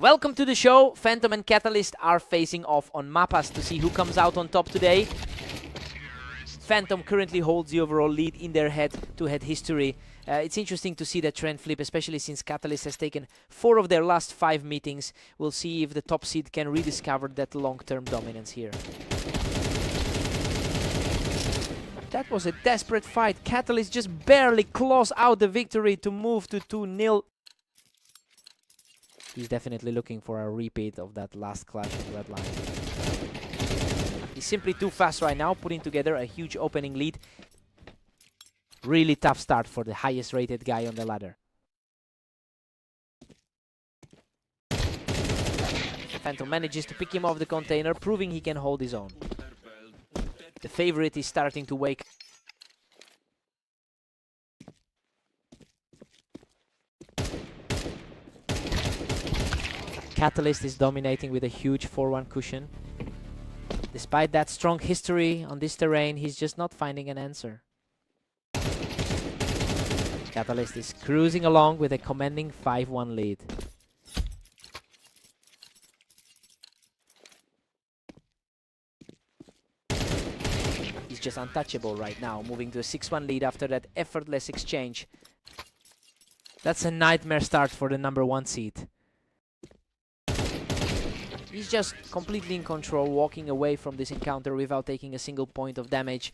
Welcome to the show. Phantom and Catalyst are facing off on Mappas to see who comes out on top today. Phantom currently holds the overall lead in their head-to-head history. It's interesting to see that trend flip, especially since Catalyst has taken 4 of their last 5 meetings. We'll see if the top seed can rediscover that long-term dominance here. That was a desperate fight. Catalyst just barely claws out the victory to move to 2-0. He's definitely looking for a repeat of that last clash in red line. He's simply too fast right now, putting together a huge opening lead. Really tough start for the highest rated guy on the ladder. Phantom manages to pick him off the container, proving he can hold his own. The favorite is starting to wake. Catalyst is dominating with a huge 4-1 cushion. Despite that strong history on this terrain, he's just not finding an answer. Catalyst is cruising along with a commanding 5-1 lead. just untouchable right now, moving to a 6-1 lead after that effortless exchange. That's a nightmare start for the #1 seed. He's just completely in control, walking away from this encounter without taking a single point of damage.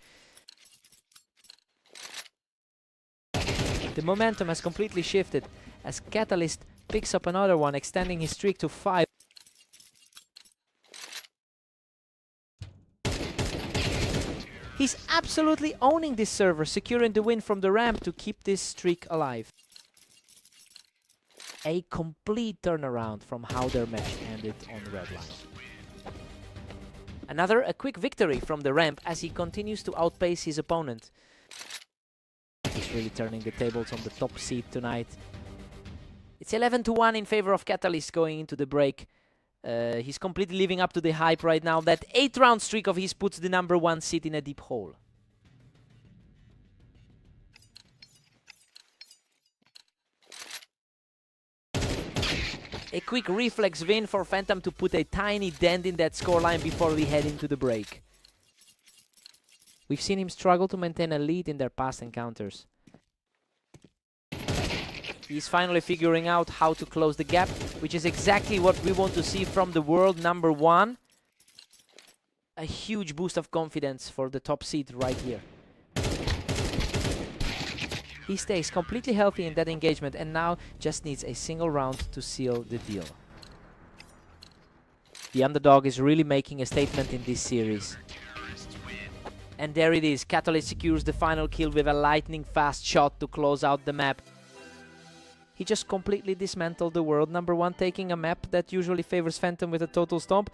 The momentum has completely shifted as Catalyst picks up another one, extending his streak to 5. He's absolutely owning this server, securing the win from the ramp to keep this streak alive. A complete turnaround from how their match ended on the red line. A quick victory from the ramp as he continues to outpace his opponent. He's really turning the tables on the top seed tonight. It's 11-1 in favor of Catalyst going into the break. He's completely living up to the hype right now. That 8-round streak of his puts the #1 seed in a deep hole. A quick reflex win for Phantom to put a tiny dent in that scoreline before we head into the break. We've seen him struggle to maintain a lead in their past encounters. He's finally figuring out how to close the gap, which is exactly what we want to see from the world #1. A huge boost of confidence for the top seed right here. He stays completely healthy in that engagement and now just needs a single round to seal the deal. The underdog is really making a statement in this series. And there it is, Catalyst secures the final kill with a lightning fast shot to close out the map. He just completely dismantled the world #1, taking a map that usually favors Phantom with a total stomp.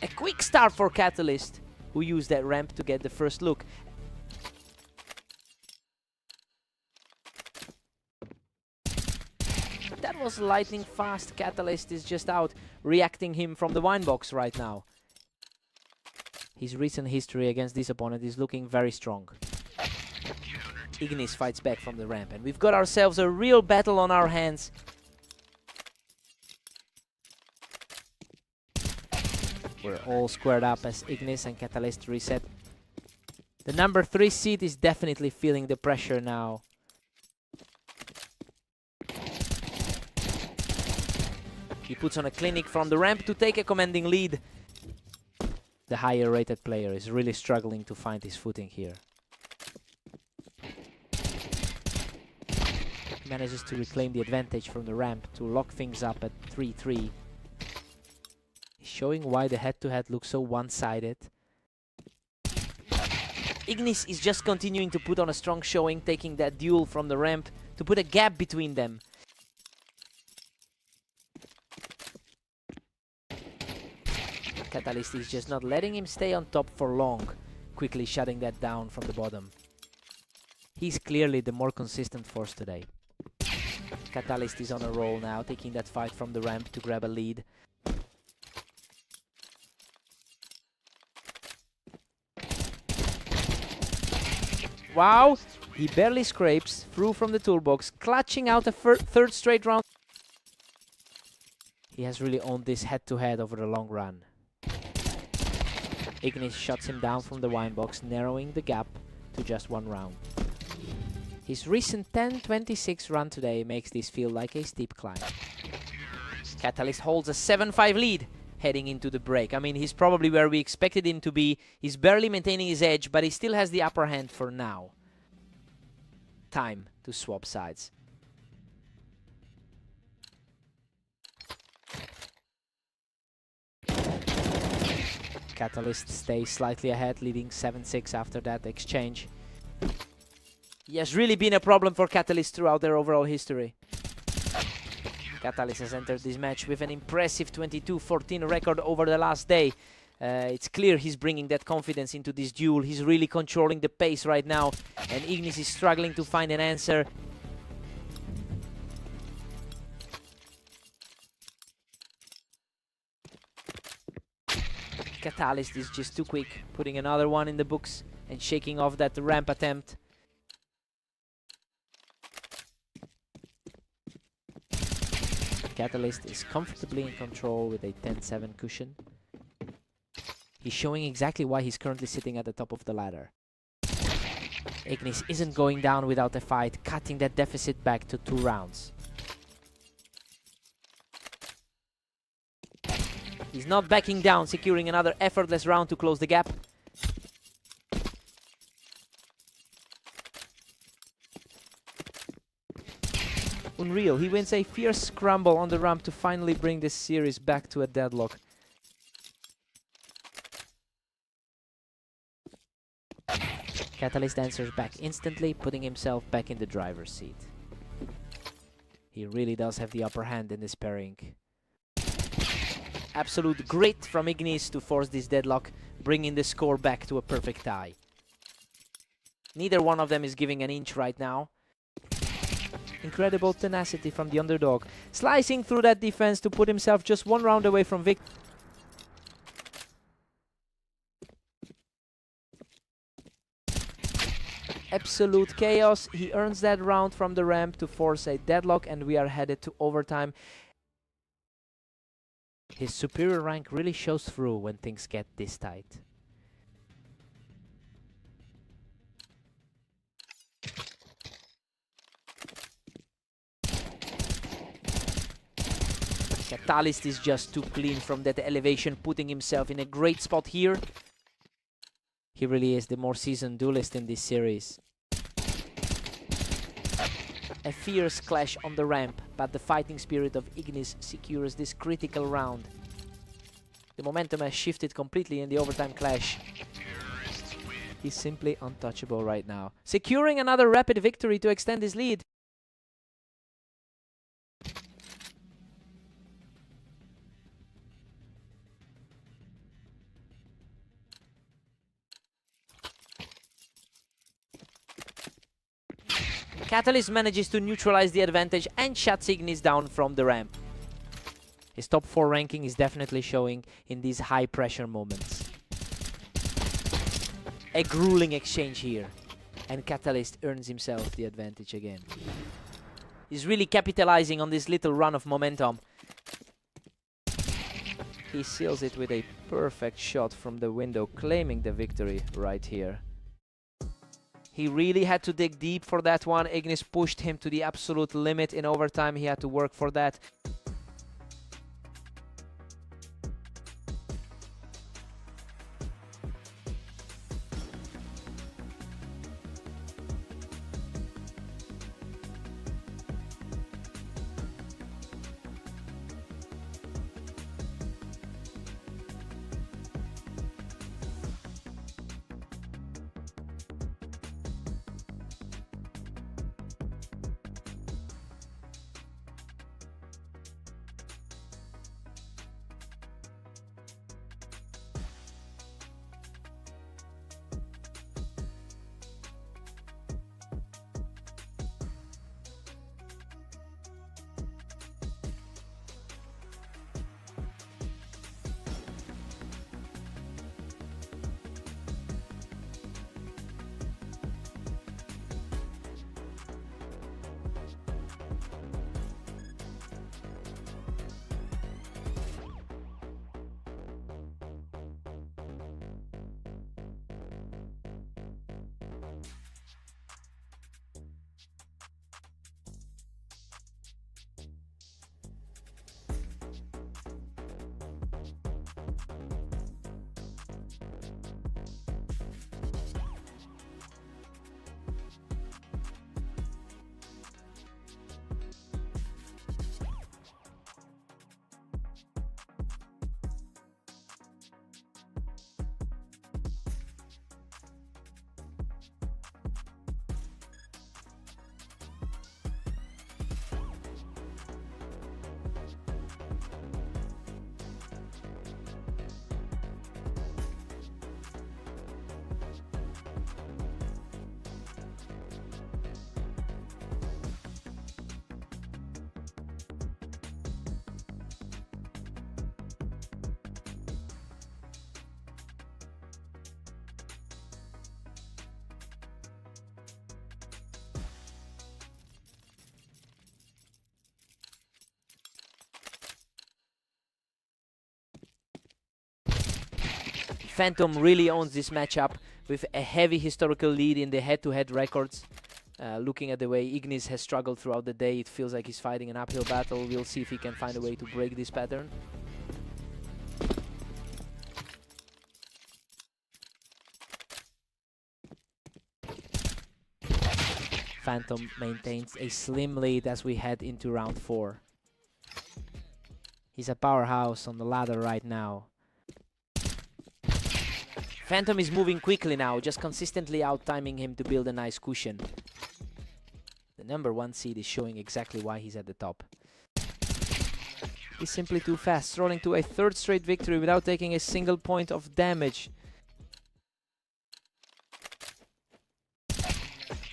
A quick start for Catalyst, who used that ramp to get the first look. That was lightning fast. Catalyst is just out, reacting him from the wine box right now. His recent history against this opponent is looking very strong. Ignis fights back from the ramp, and we've got ourselves a real battle on our hands. We're all squared up as Ignis and Catalyst reset. The number 3 seed is definitely feeling the pressure now. He puts on a clinic from the ramp to take a commanding lead. The higher rated player is really struggling to find his footing here. He manages to reclaim the advantage from the ramp to lock things up at 3-3. Showing why the head-to-head looks so one-sided. Ignis is just continuing to put on a strong showing, taking that duel from the ramp to put a gap between them. Catalyst is just not letting him stay on top for long, quickly shutting that down from the bottom. He's clearly the more consistent force today. Catalyst is on a roll now, taking that fight from the ramp to grab a lead. Wow, he barely scrapes through from the toolbox, clutching out a third straight round. He has really owned this head-to-head over the long run. Ignis shuts him down from the wine box, narrowing the gap to just 1 round. His recent 10-26 run today makes this feel like a steep climb. Catalyst holds a 7-5 lead heading into the break. I mean, he's probably where we expected him to be. He's barely maintaining his edge, but he still has the upper hand for now. Time to swap sides. Catalyst stays slightly ahead, leading 7-6 after that exchange. He has really been a problem for Catalyst throughout their overall history. Catalyst has entered this match with an impressive 22-14 record over the last day. It's clear he's bringing that confidence into this duel. He's really controlling the pace right now, and Ignis is struggling to find an answer. Catalyst is just too quick, putting another one in the books and shaking off that ramp attempt. Catalyst is comfortably in control with a 10-7 cushion. He's showing exactly why he's currently sitting at the top of the ladder. Ignis isn't going down without a fight, cutting that deficit back to 2 rounds. He's not backing down, securing another effortless round to close the gap. Unreal, he wins a fierce scramble on the ramp to finally bring this series back to a deadlock. Catalyst answers back instantly, putting himself back in the driver's seat. He really does have the upper hand in this pairing. Absolute grit from Ignis to force this deadlock, bringing the score back to a perfect tie. Neither one of them is giving an inch right now. Incredible tenacity from the underdog, slicing through that defense to put himself just 1 round away from victory. Absolute chaos. He earns that round from the ramp to force a deadlock, and we are headed to overtime. His superior rank really shows through when things get this tight. Catalyst is just too clean from that elevation, putting himself in a great spot here. He really is the more seasoned duelist in this series. A fierce clash on the ramp, but the fighting spirit of Ignis secures this critical round. The momentum has shifted completely in the overtime clash. He's simply untouchable right now, securing another rapid victory to extend his lead. Catalyst manages to neutralize the advantage and shuts Ignis down from the ramp. His top 4 ranking is definitely showing in these high pressure moments. A grueling exchange here, and Catalyst earns himself the advantage again. He's really capitalizing on this little run of momentum. He seals it with a perfect shot from the window, claiming the victory right here. He really had to dig deep for that one. Ignis pushed him to the absolute limit in overtime. He had to work for that. Phantom really owns this matchup with a heavy historical lead in the head-to-head records. Looking at the way Ignis has struggled throughout the day, it feels like he's fighting an uphill battle. We'll see if he can find a way to break this pattern. Phantom maintains a slim lead as we head into round 4. He's a powerhouse on the ladder right now. Phantom is moving quickly now, just consistently out-timing him to build a nice cushion. The #1 seed is showing exactly why he's at the top. He's simply too fast, rolling to a 3rd straight victory without taking a single point of damage.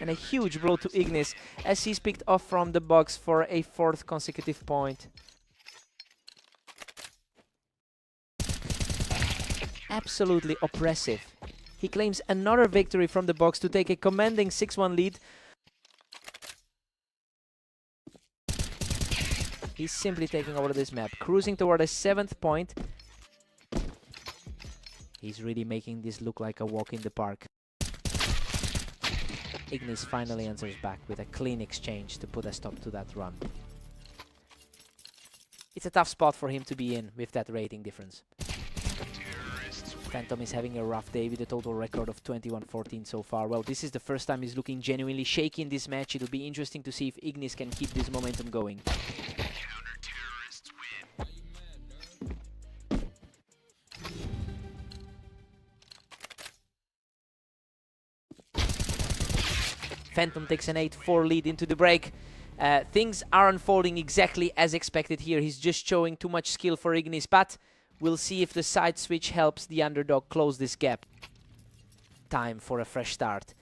And a huge blow to Ignis as he's picked off from the box for a 4th consecutive point. Absolutely oppressive. He claims another victory from the box to take a commanding 6-1 lead. He's simply taking over this map, cruising toward a 7th point. He's really making this look like a walk in the park. Ignis finally answers back with a clean exchange to put a stop to that run. It's a tough spot for him to be in with that rating difference. Phantom is having a rough day with a total record of 21-14 so far. Well, this is the first time he's looking genuinely shaky in this match. It'll be interesting to see if Ignis can keep this momentum going. Phantom takes an 8-4 lead into the break. Things are unfolding exactly as expected here. He's just showing too much skill for Ignis, but we'll see if the side switch helps the underdog close this gap. Time for a fresh start.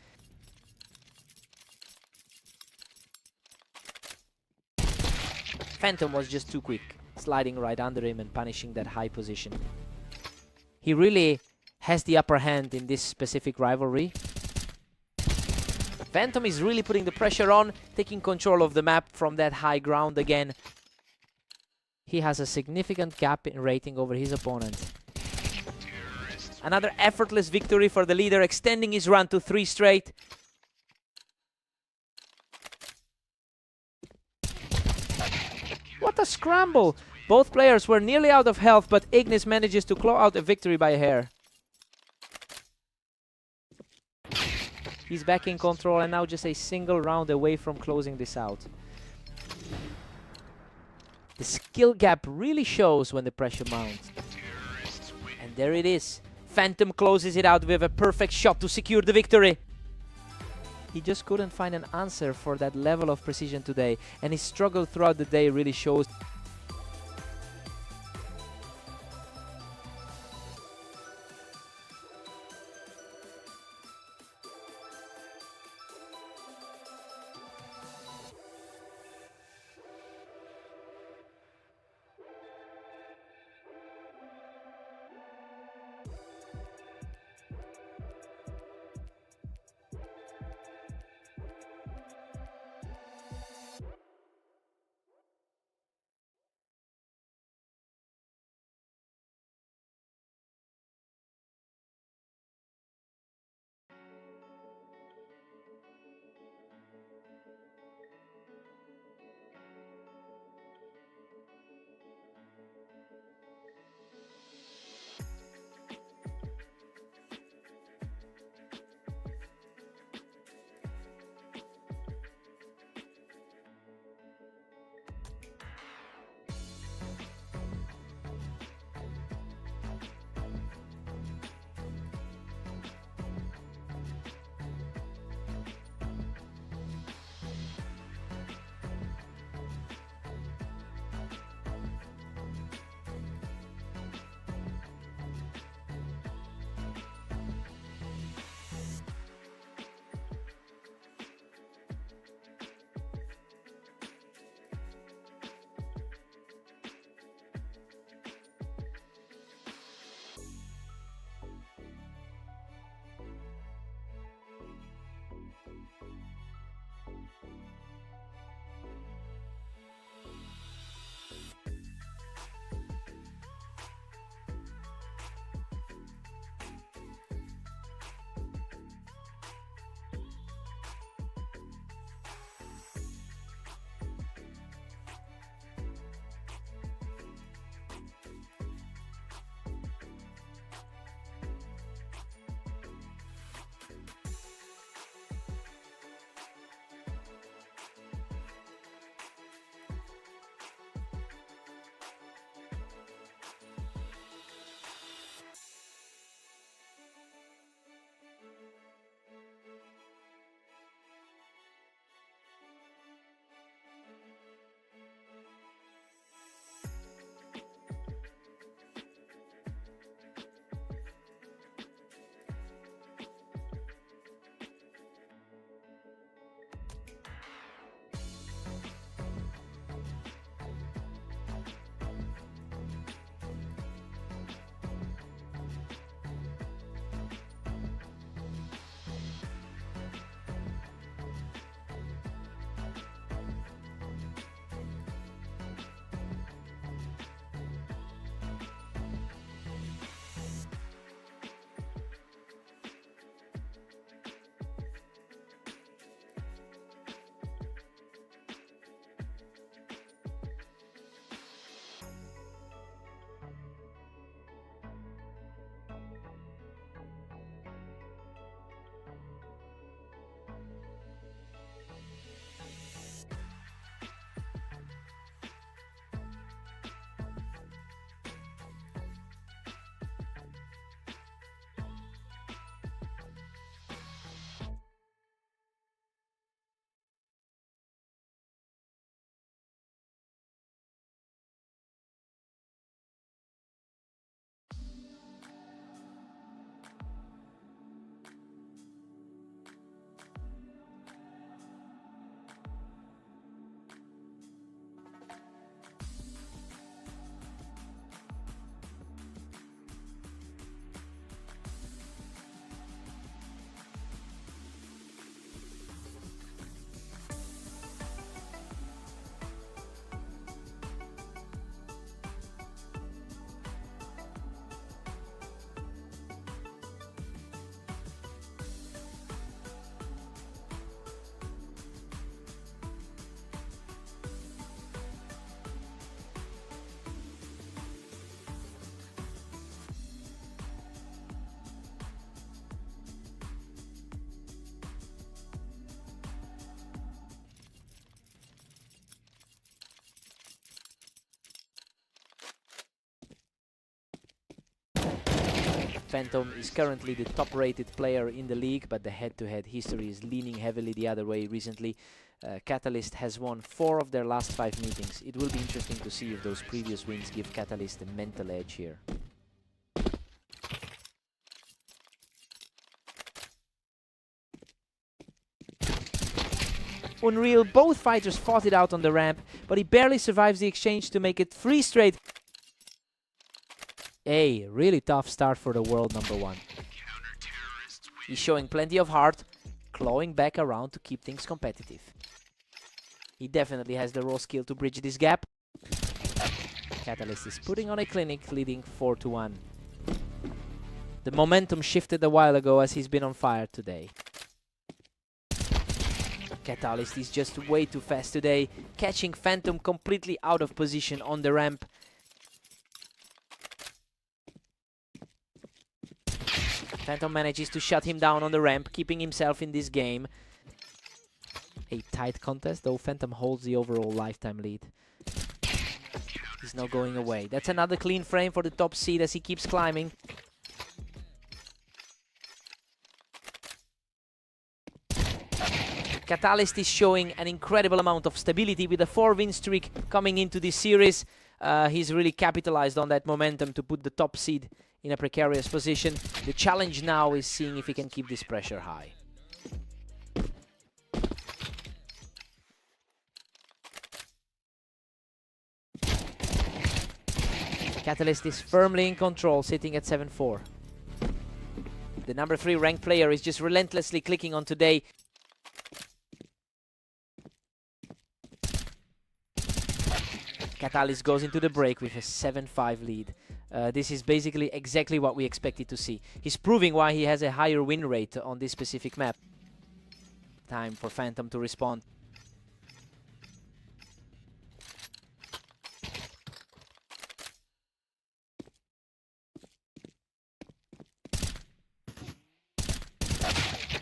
Phantom was just too quick, sliding right under him and punishing that high position. He really has the upper hand in this specific rivalry. Phantom is really putting the pressure on, taking control of the map from that high ground again. He has a significant gap in rating over his opponent. Another effortless victory for the leader, extending his run to 3 straight. What a scramble! Both players were nearly out of health, but Ignis manages to claw out a victory by a hair. He's back in control and now just a single round away from closing this out. The skill gap really shows when the pressure mounts. And there it is. Phantom closes it out with a perfect shot to secure the victory. He just couldn't find an answer for that level of precision today, and his struggle throughout the day really shows. Phantom is currently the top-rated player in the league, but the head-to-head history is leaning heavily the other way recently. Catalyst has won 4 of their last 5 meetings. It will be interesting to see if those previous wins give Catalyst a mental edge here. Unreal, both fighters fought it out on the ramp, but he barely survives the exchange to make it 3 straight. A really tough start for the world number 1. He's showing plenty of heart, clawing back around to keep things competitive. He definitely has the raw skill to bridge this gap. Catalyst is putting on a clinic, leading 4-1. The momentum shifted a while ago as he's been on fire today. Catalyst is just way too fast today, catching Phantom completely out of position on the ramp. Phantom manages to shut him down on the ramp, keeping himself in this game. A tight contest, though Phantom holds the overall lifetime lead. He's not going away. That's another clean frame for the top seed as he keeps climbing. Catalyst is showing an incredible amount of stability with a 4-win streak coming into this series. He's really capitalized on that momentum to put the top seed in a precarious position. The challenge now is seeing if he can keep this pressure high. Catalyst is firmly in control, sitting at 7-4. The number 3 ranked player is just relentlessly clicking on today. Catalyst goes into the break with a 7-5 lead. This is basically exactly what we expected to see. He's proving why he has a higher win rate on this specific map. Time for Phantom to respond.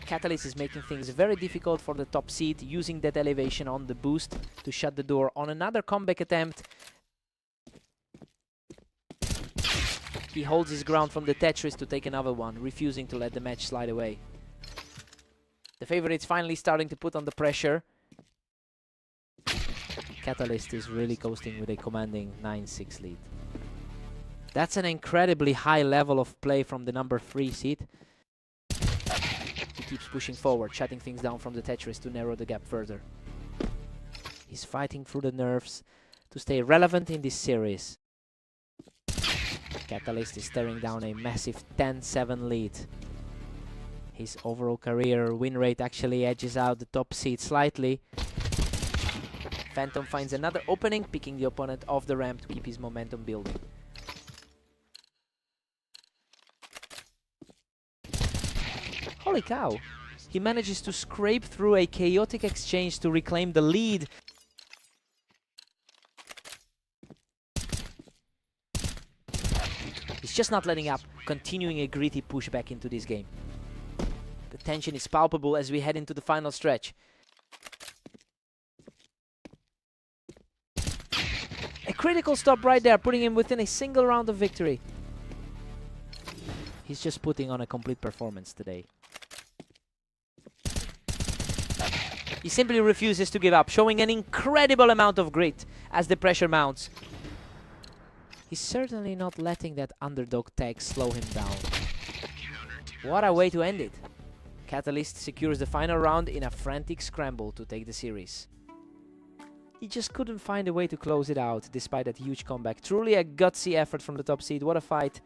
Catalyst is making things very difficult for the top seed, using that elevation on the boost to shut the door on another comeback attempt. He holds his ground from the Tetris to take another one, refusing to let the match slide away. The favorite's finally starting to put on the pressure. Catalyst is really coasting with a commanding 9-6 lead. That's an incredibly high level of play from the number 3 seed. He keeps pushing forward, shutting things down from the Tetris to narrow the gap further. He's fighting through the nerves to stay relevant in this series. Catalyst is staring down a massive 10-7 lead. His overall career win rate actually edges out the top seed slightly. Phantom finds another opening, picking the opponent off the ramp to keep his momentum building. Holy cow! He manages to scrape through a chaotic exchange to reclaim the lead. He's just not letting up, continuing a gritty push back into this game. The tension is palpable as we head into the final stretch. A critical stop right there, putting him within a single round of victory. He's just putting on a complete performance today. He simply refuses to give up, showing an incredible amount of grit as the pressure mounts. He's certainly not letting that underdog tag slow him down. What a way to end it. Catalyst secures the final round in a frantic scramble to take the series. He just couldn't find a way to close it out despite that huge comeback. Truly a gutsy effort from the top seed. What a fight.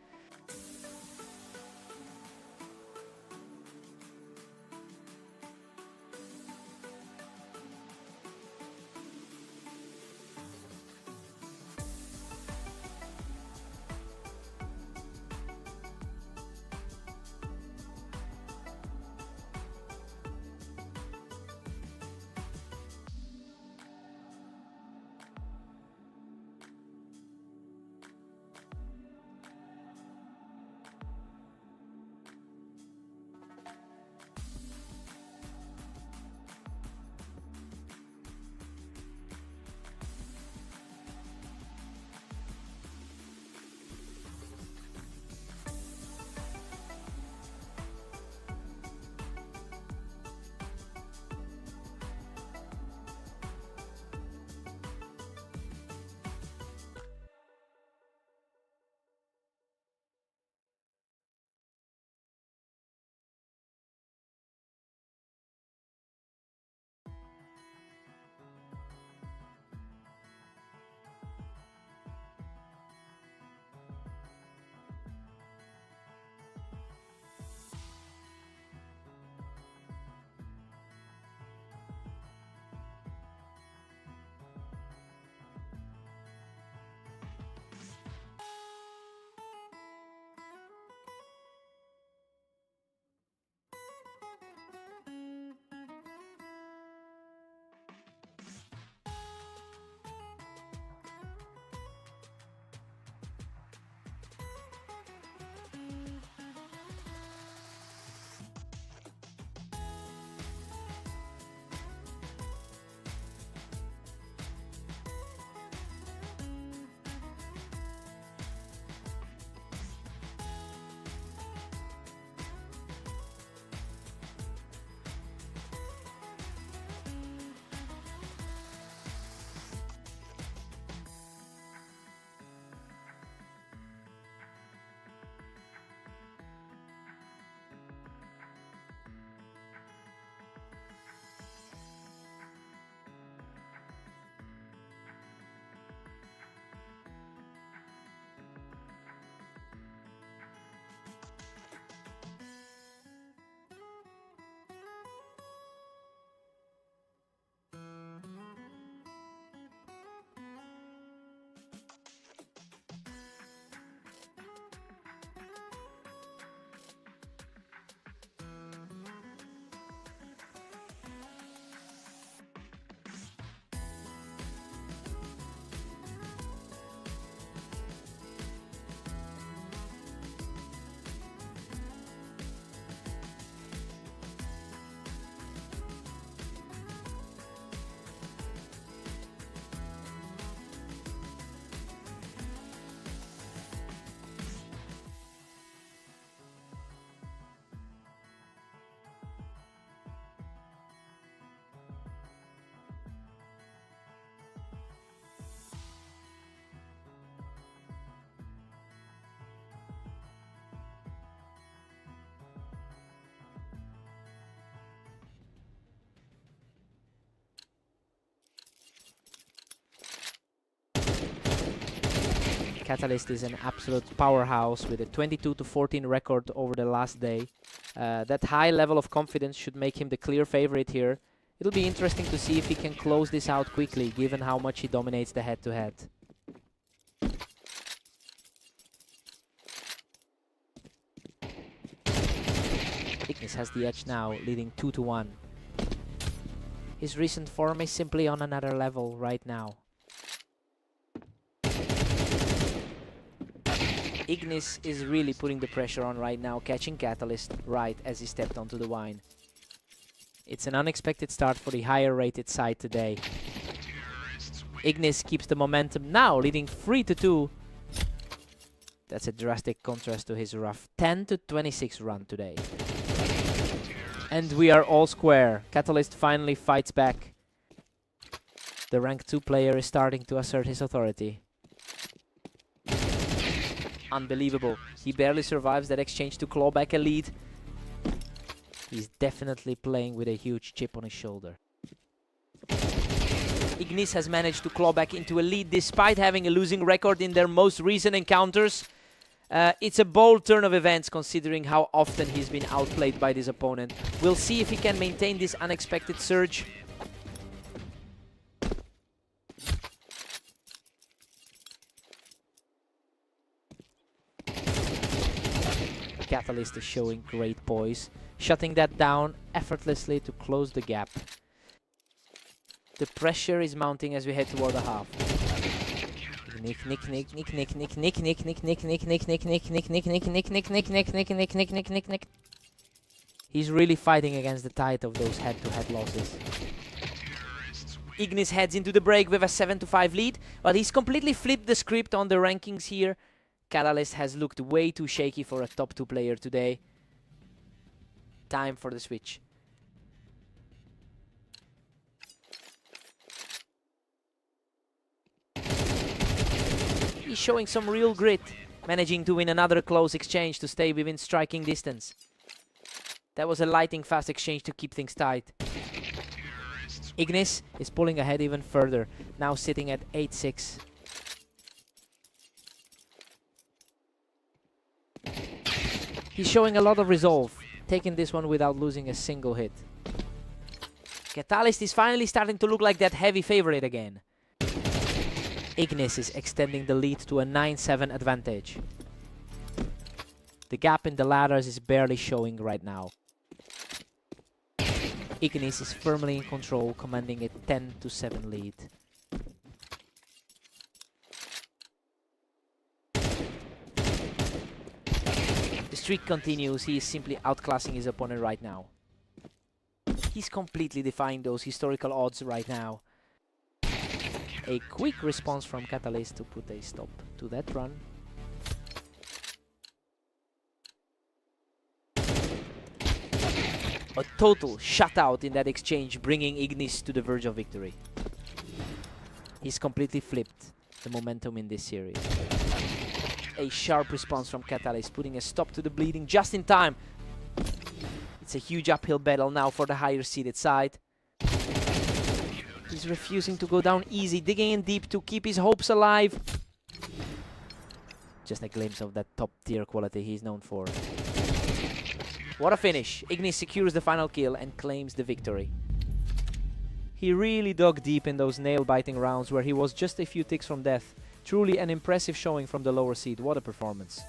Catalyst is an absolute powerhouse with a 22-14 record over the last day. That high level of confidence should make him the clear favorite here. It'll be interesting to see if he can close this out quickly, given how much he dominates the head-to-head. Ignis has the edge now, leading 2-1. His recent form is simply on another level right now. Ignis is really putting the pressure on right now, catching Catalyst right as he stepped onto the wine. It's an unexpected start for the higher rated side today. Ignis keeps the momentum now, leading 3-2. That's a drastic contrast to his rough 10-26 run today. And we are all square. Catalyst finally fights back. The rank 2 player is starting to assert his authority. Unbelievable. He barely survives that exchange to claw back a lead. He's definitely playing with a huge chip on his shoulder. Ignis has managed to claw back into a lead despite having a losing record in their most recent encounters. It's a bold turn of events considering how often he's been outplayed by this opponent. We'll see if he can maintain this unexpected surge. Catalyst is showing great poise, shutting that down effortlessly to close the gap. The pressure is mounting as we head toward the half. He's really fighting against the tide of those head-to-head losses. Ignis heads into the break with a 7-5 lead, but he's completely flipped the script on the rankings here. Catalyst has looked way too shaky for a top 2 player today. Time for the switch. He's showing some real grit, managing to win another close exchange to stay within striking distance. That was a lightning fast exchange to keep things tight. Ignis is pulling ahead even further, now sitting at 8-6. He's showing a lot of resolve, taking this one without losing a single hit. Catalyst is finally starting to look like that heavy favorite again. Ignis is extending the lead to a 9-7 advantage. The gap in the ladders is barely showing right now. Ignis is firmly in control, commanding a 10-7 lead. The streak continues. He is simply outclassing his opponent right now. He's completely defying those historical odds right now. A quick response from Catalyst to put a stop to that run. A total shutout in that exchange, bringing Ignis to the verge of victory. He's completely flipped the momentum in this series. A sharp response from Catalyst, putting a stop to the bleeding just in time. It's a huge uphill battle now for the higher seeded side. He's refusing to go down easy, digging in deep to keep his hopes alive. Just a glimpse of that top tier quality he's known for. What a finish. Ignis secures the final kill and claims the victory. He really dug deep in those nail-biting rounds where he was just a few ticks from death. Truly an impressive showing from the lower seed. What a performance.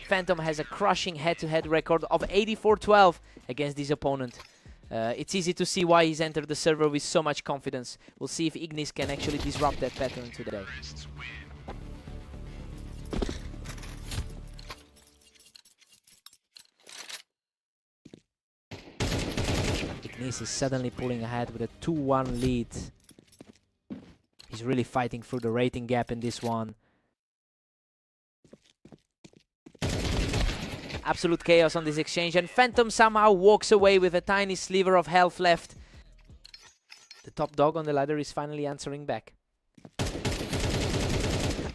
Phantom has a crushing head-to-head record of 84-12 against this opponent. It's easy to see why he's entered the server with so much confidence. We'll see if Ignis can actually disrupt that pattern today. Ignis is suddenly pulling ahead with a 2-1 lead. He's really fighting through the rating gap in this one. Absolute chaos on this exchange, and Phantom somehow walks away with a tiny sliver of health left. The top dog on the ladder is finally answering back.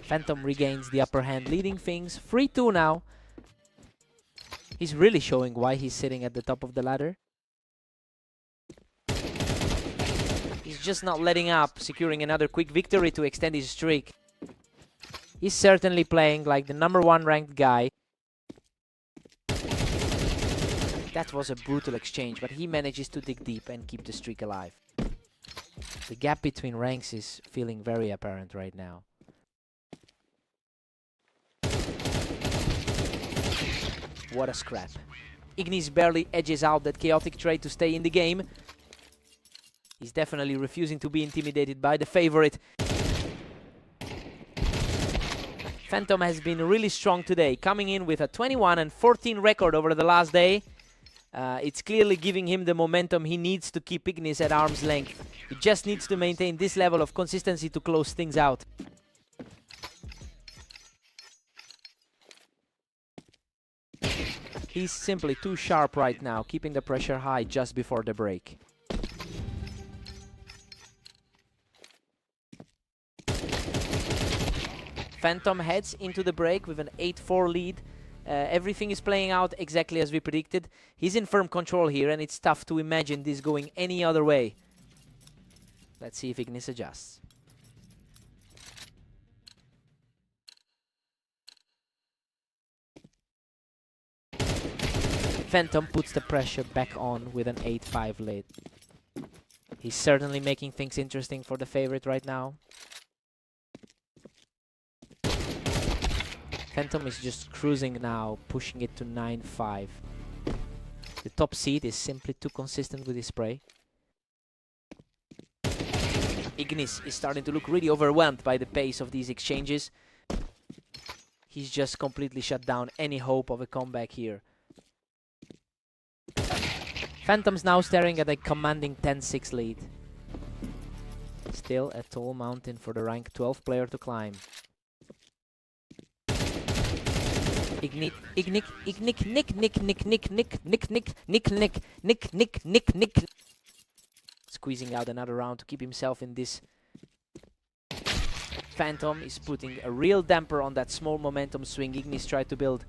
Phantom regains the upper hand, leading things 3-2 now. He's really showing why he's sitting at the top of the ladder. He's just not letting up, securing another quick victory to extend his streak. He's certainly playing like the #1 ranked guy. That was a brutal exchange, but he manages to dig deep and keep the streak alive. The gap between ranks is feeling very apparent right now. What a scrap. Ignis barely edges out that chaotic trade to stay in the game. He's definitely refusing to be intimidated by the favorite. Phantom has been really strong today, coming in with a 21-14 record over the last day. It's clearly giving him the momentum he needs to keep Ignis at arm's length. He just needs to maintain this level of consistency to close things out. He's simply too sharp right now, keeping the pressure high just before the break. Phantom heads into the break with an 8-4 lead. Everything is playing out exactly as we predicted. He's in firm control here, and it's tough to imagine this going any other way. Let's see if Ignis adjusts. Phantom puts the pressure back on with an 8-5 lead. He's certainly making things interesting for the favorite right now. Phantom is just cruising now, pushing it to 9-5. The top seed is simply too consistent with his spray. Ignis is starting to look really overwhelmed by the pace of these exchanges. He's just completely shut down any hope of a comeback here. Phantom's now staring at a commanding 10-6 lead. Still a tall mountain for the rank 12 player to climb. Nick. Squeezing out another round to keep himself in this. Phantom is putting a real damper on that small momentum swing Ignis tried to build.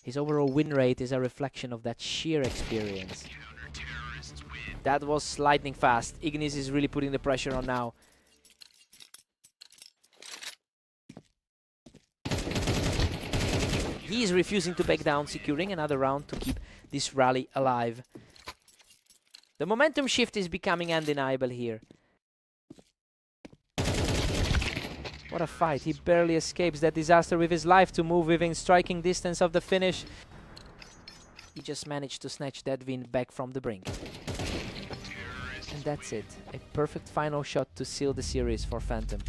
His overall win rate is a reflection of that sheer experience. That was lightning fast. Ignis is really putting the pressure on now. He is refusing to back down, securing another round to keep this rally alive. The momentum shift is becoming undeniable here. What a fight. He barely escapes that disaster with his life to move within striking distance of the finish. He just managed to snatch that win back from the brink. And that's it. A perfect final shot to seal the series for Phantom.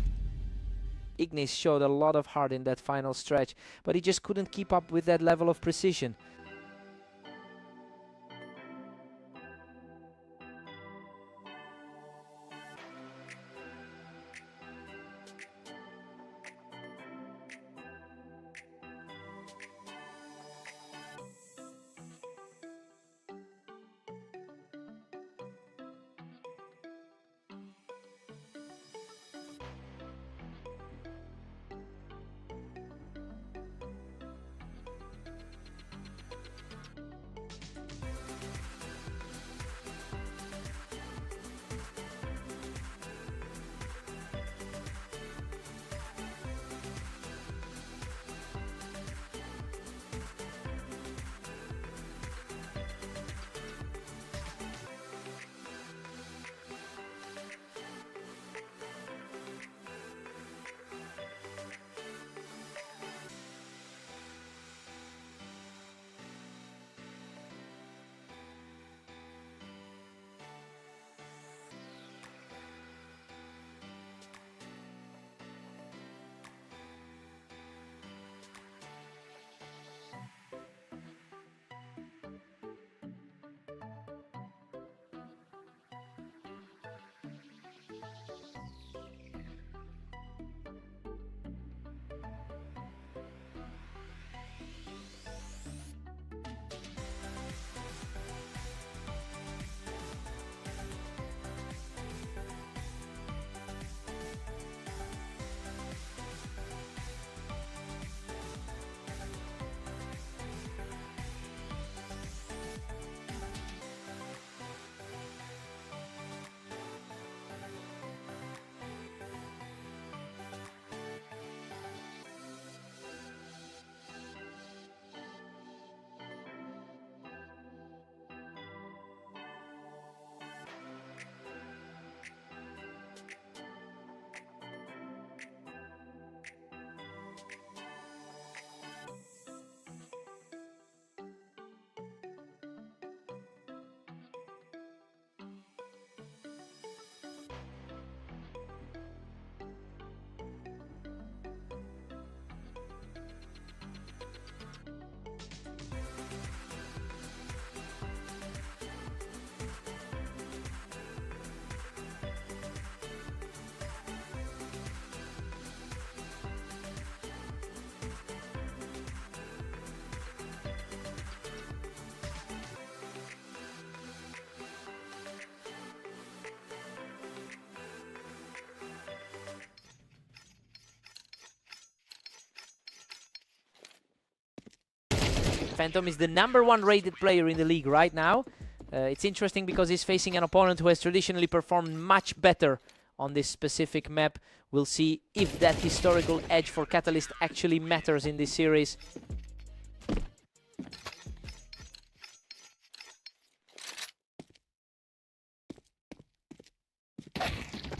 Ignis showed a lot of heart in that final stretch, but he just couldn't keep up with that level of precision. Phantom is the #1 rated player in the league right now. It's interesting because he's facing an opponent who has traditionally performed much better on this specific map. We'll see if that historical edge for Catalyst actually matters in this series.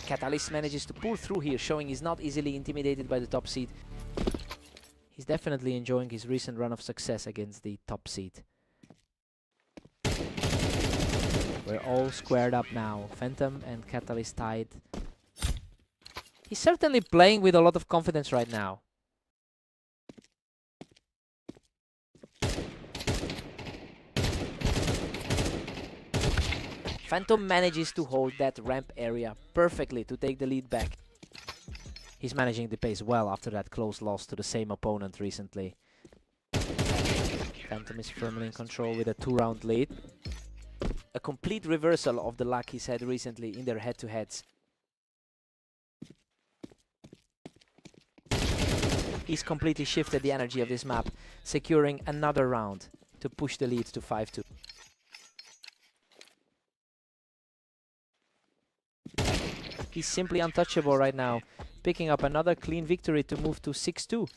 Catalyst manages to pull through here, showing he's not easily intimidated by the top seed. He's definitely enjoying his recent run of success against the top seed. We're all squared up now. Phantom and Catalyst tied. He's certainly playing with a lot of confidence right now. Phantom manages to hold that ramp area perfectly to take the lead back. He's managing the pace well after that close loss to the same opponent recently. Phantom is firmly in control with a 2-round lead. A complete reversal of the luck he's had recently in their head-to-heads. He's completely shifted the energy of this map, securing another round to push the lead to 5-2. He's simply untouchable right now, picking up another clean victory to move to 6-2.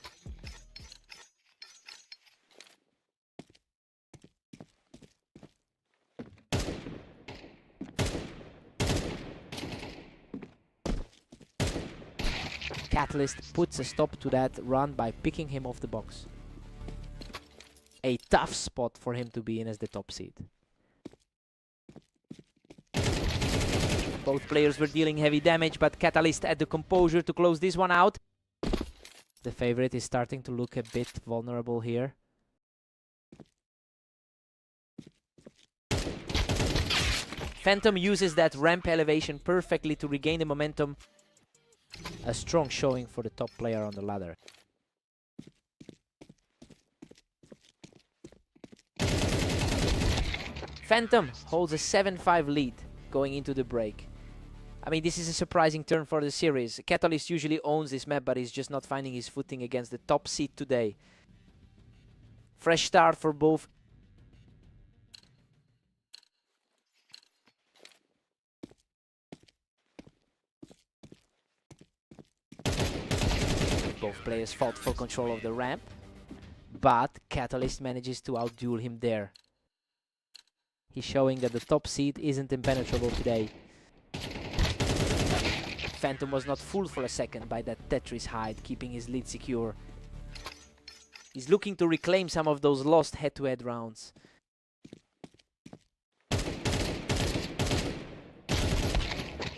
Catalyst puts a stop to that run by picking him off the box. A tough spot for him to be in as the top seed. Both players were dealing heavy damage, but Catalyst had the composure to close this one out. The favorite is starting to look a bit vulnerable here. Phantom uses that ramp elevation perfectly to regain the momentum. A strong showing for the top player on the ladder. Phantom holds a 7-5 lead going into the break. I mean, this is a surprising turn for the series. Catalyst usually owns this map, but he's just not finding his footing against the top seed today. Fresh start for both. Both players fought for control of the ramp, but Catalyst manages to outduel him there. He's showing that the top seed isn't impenetrable today. Phantom was not fooled for a second by that Tetris hide, keeping his lead secure. He's looking to reclaim some of those lost head-to-head rounds.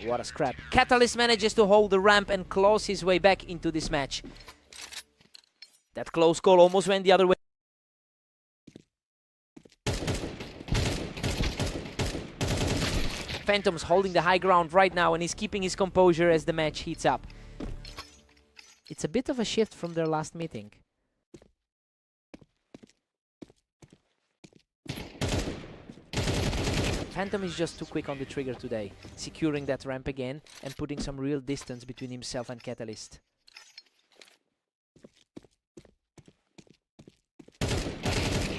What a scrap. Catalyst manages to hold the ramp and claws his way back into this match. That close call almost went the other way. Phantom's holding the high ground right now and he's keeping his composure as the match heats up. It's a bit of a shift from their last meeting. Phantom is just too quick on the trigger today, securing that ramp again and putting some real distance between himself and Catalyst.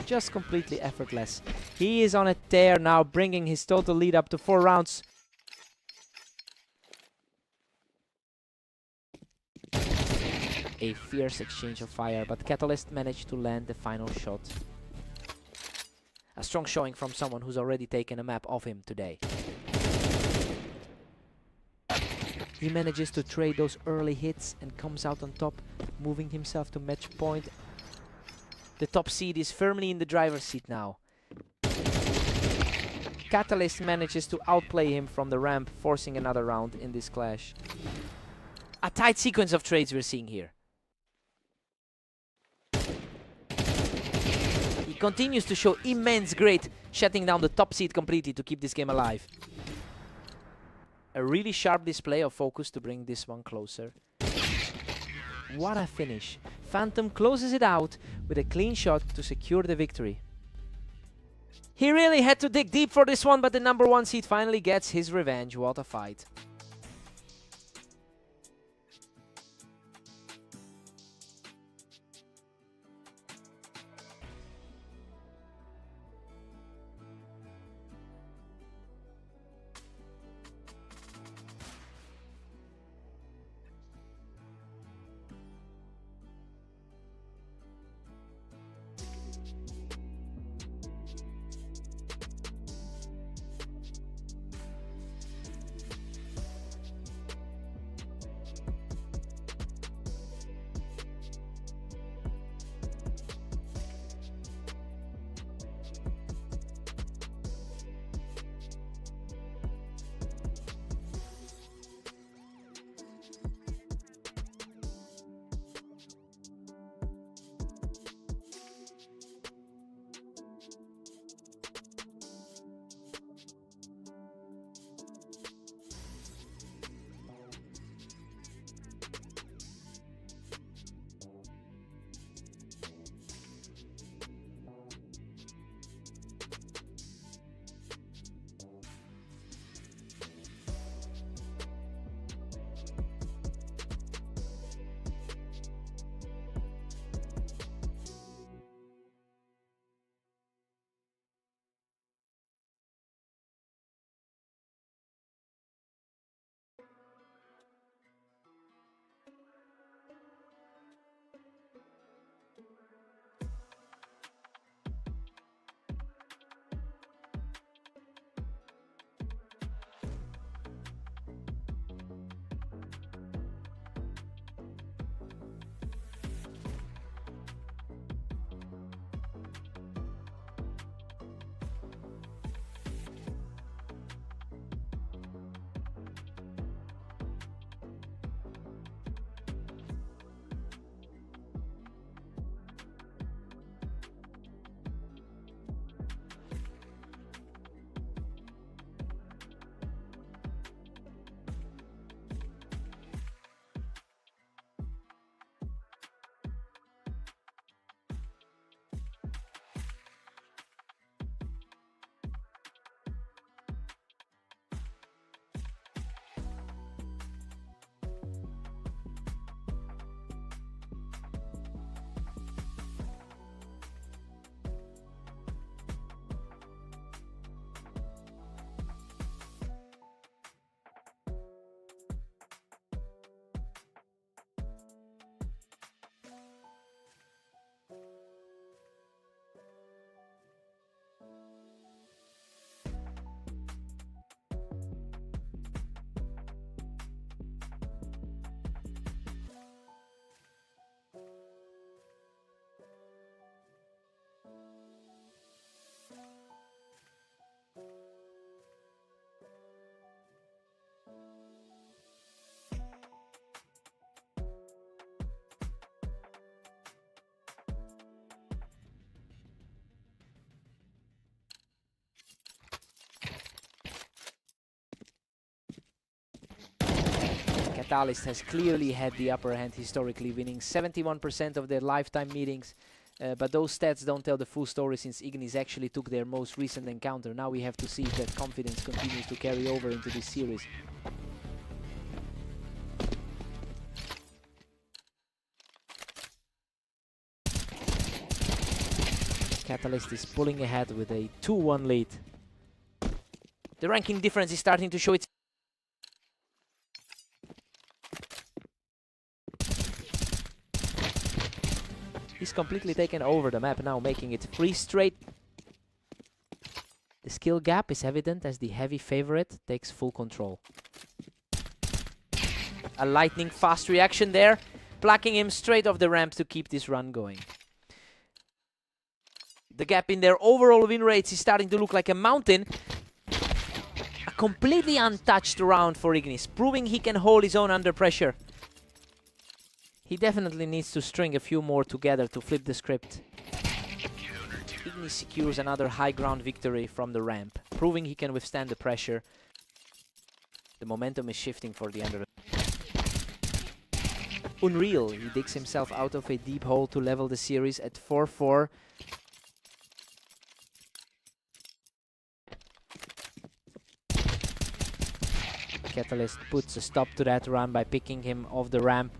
Just completely effortless. He is on a tear now, bringing his total lead up to 4 rounds. A fierce exchange of fire, but Catalyst managed to land the final shot. A strong showing from someone who's already taken a map off him today. He manages to trade those early hits and comes out on top, moving himself to match point. The top seed is firmly in the driver's seat now. Catalyst manages to outplay him from the ramp, forcing another round in this clash. A tight sequence of trades we're seeing here. He continues to show immense grit, shutting down the top seed completely to keep this game alive. A really sharp display of focus to bring this one closer. What a finish. Phantom closes it out with a clean shot to secure the victory. He really had to dig deep for this one, but the #1 seed finally gets his revenge. What a fight. Catalyst has clearly had the upper hand historically, winning 71% of their lifetime meetings. But those stats don't tell the full story, since Ignis actually took their most recent encounter. Now we have to see if that confidence continues to carry over into this series. Catalyst is pulling ahead with a 2-1 lead. The ranking difference is starting to show its... He's completely taken over the map now, making it 3 straight. The skill gap is evident as the heavy favorite takes full control. A lightning fast reaction there, plucking him straight off the ramp to keep this run going. The gap in their overall win rates is starting to look like a mountain. A completely untouched round for Ignis, proving he can hold his own under pressure. He definitely needs to string a few more together to flip the script. Ignis secures another high ground victory from the ramp, proving he can withstand the pressure. The momentum is shifting for the under. Unreal, he digs himself out of a deep hole to level the series at 4-4. Catalyst puts a stop to that run by picking him off the ramp.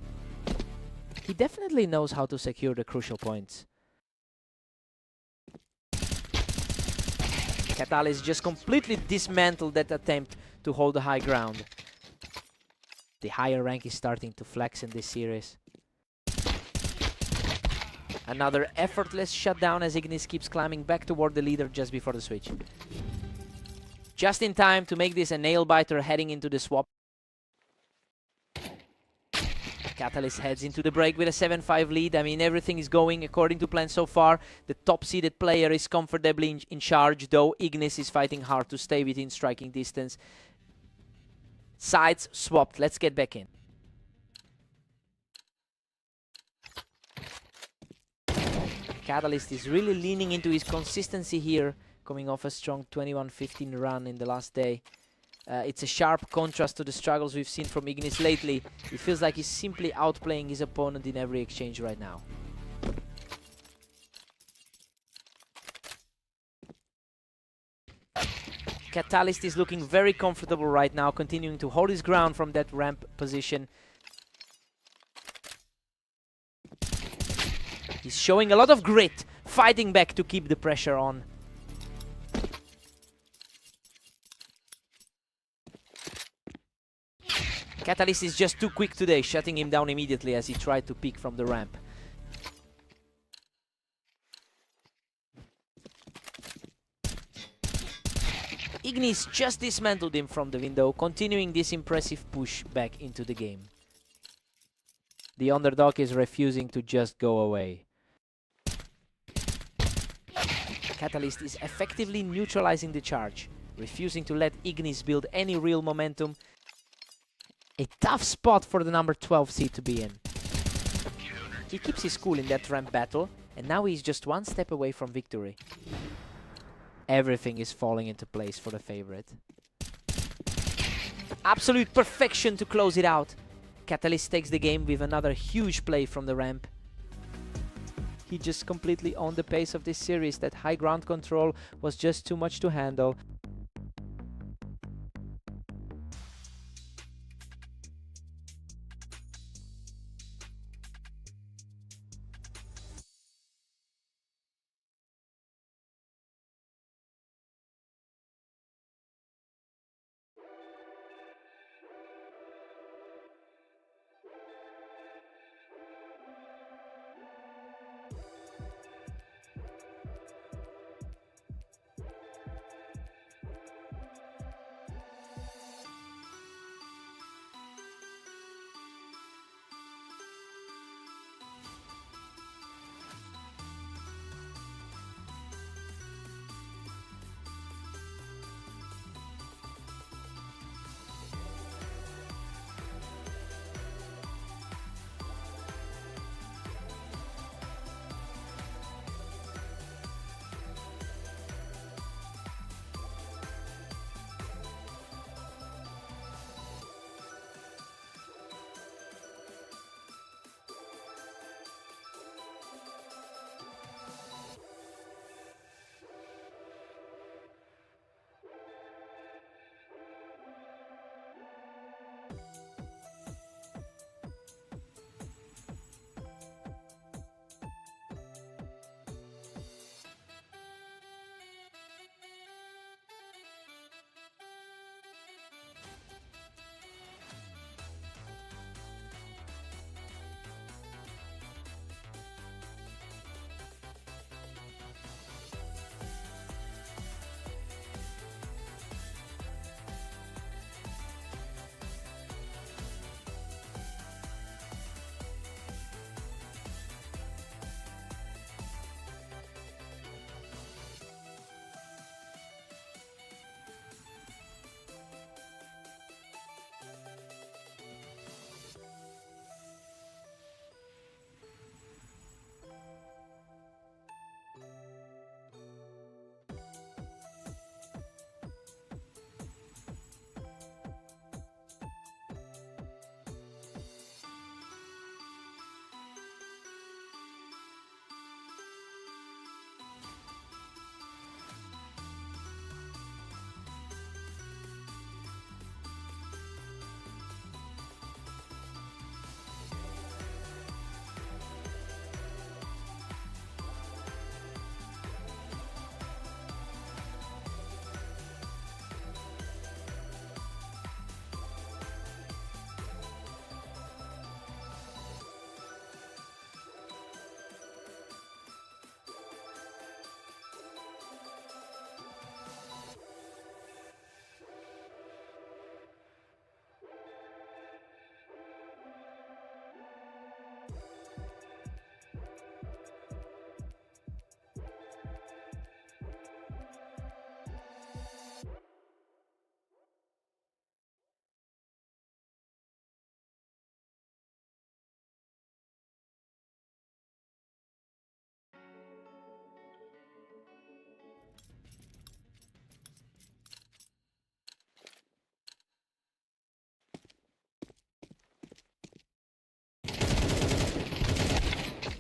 He definitely knows how to secure the crucial points. Catalyst just completely dismantled that attempt to hold the high ground. The higher rank is starting to flex in this series. Another effortless shutdown as Ignis keeps climbing back toward the leader just before the switch. Just in time to make this a nail-biter heading into the swap. Catalyst heads into the break with a 7-5 lead. I mean, everything is going according to plan so far. The top-seeded player is comfortably in charge, though Ignis is fighting hard to stay within striking distance. Sides swapped. Let's get back in. Catalyst is really leaning into his consistency here, coming off a strong 21-15 run in the last day. It's a sharp contrast to the struggles we've seen from Ignis lately. It feels like he's simply outplaying his opponent in every exchange right now. Catalyst is looking very comfortable right now, continuing to hold his ground from that ramp position. He's showing a lot of grit, fighting back to keep the pressure on. Catalyst is just too quick today, shutting him down immediately as he tried to peek from the ramp. Ignis just dismantled him from the window, continuing this impressive push back into the game. The underdog is refusing to just go away. Catalyst is effectively neutralizing the charge, refusing to let Ignis build any real momentum. A tough spot for the number 12 seed to be in. He keeps his cool in that ramp battle, and now he's just one step away from victory. Everything is falling into place for the favorite. Absolute perfection to close it out. Catalyst takes the game with another huge play from the ramp. He just completely owned the pace of this series. That high ground control was just too much to handle.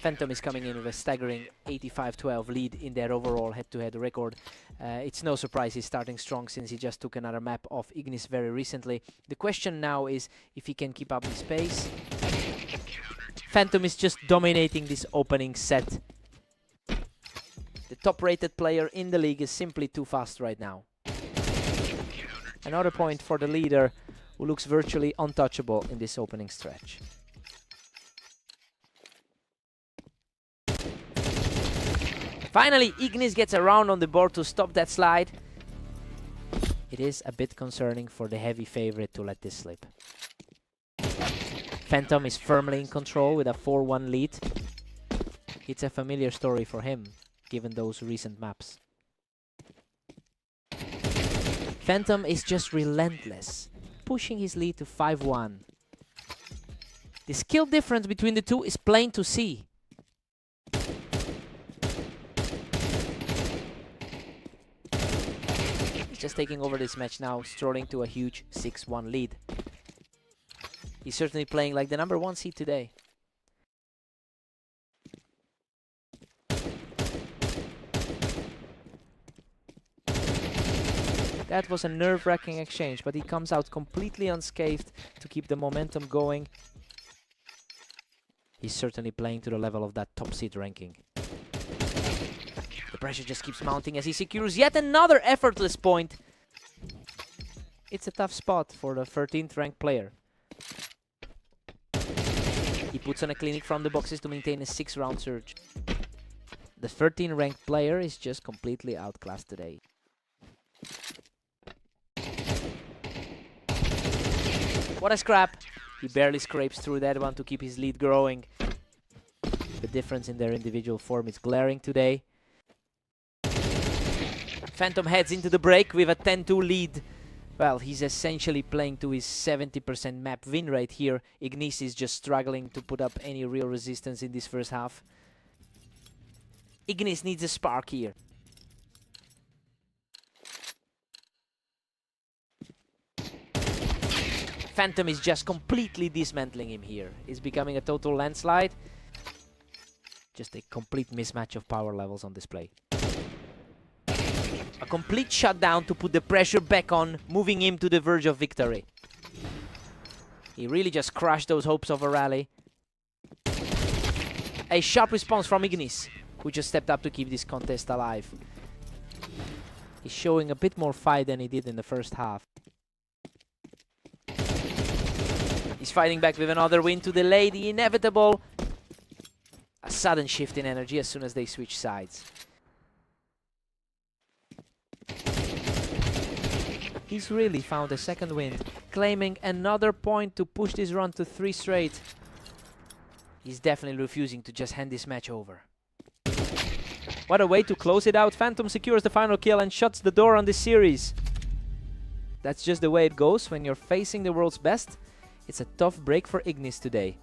Phantom is coming in with a staggering 85-12 lead in their overall head-to-head record. It's no surprise he's starting strong since he just took another map off Ignis very recently. The question now is if he can keep up this pace. Phantom is just dominating this opening set. The top-rated player in the league is simply too fast right now. Another point for the leader, who looks virtually untouchable in this opening stretch. Finally, Ignis gets around on the board to stop that slide. It is a bit concerning for the heavy favorite to let this slip. Phantom is firmly in control with a 4-1 lead. It's a familiar story for him, given those recent maps. Phantom is just relentless, pushing his lead to 5-1. The skill difference between the two is plain to see. Just taking over this match now, strolling to a huge 6-1 lead. He's certainly playing like the #1 seed today. That was a nerve-wracking exchange, but he comes out completely unscathed to keep the momentum going. He's certainly playing to the level of that top seed ranking. The pressure just keeps mounting as he secures yet another effortless point. It's a tough spot for the 13th ranked player. He puts on a clinic from the boxes to maintain a 6-round surge. The 13th ranked player is just completely outclassed today. What a scrap! He barely scrapes through that one to keep his lead growing. The difference in their individual form is glaring today. Phantom heads into the break with a 10-2 lead. Well, he's essentially playing to his 70% map win rate here. Ignis is just struggling to put up any real resistance in this first half. Ignis needs a spark here. Phantom is just completely dismantling him here. It's becoming a total landslide. Just a complete mismatch of power levels on display. A complete shutdown to put the pressure back on, moving him to the verge of victory. He really just crushed those hopes of a rally. A sharp response from Ignis, who just stepped up to keep this contest alive. He's showing a bit more fight than he did in the first half. He's fighting back with another win to delay the inevitable. A sudden shift in energy as soon as they switch sides. He's really found a second wind, claiming another point to push this run to 3 straight. He's definitely refusing to just hand this match over. What a way to close it out. Phantom secures the final kill and shuts the door on this series. That's just the way it goes when you're facing the world's best. It's a tough break for Ignis today.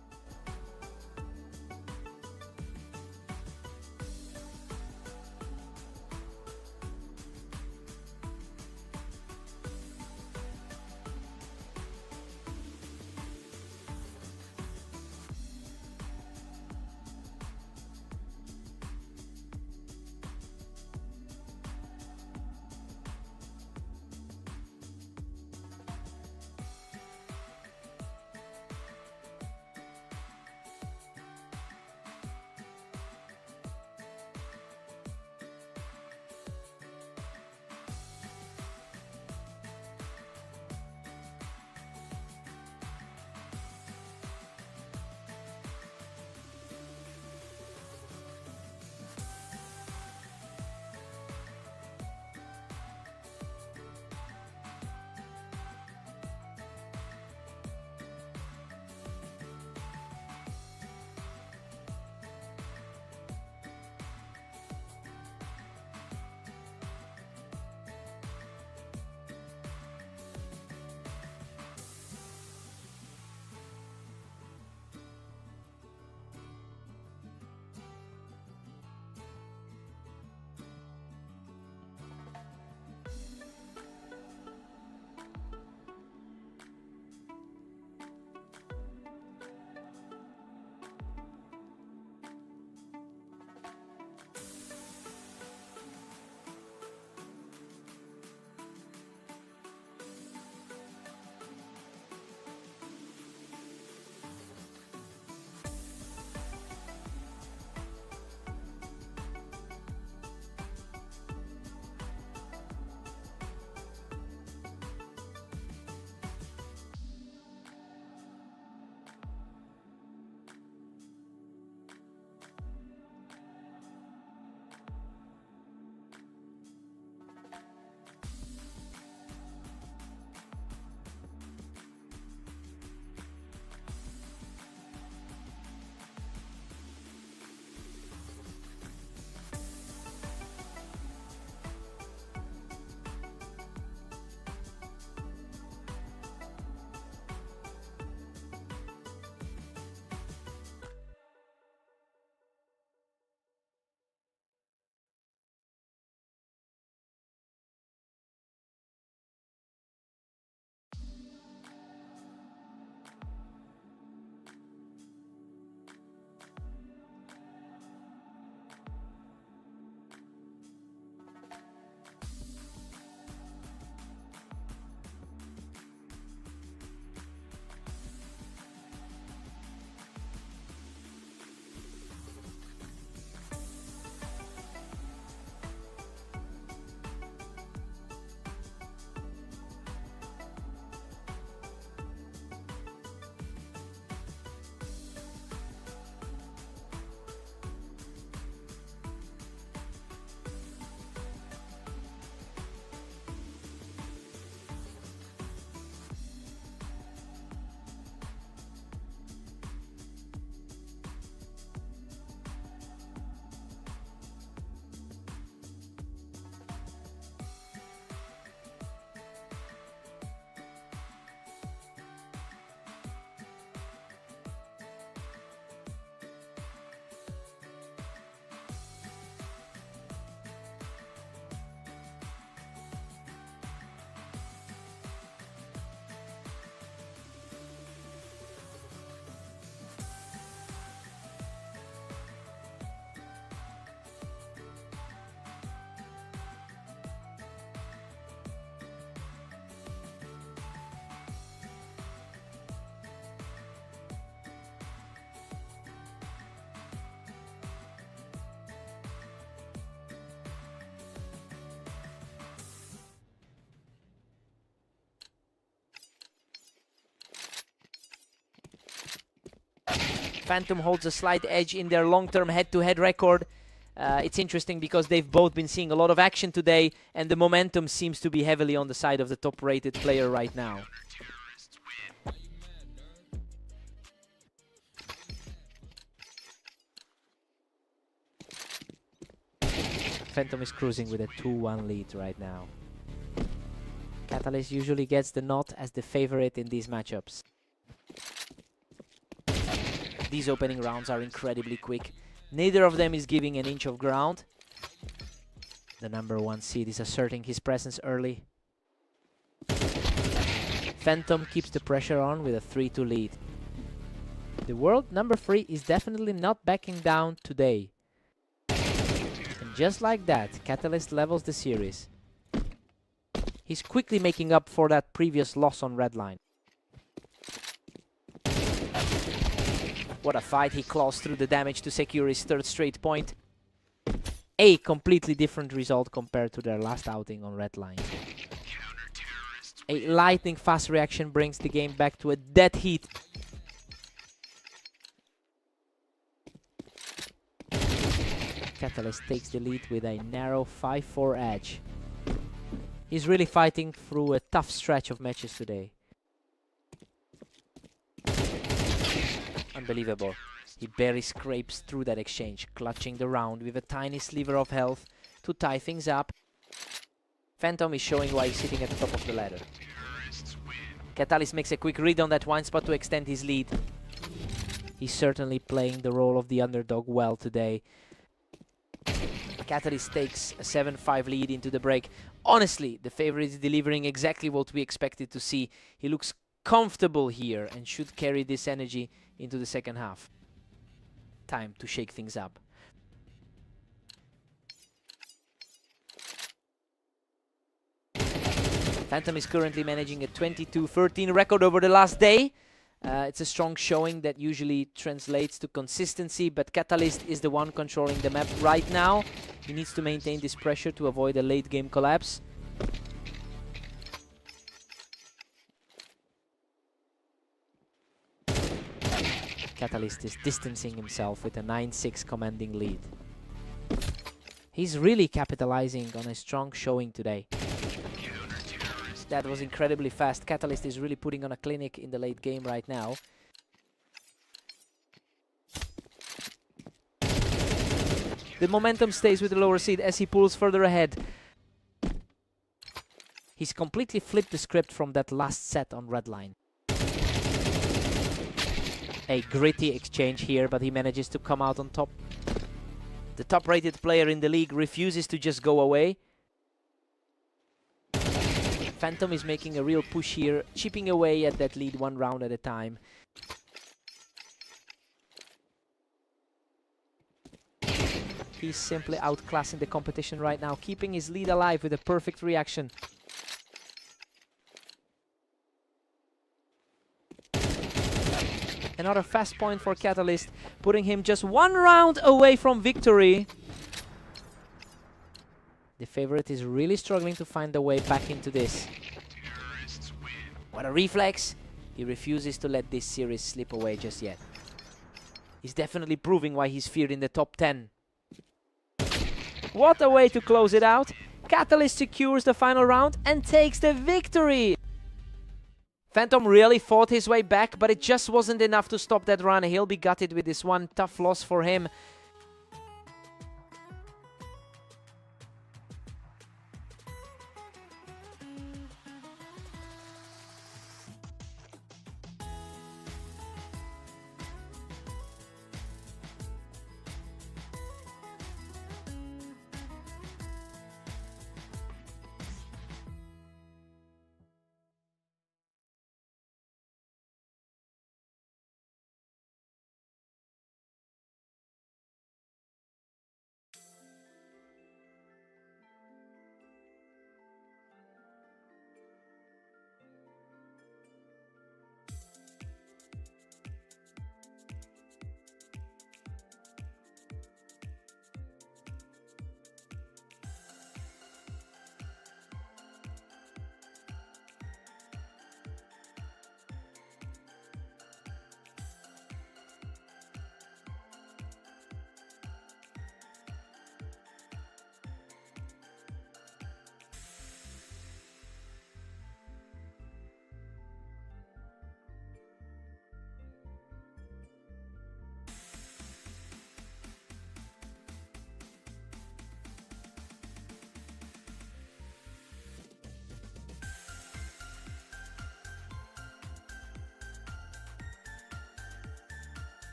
Phantom holds a slight edge in their long-term head-to-head record. It's interesting because they've both been seeing a lot of action today, and the momentum seems to be heavily on the side of the top-rated player right now. Phantom is cruising with a 2-1 lead right now. Catalyst usually gets the nod as the favorite in these matchups. These opening rounds are incredibly quick. Neither of them is giving an inch of ground. The #1 seed is asserting his presence early. Phantom keeps the pressure on with a 3-2 lead. The world #3 is definitely not backing down today. And just like that, Catalyst levels the series. He's quickly making up for that previous loss on Redline. What a fight, he claws through the damage to secure his 3rd straight point. A completely different result compared to their last outing on Redline. A lightning fast reaction brings the game back to a dead heat. Catalyst takes the lead with a narrow 5-4 edge. He's really fighting through a tough stretch of matches today. Unbelievable. He barely scrapes through that exchange, clutching the round with a tiny sliver of health to tie things up. Phantom is showing why he's sitting at the top of the ladder. Catalyst makes a quick read on that one spot to extend his lead. He's certainly playing the role of the underdog well today. Catalyst takes a 7-5 lead into the break. Honestly, the favorite is delivering exactly what we expected to see. He looks comfortable here and should carry this energy into the second half. Time to shake things up. Phantom is currently managing a 22-13 record over the last day. It's a strong showing that usually translates to consistency, but Catalyst is the one controlling the map right now. He needs to maintain this pressure to avoid a late game collapse. Catalyst is distancing himself with a 9-6 commanding lead. He's really capitalizing on a strong showing today. That was incredibly fast. Catalyst is really putting on a clinic in the late game right now. The momentum stays with the lower seed as he pulls further ahead. He's completely flipped the script from that last set on Redline. A gritty exchange here, but he manages to come out on top. The top-rated player in the league refuses to just go away. Phantom is making a real push here, chipping away at that lead 1 round at a time. He's simply outclassing the competition right now, keeping his lead alive with a perfect reaction. Another fast point for Catalyst, putting him just 1 round away from victory. The favorite is really struggling to find a way back into this. What a reflex! He refuses to let this series slip away just yet. He's definitely proving why he's feared in the top 10. What a way to close it out! Catalyst secures the final round and takes the victory! Phantom really fought his way back, but it just wasn't enough to stop that run. He'll be gutted with this one tough loss for him.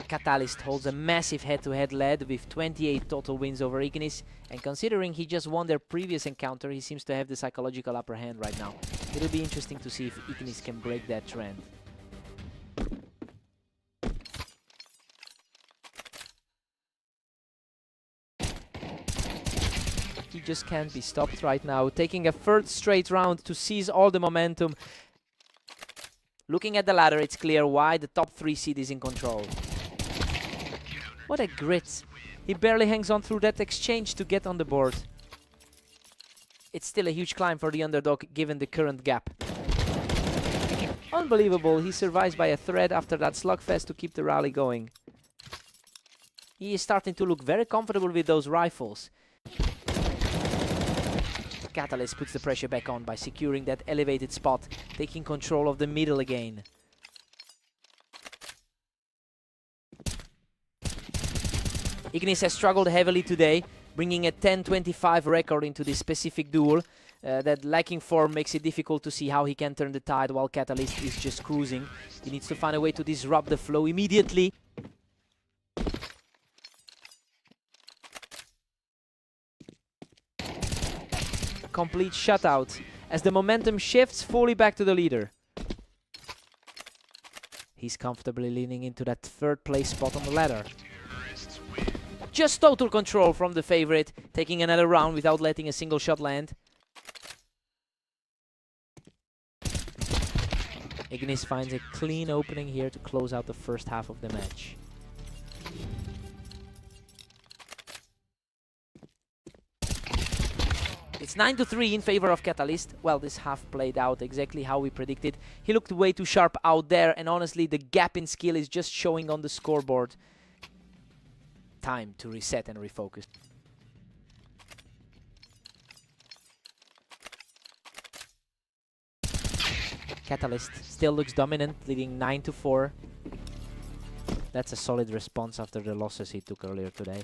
Catalyst holds a massive head-to-head lead with 28 total wins over Ignis, and considering he just won their previous encounter, he seems to have the psychological upper hand right now. It'll be interesting to see if Ignis can break that trend. He just can't be stopped right now, taking a third straight round to seize all the momentum. Looking at the ladder, it's clear why the top 3 seed is in control. What a grit. He barely hangs on through that exchange to get on the board. It's still a huge climb for the underdog given the current gap. Unbelievable, he survives by a thread after that slugfest to keep the rally going. He is starting to look very comfortable with those rifles. Catalyst puts the pressure back on by securing that elevated spot, taking control of the middle again. Ignis has struggled heavily today, bringing a 10-25 record into this specific duel. That lacking form makes it difficult to see how he can turn the tide while Catalyst is just cruising. He needs to find a way to disrupt the flow immediately. Complete shutout as the momentum shifts fully back to the leader. He's comfortably leaning into that third place spot on the ladder. Just total control from the favorite, taking another round without letting a single shot land. Ignis finds a clean opening here to close out the first half of the match. It's 9-3 in favor of Catalyst. Well, this half played out exactly how we predicted. He looked way too sharp out there, and honestly, the gap in skill is just showing on the scoreboard. Time to reset and refocus. Catalyst still looks dominant, leading 9-4. That's a solid response after the losses he took earlier today.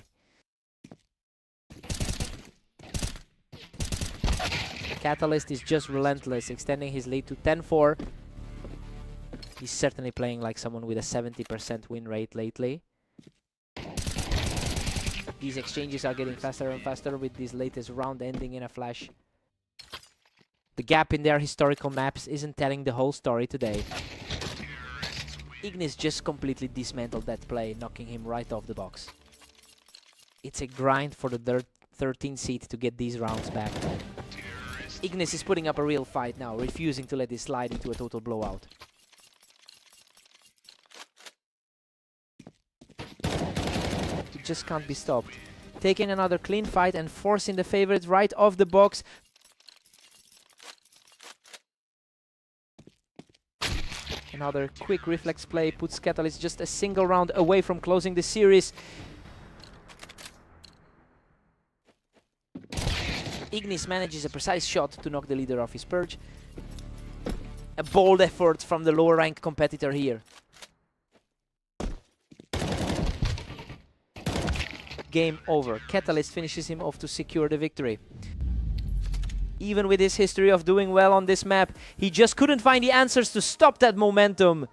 Catalyst is just relentless, extending his lead to 10-4. He's certainly playing like someone with a 70% win rate lately. These exchanges are getting faster and faster with this latest round ending in a flash. The gap in their historical maps isn't telling the whole story today. Ignis just completely dismantled that play, knocking him right off the box. It's a grind for the 13th seed to get these rounds back. Ignis is putting up a real fight now, refusing to let this slide into a total blowout. He just can't be stopped. Taking another clean fight and forcing the favorite right off the box. Another quick reflex play puts Catalyst just a single round away from closing the series. Ignis manages a precise shot to knock the leader off his perch. A bold effort from the lower ranked competitor here. Game over. Catalyst finishes him off to secure the victory. Even with his history of doing well on this map, he just couldn't find the answers to stop that momentum.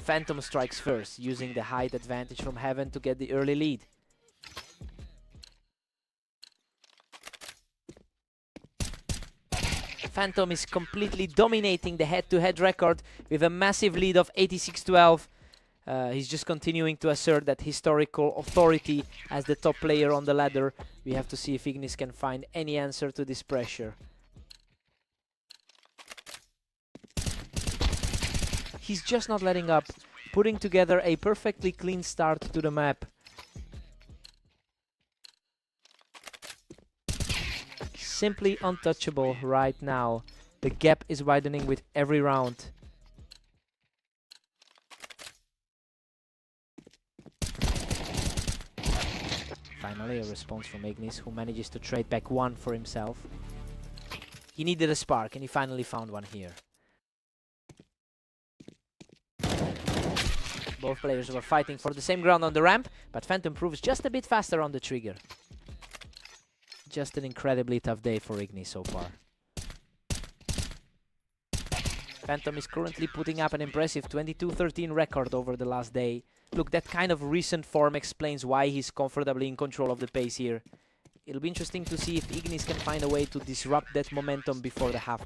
Phantom strikes first, using the height advantage from Heaven to get the early lead. Phantom is completely dominating the head-to-head record with a massive lead of 86-12. He's just continuing to assert that historical authority as the top player on the ladder. We have to see if Ignis can find any answer to this pressure. He's just not letting up, putting together a perfectly clean start to the map. Simply untouchable right now. The gap is widening with every round. Finally, a response from Ignis, who manages to trade back one for himself. He needed a spark, and he finally found one here. Both players were fighting for the same ground on the ramp, but Phantom proves just a bit faster on the trigger. Just an incredibly tough day for Ignis so far. Phantom is currently putting up an impressive 22-13 record over the last day. Look, that kind of recent form explains why he's comfortably in control of the pace here. It'll be interesting to see if Ignis can find a way to disrupt that momentum before the half.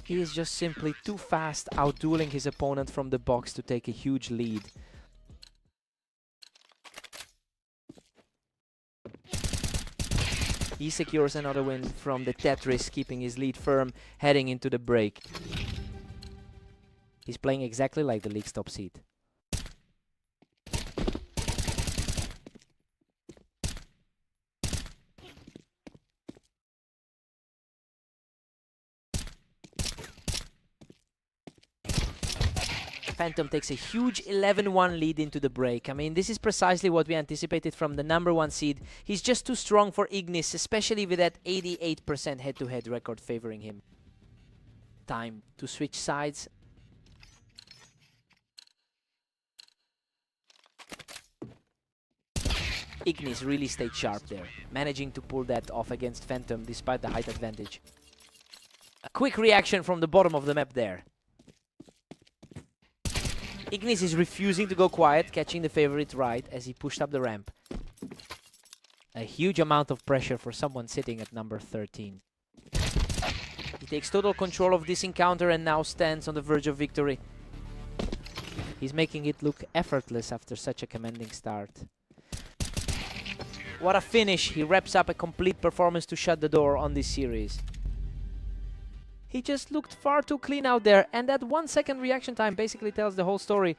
He is just simply too fast, outdueling his opponent from the box to take a huge lead. He secures another win from the Tetris, keeping his lead firm, heading into the break. He's playing exactly like the league's top seed. Phantom takes a huge 11-1 lead into the break. I mean, this is precisely what we anticipated from the #1 seed. He's just too strong for Ignis, especially with that 88% head-to-head record favoring him. Time to switch sides. Ignis really stayed sharp there, managing to pull that off against Phantom despite the height advantage. A quick reaction from the bottom of the map there. Ignis is refusing to go quiet, catching the favorite right as he pushed up the ramp. A huge amount of pressure for someone sitting at number 13. He takes total control of this encounter and now stands on the verge of victory. He's making it look effortless after such a commanding start. What a finish! He wraps up a complete performance to shut the door on this series. He just looked far too clean out there, and that 1 second reaction time basically tells the whole story.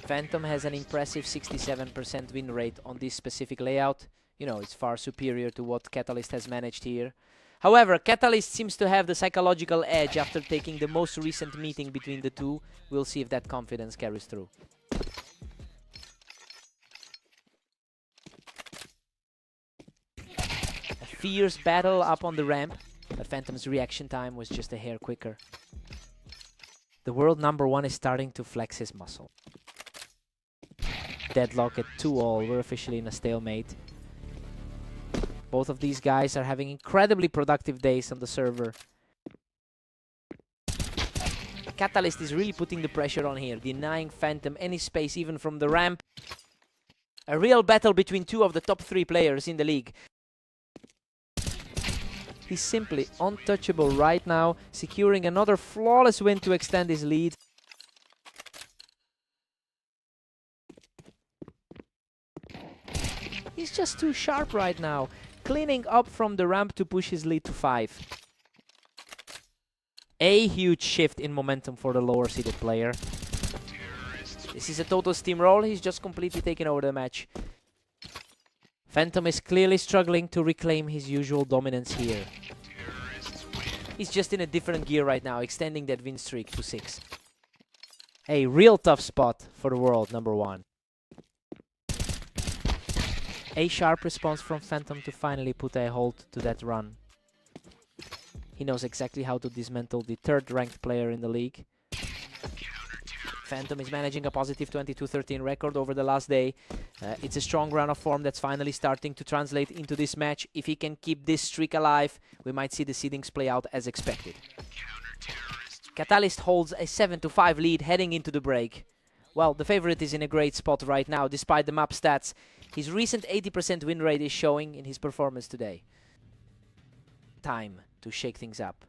Phantom has an impressive 67% win rate on this specific layout. You know, it's far superior to what Catalyst has managed here. However, Catalyst seems to have the psychological edge after taking the most recent meeting between the two. We'll see if that confidence carries through. A fierce battle up on the ramp, but Phantom's reaction time was just a hair quicker. The world #1 is starting to flex his muscle. Deadlock at 2-all, we're officially in a stalemate. Both of these guys are having incredibly productive days on the server. Catalyst is really putting the pressure on here, denying Phantom any space even from the ramp. A real battle between two of the top 3 players in the league. He's simply untouchable right now, securing another flawless win to extend his lead. He's just too sharp right now, cleaning up from the ramp to push his lead to 5. A huge shift in momentum for the lower seeded player. This is a total steamroll, he's just completely taken over the match. Phantom is clearly struggling to reclaim his usual dominance here. He's just in a different gear right now, extending that win streak to 6. A real tough spot for the world #1. A sharp response from Phantom to finally put a halt to that run. He knows exactly how to dismantle the 3rd ranked player in the league. Phantom is managing a positive 22-13 record over the last day. It's a strong run of form that's finally starting to translate into this match. If he can keep this streak alive, we might see the seedings play out as expected. Catalyst holds a 7-5 lead heading into the break. Well, the favorite is in a great spot right now, despite the map stats. His recent 80% win rate is showing in his performance today. Time to shake things up.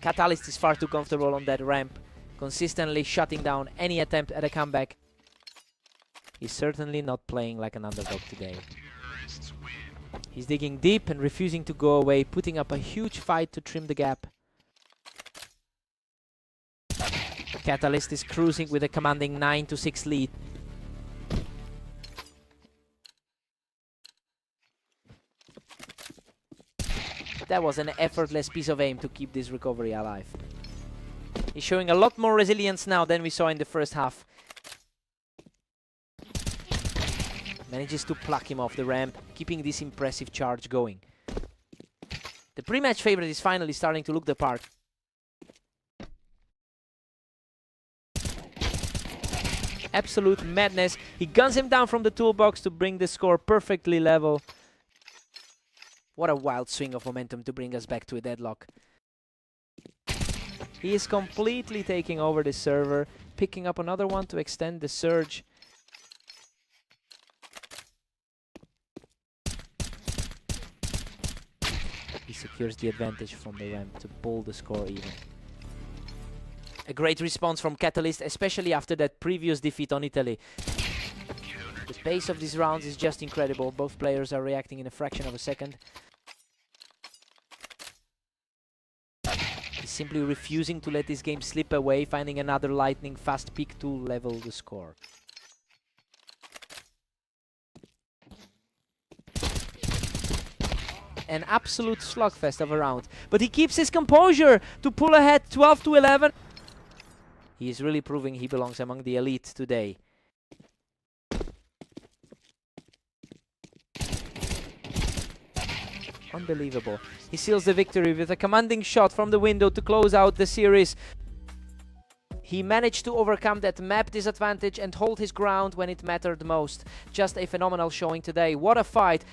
Catalyst is far too comfortable on that ramp, consistently shutting down any attempt at a comeback. He's certainly not playing like an underdog today. He's digging deep and refusing to go away, putting up a huge fight to trim the gap. Catalyst is cruising with a commanding 9-6 lead. That was an effortless piece of aim to keep this recovery alive. He's showing a lot more resilience now than we saw in the first half. Manages to pluck him off the ramp, keeping this impressive charge going. The pre-match favorite is finally starting to look the part. Absolute madness. He guns him down from the toolbox to bring the score perfectly level. What a wild swing of momentum to bring us back to a deadlock. He is completely taking over the server, picking up another one to extend the surge. He secures the advantage from the ramp to pull the score even. A great response from Catalyst, especially after that previous defeat on Italy. The pace of these rounds is just incredible. Both players are reacting in a fraction of a second. He's simply refusing to let this game slip away, finding another lightning fast peak to level the score. An absolute slugfest of a round. But he keeps his composure to pull ahead 12-11. He is really proving he belongs among the elite today. Unbelievable. He seals the victory with a commanding shot from the window to close out the series. He managed to overcome that map disadvantage and hold his ground when it mattered most. Just a phenomenal showing today. What a fight.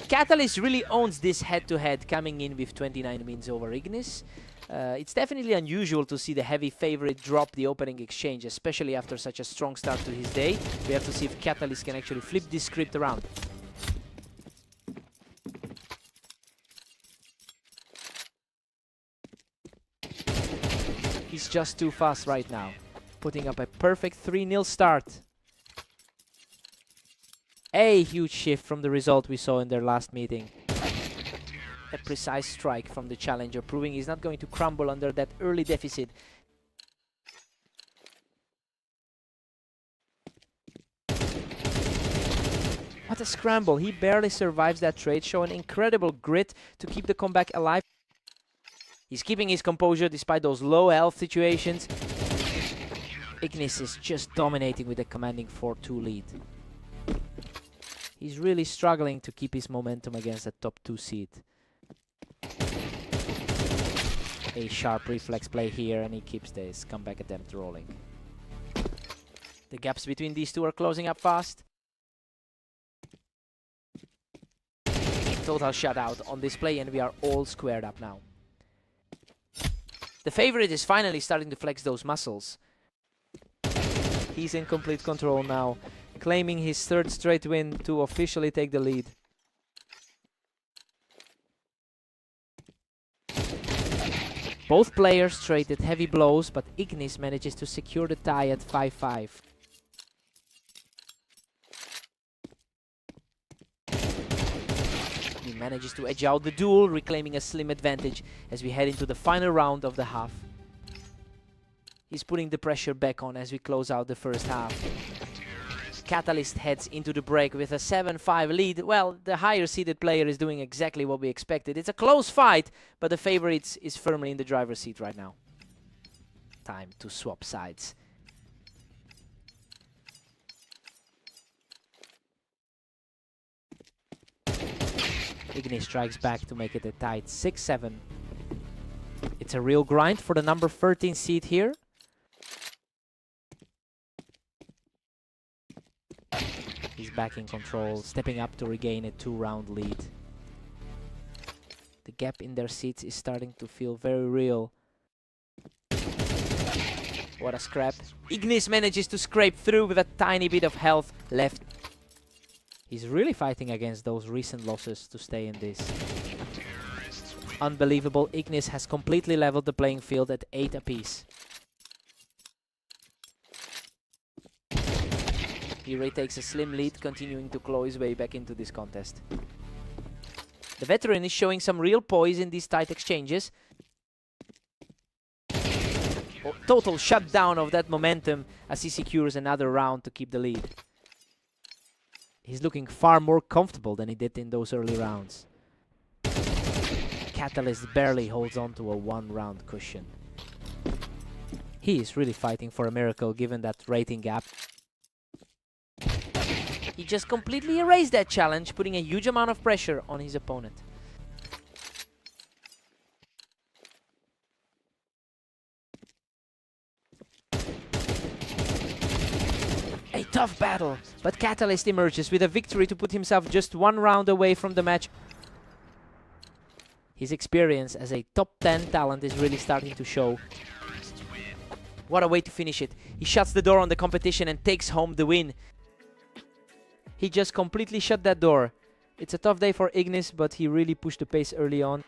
Catalyst really owns this head-to-head, coming in with 29 wins over Ignis. It's definitely unusual to see the heavy favorite drop the opening exchange, especially after such a strong start to his day. We have to see if Catalyst can actually flip this script around. He's just too fast right now, putting up a perfect 3-0 start. A huge shift from the result we saw in their last meeting. A precise strike from the challenger, proving he's not going to crumble under that early deficit. What a scramble. He barely survives that trade, showing incredible grit to keep the comeback alive. He's keeping his composure despite those low health situations. Ignis is just dominating with a commanding 4-2 lead. He's really struggling to keep his momentum against the top 2 seed. A sharp reflex play here, and he keeps this comeback attempt rolling. The gaps between these two are closing up fast. Total shutout on display, and we are all squared up now. The favorite is finally starting to flex those muscles. He's in complete control now, claiming his 3rd straight win to officially take the lead. Both players traded heavy blows, but Ignis manages to secure the tie at 5-5. He manages to edge out the duel, reclaiming a slim advantage as we head into the final round of the half. He's putting the pressure back on as we close out the first half. Catalyst heads into the break with a 7-5 lead. Well, the higher seeded player is doing exactly what we expected. It's a close fight, but the favorite is firmly in the driver's seat right now. Time to swap sides. Ignis strikes back to make it a tight 6-7. It's a real grind for the number 13 seed here. He's back in control, stepping up to regain a 2-round lead. The gap in their seats is starting to feel very real. What a scrap. Ignis manages to scrape through with a tiny bit of health left. He's really fighting against those recent losses to stay in this. Unbelievable, Ignis has completely leveled the playing field at 8 apiece. He retakes a slim lead, continuing to claw his way back into this contest. The veteran is showing some real poise in these tight exchanges. Total shutdown of that momentum as he secures another round to keep the lead. He's looking far more comfortable than he did in those early rounds. Catalyst barely holds on to a 1-round cushion. He is really fighting for a miracle given that rating gap. He just completely erased that challenge, putting a huge amount of pressure on his opponent. A tough battle, but Catalyst emerges with a victory to put himself just 1 round away from the match. His experience as a top 10 talent is really starting to show. What a way to finish it. He shuts the door on the competition and takes home the win. He just completely shut that door. It's a tough day for Ignis, but he really pushed the pace early on.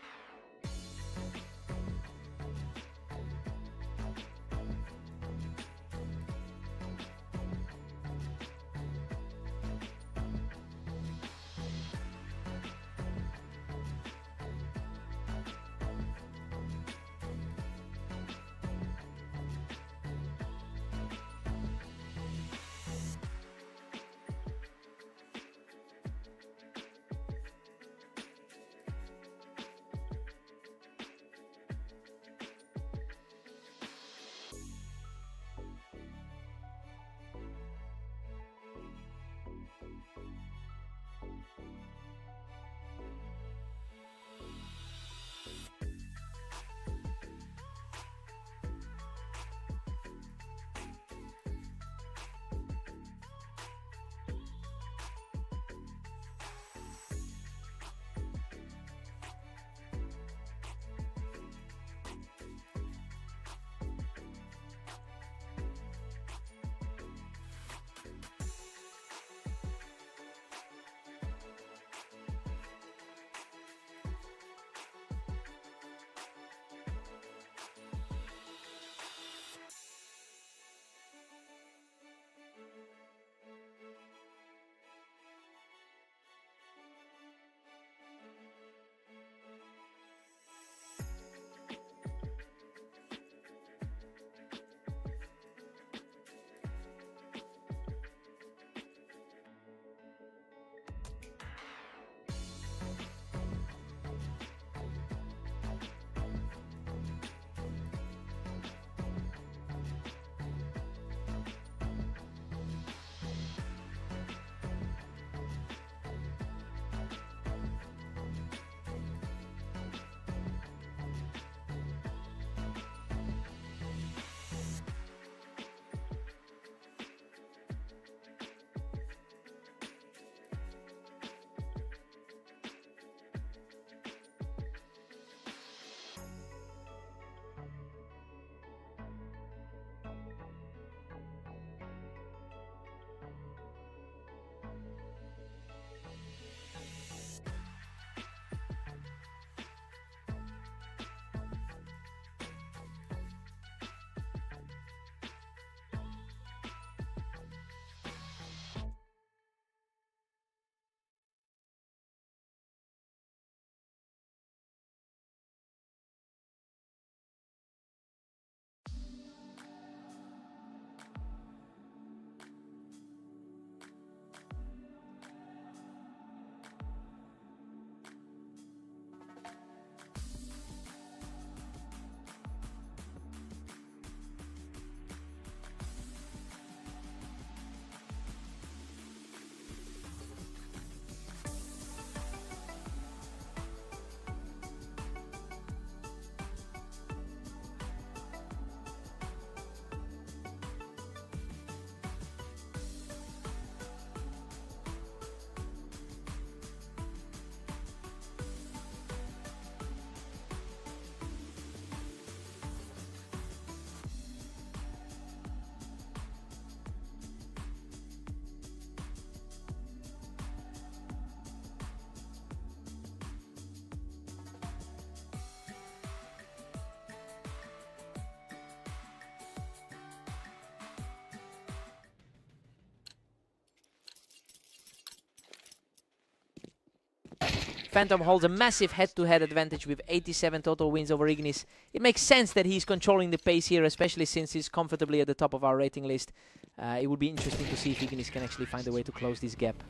Phantom holds a massive head-to-head advantage with 87 total wins over Ignis. It makes sense that he's controlling the pace here, especially since he's comfortably at the top of our rating list. It would be interesting to see if Ignis can actually find a way to close this gap.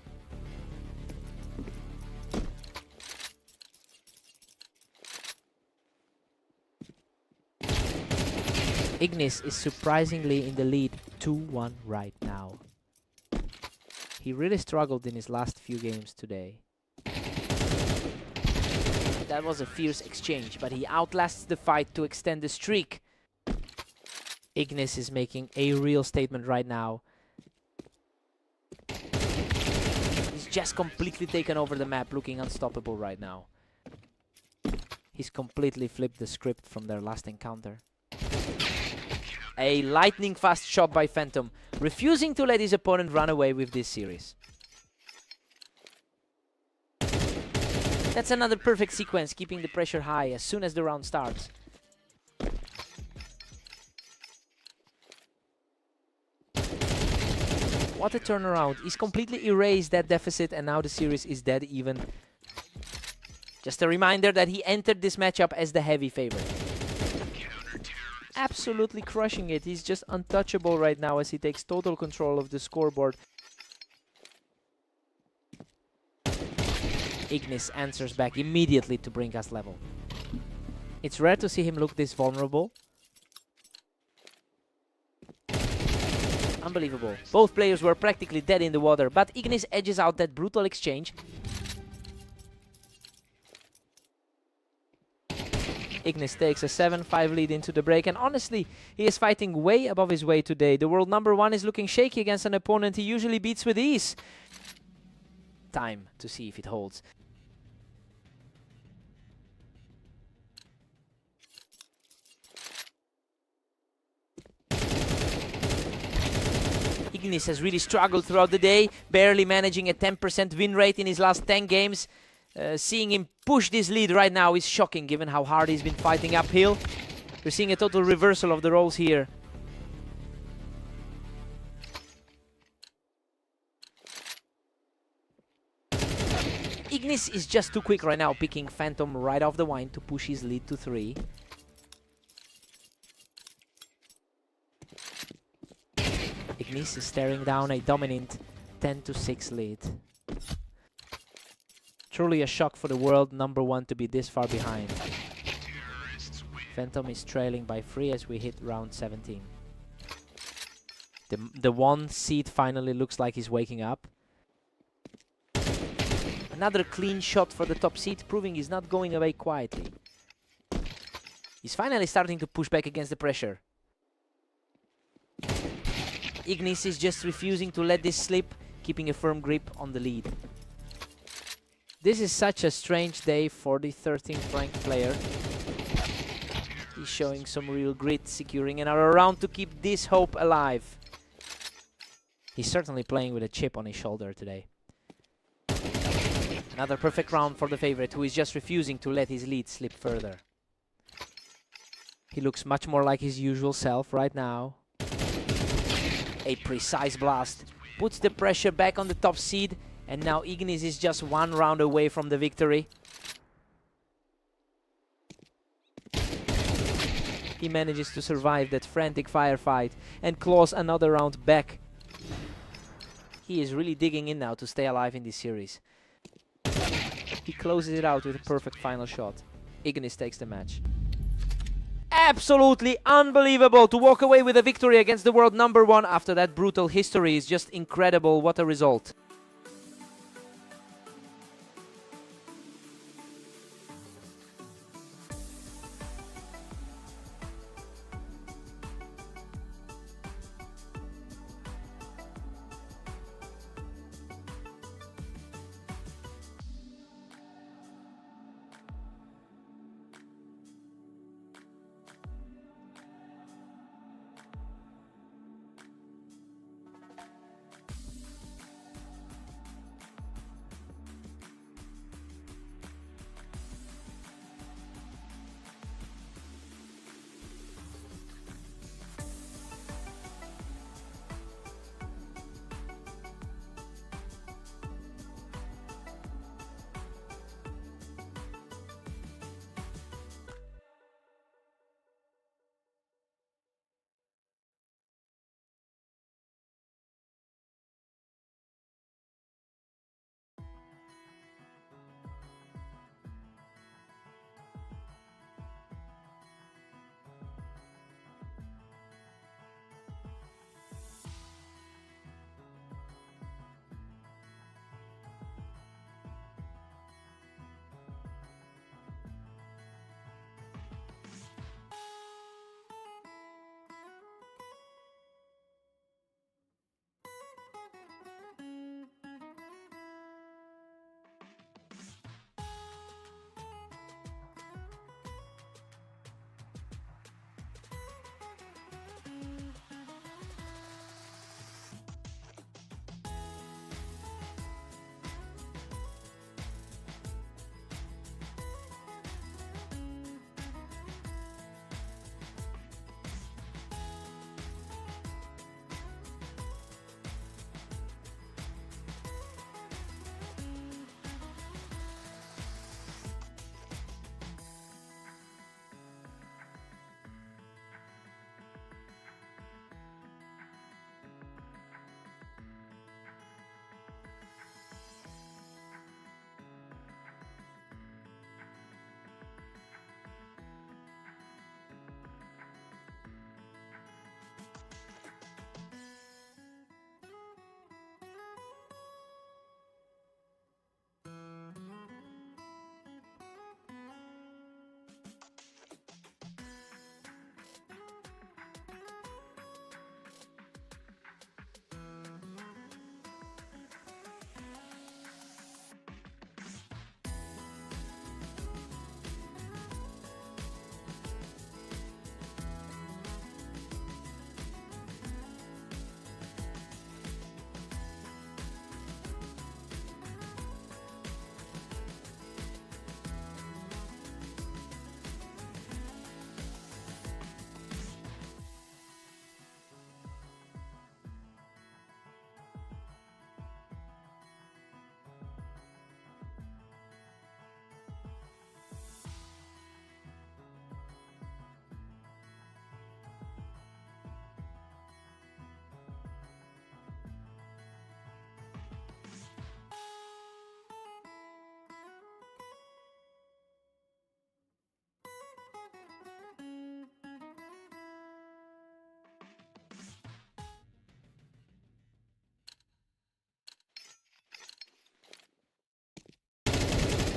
Ignis is surprisingly in the lead 2-1 right now. He really struggled in his last few games today. That was a fierce exchange, but he outlasts the fight to extend the streak. Ignis is making a real statement right now. He's just completely taken over the map, looking unstoppable right now. He's completely flipped the script from their last encounter. A lightning-fast shot by Phantom, refusing to let his opponent run away with this series. That's another perfect sequence, keeping the pressure high as soon as the round starts. What a turnaround. He's completely erased that deficit and now the series is dead even. Just a reminder that he entered this matchup as the heavy favorite. Absolutely crushing it. He's just untouchable right now as he takes total control of the scoreboard. Ignis answers back immediately to bring us level. It's rare to see him look this vulnerable. Unbelievable. Both players were practically dead in the water, but Ignis edges out that brutal exchange. Ignis takes a 7-5 lead into the break, and honestly, he is fighting way above his weight today. The world #1 is looking shaky against an opponent he usually beats with ease. Time to see if it holds. Ignis has really struggled throughout the day, barely managing a 10% win rate in his last 10 games. Seeing him push this lead right now is shocking, given how hard he's been fighting uphill. We're seeing a total reversal of the roles here. Ignis is just too quick right now, picking Phantom right off the vine to push his lead to 3. Ignis is staring down a dominant 10-6 lead. Truly a shock for the world #1 to be this far behind. Phantom is trailing by 3 as we hit round 17. The one seed finally looks like he's waking up. Another clean shot for the top seed, proving he's not going away quietly. He's finally starting to push back against the pressure. Ignis is just refusing to let this slip, keeping a firm grip on the lead. This is such a strange day for the 13th ranked player. He's showing some real grit, securing another round to keep this hope alive. He's certainly playing with a chip on his shoulder today. Another perfect round for the favorite, who is just refusing to let his lead slip further. He looks much more like his usual self right now. A precise blast puts the pressure back on the top seed, and now Ignis is just 1 round away from the victory. He manages to survive that frantic firefight and claws another round back. He is really digging in now to stay alive in this series. He closes it out with a perfect final shot. Ignis takes the match. Absolutely unbelievable to walk away with a victory against the world #1 after that brutal history is just incredible. What a result.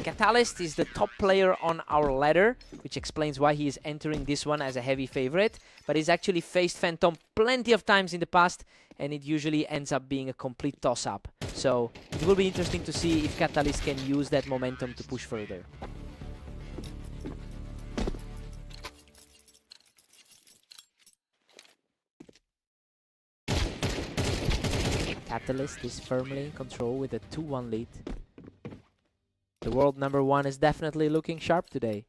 Catalyst is the top player on our ladder, which explains why he is entering this one as a heavy favorite, but he's actually faced Phantom plenty of times in the past, and it usually ends up being a complete toss-up. So it will be interesting to see if Catalyst can use that momentum to push further. Catalyst is firmly in control with a 2-1 lead. The world #1 is definitely looking sharp today.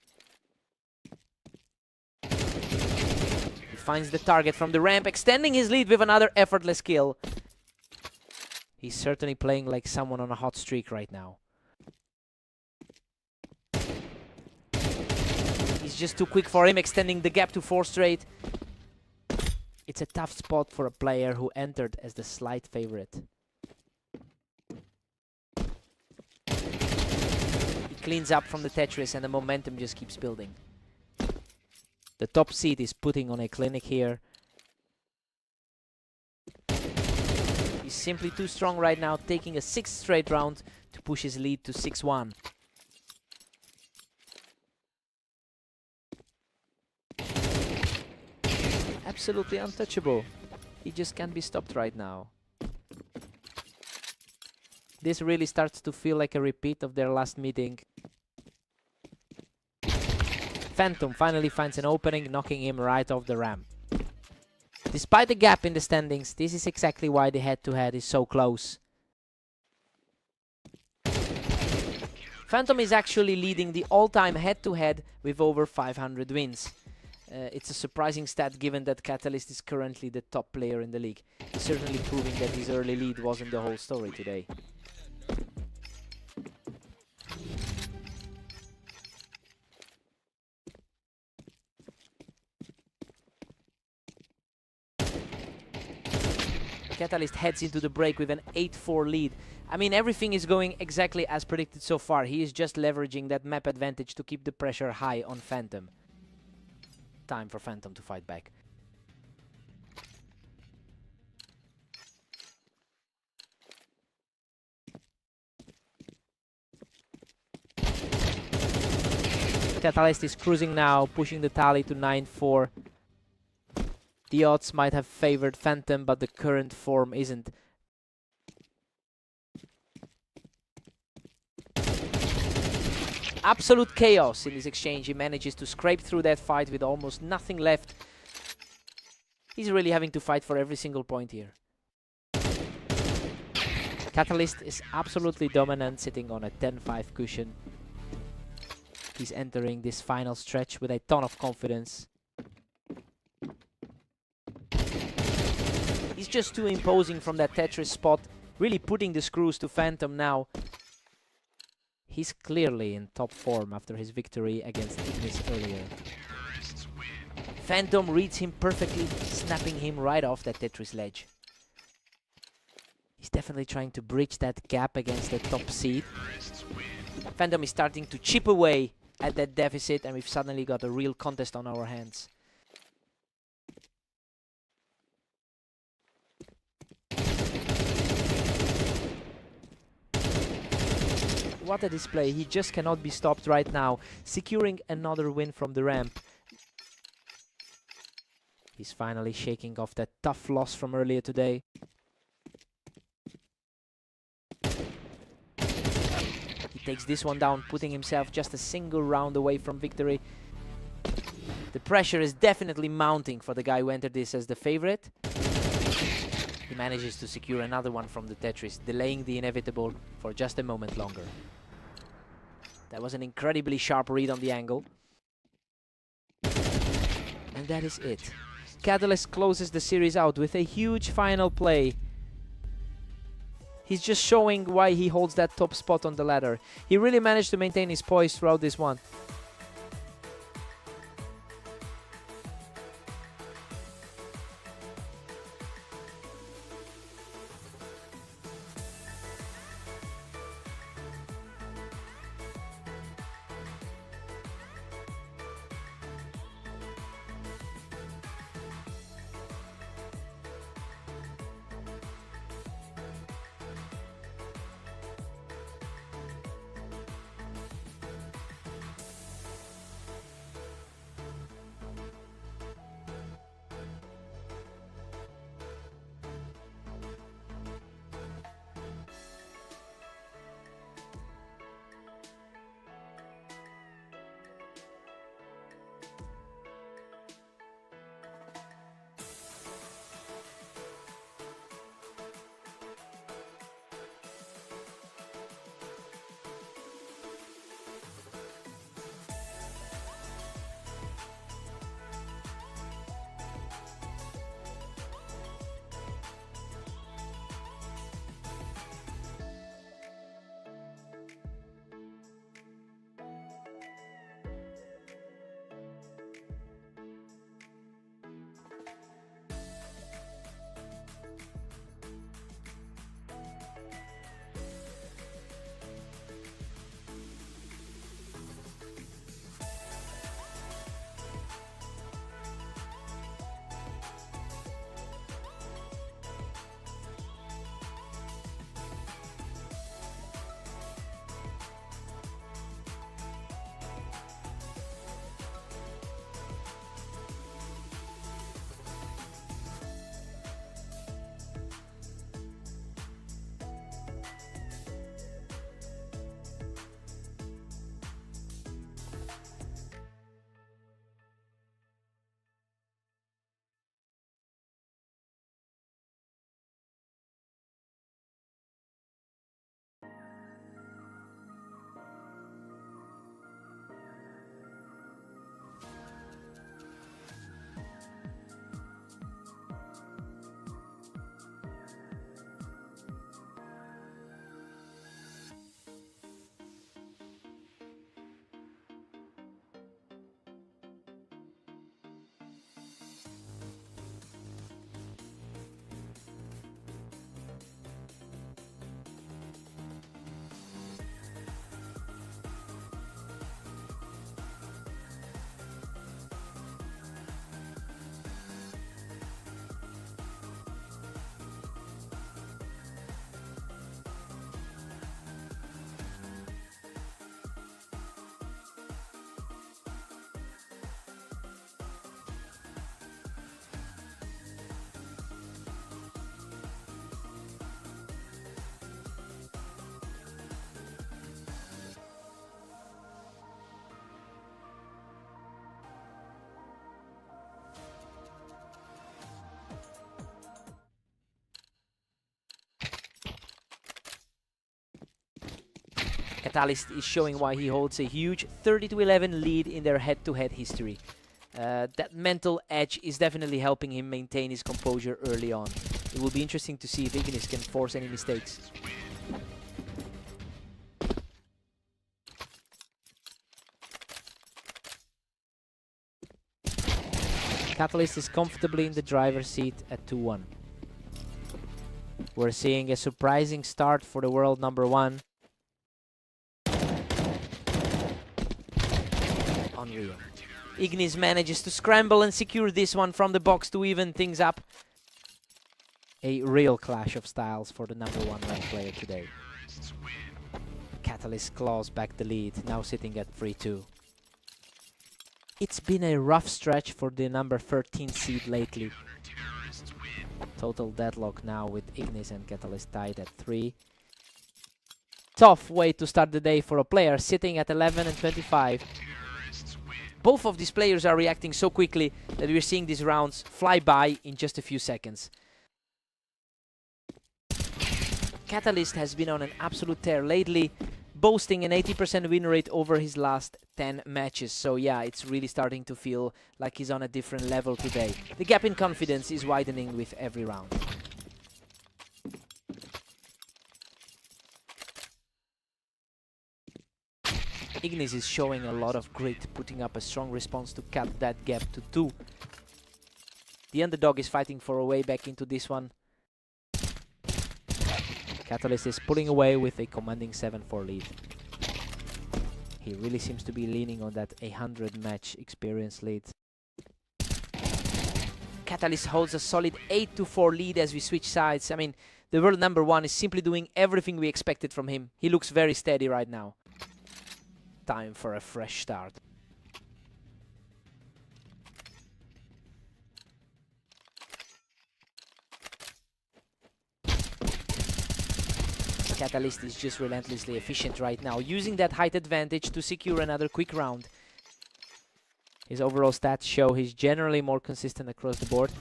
He finds the target from the ramp, extending his lead with another effortless kill. He's certainly playing like someone on a hot streak right now. He's just too quick for him, extending the gap to 4 straight. It's a tough spot for a player who entered as the slight favorite. Cleans up from the Tetris and the momentum just keeps building. The top seed is putting on a clinic here. He's simply too strong right now, taking a 6th straight round to push his lead to 6-1. Absolutely untouchable. He just can't be stopped right now. This really starts to feel like a repeat of their last meeting. Phantom finally finds an opening, knocking him right off the ramp. Despite the gap in the standings, this is exactly why the head-to-head is so close. Phantom is actually leading the all-time head-to-head with over 500 wins. It's a surprising stat given that Catalyst is currently the top player in the league. He's certainly proving that his early lead wasn't the whole story today. Catalyst heads into the break with an 8-4 lead. I mean, everything is going exactly as predicted so far. He is just leveraging that map advantage to keep the pressure high on Phantom. Time for Phantom to fight back. Catalyst is cruising now, pushing the tally to 9-4. The odds might have favored Phantom, but the current form isn't. Absolute chaos in this exchange. He manages to scrape through that fight with almost nothing left. He's really having to fight for every single point here. Catalyst is absolutely dominant, sitting on a 10-5 cushion. He's entering this final stretch with a ton of confidence. He's just too imposing from that Tetris spot, really putting the screws to Phantom now. He's clearly in top form after his victory against Ignis earlier. Phantom reads him perfectly, snapping him right off that Tetris ledge. He's definitely trying to bridge that gap against the top seed. Phantom is starting to chip away at that deficit, and we've suddenly got a real contest on our hands. What a display. He just cannot be stopped right now, securing another win from the ramp. He's finally shaking off that tough loss from earlier today. He takes this one down, putting himself just a single round away from victory. The pressure is definitely mounting for the guy who entered this as the favorite. He manages to secure another one from the Tetris, delaying the inevitable for just a moment longer. That was an incredibly sharp read on the angle. And that is it. Catalyst closes the series out with a huge final play. He's just showing why he holds that top spot on the ladder. He really managed to maintain his poise throughout this one. Catalyst is showing why he holds a huge 30-11 lead in their head-to-head history. That mental edge is definitely helping him maintain his composure early on. It will be interesting to see if Ignis can force any mistakes. Catalyst is comfortably in the driver's seat at 2-1. We're seeing a surprising start for the world #1. Unreal. Ignis manages to scramble and secure this one from the box to even things up. A real clash of styles for the #1 ranked player today. Catalyst claws back the lead, now sitting at 3-2. It's been a rough stretch for the number 13 seed lately. Total deadlock now with Ignis and Catalyst tied at 3. Tough way to start the day for a player sitting at 11 and 25. Both of these players are reacting so quickly that we're seeing these rounds fly by in just a few seconds. Catalyst has been on an absolute tear lately, boasting an 80% win rate over his last 10 matches. So yeah, it's really starting to feel like he's on a different level today. The gap in confidence is widening with every round. Ignis is showing a lot of grit, putting up a strong response to cut that gap to 2. The underdog is fighting for a way back into this one. Catalyst is pulling away with a commanding 7-4 lead. He really seems to be leaning on that 100 match experience lead. Catalyst holds a solid 8-4 lead as we switch sides. I mean, the world #1 is simply doing everything we expected from him. He looks very steady right now. Time for a fresh start. Catalyst is just relentlessly efficient right now, using that height advantage to secure another quick round. His overall stats show he's generally more consistent across the board.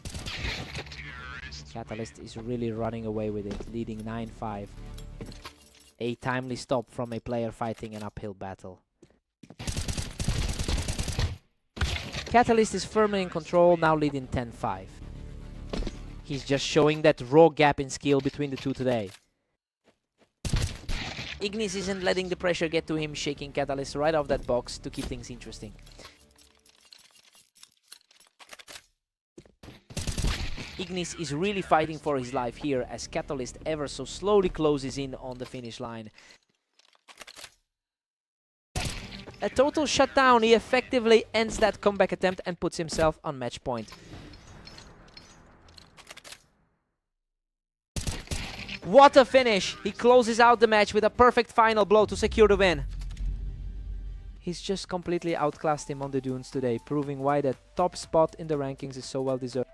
Catalyst is really running away with it, leading 9-5. A timely stop from a player fighting an uphill battle. Catalyst is firmly in control, now leading 10-5. He's just showing that raw gap in skill between the two today. Ignis isn't letting the pressure get to him, shaking Catalyst right off that box to keep things interesting. Ignis is really fighting for his life here as Catalyst ever so slowly closes in on the finish line. A total shutdown, he effectively ends that comeback attempt and puts himself on match point. What a finish! He closes out the match with a perfect final blow to secure the win. He's just completely outclassed him on the dunes today, proving why that top spot in the rankings is so well deserved.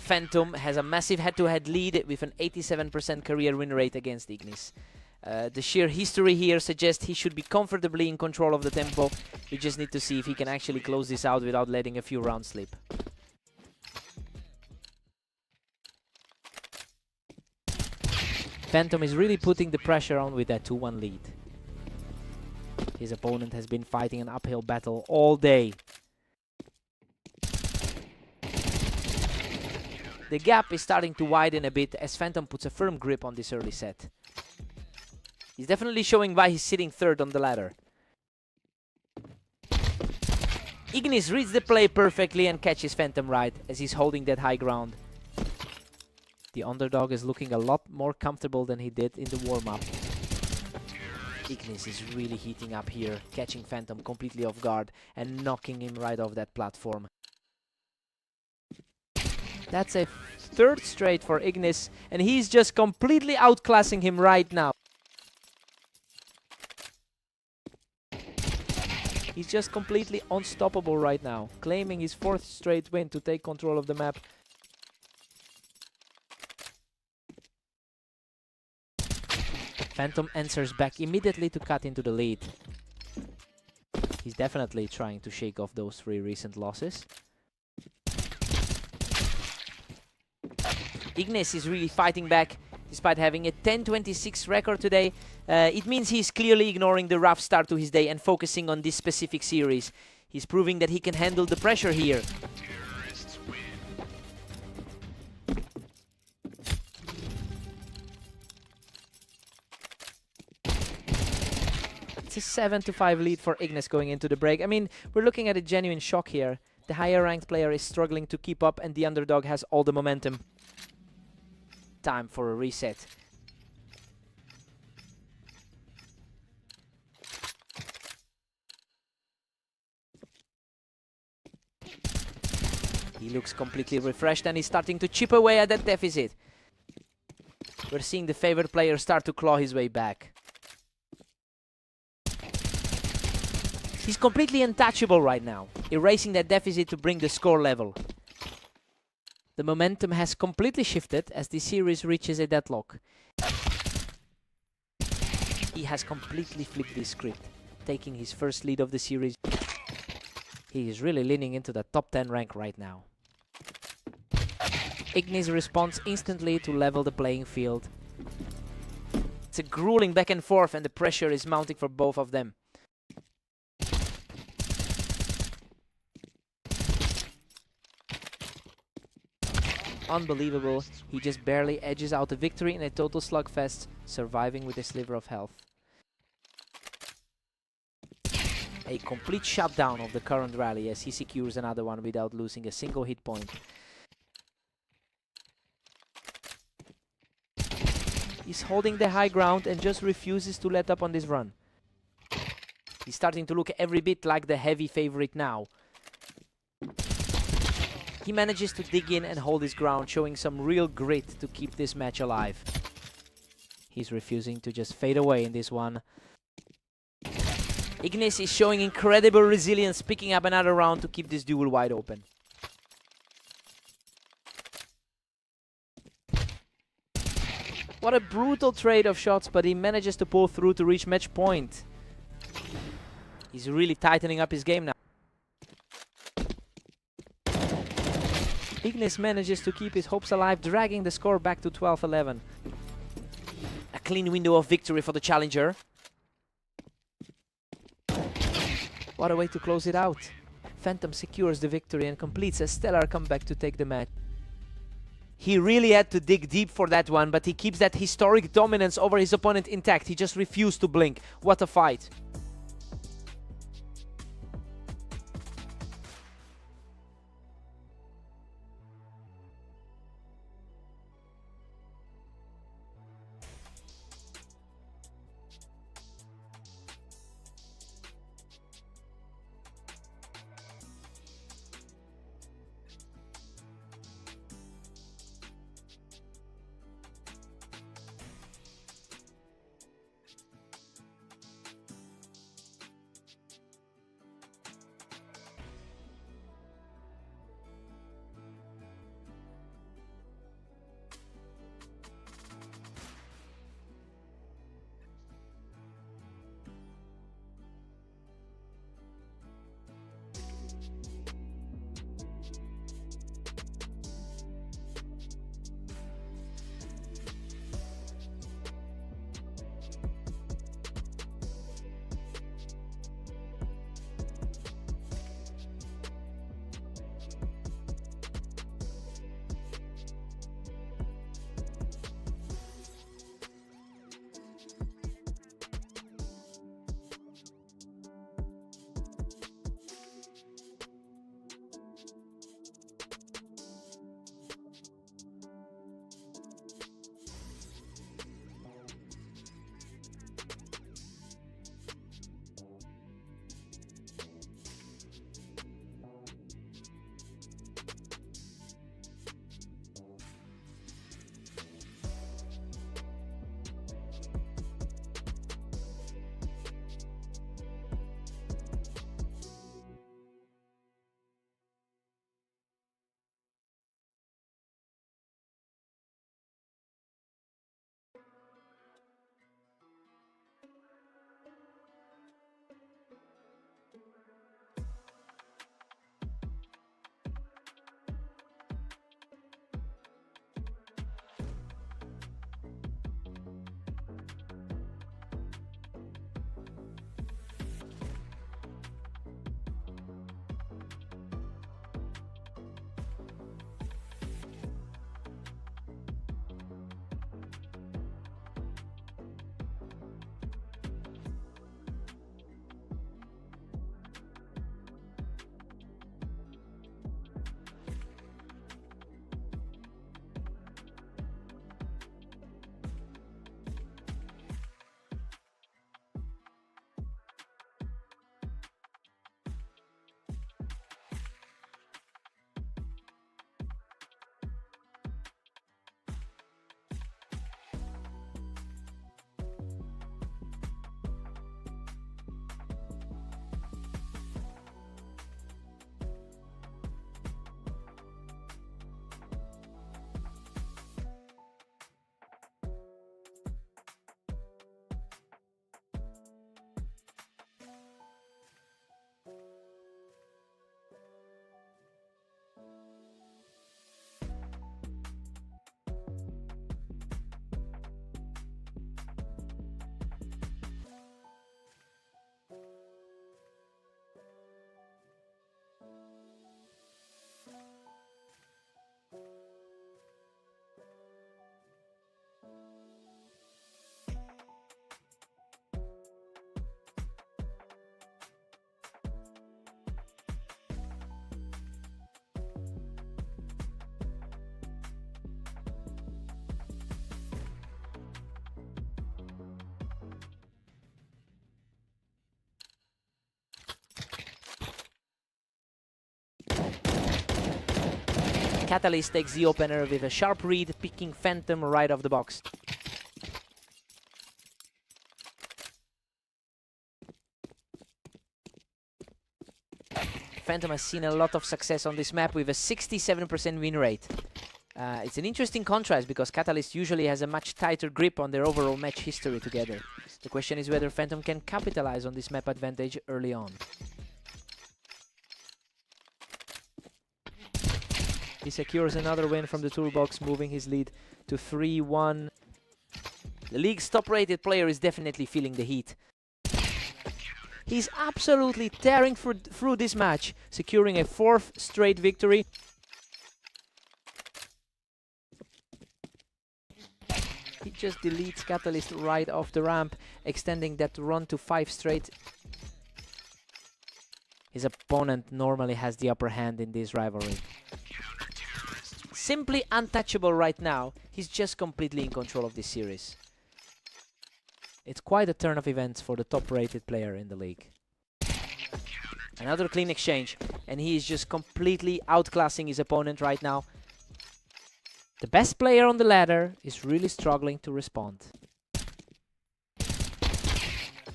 Phantom has a massive head-to-head lead with an 87% career win rate against Ignis. The sheer history here suggests he should be comfortably in control of the tempo. We just need to see if he can actually close this out without letting a few rounds slip. Phantom is really putting the pressure on with that 2-1 lead. His opponent has been fighting an uphill battle all day. The gap is starting to widen a bit as Phantom puts a firm grip on this early set. He's definitely showing why he's sitting third on the ladder. Ignis reads the play perfectly and catches Phantom right as he's holding that high ground. The underdog is looking a lot more comfortable than he did in the warm-up. Ignis is really heating up here, catching Phantom completely off guard and knocking him right off that platform. That's a third straight for Ignis, and he's just completely outclassing him right now. He's just completely unstoppable right now, claiming his fourth straight win to take control of the map. Phantom answers back immediately to cut into the lead. He's definitely trying to shake off those 3 recent losses. Ignis is really fighting back despite having a 10-26 record today. It means he's clearly ignoring the rough start to his day and focusing on this specific series. He's proving that he can handle the pressure here. It's a 7-5 lead for Ignis going into the break. I mean, we're looking at a genuine shock here. The higher ranked player is struggling to keep up and the underdog has all the momentum. Time for a reset. He looks completely refreshed and he's starting to chip away at that deficit. We're seeing the favored player start to claw his way back. He's completely untouchable right now, erasing that deficit to bring the score level. The momentum has completely shifted as the series reaches a deadlock. He has completely flipped the script, taking his first lead of the series. He is really leaning into the top 10 rank right now. Ignis responds instantly to level the playing field. It's a grueling back and forth and the pressure is mounting for both of them. Unbelievable, he just barely edges out the victory in a total slugfest, surviving with a sliver of health. A complete shutdown of the current rally as he secures another one without losing a single hit point. He's holding the high ground and just refuses to let up on this run. He's starting to look every bit like the heavy favorite now. He manages to dig in and hold his ground, showing some real grit to keep this match alive. He's refusing to just fade away in this one. Ignis is showing incredible resilience, picking up another round to keep this duel wide open. What a brutal trade of shots, but he manages to pull through to reach match point. He's really tightening up his game now. Ignis manages to keep his hopes alive, dragging the score back to 12-11. A clean window of victory for the challenger. What a way to close it out. Phantom secures the victory and completes a stellar comeback to take the match. He really had to dig deep for that one, but he keeps that historic dominance over his opponent intact. He just refused to blink. What a fight. Catalyst takes the opener with a sharp read, picking Phantom right off the box. Phantom has seen a lot of success on this map with a 67% win rate. It's an interesting contrast because Catalyst usually has a much tighter grip on their overall match history together. The question is whether Phantom can capitalize on this map advantage early on. He secures another win from the toolbox, moving his lead to 3-1. The league's top-rated player is definitely feeling the heat. He's absolutely tearing through this match, securing a 4th straight victory. He just deletes Catalyst right off the ramp, extending that run to 5 straight. His opponent normally has the upper hand in this rivalry. Simply untouchable right now. He's just completely in control of this series. It's quite a turn of events for the top-rated player in the league. Another clean exchange, and he is just completely outclassing his opponent right now. The best player on the ladder is really struggling to respond.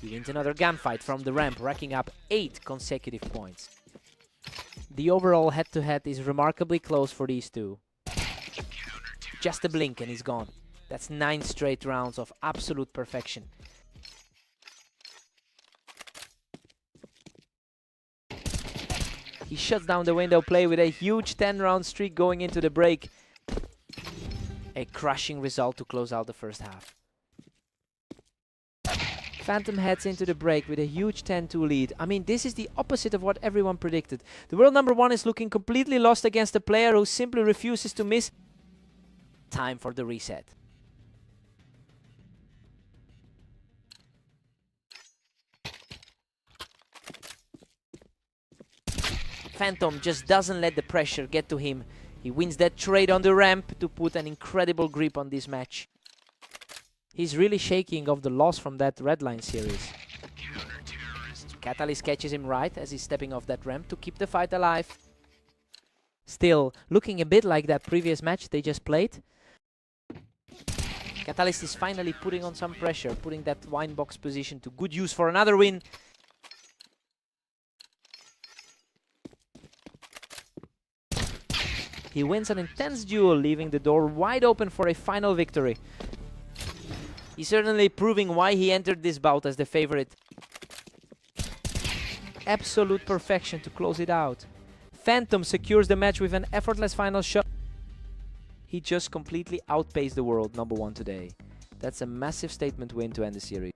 He wins another gunfight from the ramp, racking up 8 consecutive points. The overall head-to-head is remarkably close for these two. Just a blink and he's gone. That's 9 straight rounds of absolute perfection. He shuts down the window play with a huge 10-round streak going into the break. A crushing result to close out the first half. Phantom heads into the break with a huge 10-2 lead. I mean, this is the opposite of what everyone predicted. The world number 1 is looking completely lost against a player who simply refuses to miss. Time for the reset. Phantom just doesn't let the pressure get to him. He wins that trade on the ramp to put an incredible grip on this match. He's really shaking off the loss from that Redline series. Catalyst catches him right as he's stepping off that ramp to keep the fight alive. Still, looking a bit like that previous match they just played. Catalyst is finally putting on some pressure, putting that wine box position to good use for another win. He wins an intense duel, leaving the door wide open for a final victory. He's certainly proving why he entered this bout as the favorite. Absolute perfection to close it out. Phantom secures the match with an effortless final shot. He just completely outpaced the world number 1 today. That's a massive statement win to end the series.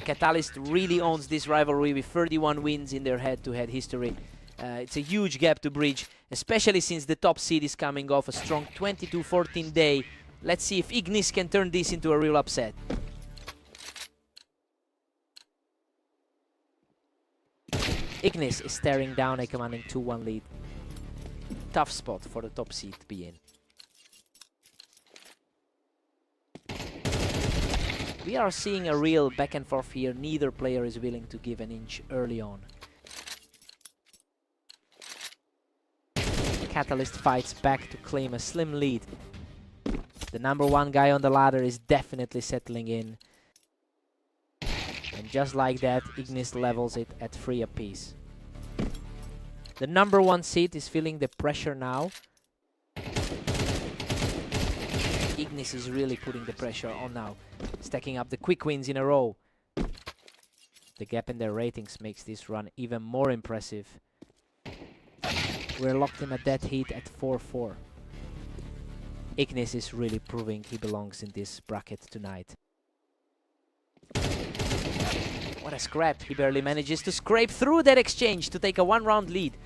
Catalyst really owns this rivalry with 31 wins in their head-to-head history. It's a huge gap to bridge, especially since the top seed is coming off a strong 22-14 day. Let's see if Ignis can turn this into a real upset. Ignis is staring down a commanding 2-1 lead. Tough spot for the top seed to be in. We are seeing a real back and forth here. Neither player is willing to give an inch early on. Catalyst fights back to claim a slim lead. The #1 guy on the ladder is definitely settling in. And just like that, Ignis levels it at 3 apiece. The #1 seed is feeling the pressure now. Ignis is really putting the pressure on now, stacking up the quick wins in a row. The gap in their ratings makes this run even more impressive. We're locked in a dead heat at 4-4. Ignis is really proving he belongs in this bracket tonight. What a scrap! He barely manages to scrape through that exchange to take a 1-round lead.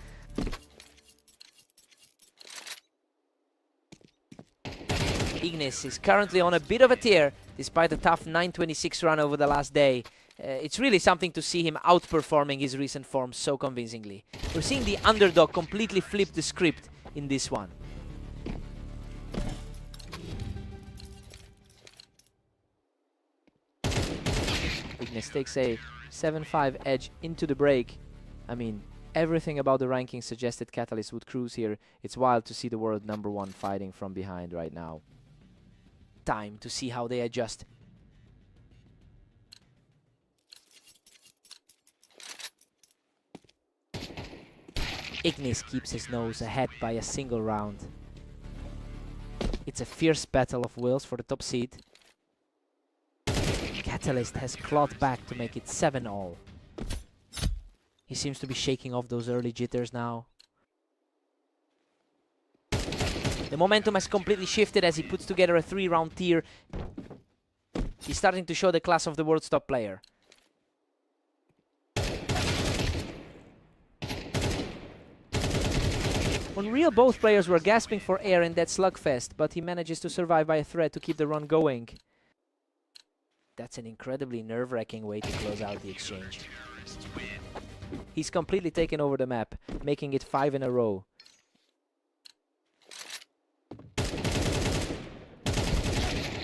Ignis is currently on a bit of a tear, despite a tough 9:26 run over the last day. It's really something to see him outperforming his recent form so convincingly. We're seeing the underdog completely flip the script in this one. Ignis takes a 7-5 edge into the break. I mean, everything about the ranking suggested Catalyst would cruise here. It's wild to see the world #1 fighting from behind right now. Time to see how they adjust. Ignis keeps his nose ahead by a single round. It's a fierce battle of wills for the top seed. Catalyst has clawed back to make it 7-all. He seems to be shaking off those early jitters now. The momentum has completely shifted as he puts together a 3-round tier. He's starting to show the class of the world's top player. Unreal, both players were gasping for air in that slugfest, but he manages to survive by a thread to keep the run going. That's an incredibly nerve-wracking way to close out the exchange. He's completely taken over the map, making it 5 in a row.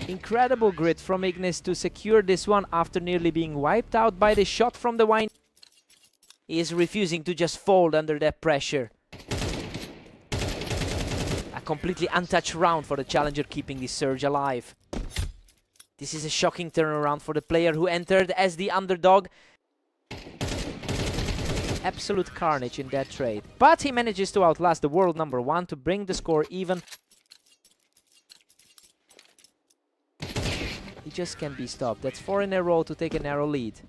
Incredible grit from Ignis to secure this one after nearly being wiped out by the shot from the wine. He is refusing to just fold under that pressure. A completely untouched round for the challenger, keeping the surge alive. This is a shocking turnaround for the player who entered as the underdog. Absolute carnage in that trade. But he manages to outlast the world #1 to bring the score even. He just can't be stopped. That's 4 in a row to take a narrow lead.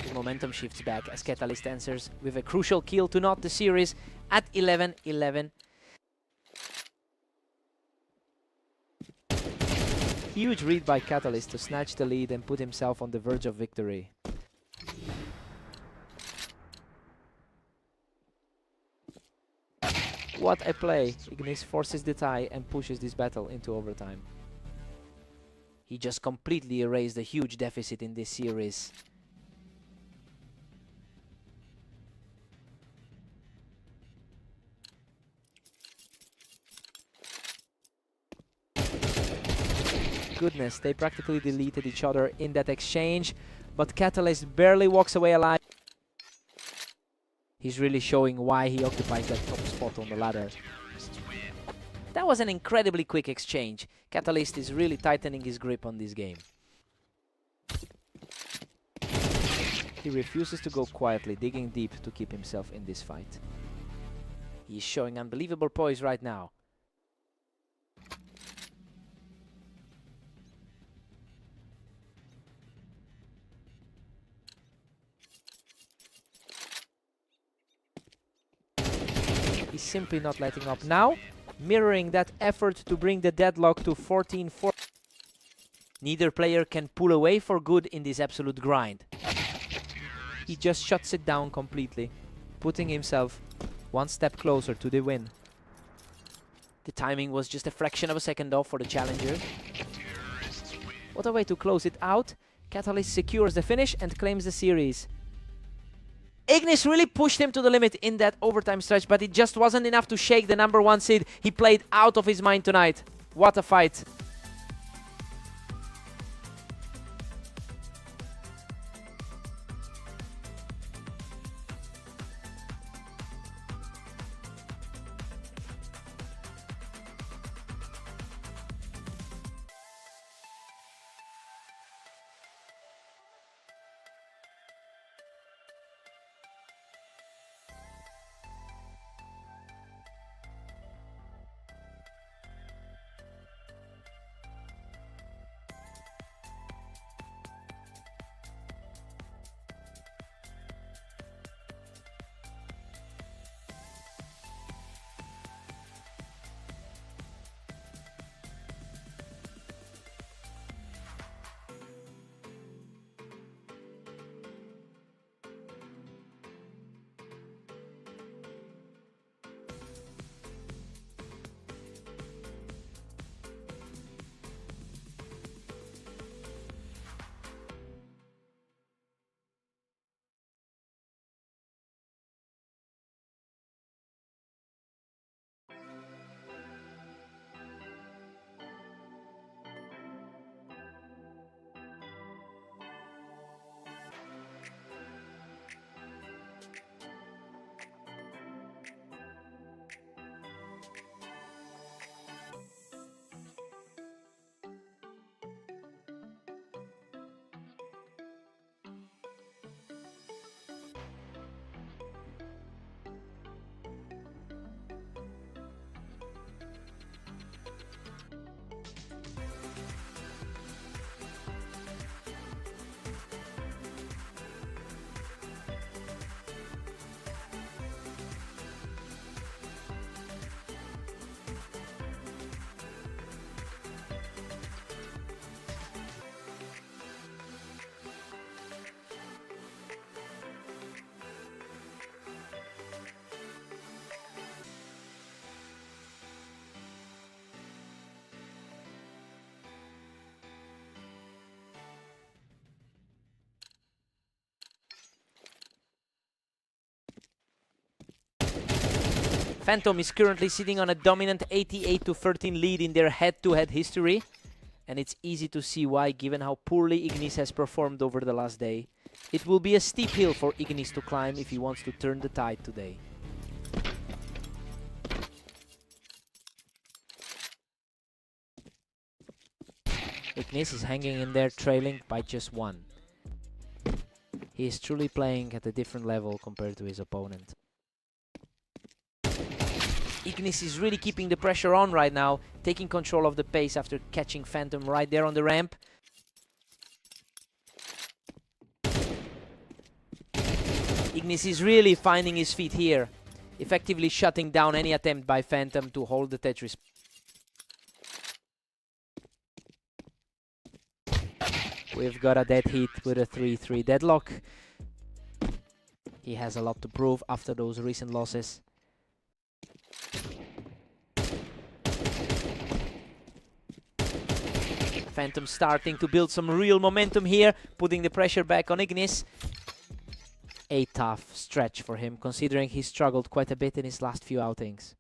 The momentum shifts back as Catalyst answers with a crucial kill to knot the series at 11-11. Huge read by Catalyst to snatch the lead and put himself on the verge of victory. What a play! Ignis forces the tie and pushes this battle into overtime. He just completely erased a huge deficit in this series. Goodness, they practically deleted each other in that exchange, but Catalyst barely walks away alive. He's really showing why he occupied that top spot on the ladder. That was an incredibly quick exchange. Catalyst is really tightening his grip on this game. He refuses to go quietly, digging deep to keep himself in this fight. He's showing unbelievable poise right now. He's simply not letting up now. mirroring that effort to bring the deadlock to 14-4. Neither player can pull away for good in this absolute grind. He just shuts it down completely, putting himself one step closer to the win. The timing was just a fraction of a second off for the challenger. What a way to close it out. Catalyst secures the finish and claims the series. Ignis really pushed him to the limit in that overtime stretch, but it just wasn't enough to shake the #1 seed. He played out of his mind tonight. What a fight. Phantom is currently sitting on a dominant 88-13 lead in their head-to-head history. And it's easy to see why, given how poorly Ignis has performed over the last day. It will be a steep hill for Ignis to climb if he wants to turn the tide today. Ignis is hanging in there, trailing by just 1. He is truly playing at a different level compared to his opponent. Ignis is really keeping the pressure on right now, taking control of the pace after catching Phantom right there on the ramp. Ignis is really finding his feet here, effectively shutting down any attempt by Phantom to hold the Tetris. We've got a dead hit with a 3-3 deadlock. He has a lot to prove after those recent losses. Phantom starting to build some real momentum here, putting the pressure back on Ignis. A tough stretch for him, considering he struggled quite a bit in his last few outings.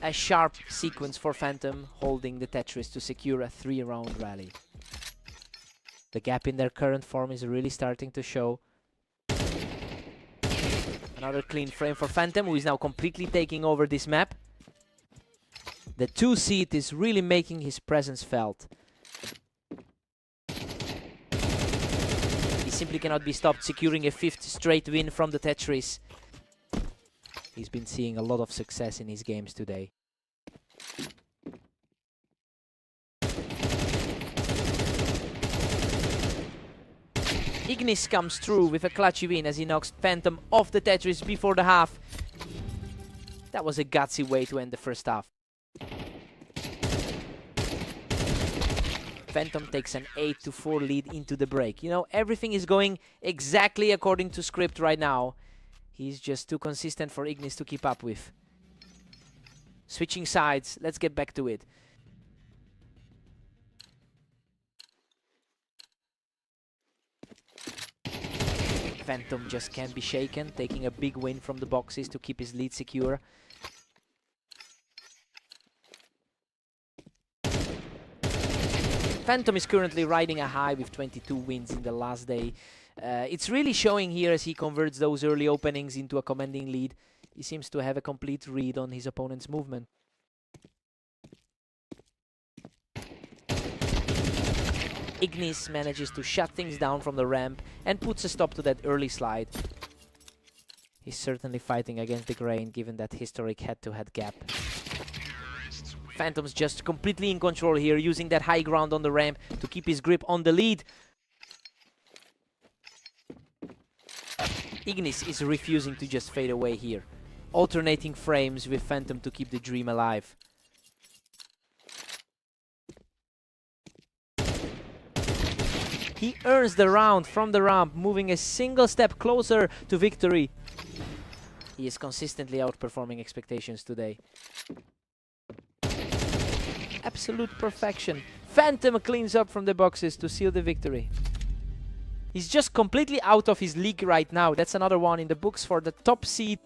A sharp sequence for Phantom, holding the Tetris to secure a 3-round rally. The gap in their current form is really starting to show. Another clean frame for Phantom, who is now completely taking over this map. The 2 seed is really making his presence felt. He simply cannot be stopped, securing a 5th straight win from the Tetris. He's been seeing a lot of success in his games today. Ignis comes through with a clutchy win as he knocks Phantom off the Tetris before the half. That was a gutsy way to end the first half. Phantom takes an 8-4 lead into the break. You know, everything is going exactly according to script right now. He's just too consistent for Ignis to keep up with. Switching sides, let's get back to it. Phantom just can't be shaken, taking a big win from the boxes to keep his lead secure. Phantom is currently riding a high with 22 wins in the last day. It's really showing here as he converts those early openings into a commanding lead. He seems to have a complete read on his opponent's movement. Ignis manages to shut things down from the ramp and puts a stop to that early slide. He's certainly fighting against the grain given that historic head-to-head gap. Phantom's just completely in control here, using that high ground on the ramp to keep his grip on the lead. Ignis is refusing to just fade away here, alternating frames with Phantom to keep the dream alive. He earns the round from the ramp, moving a single step closer to victory. He is consistently outperforming expectations today. Absolute perfection. Phantom cleans up from the boxes to seal the victory. He's just completely out of his league right now. That's another one in the books for the top seed.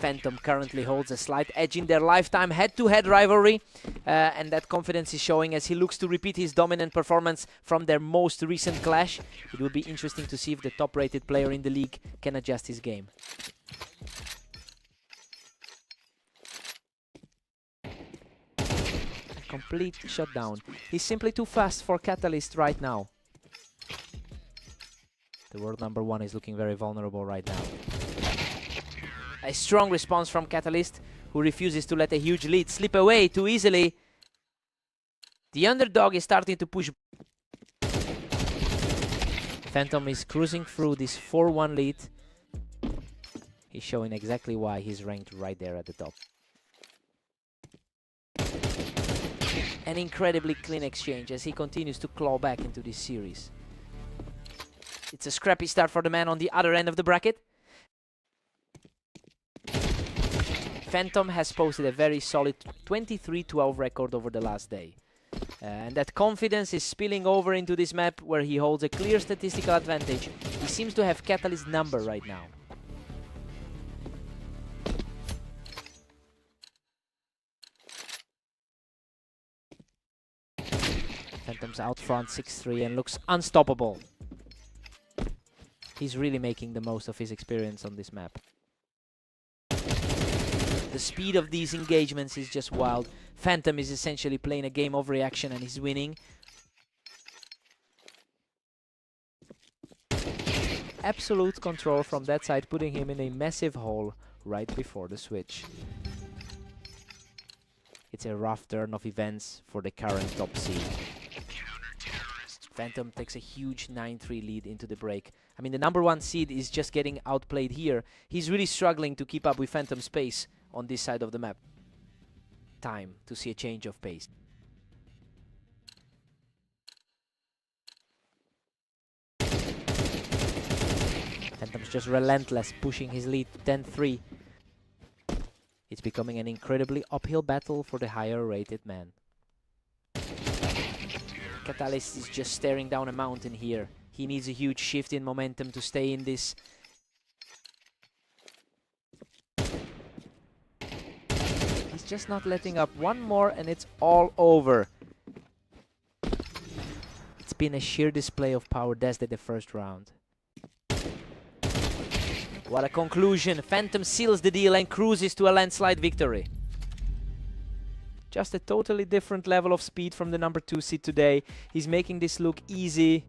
Phantom currently holds a slight edge in their lifetime head-to-head rivalry, and that confidence is showing as he looks to repeat his dominant performance from their most recent clash. It will be interesting to see if the top-rated player in the league can adjust his game. Complete shutdown. He's simply too fast for Catalyst right now. The world #1 is looking very vulnerable right now. A strong response from Catalyst, who refuses to let a huge lead slip away too easily. The underdog is starting to push. Phantom is cruising through this 4-1 lead. He's showing exactly why he's ranked right there at the top. An incredibly clean exchange as he continues to claw back into this series. It's a scrappy start for the man on the other end of the bracket. Phantom has posted a very solid 23-12 record over the last day. And that confidence is spilling over into this map where he holds a clear statistical advantage. He seems to have Catalyst's number right now. Phantom's out front 6-3 and looks unstoppable. He's really making the most of his experience on this map. The speed of these engagements is just wild. Phantom is essentially playing a game of reaction and he's winning. Absolute control from that side, putting him in a massive hole right before the switch. It's a rough turn of events for the current top seed. Phantom takes a huge 9-3 lead into the break. I mean, the #1 seed is just getting outplayed here. He's really struggling to keep up with Phantom's pace on this side of the map. Time to see a change of pace. Phantom's just relentless, pushing his lead to 10-3. It's becoming an incredibly uphill battle for the higher rated man. Catalyst is just staring down a mountain here. He needs a huge shift in momentum to stay in this. He's just not letting up. One more and it's all over. It's been a sheer display of power destined the first round. What a conclusion. Phantom seals the deal and cruises to a landslide victory. Just a totally different level of speed from the #2 seed today. He's making this look easy.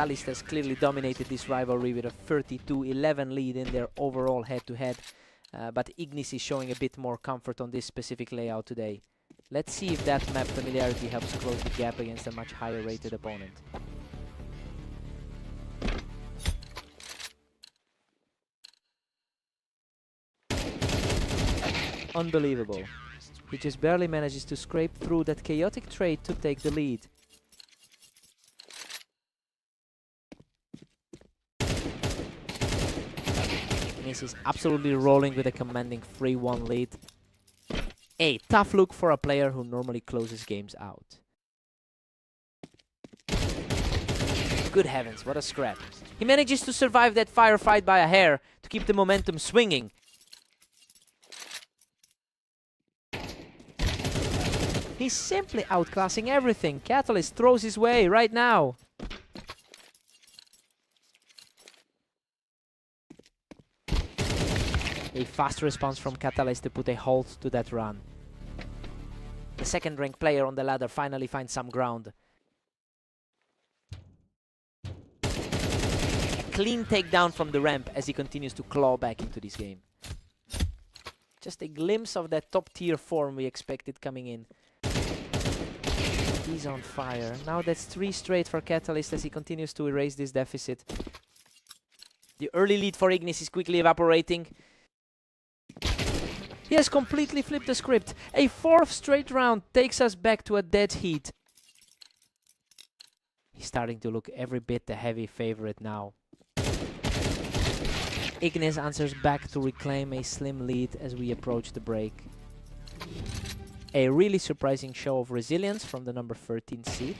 Catalyst has clearly dominated this rivalry with a 32-11 lead in their overall head-to-head. But Ignis is showing a bit more comfort on this specific layout today. Let's see if that map familiarity helps close the gap against a much higher rated opponent. Unbelievable. He just barely manages to scrape through that chaotic trade to take the lead. Ignis is absolutely rolling with a commanding 3-1 lead. A tough look for a player who normally closes games out. Good heavens, what a scrap. He manages to survive that firefight by a hair to keep the momentum swinging. He's simply outclassing everything. Catalyst throws his way right now. A fast response from Catalyst to put a halt to that run. The second-ranked player on the ladder finally finds some ground. A clean takedown from the ramp as he continues to claw back into this game. Just a glimpse of that top-tier form we expected coming in. He's on fire. Now that's 3 straight for Catalyst as he continues to erase this deficit. The early lead for Ignis is quickly evaporating. He has completely flipped the script. A 4th straight round takes us back to a dead heat. He's starting to look every bit the heavy favorite now. Ignis answers back to reclaim a slim lead as we approach the break. A really surprising show of resilience from the number 13 seed.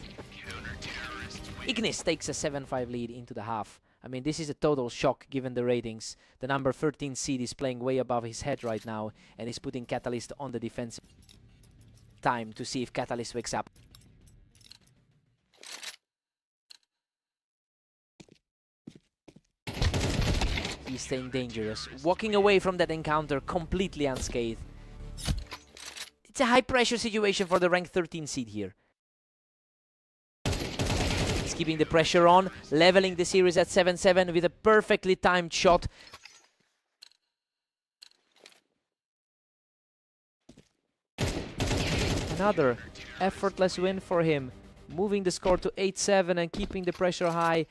Ignis takes a 7-5 lead into the half. I mean, this is a total shock given the ratings. The number 13 seed is playing way above his head right now and is putting Catalyst on the defensive. Time to see if Catalyst wakes up. He's staying dangerous, walking away from that encounter completely unscathed. It's a high-pressure situation for the ranked 13 seed here. He's keeping the pressure on, leveling the series at 7-7 with a perfectly timed shot. Another effortless win for him, moving the score to 8-7 and keeping the pressure high.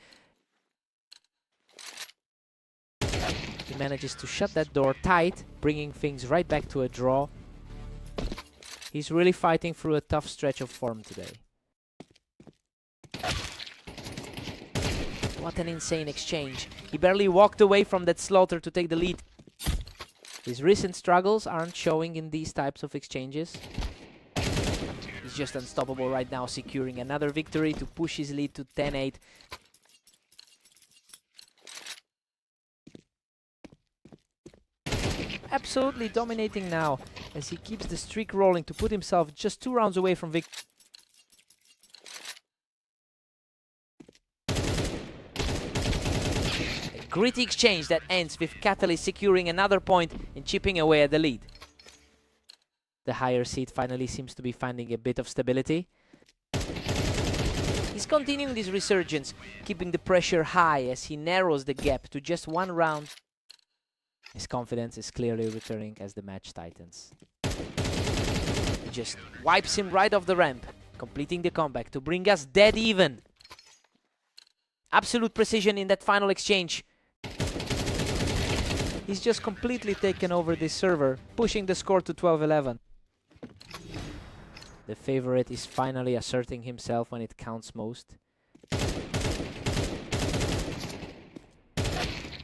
He manages to shut that door tight, bringing things right back to a draw. He's really fighting through a tough stretch of form today. What an insane exchange. He barely walked away from that slaughter to take the lead. His recent struggles aren't showing in these types of exchanges. He's just unstoppable right now, securing another victory to push his lead to 10-8. Absolutely dominating now as he keeps the streak rolling to put himself just 2 rounds away from victory. A gritty exchange that ends with Catalyst securing another point and chipping away at the lead. The higher seed finally seems to be finding a bit of stability. He's continuing this resurgence, keeping the pressure high as he narrows the gap to just 1 round. His confidence is clearly returning as the match tightens. He just wipes him right off the ramp, completing the comeback to bring us dead even. Absolute precision in that final exchange. He's just completely taken over this server, pushing the score to 12-11. The favorite is finally asserting himself when it counts most.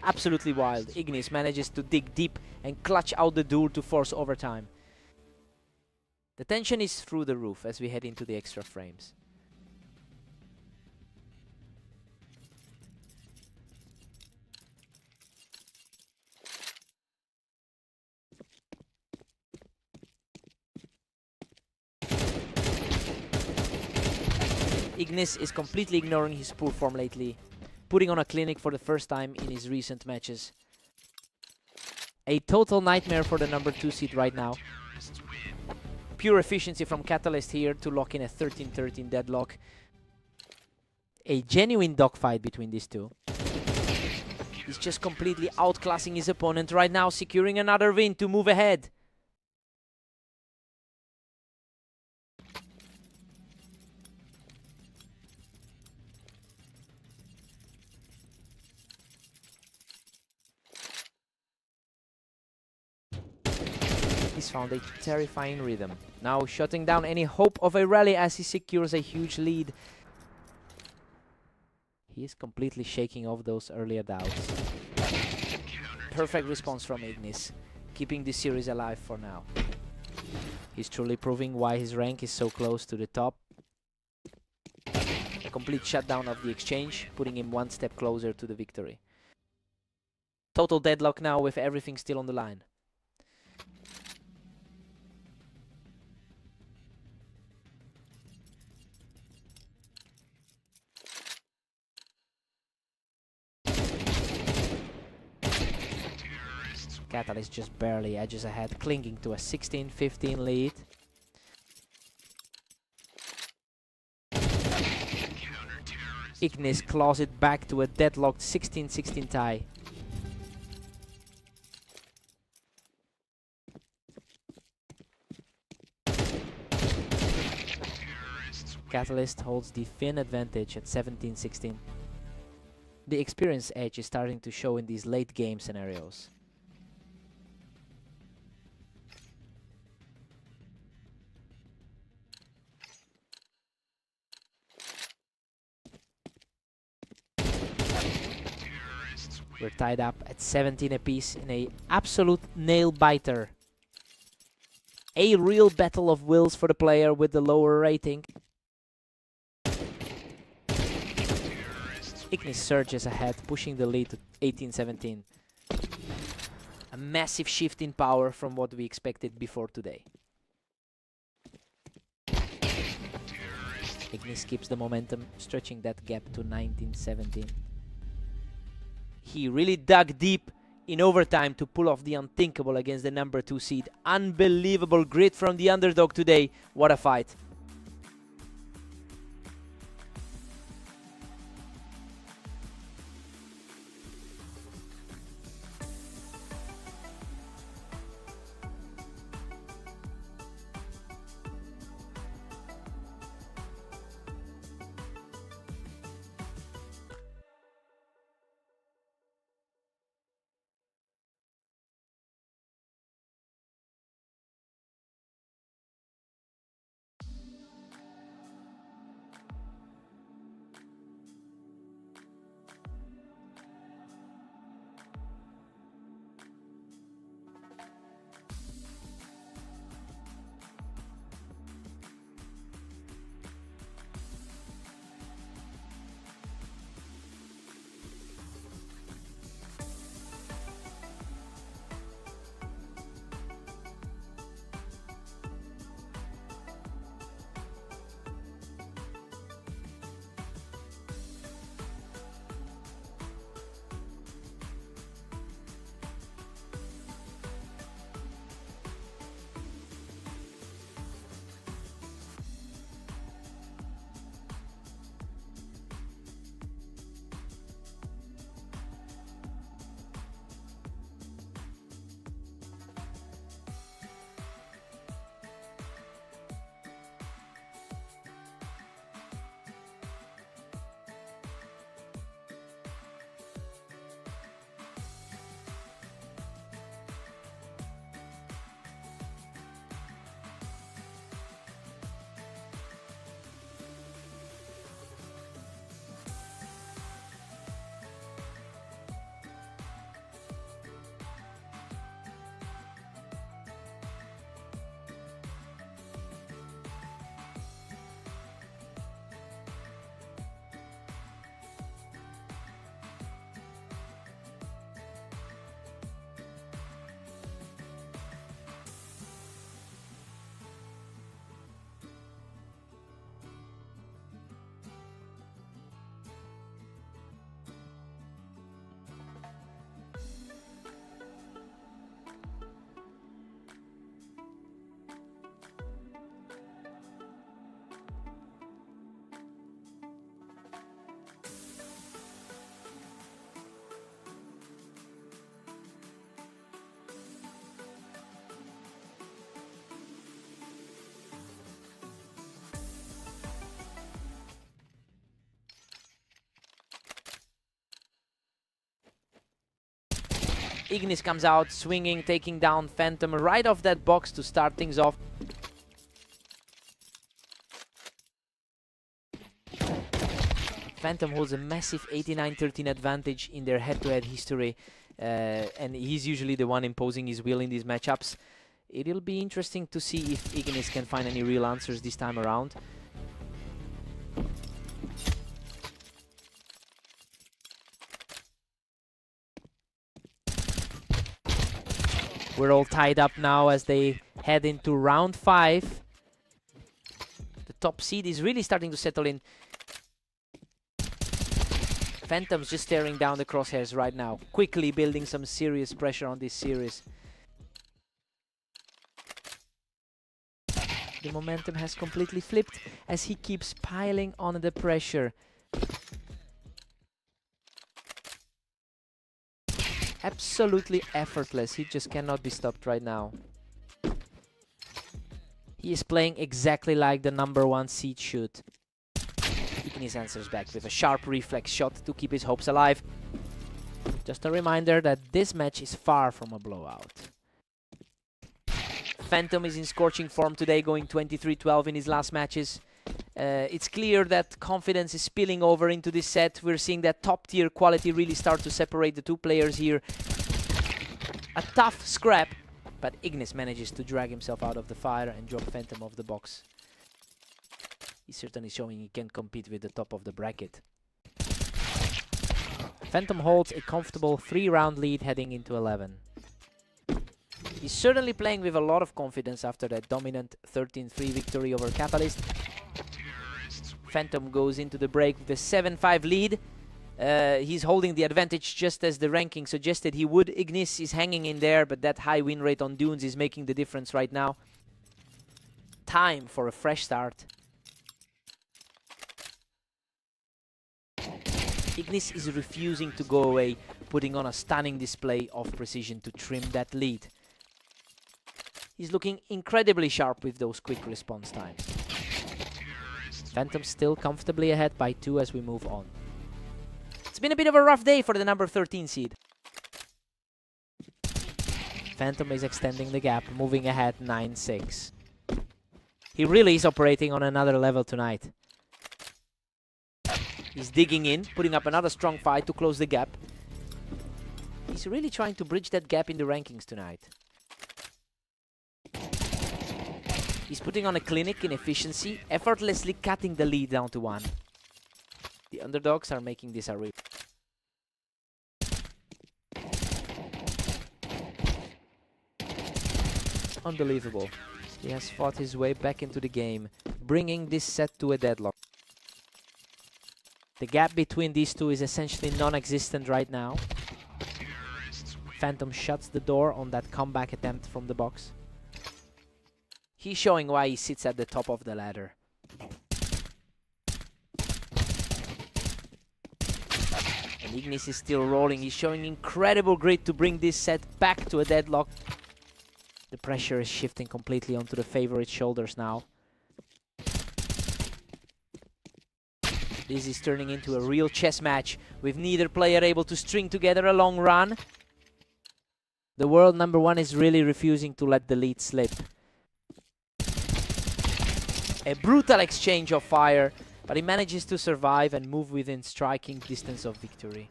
Absolutely wild. Ignis manages to dig deep and clutch out the duel to force overtime. The tension is through the roof as we head into the extra frames. Ignis is completely ignoring his poor form lately, putting on a clinic for the first time in his recent matches. A total nightmare for the number 2 seed right now. Pure efficiency from Catalyst here to lock in a 13-13 deadlock. A genuine dogfight between these two. He's just completely outclassing his opponent right now, securing another win to move ahead. He's found a terrifying rhythm, now shutting down any hope of a rally as he secures a huge lead. He is completely shaking off those earlier doubts. Perfect response from Ignis, keeping this series alive for now. He's truly proving why his rank is so close to the top. A complete shutdown of the exchange, putting him one step closer to the victory. Total deadlock now with everything still on the line. Catalyst just barely edges ahead, clinging to a 16-15 lead. Ignis claws it back to a deadlocked 16-16 tie. Catalyst holds the thin advantage at 17-16. The experience edge is starting to show in these late game scenarios. We're tied up at 17 apiece in a absolute nail-biter. A real battle of wills for the player with the lower rating. Ignis surges ahead, pushing the lead to 18-17. A massive shift in power from what we expected before today. Ignis keeps the momentum, stretching that gap to 19-17. He really dug deep in overtime to pull off the unthinkable against the number 2 seed. Unbelievable grit from the underdog today. What a fight. Ignis comes out, swinging, taking down Phantom right off that box to start things off. Phantom holds a massive 89-13 advantage in their head-to-head history, and he's usually the one imposing his will in these matchups. It'll be interesting to see if Ignis can find any real answers this time around. We're all tied up now as they head into round 5. The top seed is really starting to settle in. Phantom's just staring down the crosshairs right now, quickly building some serious pressure on this series. The momentum has completely flipped as he keeps piling on the pressure. Absolutely effortless. He just cannot be stopped right now. He is playing exactly like the #1 seed should. Ignis answers back with a sharp reflex shot to keep his hopes alive. Just a reminder that this match is far from a blowout. Phantom is in scorching form today, going 23-12 in his last matches. It's clear that confidence is spilling over into this set. We're seeing that top-tier quality really start to separate the two players here. A tough scrap, but Ignis manages to drag himself out of the fire and drop Phantom off the box. He's certainly showing he can compete with the top of the bracket. Phantom holds a comfortable 3-round lead heading into 11. He's certainly playing with a lot of confidence after that dominant 13-3 victory over Catalyst. Phantom goes into the break with a 7-5 lead. He's holding the advantage just as the ranking suggested he would. Ignis is hanging in there, but that high win rate on Dunes is making the difference right now. Time for a fresh start. Ignis is refusing to go away, putting on a stunning display of precision to trim that lead. He's looking incredibly sharp with those quick response times. Phantom still comfortably ahead by 2 as we move on. It's been a bit of a rough day for the #13 seed. Phantom is extending the gap, moving ahead 9-6. He really is operating on another level tonight. He's digging in, putting up another strong fight to close the gap. He's really trying to bridge that gap in the rankings tonight. He's putting on a clinic in efficiency, effortlessly cutting the lead down to 1. The underdogs are making this a real. Unbelievable. He has fought his way back into the game, bringing this set to a deadlock. The gap between these two is essentially non-existent right now. Phantom shuts the door on that comeback attempt from the box. He's showing why he sits at the top of the ladder. And Ignis is still rolling. He's showing incredible grit to bring this set back to a deadlock. The pressure is shifting completely onto the favorite's shoulders now. This is turning into a real chess match, with neither player able to string together a long run. The world #1 is really refusing to let the lead slip. A brutal exchange of fire, but he manages to survive and move within striking distance of victory.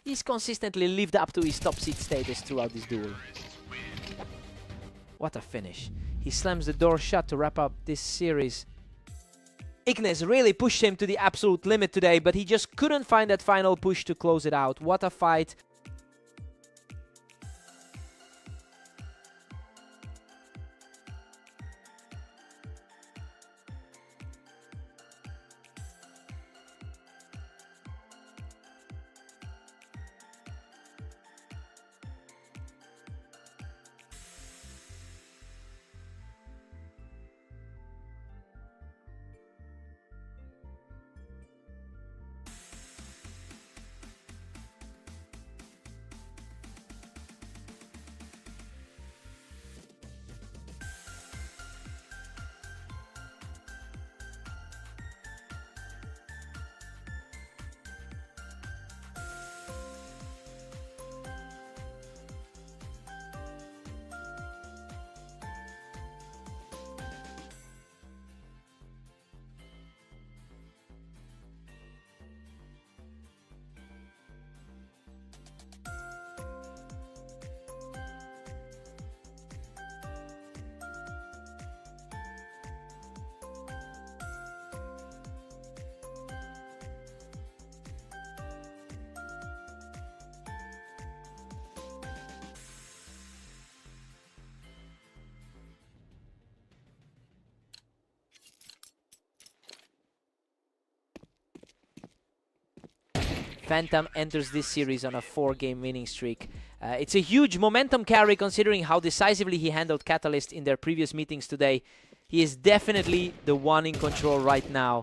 He's consistently lived up to his top seed status throughout this duel. What a finish. He slams the door shut to wrap up this series. Ignis really pushed him to the absolute limit today, but he just couldn't find that final push to close it out. What a fight. Phantom enters this series on a 4-game winning streak. It's a huge momentum carry considering how decisively he handled Catalyst in their previous meetings today. He is definitely the one in control right now.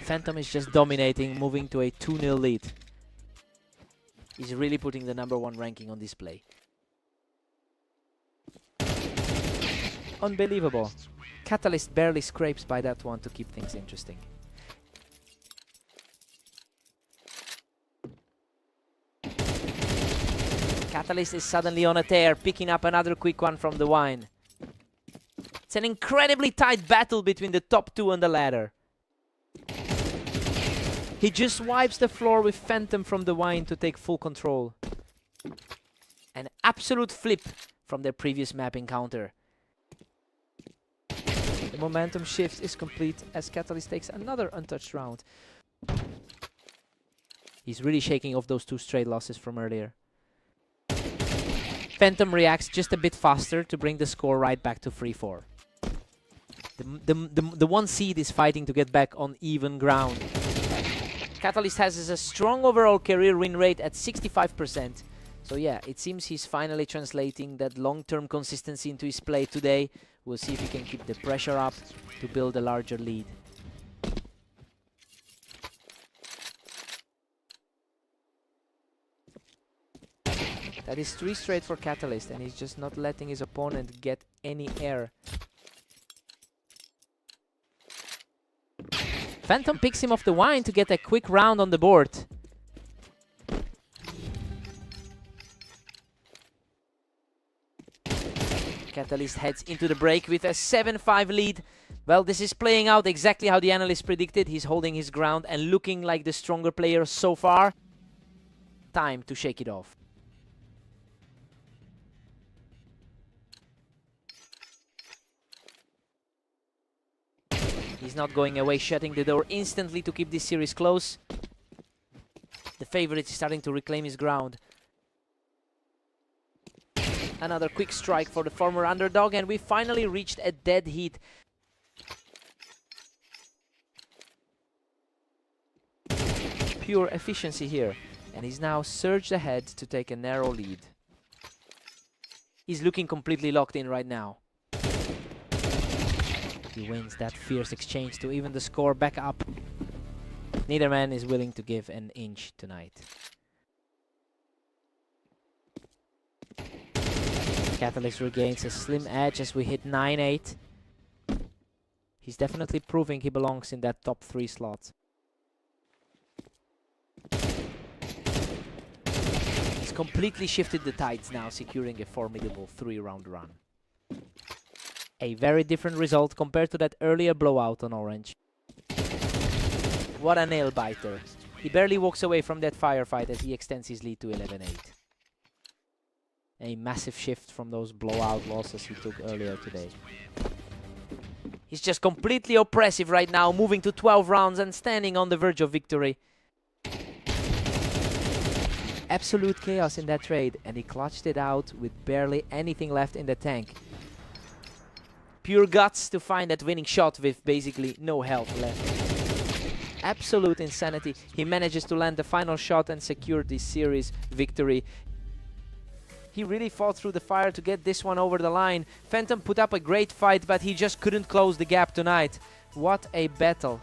Phantom is just dominating, moving to a 2-0 lead. He's really putting the #1 ranking on display. Unbelievable. Catalyst barely scrapes by that one to keep things interesting. Catalyst is suddenly on a tear, picking up another quick one from the Wine. It's an incredibly tight battle between the top two on the ladder. He just wipes the floor with Phantom from the Wine to take full control. An absolute flip from their previous map encounter. The momentum shift is complete as Catalyst takes another untouched round. He's really shaking off those 2 straight losses from earlier. Phantom reacts just a bit faster to bring the score right back to 3-4. The 1 seed is fighting to get back on even ground. Catalyst has a strong overall career win rate at 65%. So yeah, it seems he's finally translating that long-term consistency into his play today. We'll see if he can keep the pressure up to build a larger lead. That is 3 straight for Catalyst, and he's just not letting his opponent get any air. Phantom picks him off the Wine to get a quick round on the board. Catalyst heads into the break with a 7-5 lead. Well, this is playing out exactly how the analysts predicted. He's holding his ground and looking like the stronger player so far. Time to shake it off. He's not going away, shutting the door instantly to keep this series close. The favorite is starting to reclaim his ground. Another quick strike for the former underdog, and we finally reached a dead heat. Pure efficiency here, and he's now surged ahead to take a narrow lead. He's looking completely locked in right now. He wins that fierce exchange to even the score back up. Neither man is willing to give an inch tonight. Catalyst regains a slim edge as we hit 9-8. He's definitely proving he belongs in that top 3 slot. He's completely shifted the tides now, securing a formidable 3-round run. A very different result compared to that earlier blowout on Orange. What a nail-biter. He barely walks away from that firefight as he extends his lead to 11-8. A massive shift from those blowout losses he took earlier today. He's just completely oppressive right now, moving to 12 rounds and standing on the verge of victory. Absolute chaos in that trade, and he clutched it out with barely anything left in the tank. Pure guts to find that winning shot with basically no health left. Absolute insanity. He manages to land the final shot and secure this series victory. He really fought through the fire to get this one over the line. Phantom put up a great fight, but he just couldn't close the gap tonight. What a battle.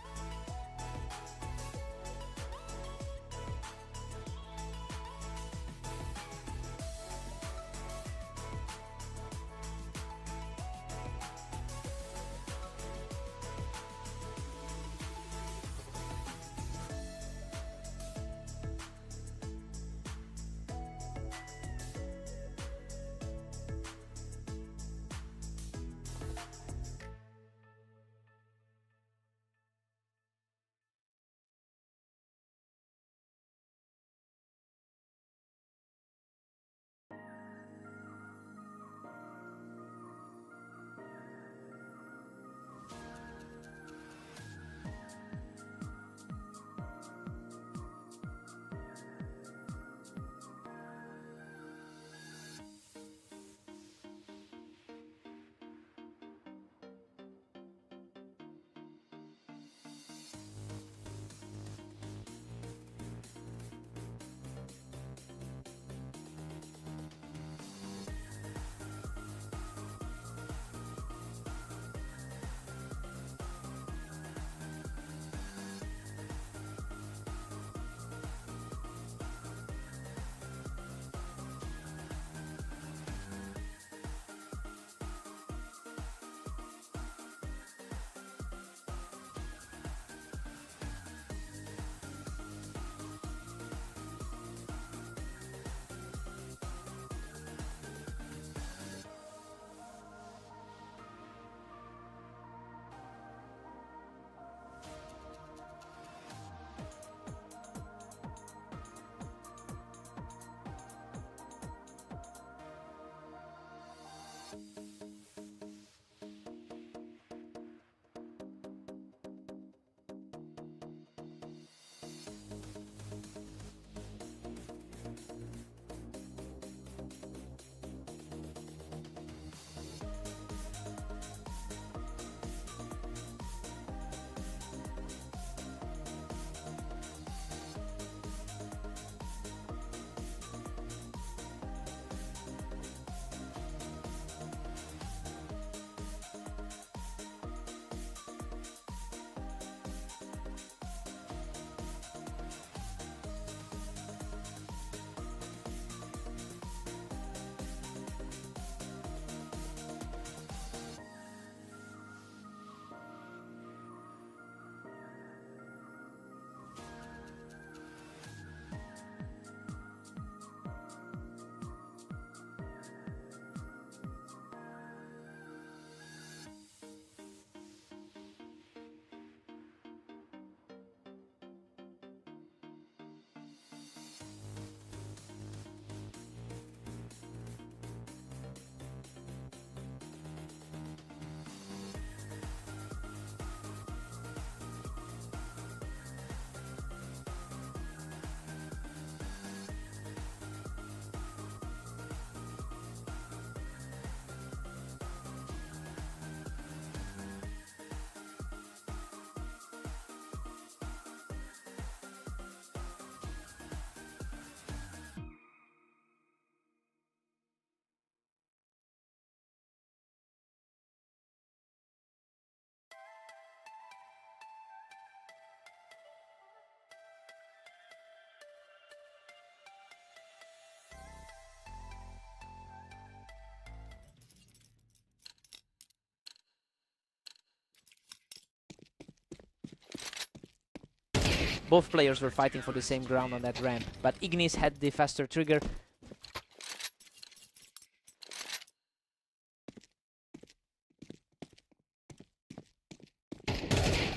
Both players were fighting for the same ground on that ramp, but Ignis had the faster trigger.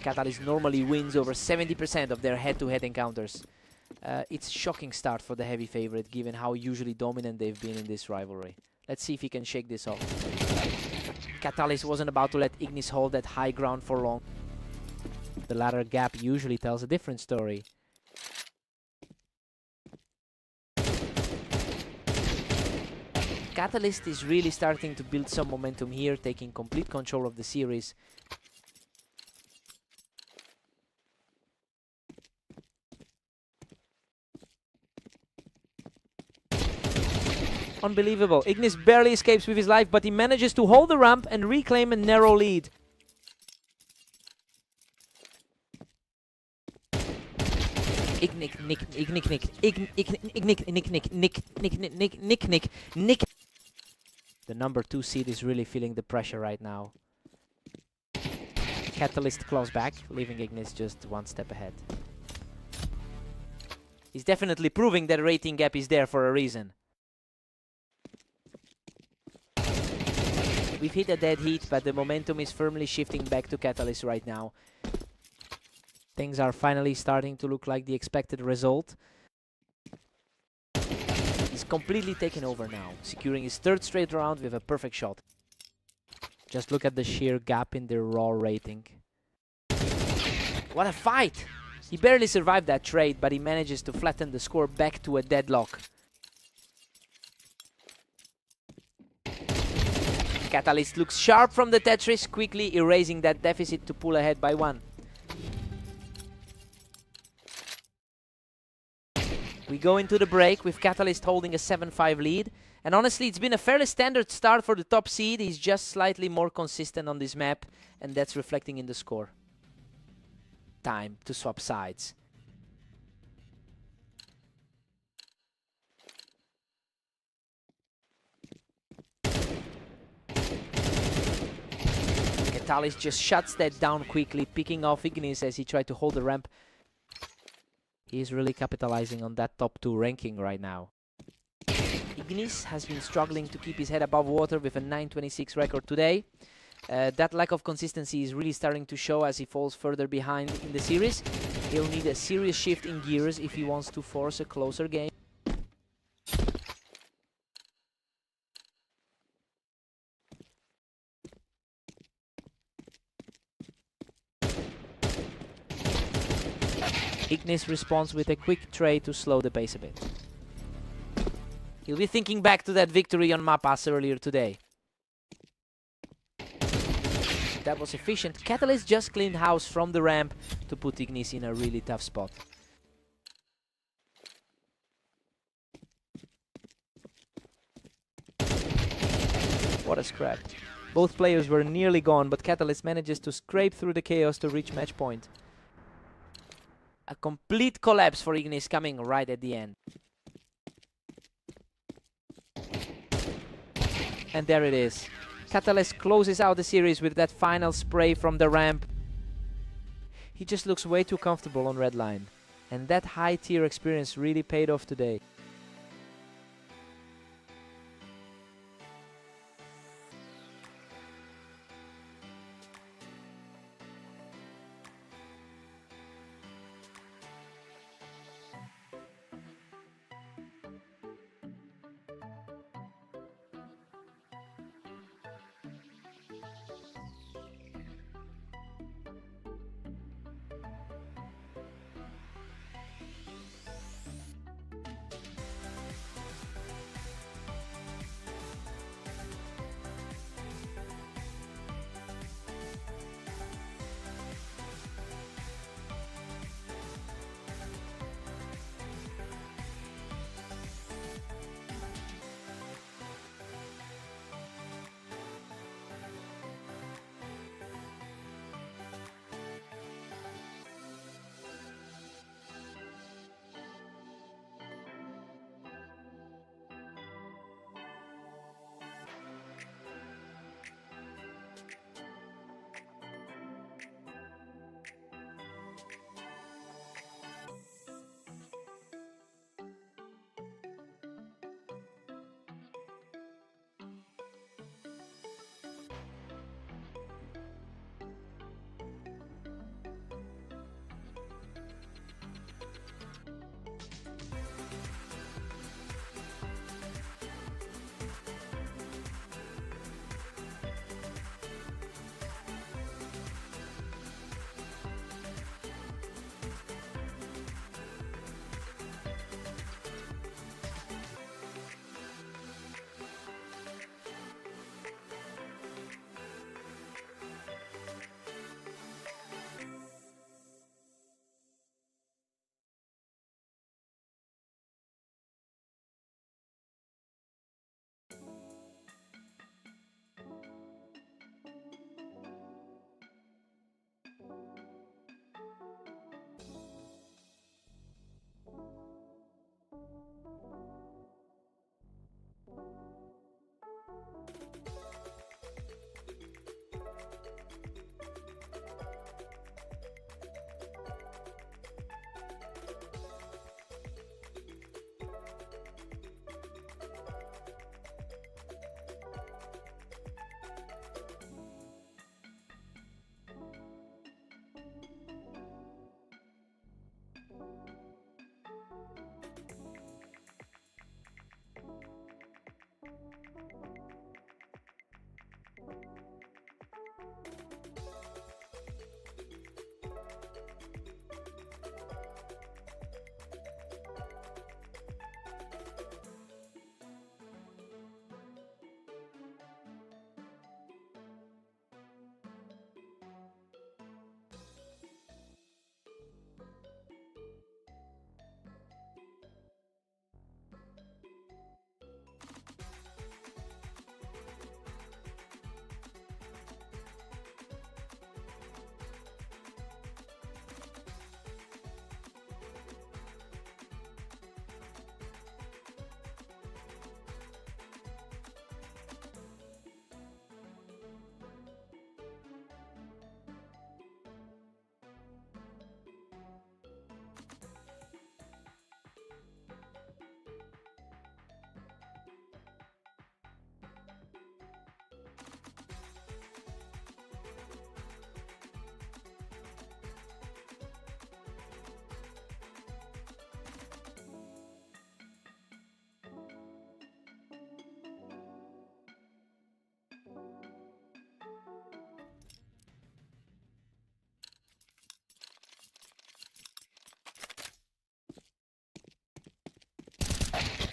Catalyst normally wins over 70% of their head-to-head encounters. It's a shocking start for the heavy favorite, given how usually dominant they've been in this rivalry. Let's see if he can shake this off. Catalyst wasn't about to let Ignis hold that high ground for long. The ladder gap usually tells a different story. Catalyst is really starting to build some momentum here, taking complete control of the series. Unbelievable. Ignis barely escapes with his life, but he manages to hold the ramp and reclaim a narrow lead. The number 2 seed is really feeling the pressure right now. Catalyst claws back, leaving Ignis just one step ahead. He's definitely proving that rating gap is there for a reason. We've hit a dead heat, but the momentum is firmly shifting back to Catalyst right now. Things are finally starting to look like the expected result. He's completely taken over now, securing his 3rd straight round with a perfect shot. Just look at the sheer gap in their raw rating. What a fight! He barely survived that trade, but he manages to flatten the score back to a deadlock. Catalyst looks sharp from the Tetris, quickly erasing that deficit to pull ahead by 1. We go into the break with Catalyst holding a 7-5 lead. And honestly, it's been a fairly standard start for the top seed. He's just slightly more consistent on this map, and that's reflecting in the score. Time to swap sides. Catalyst just shuts that down quickly, picking off Ignis as he tried to hold the ramp. He's really capitalizing on that top 2 ranking right now. Ignis has been struggling to keep his head above water with a 9.26 record today. That lack of consistency is really starting to show as he falls further behind in the series. He'll need a serious shift in gears if he wants to force a closer game. Ignis responds with a quick trade to slow the pace a bit. He'll be thinking back to that victory on Mapas earlier today. That was efficient. Catalyst just cleaned house from the ramp to put Ignis in a really tough spot. What a scrap. Both players were nearly gone, but Catalyst manages to scrape through the chaos to reach match point. A complete collapse for Ignis coming right at the end. And there it is. Catalyst closes out the series with that final spray from the ramp. He just looks way too comfortable on red line. And that high tier experience really paid off today.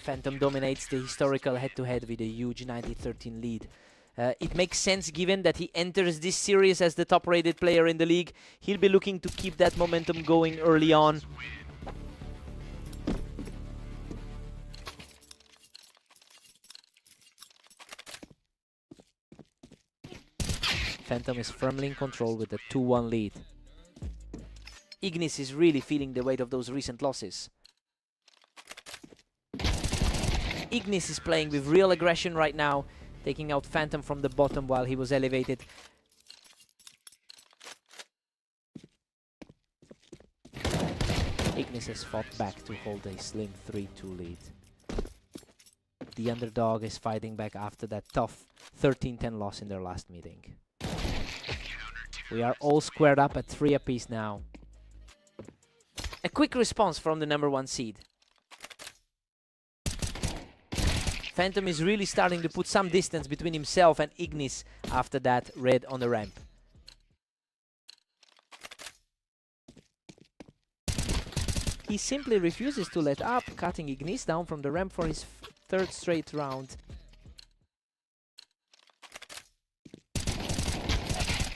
Phantom dominates the historical head-to-head with a huge 90-13 lead. It makes sense given that he enters this series as the top-rated player in the league. He'll be looking to keep that momentum going early on. Phantom is firmly in control with a 2-1 lead. Ignis is really feeling the weight of those recent losses. Ignis is playing with real aggression right now, taking out Phantom from the bottom while he was elevated. Ignis has fought back to hold a slim 3-2 lead. The underdog is fighting back after that tough 13-10 loss in their last meeting. We are all squared up at 3 apiece now. A quick response from the #1 seed. Phantom is really starting to put some distance between himself and Ignis after that red on the ramp. He simply refuses to let up, cutting Ignis down from the ramp for his 3rd straight round.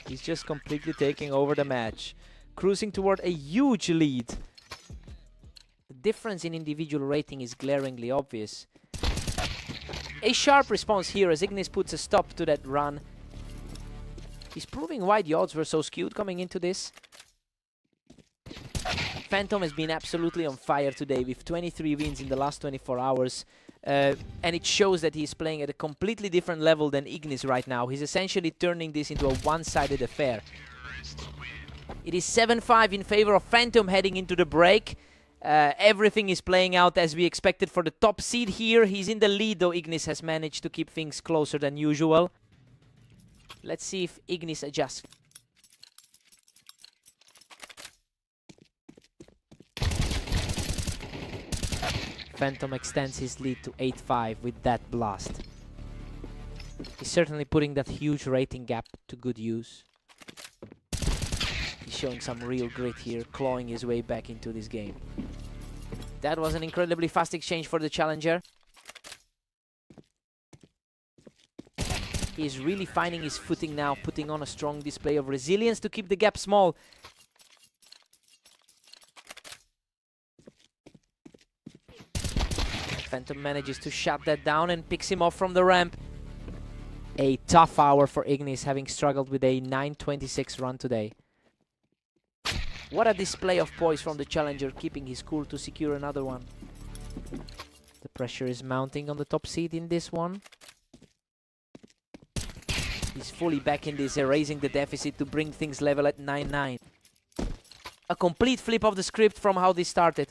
He's just completely taking over the match, cruising toward a huge lead. The difference in individual rating is glaringly obvious. A sharp response here as Ignis puts a stop to that run. He's proving why the odds were so skewed coming into this. Phantom has been absolutely on fire today with 23 wins in the last 24 hours. And it shows that he's playing at a completely different level than Ignis right now. He's essentially turning this into a one-sided affair. It is 7-5 in favor of Phantom heading into the break. Everything is playing out as we expected for the top seed here. He's in the lead, though Ignis has managed to keep things closer than usual. Let's see if Ignis adjusts. Phantom extends his lead to 8-5 with that blast. He's certainly putting that huge rating gap to good use. He's showing some real grit here, clawing his way back into this game. That was an incredibly fast exchange for the challenger. He's really finding his footing now, putting on a strong display of resilience to keep the gap small. Phantom manages to shut that down and picks him off from the ramp. A tough hour for Ignis, having struggled with a 9:26 run today. What a display of poise from the challenger, keeping his cool to secure another one. The pressure is mounting on the top seed in this one. He's fully back in this, erasing the deficit to bring things level at 9-9. A complete flip of the script from how this started.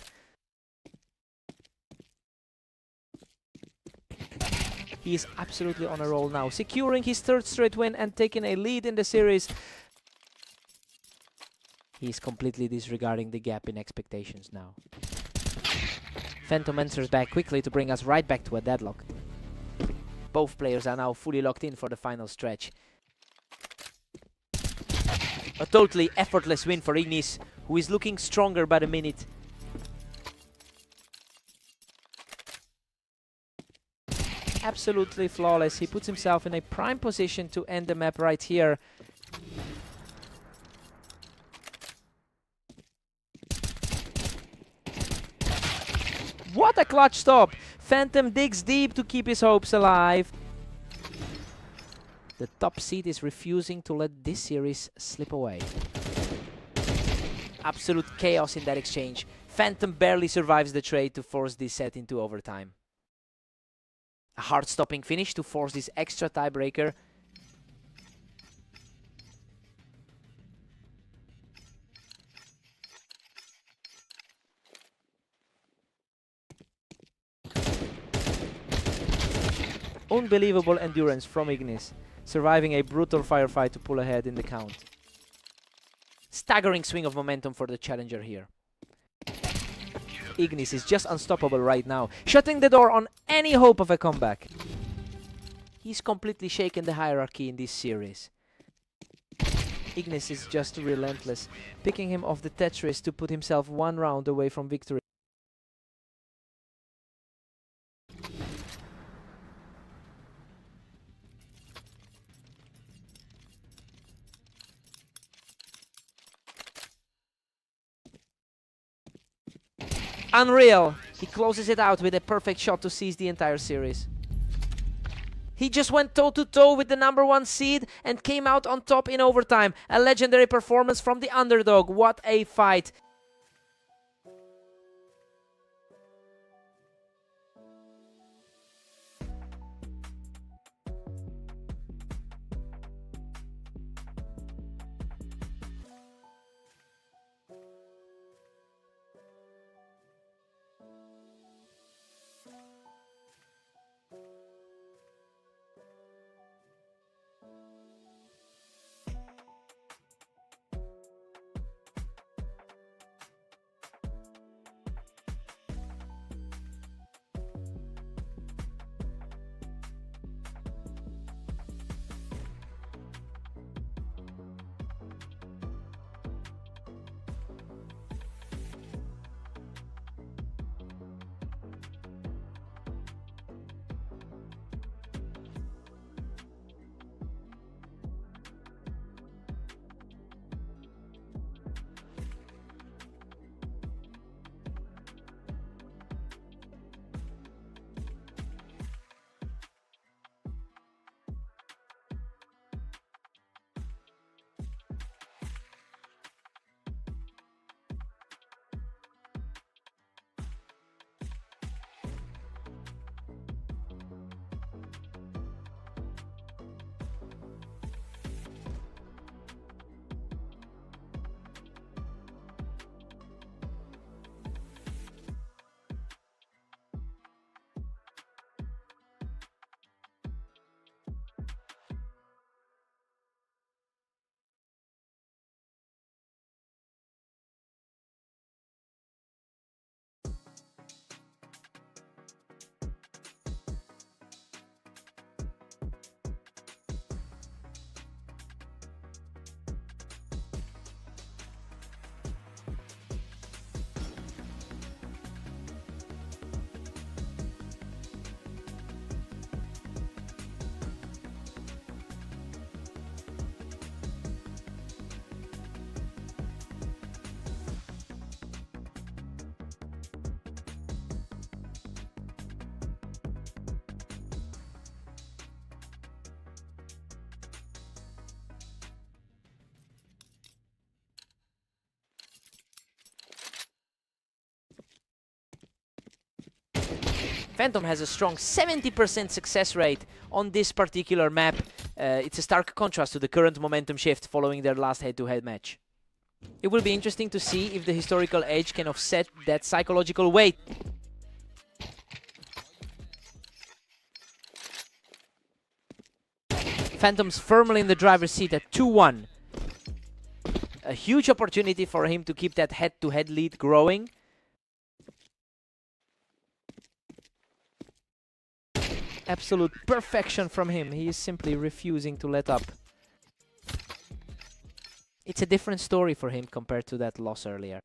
He is absolutely on a roll now, securing his 3rd straight win and taking a lead in the series. He's completely disregarding the gap in expectations now. Phantom answers back quickly to bring us right back to a deadlock. Both players are now fully locked in for the final stretch. A totally effortless win for Ignis, who is looking stronger by the minute. Absolutely flawless. He puts himself in a prime position to end the map right here. What a clutch stop! Phantom digs deep to keep his hopes alive. The top seed is refusing to let this series slip away. Absolute chaos in that exchange. Phantom barely survives the trade to force this set into overtime. A heart-stopping finish to force this extra tiebreaker. Unbelievable endurance from Ignis, surviving a brutal firefight to pull ahead in the count. Staggering swing of momentum for the challenger here. Ignis is just unstoppable right now, shutting the door on any hope of a comeback. He's completely shaken the hierarchy in this series. Ignis is just relentless, picking him off the Tetris to put himself one round away from victory. Unreal. He closes it out with a perfect shot to seize the entire series. He just went toe-to-toe with the #1 seed and came out on top in overtime. A legendary performance from the underdog. What a fight. Phantom has a strong 70% success rate on this particular map. It's a stark contrast to the current momentum shift following their last head-to-head match. It will be interesting to see if the historical edge can offset that psychological weight. Phantom's firmly in the driver's seat at 2-1. A huge opportunity for him to keep that head-to-head lead growing. Absolute perfection from him. He is simply refusing to let up. It's a different story for him compared to that loss earlier.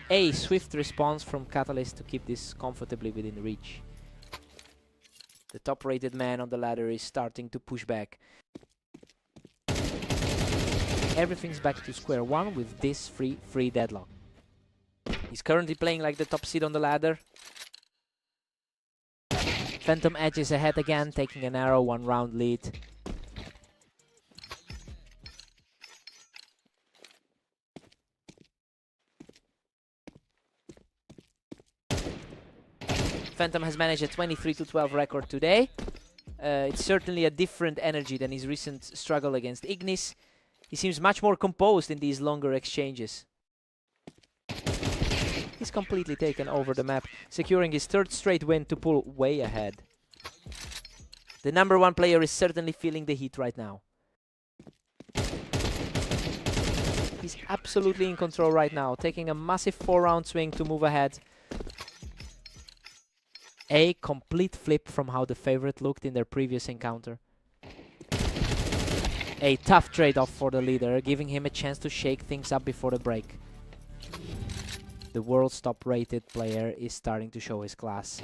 A swift response from Catalyst to keep this comfortably within reach. The top-rated man on the ladder is starting to push back. Everything's back to square one with this free deadlock. He's currently playing like the top seed on the ladder. Phantom edges ahead again, taking a narrow one-round lead. Phantom has managed a 23-12 record today. It's certainly a different energy than his recent struggle against Ignis. He seems much more composed in these longer exchanges. He's completely taken over the map, securing his third straight win to pull way ahead. The #1 player is certainly feeling the heat right now. He's absolutely in control right now, taking a massive 4-round swing to move ahead. A complete flip from how the favorite looked in their previous encounter. A tough trade-off for the leader, giving him a chance to shake things up before the break. The world's top-rated player is starting to show his class.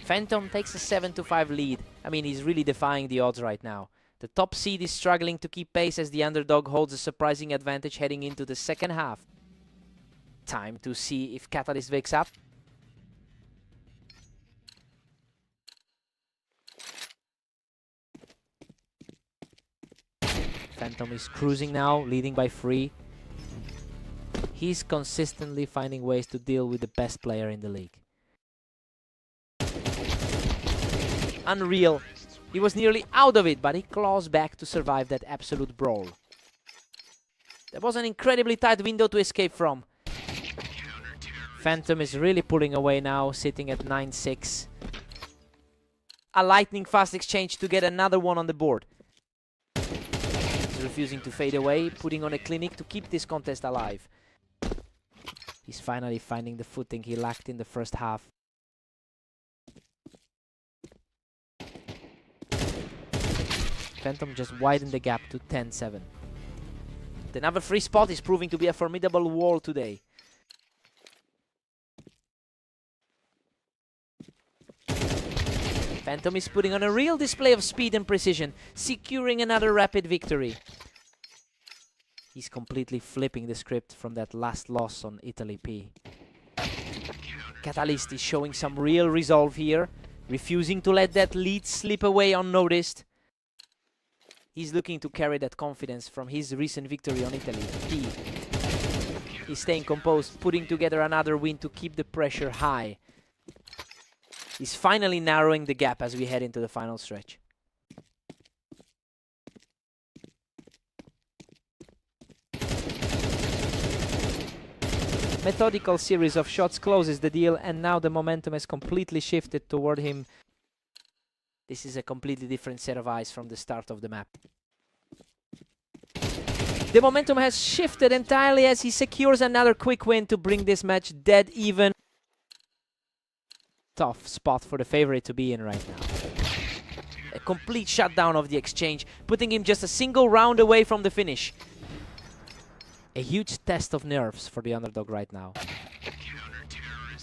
Phantom takes a 7-5 lead. I mean, he's really defying the odds right now. The top seed is struggling to keep pace as the underdog holds a surprising advantage heading into the second half. Time to see if Catalyst wakes up. Phantom is cruising now, leading by 3. He's consistently finding ways to deal with the best player in the league. Unreal. He was nearly out of it, but he claws back to survive that absolute brawl. That was an incredibly tight window to escape from. Phantom is really pulling away now, sitting at 9-6. A lightning fast exchange to get another one on the board. He's refusing to fade away, putting on a clinic to keep this contest alive. He's finally finding the footing he lacked in the first half. Phantom just widened the gap to 10-7. Another free spot is proving to be a formidable wall today. Phantom is putting on a real display of speed and precision, securing another rapid victory. He's completely flipping the script from that last loss on Italy P. Catalyst is showing some real resolve here, refusing to let that lead slip away unnoticed. He's looking to carry that confidence from his recent victory on Italy P. He's staying composed, putting together another win to keep the pressure high. He's finally narrowing the gap as we head into the final stretch. Methodical series of shots closes the deal, and now the momentum has completely shifted toward him. This is a completely different set of eyes from the start of the map. The momentum has shifted entirely as he secures another quick win to bring this match dead even. Tough spot for the favorite to be in right now. A complete shutdown of the exchange, putting him just a single round away from the finish. A huge test of nerves for the underdog right now.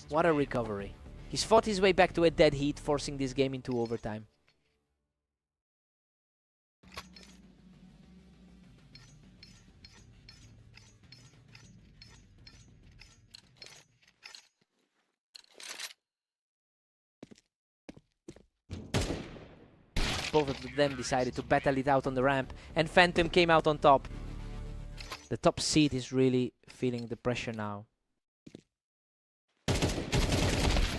What a recovery. He's fought his way back to a dead heat, forcing this game into overtime. Both of them decided to battle it out on the ramp, and Phantom came out on top. The top seed is really feeling the pressure now.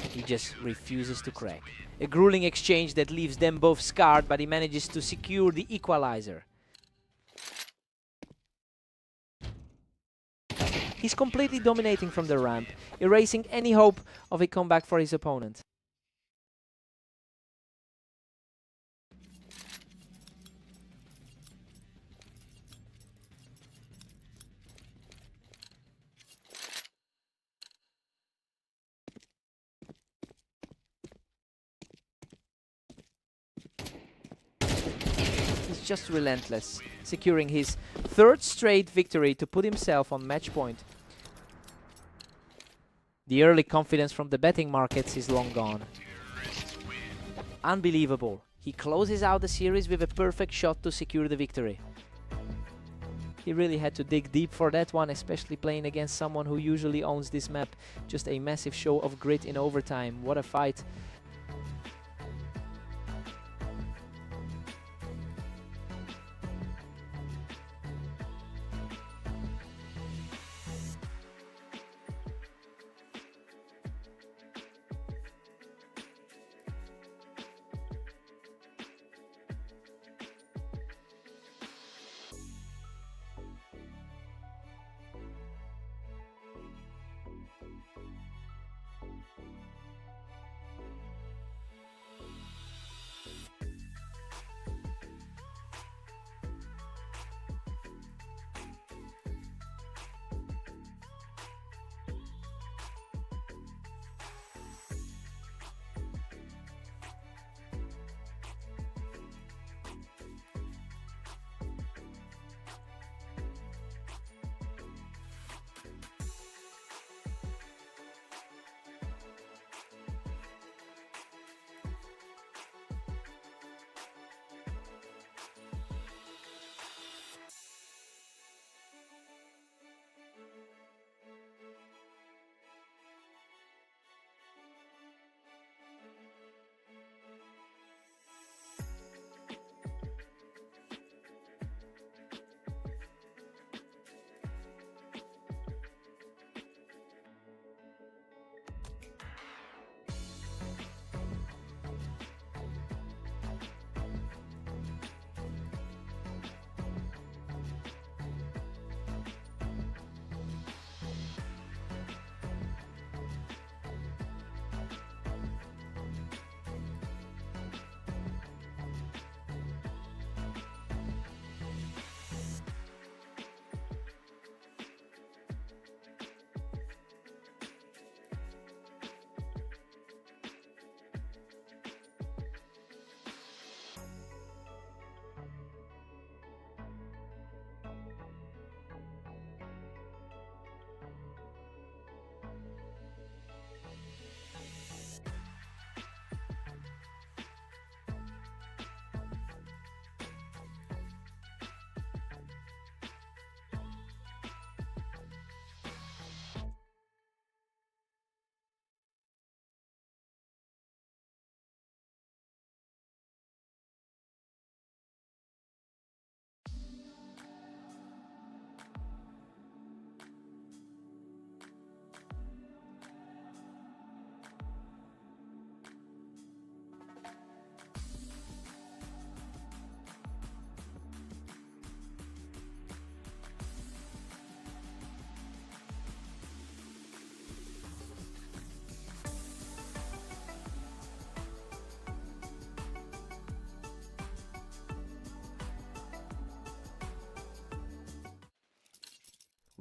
He just refuses to crack. A grueling exchange that leaves them both scarred, but he manages to secure the equalizer. He's completely dominating from the ramp, erasing any hope of a comeback for his opponent. Just relentless, securing his third straight victory to put himself on match point. The early confidence from the betting markets is long gone. Unbelievable. He closes out the series with a perfect shot to secure the victory. He really had to dig deep for that one, especially playing against someone who usually owns this map. Just a massive show of grit in overtime. What a fight.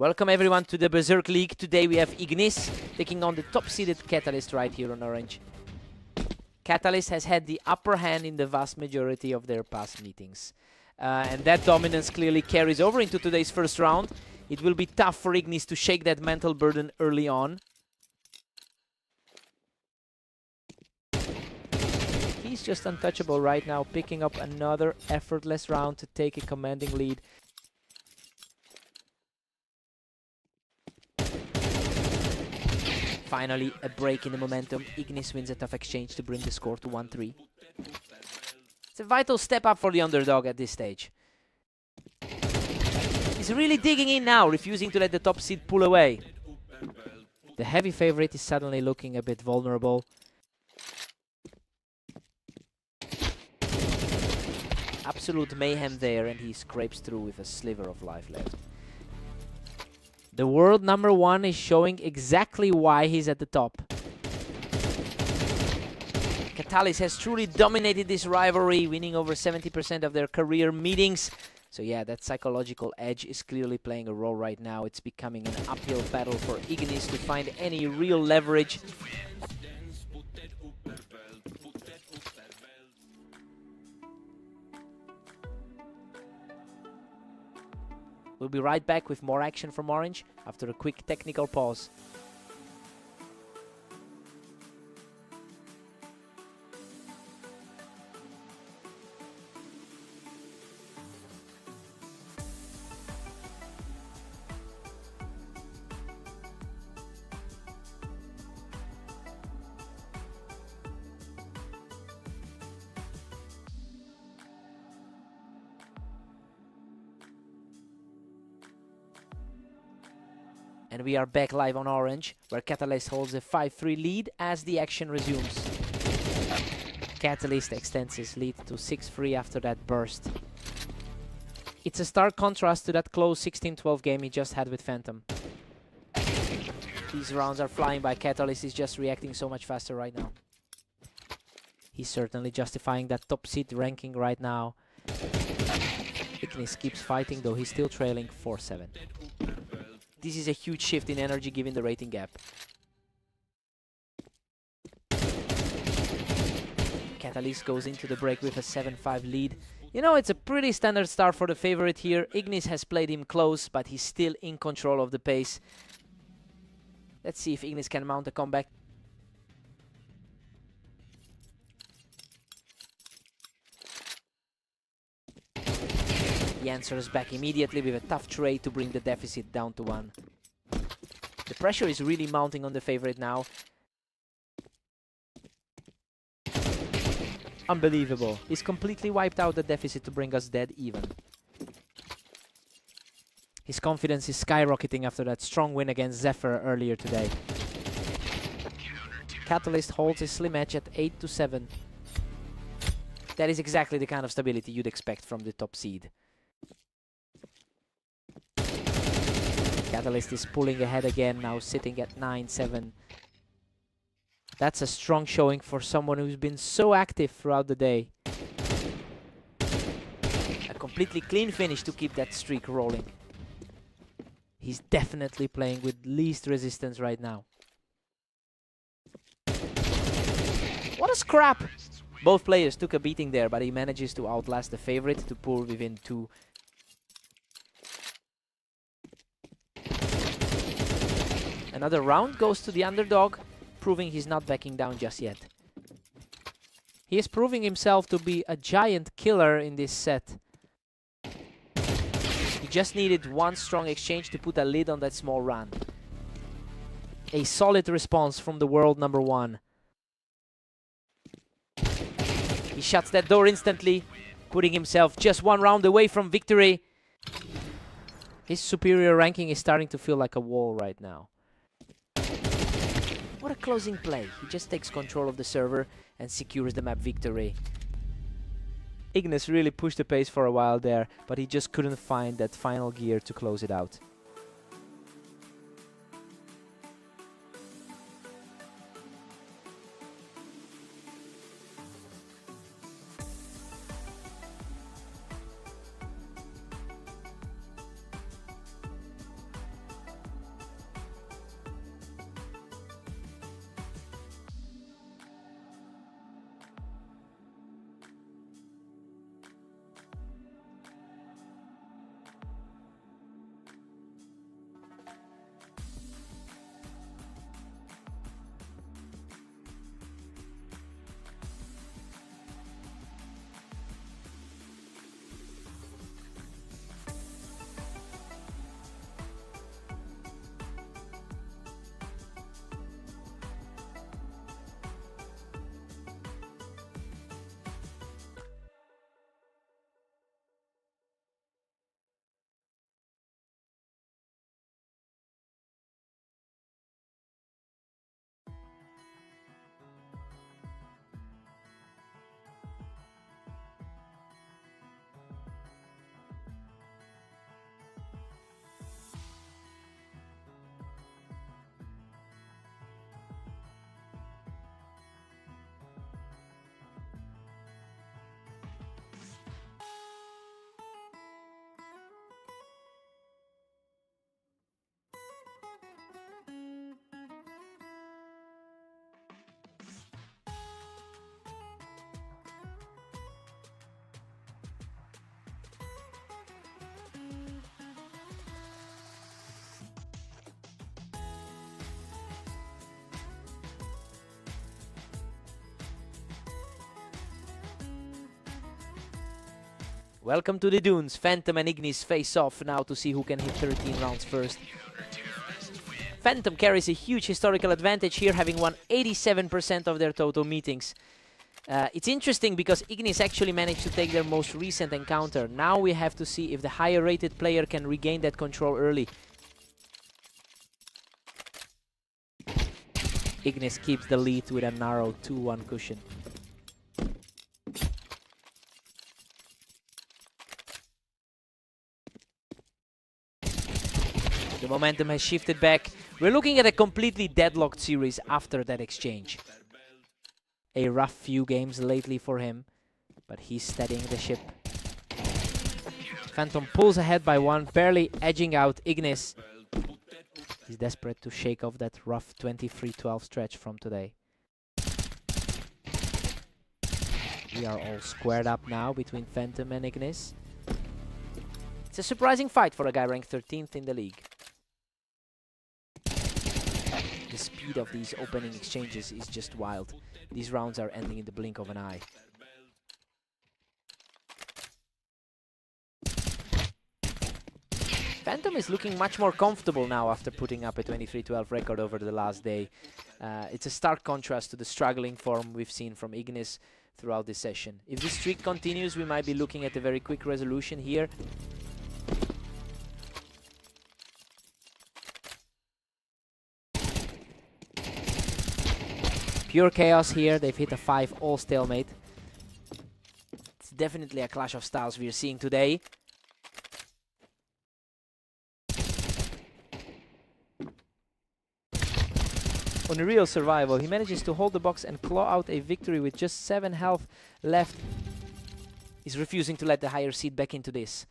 Welcome everyone to the Berserk League. Today we have Ignis taking on the top-seeded Catalyst right here on Orange. Catalyst has had the upper hand in the vast majority of their past meetings. And that dominance clearly carries over into today's first round. It will be tough for Ignis to shake that mental burden early on. He's just untouchable right now, picking up another effortless round to take a commanding lead. Finally, a break in the momentum. Ignis wins a tough exchange to bring the score to 1-3. It's a vital step up for the underdog at this stage. He's really digging in now, refusing to let the top seed pull away. The heavy favorite is suddenly looking a bit vulnerable. Absolute mayhem there, and he scrapes through with a sliver of life left. The world number 1 is showing exactly why he's at the top. Catalyst has truly dominated this rivalry, winning over 70% of their career meetings. So yeah, that psychological edge is clearly playing a role right now. It's becoming an uphill battle for Ignis to find any real leverage. We'll be right back with more action from Orange after a quick technical pause. And we are back live on Orange, where Catalyst holds a 5-3 lead as the action resumes. Catalyst extends his lead to 6-3 after that burst. It's a stark contrast to that close 16-12 game he just had with Phantom. These rounds are flying by. Catalyst is just reacting so much faster right now. He's certainly justifying that top seed ranking right now. Ignis keeps fighting, though he's still trailing 4-7. This is a huge shift in energy given the rating gap. Catalyst goes into the break with a 7-5 lead. You know, it's a pretty standard start for the favorite here. Ignis has played him close, but he's still in control of the pace. Let's see if Ignis can mount a comeback. He answers back immediately with a tough trade to bring the deficit down to 1. The pressure is really mounting on the favorite now. Unbelievable. He's completely wiped out the deficit to bring us dead even. His confidence is skyrocketing after that strong win against Zephyr earlier today. Catalyst holds his slim edge at 8-7. That is exactly the kind of stability you'd expect from the top seed. Catalyst is pulling ahead again, now sitting at 9-7. That's a strong showing for someone who's been so active throughout the day. A completely clean finish to keep that streak rolling. He's definitely playing with least resistance right now. What a scrap! Both players took a beating there, but he manages to outlast the favorite to pull within 2. Another round goes to the underdog, proving he's not backing down just yet. He is proving himself to be a giant killer in this set. He just needed one strong exchange to put a lid on that small run. A solid response from the world number 1. He shuts that door instantly, putting himself just 1 round away from victory. His superior ranking is starting to feel like a wall right now. What a closing play. He just takes control of the server and secures the map victory. Ignis really pushed the pace for a while there, but he just couldn't find that final gear to close it out. Welcome to the Dunes. Phantom and Ignis face off now to see who can hit 13 rounds first. Phantom carries a huge historical advantage here, having won 87% of their total meetings. It's interesting because Ignis actually managed to take their most recent encounter. Now we have to see if the higher rated player can regain that control early. Ignis keeps the lead with a narrow 2-1 cushion. The momentum has shifted back. We're looking at a completely deadlocked series after that exchange. A rough few games lately for him, but he's steadying the ship. Phantom pulls ahead by 1, barely edging out Ignis. He's desperate to shake off that rough 23-12 stretch from today. We are all squared up now between Phantom and Ignis. It's a surprising fight for a guy ranked 13th in the league. The speed of these opening exchanges is just wild. These rounds are ending in the blink of an eye. Phantom is looking much more comfortable now after putting up a 23-12 record over the last day. It's a stark contrast to the struggling form we've seen from Ignis throughout this session. If this streak continues, we might be looking at a very quick resolution here. Pure chaos here. They've hit a 5 all stalemate. It's definitely a clash of styles we're seeing today. On a real survival, he manages to hold the box and claw out a victory with just 7 health left. He's refusing to let the higher seed back into this.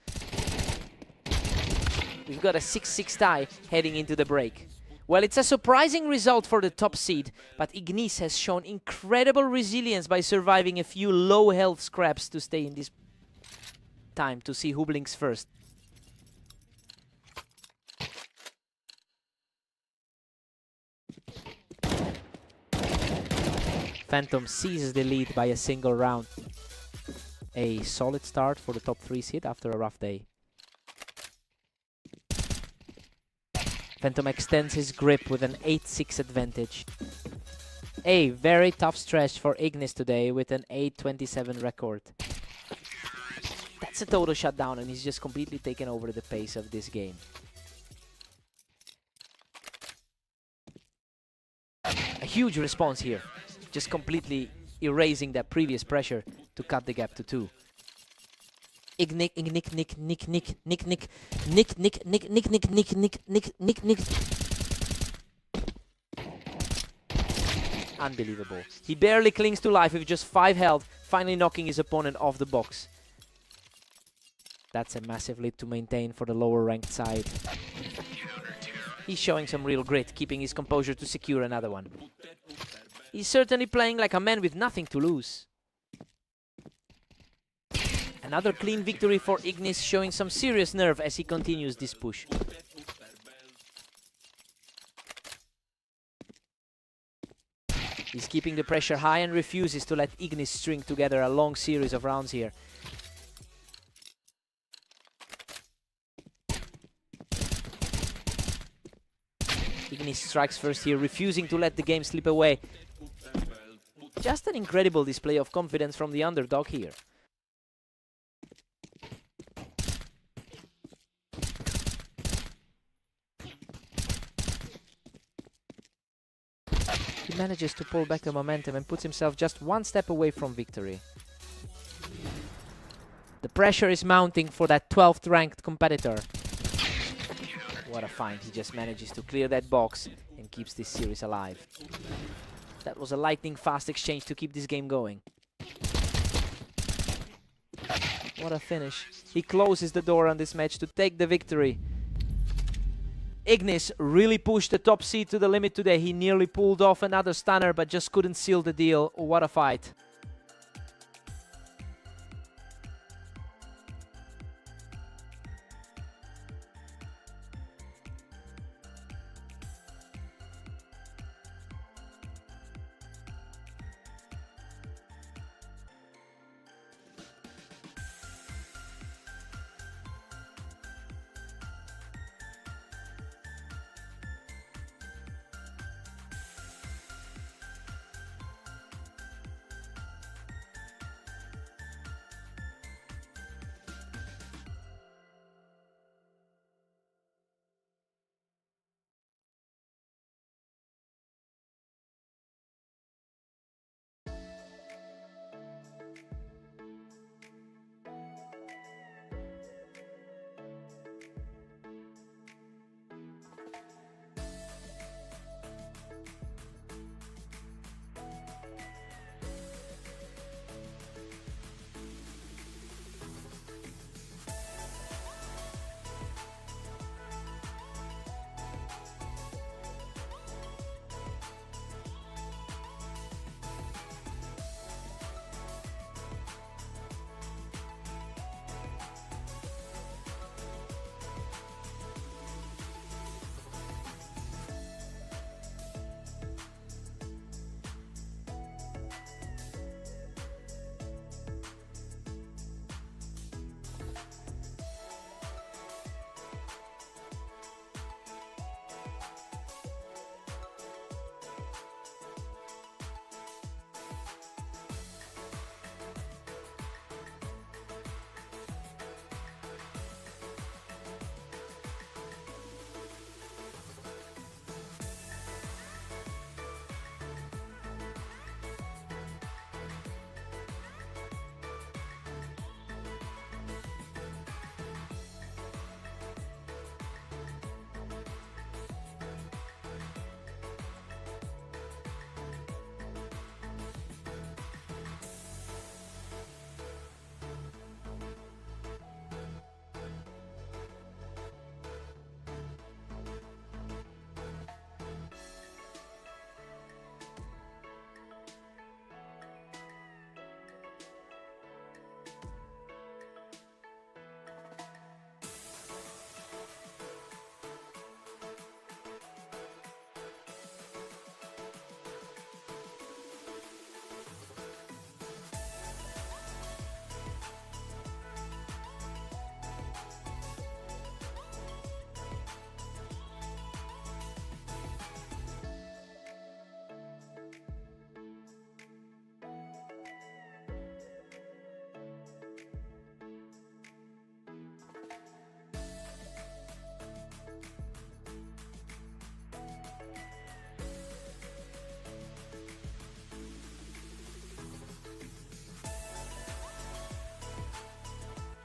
We've got a 6-6 tie heading into the break. Well, it's a surprising result for the top seed, but Ignis has shown incredible resilience by surviving a few low health scraps to stay in this time to see who blinks first. Phantom seizes the lead by a single round. A solid start for the top 3 seed after a rough day. Phantom extends his grip with an 8-6 advantage. A very tough stretch for Ignis today with an 8-27 record. That's a total shutdown, and he's just completely taken over the pace of this game. A huge response here, just completely erasing that previous pressure to cut the gap to 2. Unbelievable. He barely clings to life with just 5 health, finally knocking his opponent off the box. That's a massive lead to maintain for the lower ranked side. He's showing some real grit, keeping his composure to secure another one. He's certainly playing like a man with nothing to lose. Another clean victory for Ignis, showing some serious nerve as he continues this push. He's keeping the pressure high and refuses to let Ignis string together a long series of rounds here. Ignis strikes first here, refusing to let the game slip away. Just an incredible display of confidence from the underdog here. He manages to pull back the momentum and puts himself just 1 step away from victory. The pressure is mounting for that 12th ranked competitor. What a find. He just manages to clear that box and keeps this series alive. That was a lightning fast exchange to keep this game going. What a finish. He closes the door on this match to take the victory. Ignis really pushed the top seed to the limit today. He nearly pulled off another stunner, but just couldn't seal the deal. What a fight.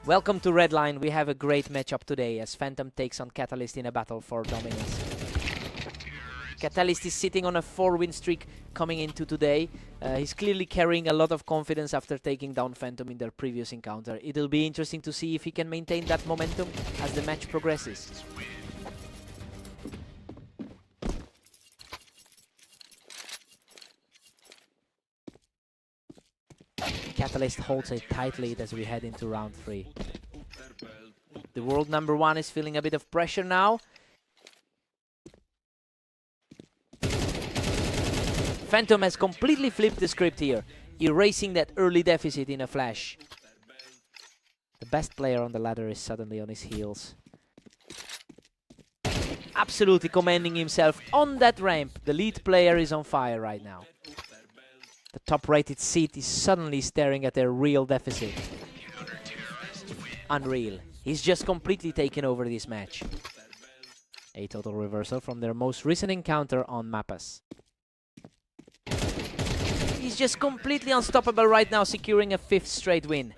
Welcome to Redline. We have a great matchup today as Phantom takes on Catalyst in a battle for dominance. Catalyst is sitting on a 4-win streak coming into today. He's clearly carrying a lot of confidence after taking down Phantom in their previous encounter. It'll be interesting to see if he can maintain that momentum as the match progresses. Catalyst holds a tight lead as we head into round 3. The world number 1 is feeling a bit of pressure now. Phantom has completely flipped the script here, erasing that early deficit in a flash. The best player on the ladder is suddenly on his heels. Absolutely commanding himself on that ramp. The lead player is on fire right now. The top-rated seed is suddenly staring at their real deficit. Unreal. He's just completely taken over this match. A total reversal from their most recent encounter on Mappas. He's just completely unstoppable right now, securing a 5th straight win.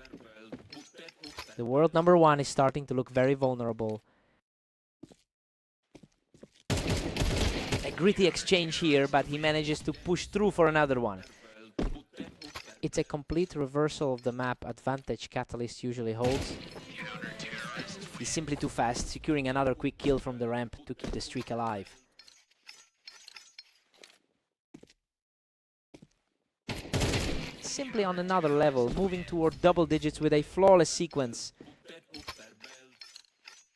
The world number 1 is starting to look very vulnerable. A gritty exchange here, but he manages to push through for another one. It's a complete reversal of the map advantage Catalyst usually holds. He's simply too fast, securing another quick kill from the ramp to keep the streak alive. Simply on another level, moving toward double digits with a flawless sequence.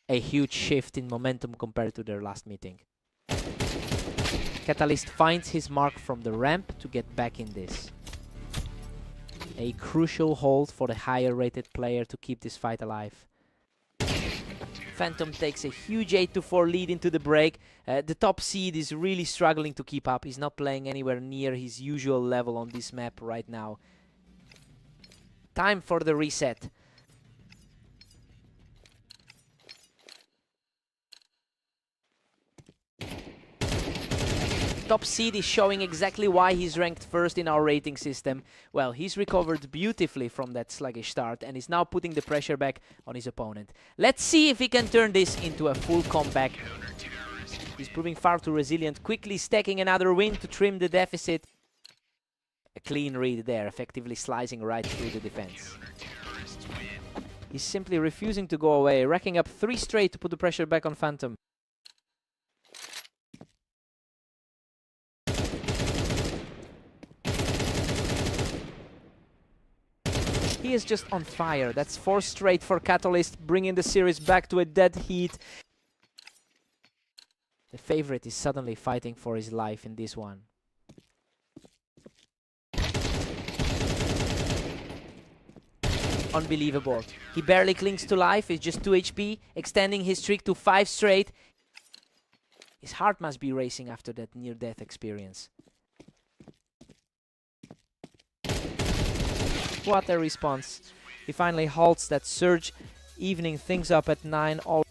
A huge shift in momentum compared to their last meeting. Catalyst finds his mark from the ramp to get back in this. A crucial hold for the higher rated player to keep this fight alive. Phantom takes a huge 8-4 lead into the break. The top seed is really struggling to keep up. He's not playing anywhere near his usual level on this map right now. Time for the reset. Top seed is showing exactly why he's ranked first in our rating system. Well, he's recovered beautifully from that sluggish start and is now putting the pressure back on his opponent. Let's see if he can turn this into a full comeback. He's proving far too resilient, quickly stacking another win to trim the deficit. A clean read there, effectively slicing right through the defense. He's simply refusing to go away, racking up 3 straight to put the pressure back on Phantom. He is just on fire. That's 4 straight for Catalyst, bringing the series back to a dead heat. The favorite is suddenly fighting for his life in this one. Unbelievable. He barely clings to life. He's just 2 HP, extending his streak to 5 straight. His heart must be racing after that near-death experience. What a response. He finally halts that surge, evening things up at 9 all.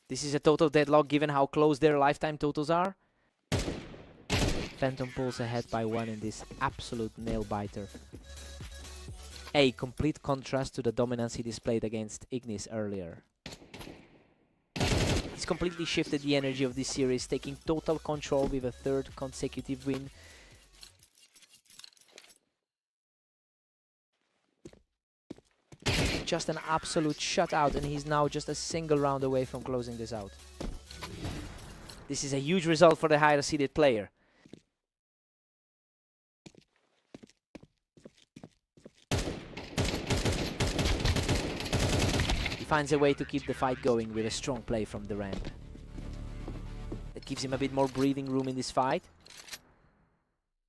This is a total deadlock given how close their lifetime totals are. Phantom pulls ahead by 1 in this absolute nail-biter. A complete contrast to the dominance he displayed against Ignis earlier. He's completely shifted the energy of this series, taking total control with a 3rd consecutive win. Just an absolute shutout, and he's now just a single round away from closing this out. This is a huge result for the higher seeded player. He finds a way to keep the fight going with a strong play from the ramp. That gives him a bit more breathing room in this fight.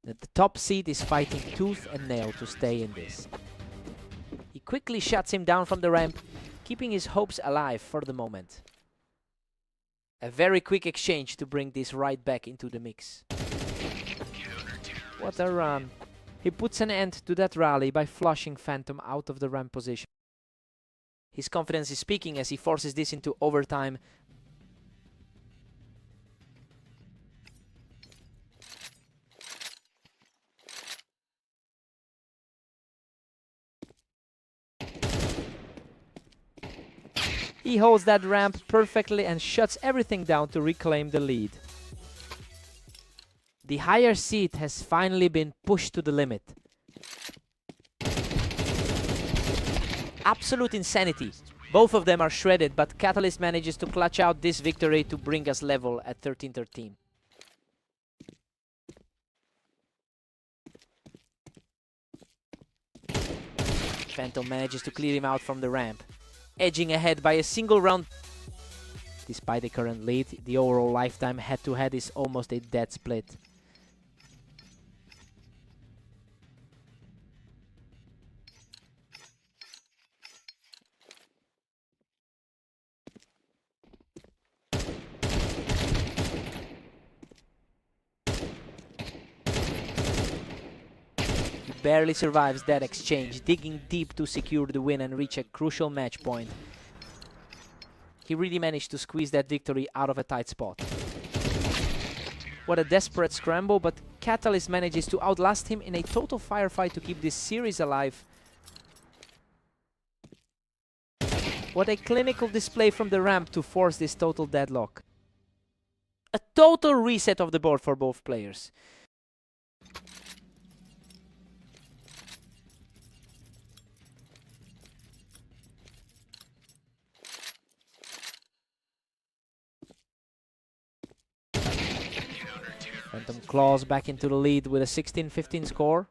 The top seed is fighting tooth and nail to stay in this. He quickly shuts him down from the ramp, keeping his hopes alive for the moment. A very quick exchange to bring this right back into the mix. What a run. He puts an end to that rally by flushing Phantom out of the ramp position. His confidence is speaking as he forces this into overtime. He holds that ramp perfectly and shuts everything down to reclaim the lead. The higher seed has finally been pushed to the limit. Absolute insanity. Both of them are shredded, but Catalyst manages to clutch out this victory to bring us level at 13-13. Phantom manages to clear him out from the ramp, edging ahead by a single round. Despite the current lead, the overall lifetime head-to-head is almost a dead split. Barely survives that exchange, digging deep to secure the win and reach a crucial match point. He really managed to squeeze that victory out of a tight spot. What a desperate scramble, but Catalyst manages to outlast him in a total firefight to keep this series alive. What a clinical display from the ramp to force this total deadlock. A total reset of the board for both players. Phantom claws back into the lead with a 16-15 score.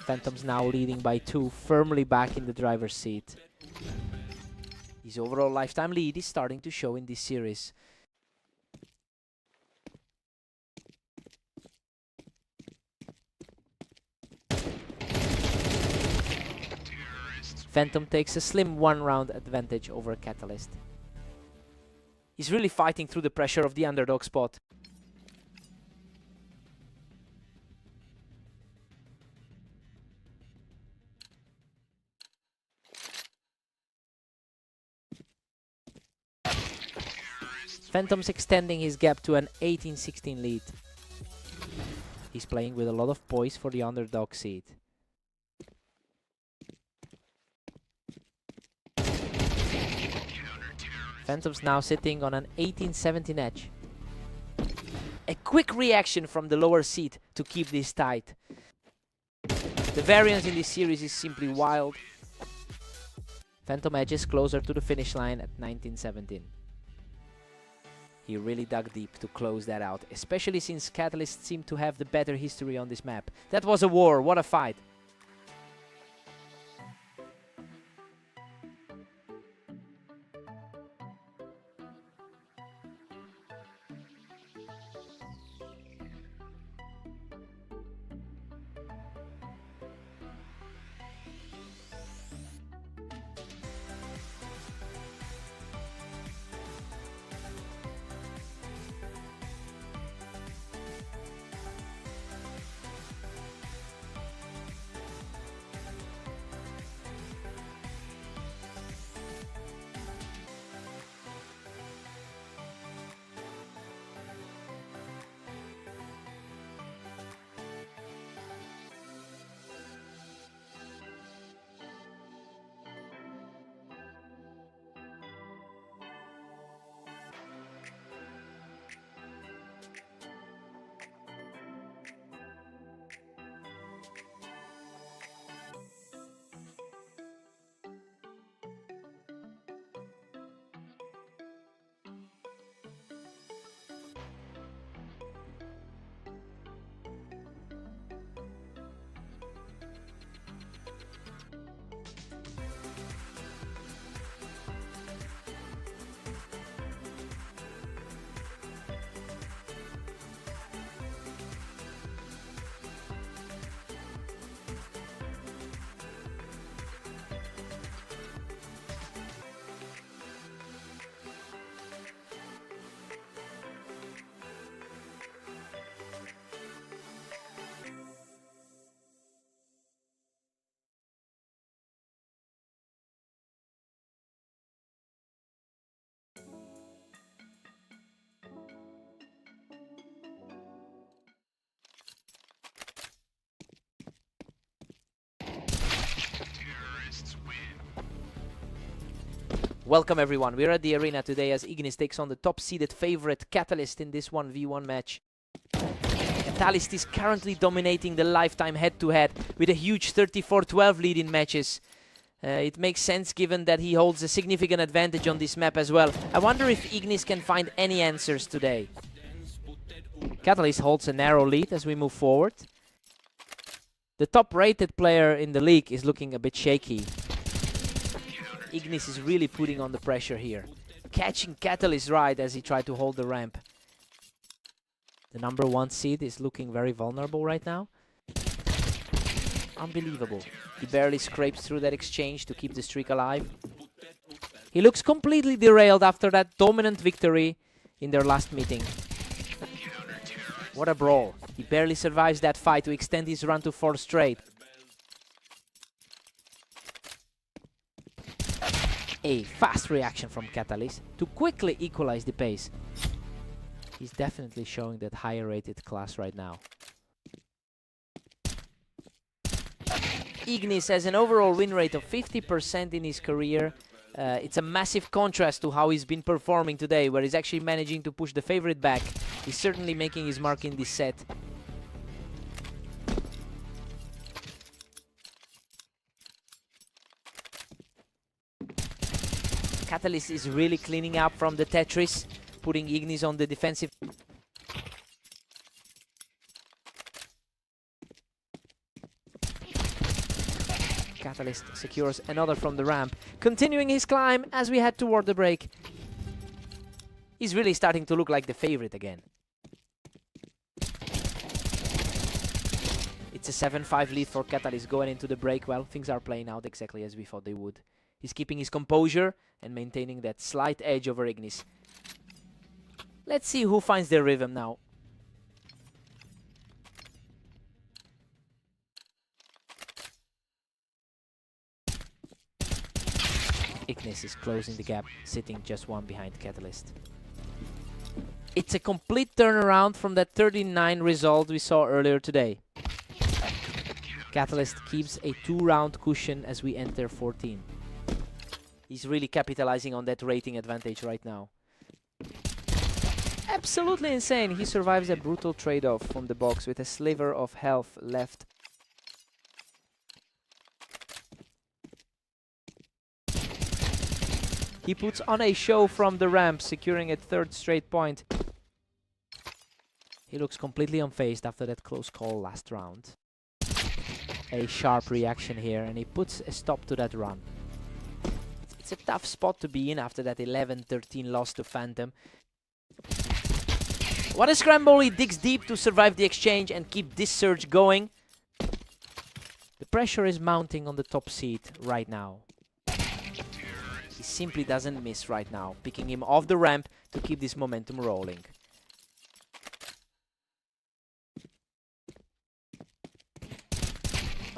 Phantom's now leading by 2, firmly back in the driver's seat. His overall lifetime lead is starting to show in this series. Phantom takes a slim 1-round advantage over Catalyst. He's really fighting through the pressure of the underdog spot. Phantom's extending his gap to an 18-16 lead. He's playing with a lot of poise for the underdog seed. Phantom's now sitting on an 18-17 edge. A quick reaction from the lower seat to keep this tight. The variance in this series is simply wild. Phantom edges closer to the finish line at 19-17. He really dug deep to close that out, especially since Catalyst seemed to have the better history on this map. That was a war, what a fight! Welcome everyone, we're at the arena today as Ignis takes on the top-seeded favorite Catalyst in this 1v1 match. Catalyst is currently dominating the lifetime head-to-head with a huge 34-12 lead in matches. It makes sense given that he holds a significant advantage on this map as well. I wonder if Ignis can find any answers today. Catalyst holds a narrow lead as we move forward. The top-rated player in the league is looking a bit shaky. Ignis is really putting on the pressure here, catching Catalyst right as he tried to hold the ramp. The number 1 seed is looking very vulnerable right now. Unbelievable. He barely scrapes through that exchange to keep the streak alive. He looks completely derailed after that dominant victory in their last meeting. What a brawl. He barely survives that fight to extend his run to 4 straight. A fast reaction from Catalyst to quickly equalize the pace. He's definitely showing that higher rated class right now. Ignis has an overall win rate of 50% in his career. It's a massive contrast to how he's been performing today, where he's actually managing to push the favorite back. He's certainly making his mark in this set. Catalyst is really cleaning up from the Tetris, putting Ignis on the defensive. Catalyst secures another from the ramp, continuing his climb as we head toward the break. He's really starting to look like the favorite again. It's a 7-5 lead for Catalyst going into the break. Well, things are playing out exactly as we thought they would. He's keeping his composure and maintaining that slight edge over Ignis. Let's see who finds their rhythm now. Ignis is closing the gap, sitting just 1 behind Catalyst. It's a complete turnaround from that 39 result we saw earlier today. Catalyst keeps a 2-round cushion as we enter 14. He's really capitalizing on that rating advantage right now. Absolutely insane. He survives a brutal trade-off from the box with a sliver of health left. He puts on a show from the ramp, securing a 3rd straight point. He looks completely unfazed after that close call last round. A sharp reaction here, and he puts a stop to that run. It's a tough spot to be in after that 11-13 loss to Phantom. What a scramble! He digs deep to survive the exchange and keep this surge going. The pressure is mounting on the top seed right now. He simply doesn't miss right now, picking him off the ramp to keep this momentum rolling.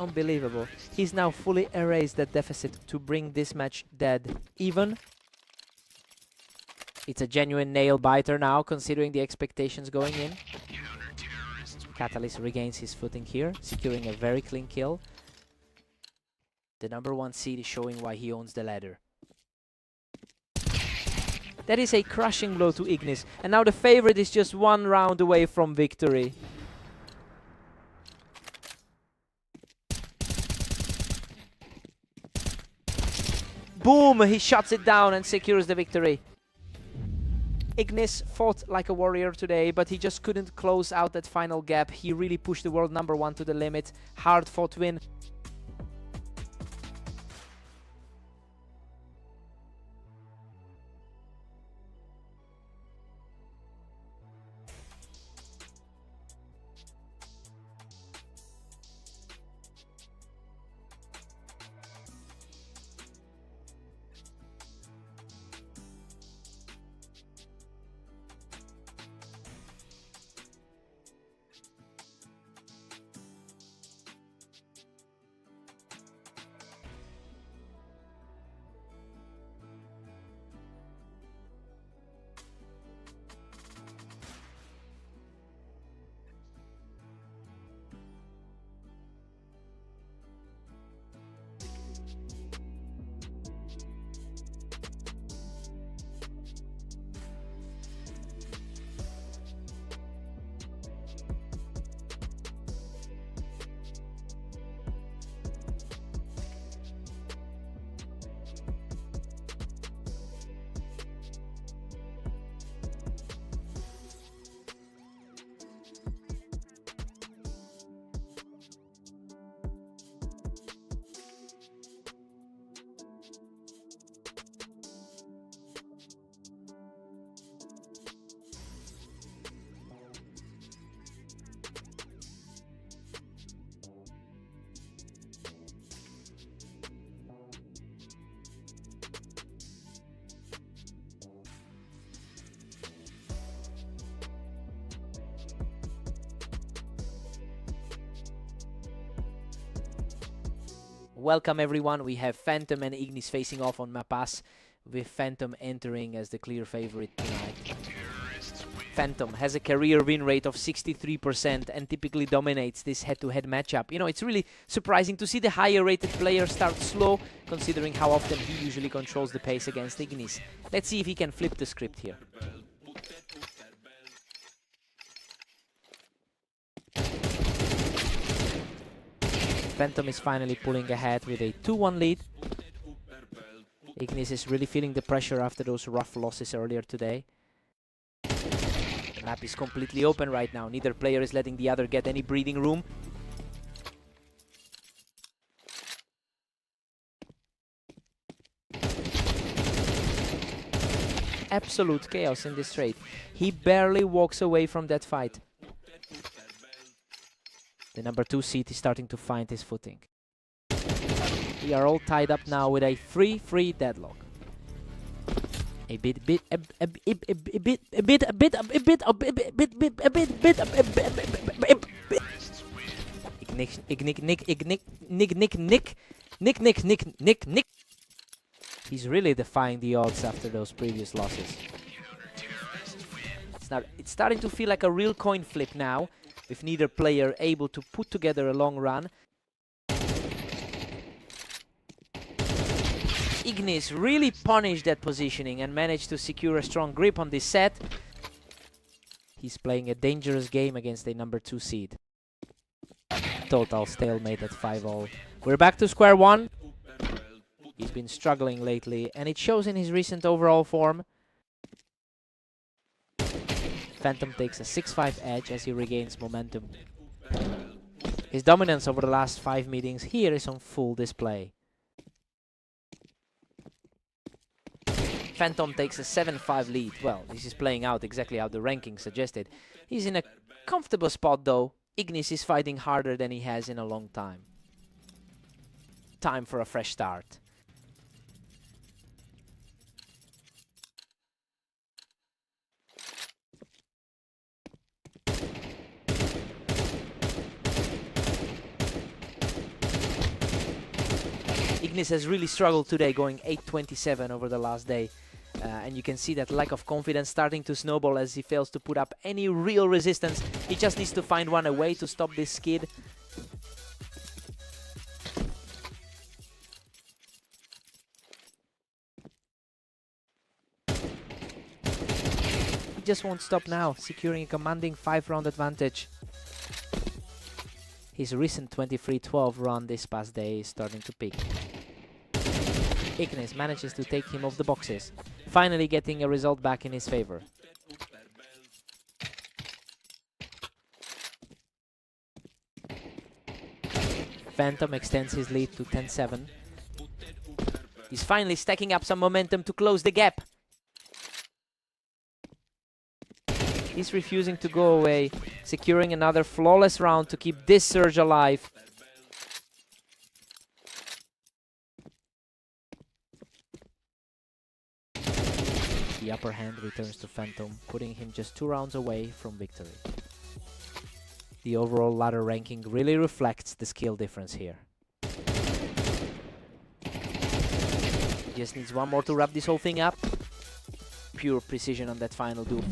Unbelievable. He's now fully erased that deficit to bring this match dead even. It's a genuine nail-biter now, considering the expectations going in. Catalyst regains his footing here, securing a very clean kill. The number 1 seed is showing why he owns the ladder. That is a crushing blow to Ignis, and now the favorite is just 1 round away from victory. Boom! He shuts it down and secures the victory. Ignis fought like a warrior today, but he just couldn't close out that final gap. He really pushed the world number 1 to the limit. Hard fought win. Welcome everyone, we have Phantom and Ignis facing off on Mapas, with Phantom entering as the clear favorite tonight. Phantom has a career win rate of 63% and typically dominates this head-to-head matchup. You know, it's really surprising to see the higher rated player start slow, considering how often he usually controls the pace against Ignis. Let's see if he can flip the script here. Phantom is finally pulling ahead with a 2-1 lead. Ignis is really feeling the pressure after those rough losses earlier today. The map is completely open right now. Neither player is letting the other get any breathing room. Absolute chaos in this trade. He barely walks away from that fight. The number 2 seed is starting to find his footing. We are all tied up now with a 3-3 deadlock. Nick. He's really defying the odds after those previous losses. It's starting to feel like a real coin flip now, with neither player able to put together a long run. Ignis really punished that positioning and managed to secure a strong grip on this set. He's playing a dangerous game against a number 2 seed. Total stalemate at 5-all. We're back to square one. He's been struggling lately, and it shows in his recent overall form. Phantom takes a 6-5 edge as he regains momentum. His dominance over the last 5 meetings here is on full display. Phantom takes a 7-5 lead. Well, this is playing out exactly how the ranking suggested. He's in a comfortable spot though. Ignis is fighting harder than he has in a long time. Time for a fresh start. Ignis has really struggled today, going 8-27 over the last day. And you can see that lack of confidence starting to snowball as he fails to put up any real resistance. He just needs to find one way to stop this skid. He just won't stop now, securing a commanding 5-round advantage. His recent 23-12 run this past day is starting to peak. Ignis manages to take him off the boxes, finally getting a result back in his favor. Phantom extends his lead to 10-7. He's finally stacking up some momentum to close the gap. He's refusing to go away, securing another flawless round to keep this surge alive. The upper hand returns to Phantom, putting him just 2 rounds away from victory. The overall ladder ranking really reflects the skill difference here. He just needs one more to wrap this whole thing up. Pure precision on that final dupe.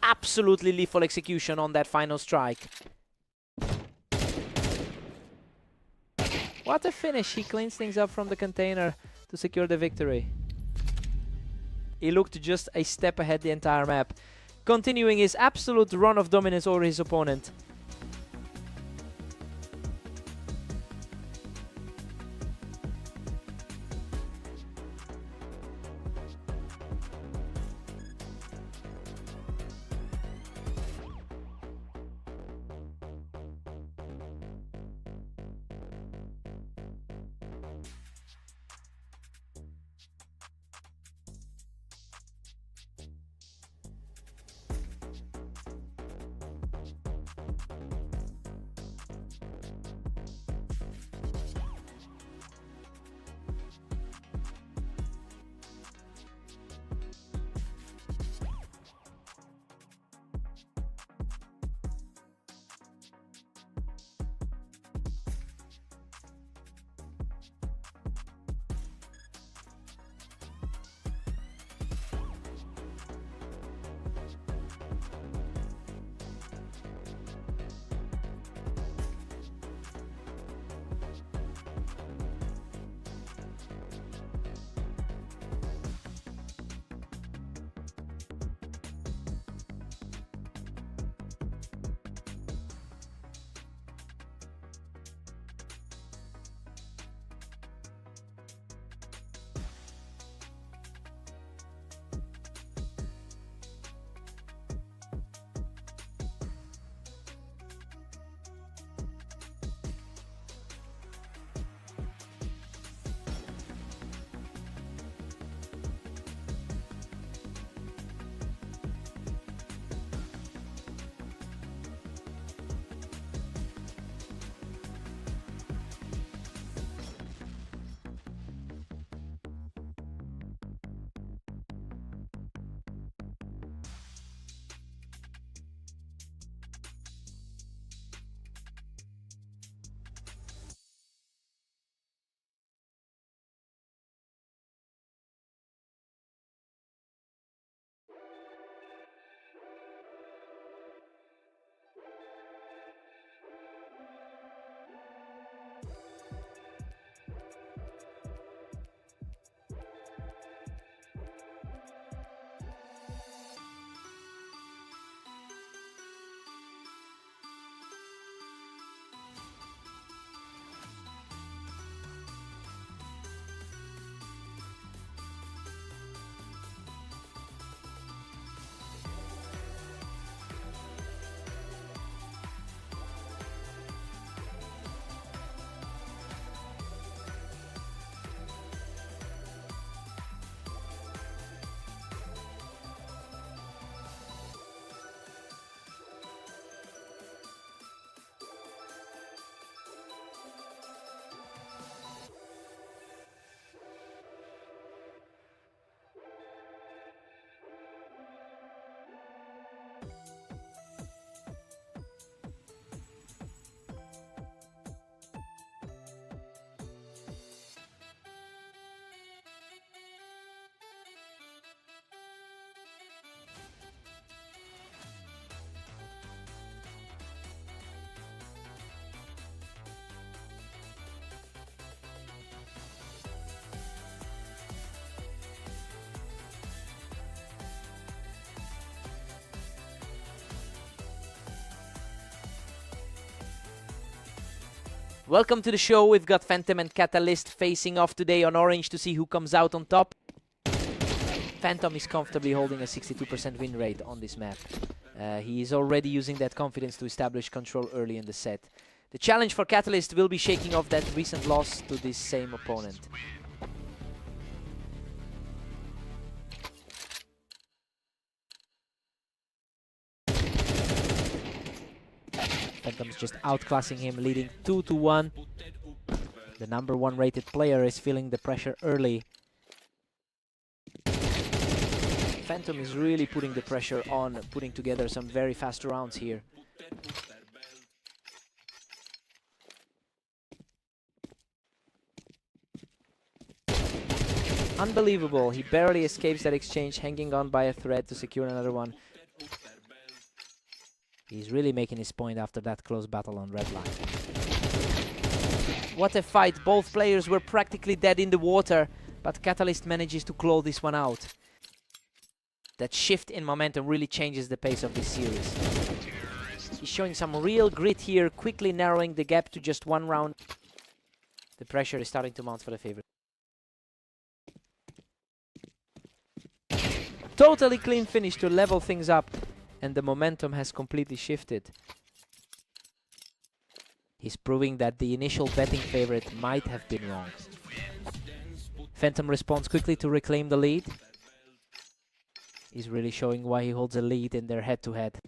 Absolutely lethal execution on that final strike. What a finish! He cleans things up from the container to secure the victory. He looked just a step ahead the entire map, continuing his absolute run of dominance over his opponent. Welcome to the show. We've got Phantom and Catalyst facing off today on Orange to see who comes out on top. Phantom is comfortably holding a 62% win rate on this map. He is already using that confidence to establish control early in the set. The challenge for Catalyst will be shaking off that recent loss to this same opponent. Phantom's just outclassing him, leading 2-1. The #1 rated player is feeling the pressure early. Phantom is really putting the pressure on, putting together some very fast rounds here. Unbelievable, he barely escapes that exchange, hanging on by a thread to secure another one. He's really making his point after that close battle on red line. What a fight, both players were practically dead in the water, but Catalyst manages to claw this one out. That shift in momentum really changes the pace of this series. He's showing some real grit here, quickly narrowing the gap to just 1 round. The pressure is starting to mount for the favorite. Totally clean finish to level things up, and the momentum has completely shifted. He's proving that the initial betting favorite might have been wrong. Phantom responds quickly to reclaim the lead. He's really showing why he holds a lead in their head-to-head.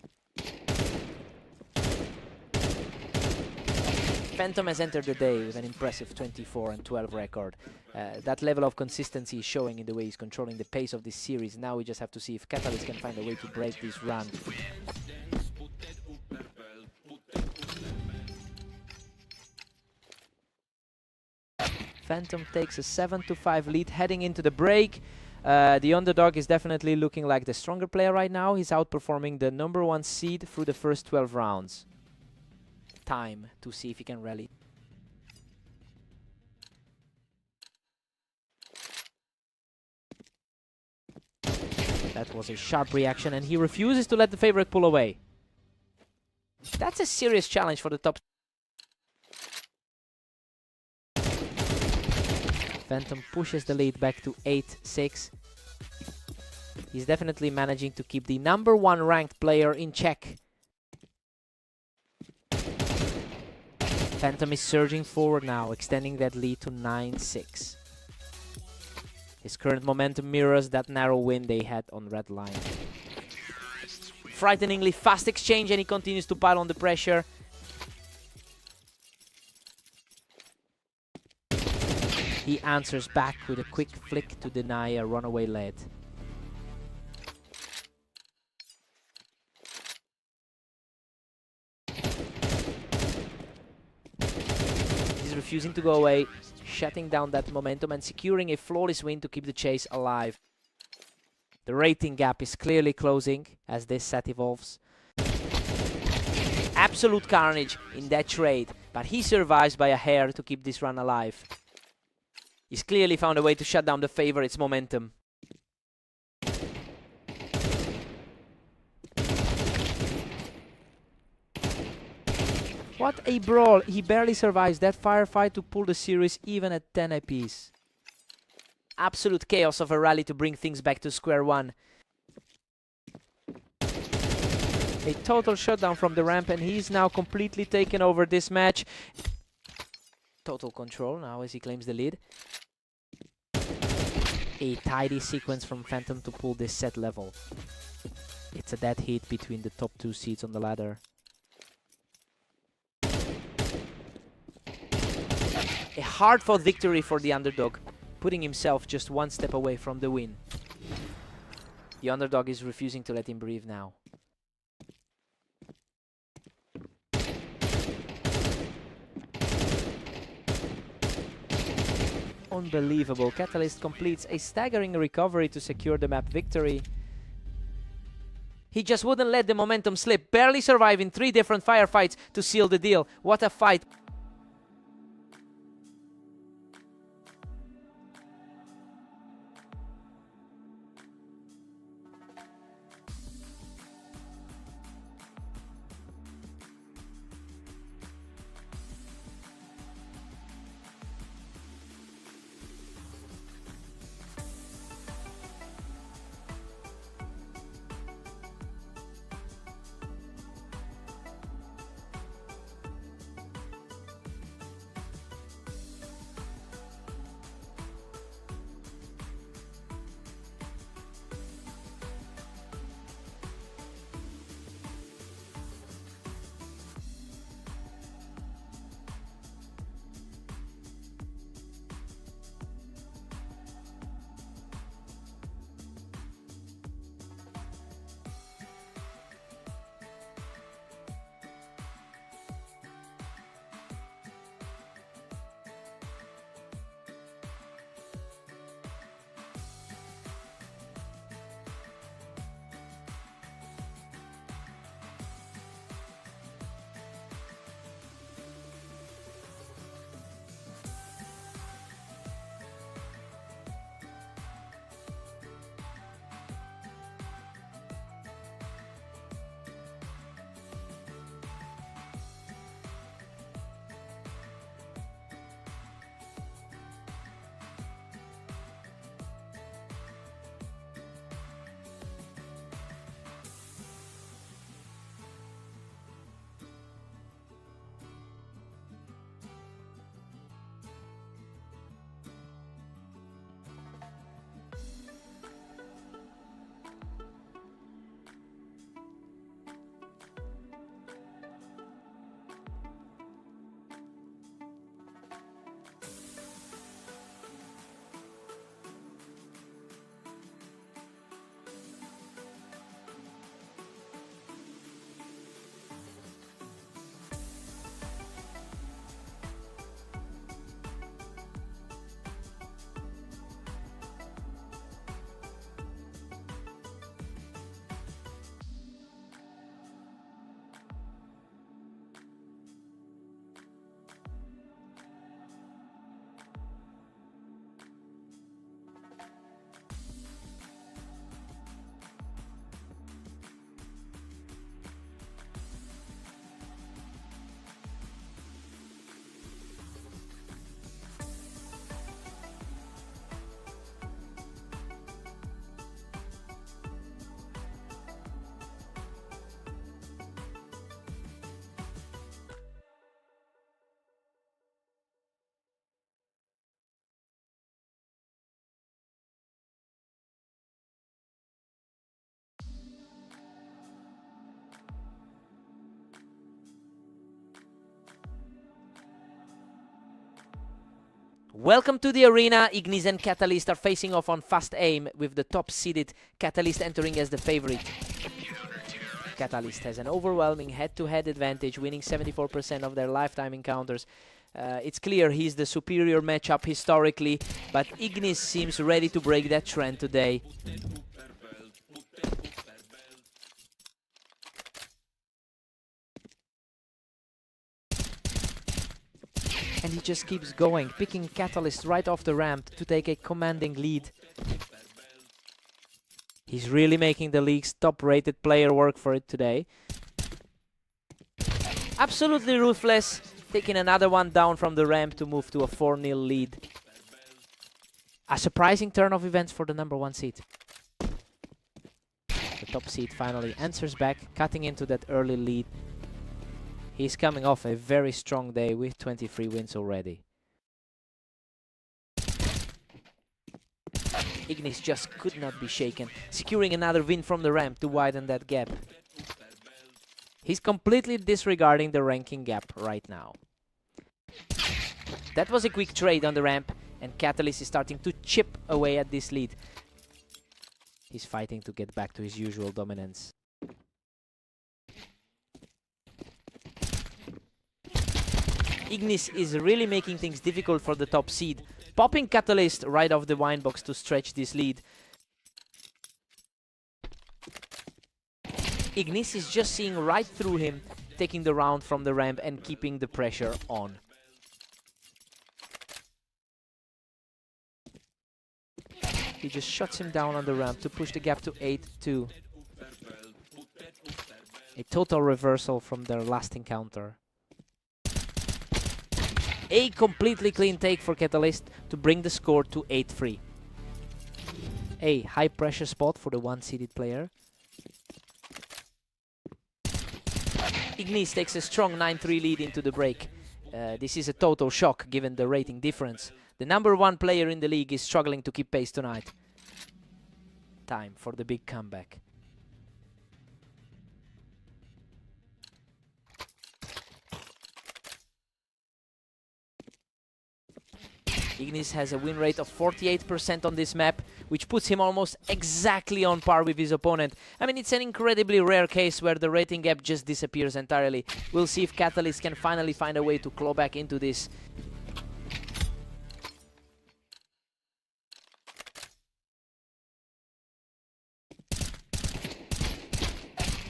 Phantom has entered the day with an impressive 24-12 record. That level of consistency is showing in the way he's controlling the pace of this series. Now we just have to see if Catalyst can find a way to break this run. Phantom takes a 7-5 lead heading into the break. The underdog is definitely looking like the stronger player right now. He's outperforming the #1 seed through the first 12 rounds. Time to see if he can rally. That was a sharp reaction, and he refuses to let the favorite pull away. That's a serious challenge for the top. Phantom pushes the lead back to 8-6. He's definitely managing to keep the #1 ranked player in check. Phantom is surging forward now, extending that lead to 9-6. His current momentum mirrors that narrow win they had on red line. Frighteningly fast exchange, and he continues to pile on the pressure. He answers back with a quick flick to deny a runaway lead. He's refusing to go away, shutting down that momentum and securing a flawless win to keep the chase alive. The rating gap is clearly closing as this set evolves. Absolute carnage in that trade, but he survives by a hair to keep this run alive. He's clearly found a way to shut down the favorite's momentum. What a brawl! He barely survives that firefight to pull the series even at 10 apiece. Absolute chaos of a rally to bring things back to square one. A total shutdown from the ramp, and he's now completely taken over this match. Total control now as he claims the lead. A tidy sequence from Phantom to pull this set level. It's a dead heat between the top 2 seeds on the ladder. A hard-fought victory for the underdog, putting himself just 1 step away from the win. The underdog is refusing to let him breathe now. Unbelievable. Catalyst completes a staggering recovery to secure the map victory. He just wouldn't let the momentum slip, barely surviving 3 different firefights to seal the deal. What a fight. Welcome to the arena. Ignis and Catalyst are facing off on fast aim, with the top-seeded Catalyst entering as the favorite. Catalyst has an overwhelming head-to-head advantage, winning 74% of their lifetime encounters. It's clear he's the superior matchup historically, but Ignis seems ready to break that trend today. And he just keeps going, picking Catalyst right off the ramp to take a commanding lead. He's really making the league's top-rated player work for it today. Absolutely ruthless, taking another one down from the ramp to move to a 4-0 lead. A surprising turn of events for the #1 seed. The top seed finally answers back, cutting into that early lead. He's coming off a very strong day with 23 wins already. Ignis just could not be shaken, securing another win from the ramp to widen that gap. He's completely disregarding the ranking gap right now. That was a quick trade on the ramp, and Catalyst is starting to chip away at this lead. He's fighting to get back to his usual dominance. Ignis is really making things difficult for the top seed, popping Catalyst right off the wine box to stretch this lead. Ignis is just seeing right through him, taking the round from the ramp and keeping the pressure on. He just shuts him down on the ramp to push the gap to 8-2. A total reversal from their last encounter. A completely clean take for Catalyst to bring the score to 8-3. A high pressure spot for the 1-seeded player. Ignis takes a strong 9-3 lead into the break. This is a total shock given the rating difference. The #1 player in the league is struggling to keep pace tonight. Time for the big comeback. Ignis has a win rate of 48% on this map, which puts him almost exactly on par with his opponent. I mean, it's an incredibly rare case where the rating gap just disappears entirely. We'll see if Catalyst can finally find a way to claw back into this.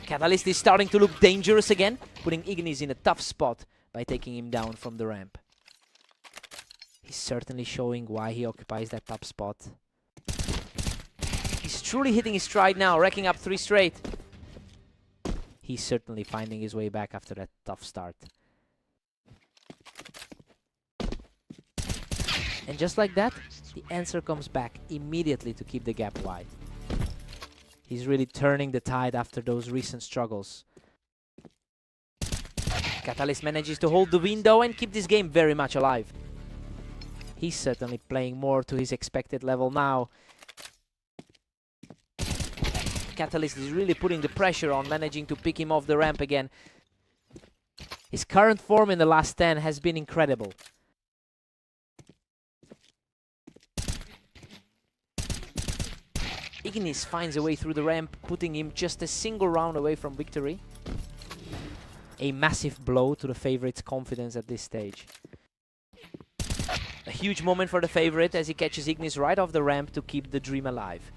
Catalyst is starting to look dangerous again, putting Ignis in a tough spot by taking him down from the ramp. He's certainly showing why he occupies that top spot. He's truly hitting his stride now, racking up 3 straight. He's certainly finding his way back after that tough start. And just like that, the answer comes back immediately to keep the gap wide. He's really turning the tide after those recent struggles. Catalyst manages to hold the window and keep this game very much alive. He's certainly playing more to his expected level now. Catalyst is really putting the pressure on, managing to pick him off the ramp again. His current form in the last 10 has been incredible. Ignis finds a way through the ramp, putting him just a single round away from victory. A massive blow to the favorite's confidence at this stage. A huge moment for the favorite as he catches Ignis right off the ramp to keep the dream alive.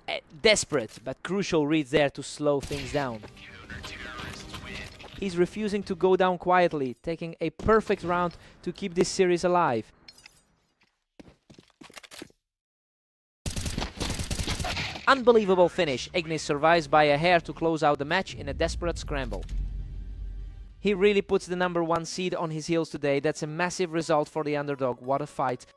A desperate but crucial read there to slow things down. He's refusing to go down quietly, taking a perfect round to keep this series alive. Unbelievable finish. Ignis survives by a hair to close out the match in a desperate scramble. He really puts the #1 seed on his heels today. That's a massive result for the underdog. What a fight.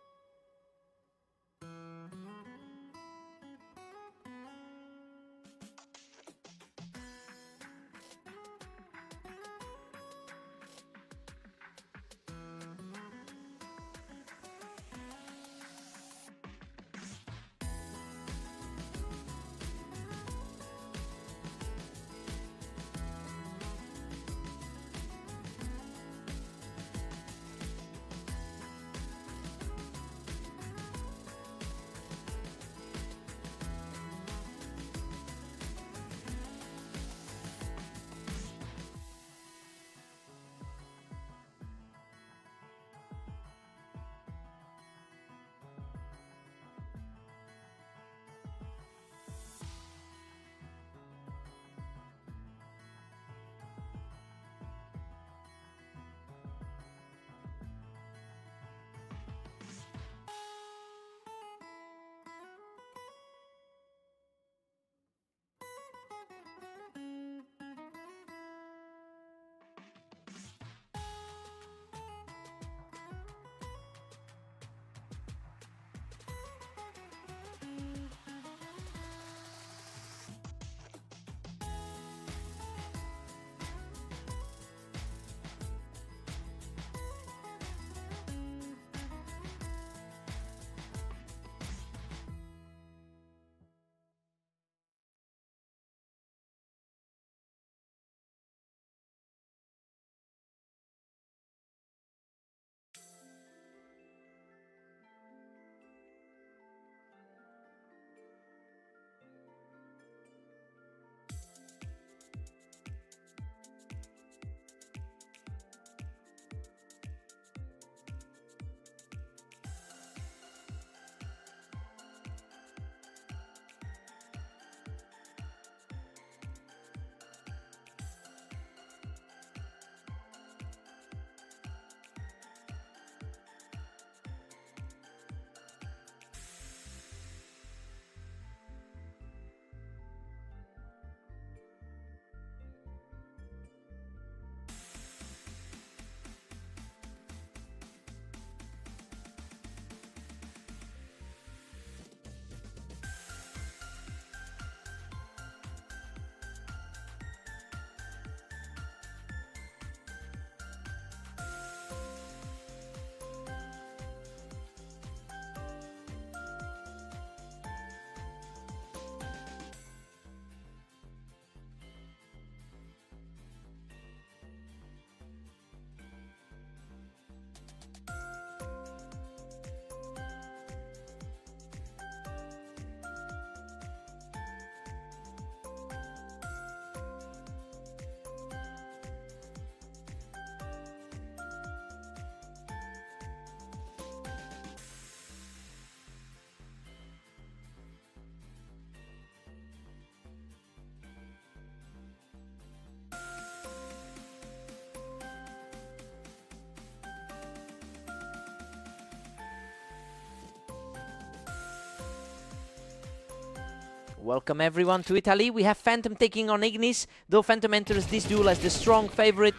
Welcome everyone to Italy. We have Phantom taking on Ignis, though Phantom enters this duel as the strong favorite.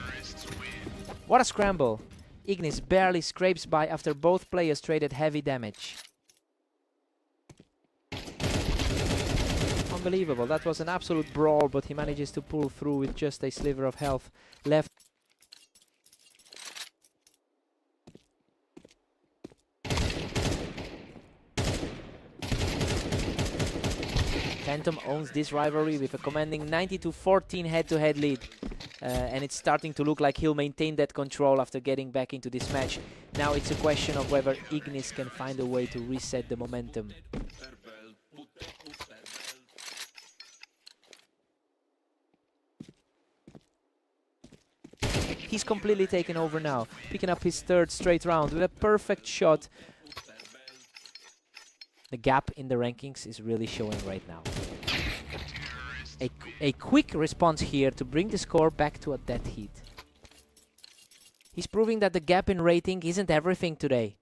What a scramble. Ignis barely scrapes by after both players traded heavy damage. Unbelievable. That was an absolute brawl, but he manages to pull through with just a sliver of health left. Phantom owns this rivalry with a commanding 90-14 head-to-head lead. And it's starting to look like he'll maintain that control after getting back into this match. Now it's a question of whether Ignis can find a way to reset the momentum. He's completely taken over now, picking up his third straight round with a perfect shot. The gap in the rankings is really showing right now. A quick response here to bring the score back to a dead heat. He's proving that the gap in rating isn't everything today.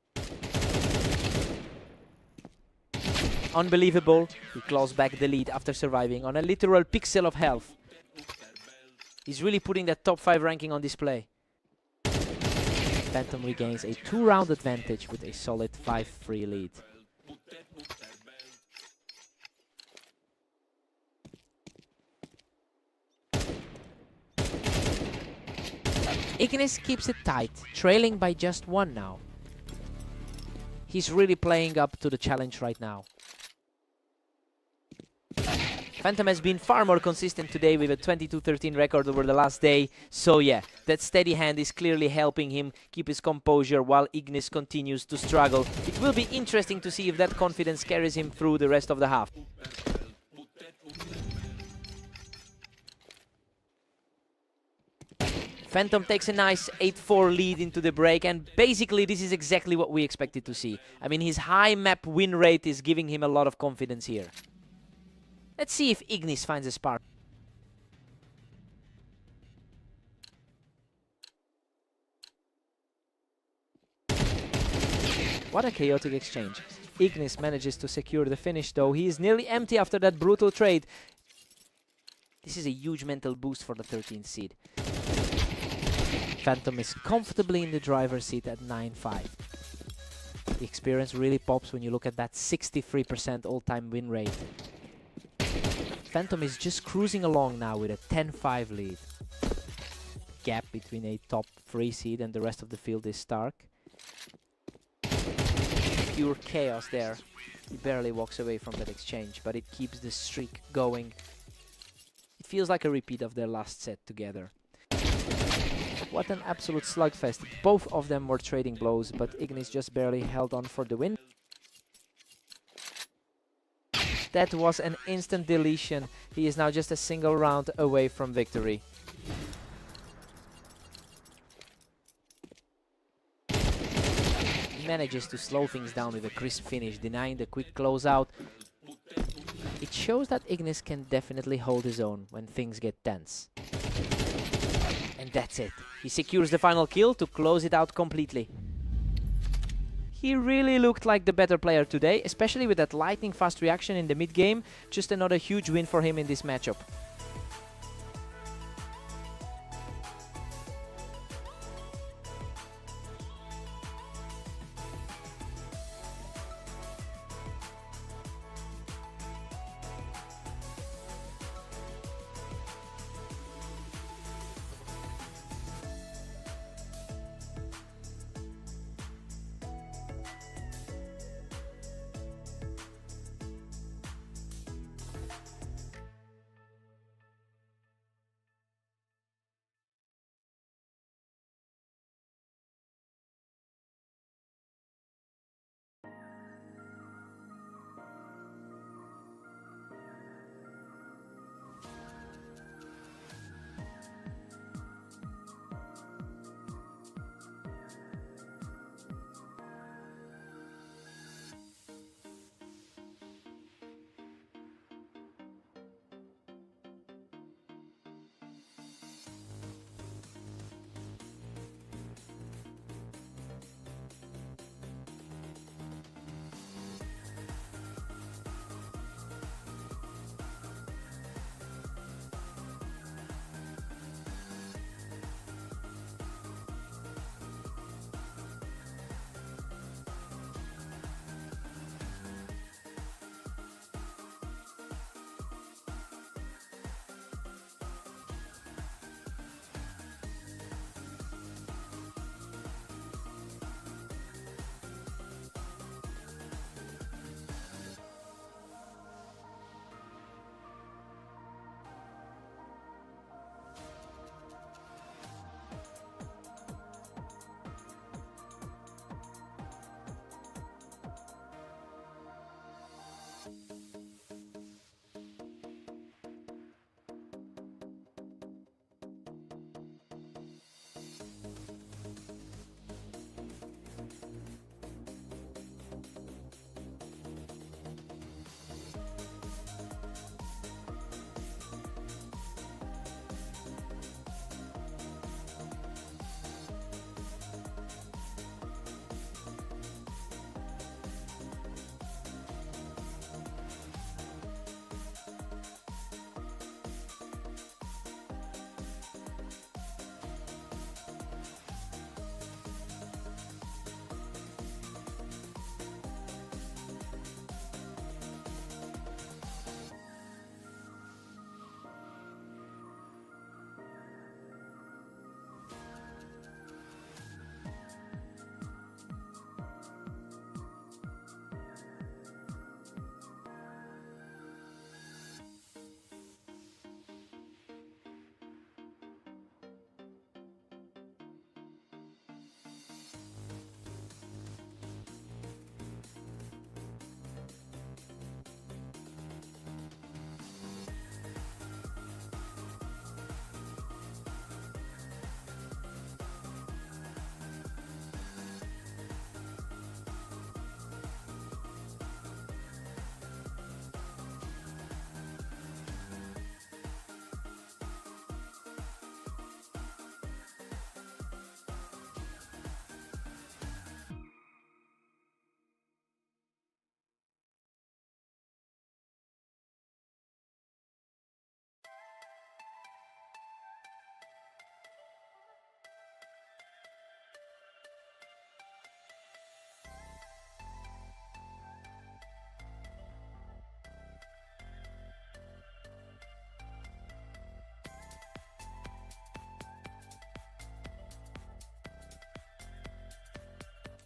Unbelievable. He claws back the lead after surviving on a literal pixel of health. He's really putting that top 5 ranking on display. Phantom regains a 2-round advantage with a solid 5-3 lead. Ignis keeps it tight, trailing by just 1 now. He's really playing up to the challenge right now. Phantom has been far more consistent today with a 22-13 record over the last day. So yeah, that steady hand is clearly helping him keep his composure while Ignis continues to struggle. It will be interesting to see if that confidence carries him through the rest of the half. Phantom takes a nice 8-4 lead into the break, and basically this is exactly what we expected to see. I mean, his high map win rate is giving him a lot of confidence here. Let's see if Ignis finds a spark. What a chaotic exchange. Ignis manages to secure the finish, though. He is nearly empty after that brutal trade. This is a huge mental boost for the 13th seed. Phantom is comfortably in the driver's seat at 9-5. The experience really pops when you look at that 63% all-time win rate. Phantom is just cruising along now with a 10-5 lead. Gap between a top 3 seed and the rest of the field is stark. Pure chaos there. He barely walks away from that exchange, but it keeps the streak going. It feels like a repeat of their last set together. What an absolute slugfest. Both of them were trading blows, but Ignis just barely held on for the win. That was an instant deletion. He is now just a single round away from victory. He manages to slow things down with a crisp finish, denying the quick closeout. It shows that Ignis can definitely hold his own when things get tense. And that's it. He secures the final kill to close it out completely. He really looked like the better player today, especially with that lightning fast reaction in the mid-game. Just another huge win for him in this matchup.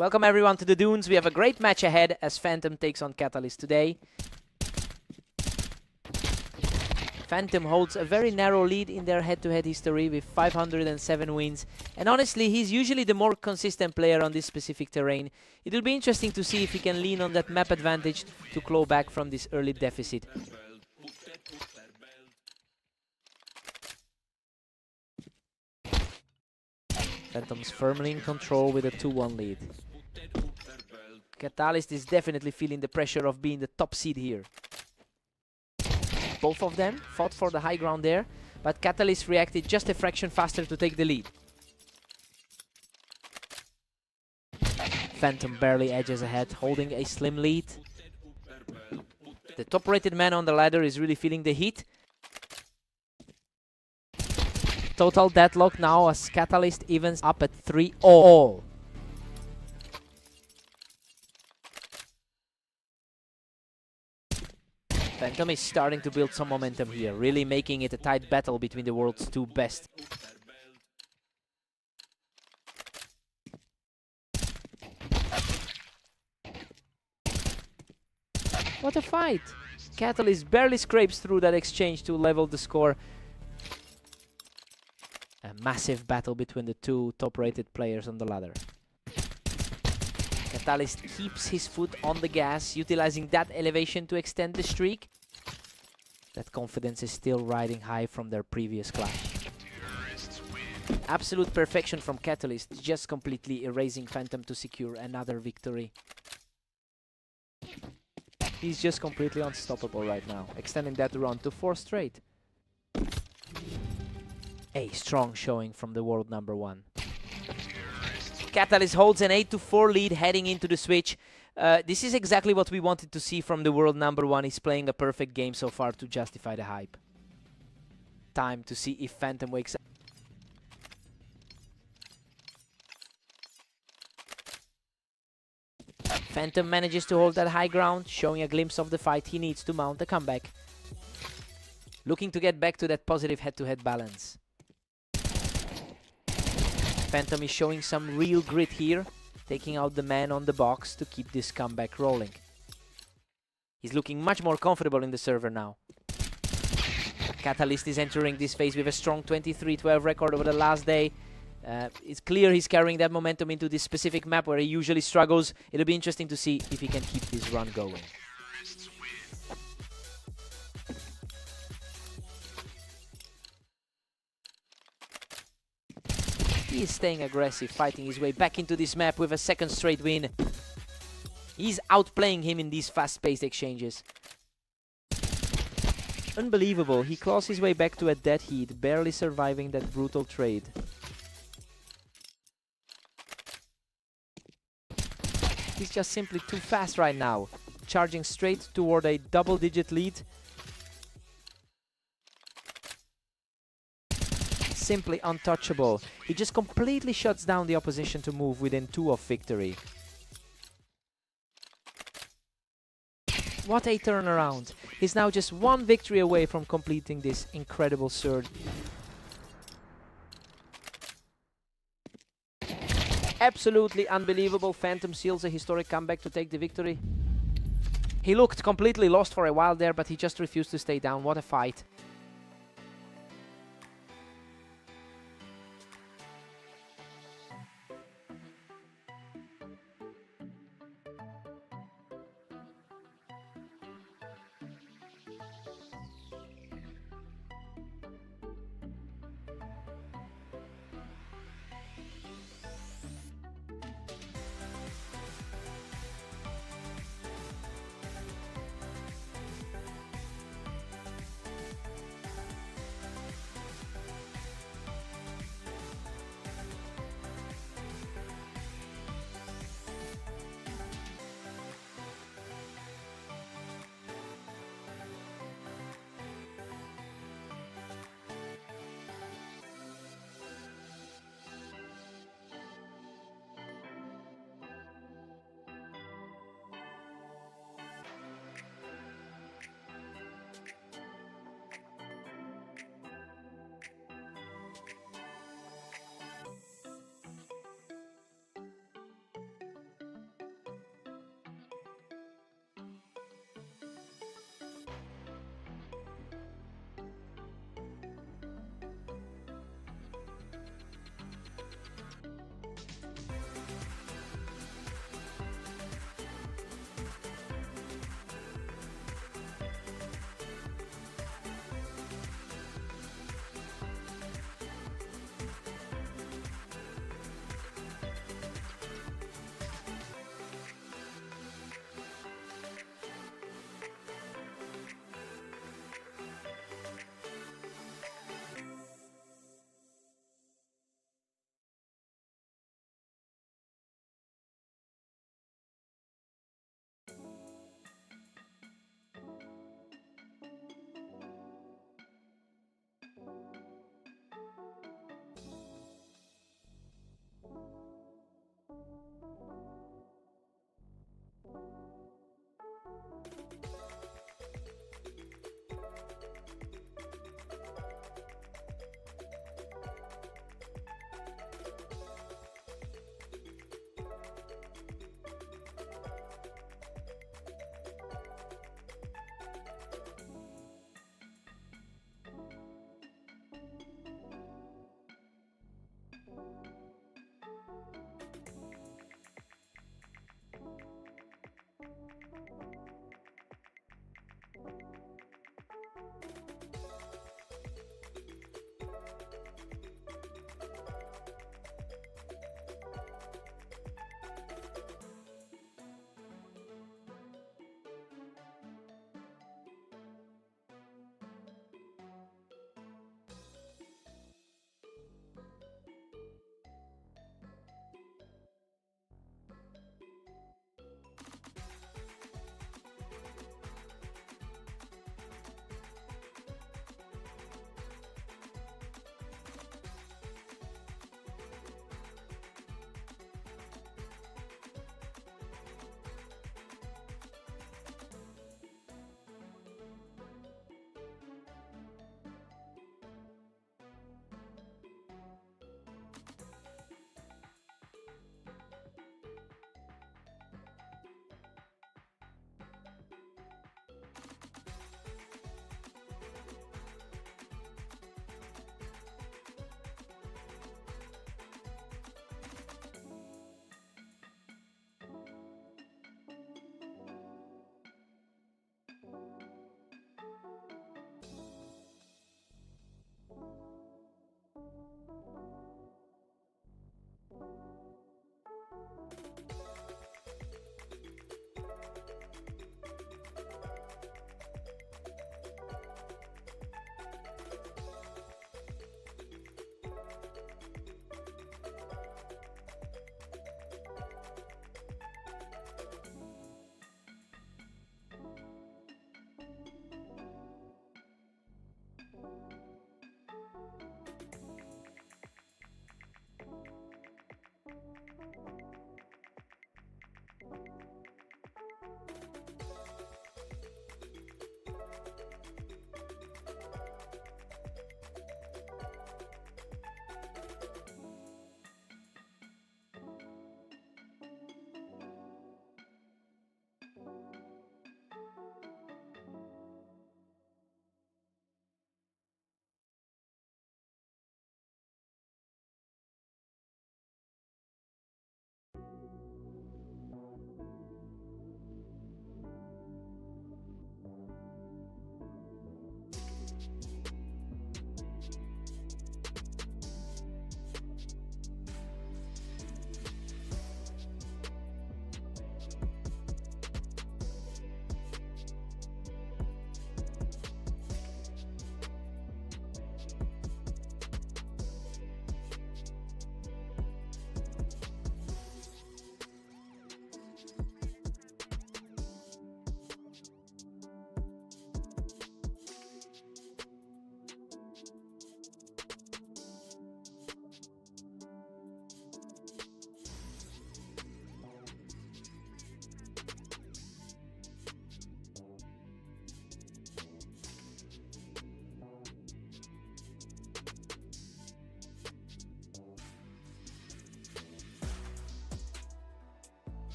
Welcome everyone to the Dunes. We have a great match ahead as Phantom takes on Catalyst today. Phantom holds a very narrow lead in their head-to-head history with 507 wins. And honestly, he's usually the more consistent player on this specific terrain. It will be interesting to see if he can lean on that map advantage to claw back from this early deficit. Phantom's firmly in control with a 2-1 lead. Catalyst is definitely feeling the pressure of being the top seed here. Both of them fought for the high ground there, but Catalyst reacted just a fraction faster to take the lead. Phantom barely edges ahead, holding a slim lead. The top-rated man on the ladder is really feeling the heat. Total deadlock now as Catalyst evens up at 3-all. Phantom is starting to build some momentum here, really making it a tight battle between the world's two best. What a fight! Catalyst barely scrapes through that exchange to level the score. A massive battle between the two top-rated players on the ladder. Catalyst keeps his foot on the gas, utilizing that elevation to extend the streak. That confidence is still riding high from their previous clash. Absolute perfection from Catalyst, just completely erasing Phantom to secure another victory. He's just completely unstoppable right now, extending that run to 4 straight. A strong showing from the world number 1. Catalyst holds an 8-4 lead heading into the switch. This is exactly what we wanted to see from the world number 1. He's playing a perfect game so far to justify the hype. Time to see if Phantom wakes up. Phantom manages to hold that high ground, showing a glimpse of the fight he needs to mount a comeback. Looking to get back to that positive head-to-head balance. Phantom is showing some real grit here, taking out the man on the box to keep this comeback rolling. He's looking much more comfortable in the server now. Catalyst is entering this phase with a strong 23-12 record over the last day. It's clear he's carrying that momentum into this specific map where he usually struggles. It'll be interesting to see if he can keep this run going. He is staying aggressive, fighting his way back into this map with a second straight win. He's outplaying him in these fast-paced exchanges. Unbelievable, he claws his way back to a dead heat, barely surviving that brutal trade. He's just simply too fast right now, charging straight toward a double-digit lead. Simply untouchable. He just completely shuts down the opposition to move within 2 of victory. What a turnaround. He's now just 1 victory away from completing this incredible surge. Absolutely unbelievable. Phantom seals a historic comeback to take the victory. He looked completely lost for a while there, but he just refused to stay down. What a fight.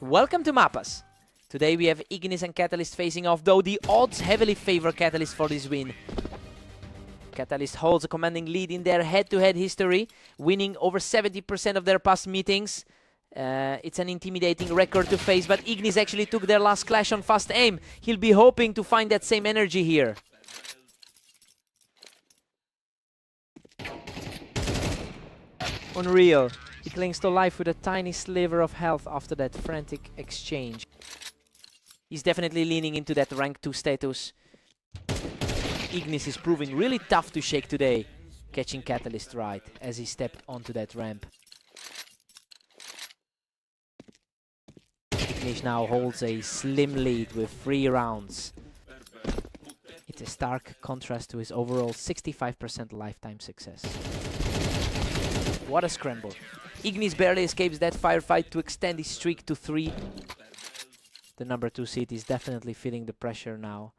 Welcome to Mapas. Today we have Ignis and Catalyst facing off, though the odds heavily favor Catalyst for this win. Catalyst holds a commanding lead in their head-to-head history, winning over 70% of their past meetings. It's an intimidating record to face, but Ignis actually took their last clash on fast aim. He'll be hoping to find that same energy here. Unreal. He clings to life with a tiny sliver of health after that frantic exchange. He's definitely leaning into that rank 2 status. Ignis is proving really tough to shake today, catching Catalyst right as he stepped onto that ramp. Ignis now holds a slim lead with 3 rounds. It's a stark contrast to his overall 65% lifetime success. What a scramble. Ignis barely escapes that firefight to extend his streak to 3. The number 2 seed is definitely feeling the pressure now.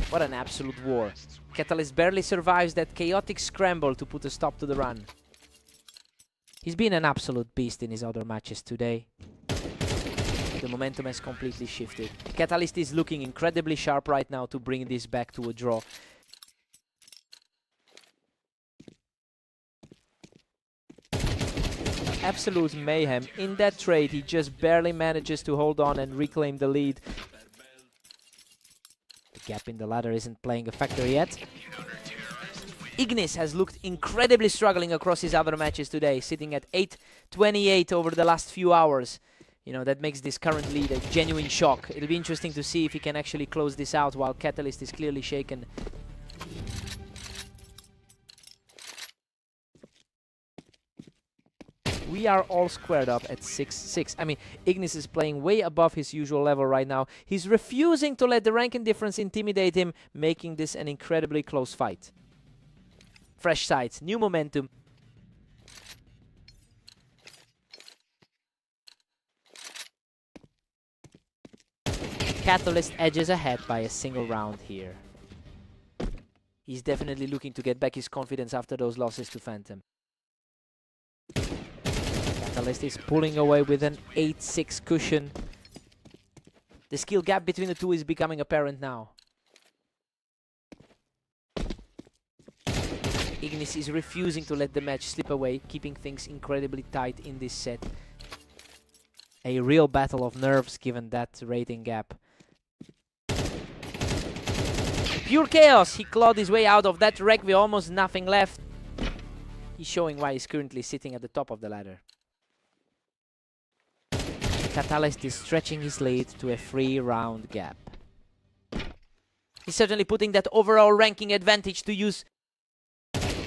What an absolute war. Catalyst barely survives that chaotic scramble to put a stop to the run. He's been an absolute beast in his other matches today. The momentum has completely shifted. Catalyst is looking incredibly sharp right now to bring this back to a draw. Absolute mayhem. In that trade, he just barely manages to hold on and reclaim the lead. The gap in the ladder isn't playing a factor yet. Ignis has looked incredibly struggling across his other matches today, sitting at 8-28 over the last few hours. You know, that makes this current lead a genuine shock. It'll be interesting to see if he can actually close this out while Catalyst is clearly shaken. We are all squared up at 6-6. I mean, Ignis is playing way above his usual level right now. He's refusing to let the ranking difference intimidate him, making this an incredibly close fight. Fresh sights, new momentum. Catalyst edges ahead by a single round here. He's definitely looking to get back his confidence after those losses to Phantom. Catalyst is pulling away with an 8-6 cushion. The skill gap between the two is becoming apparent now. Ignis is refusing to let the match slip away, keeping things incredibly tight in this set. A real battle of nerves given that rating gap. Pure chaos! He clawed his way out of that wreck with almost nothing left. He's showing why he's currently sitting at the top of the ladder. Catalyst is stretching his lead to a 3-round gap. He's certainly putting that overall ranking advantage to use.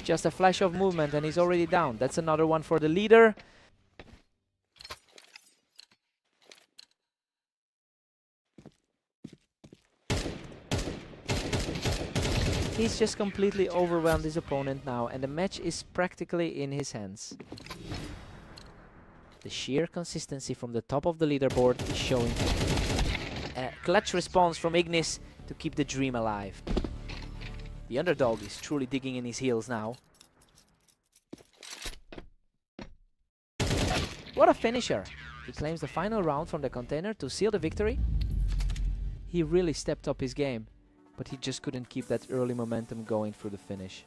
Just a flash of movement and he's already down. That's another one for the leader. He's just completely overwhelmed his opponent now, and the match is practically in his hands. The sheer consistency from the top of the leaderboard is showing a clutch response from Ignis to keep the dream alive. The underdog is truly digging in his heels now. What a finisher! He claims the final round from the container to seal the victory. He really stepped up his game, but he just couldn't keep that early momentum going through the finish.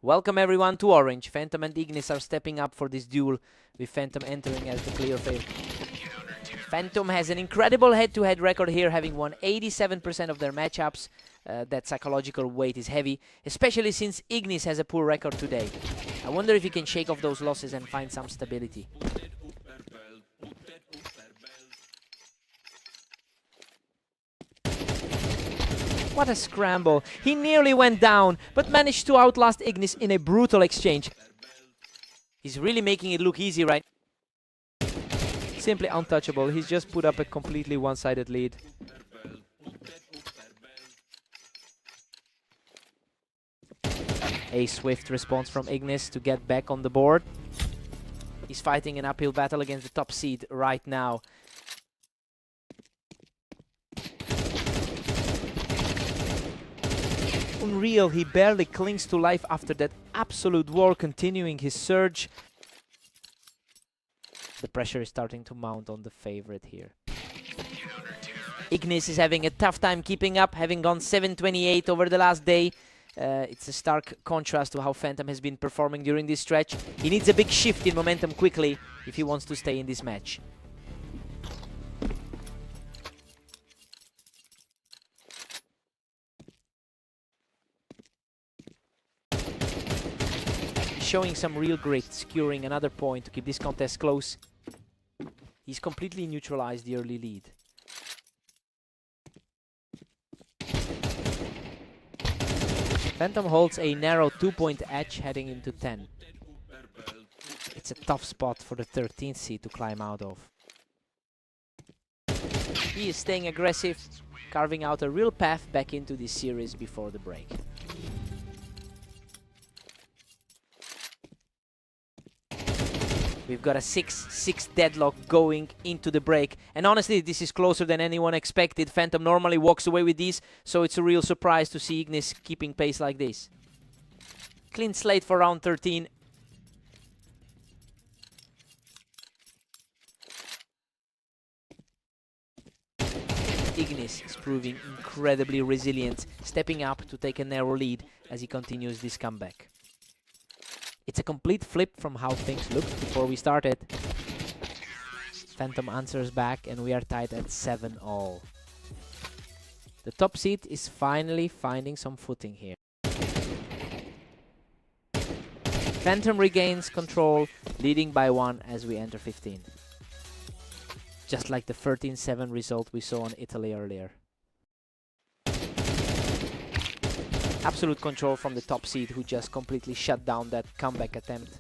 Welcome everyone to Orange. Phantom and Ignis are stepping up for this duel, with Phantom entering as the clear favorite. Phantom has an incredible head-to-head record here, having won 87% of their matchups. That psychological weight is heavy, especially since Ignis has a poor record today. I wonder if he can shake off those losses and find some stability. What a scramble. He nearly went down, but managed to outlast Ignis in a brutal exchange. He's really making it look easy, right? Simply untouchable. He's just put up a completely one-sided lead. A swift response from Ignis to get back on the board. He's fighting an uphill battle against the top seed right now. Unreal, he barely clings to life after that absolute war, continuing his surge. The pressure is starting to mount on the favorite here. Ignis is having a tough time keeping up, having gone 7-28 over the last day. It's a stark contrast to how Phantom has been performing during this stretch. He needs a big shift in momentum quickly if he wants to stay in this match. Showing some real grit, securing another point to keep this contest close. He's completely neutralized the early lead. Phantom holds a narrow 2-point edge heading into 10. It's a tough spot for the 13th seed to climb out of. He is staying aggressive, carving out a real path back into this series before the break. We've got a 6-6 deadlock going into the break. And honestly, this is closer than anyone expected. Phantom normally walks away with these, so it's a real surprise to see Ignis keeping pace like this. Clean slate for round 13. Ignis is proving incredibly resilient, stepping up to take a narrow lead as he continues this comeback. It's a complete flip from how things looked before we started. Phantom answers back and we are tied at 7-all. The top seed is finally finding some footing here. Phantom regains control, leading by 1 as we enter 15. Just like the 13-7 result we saw on Italy earlier. Absolute control from the top seed, who just completely shut down that comeback attempt.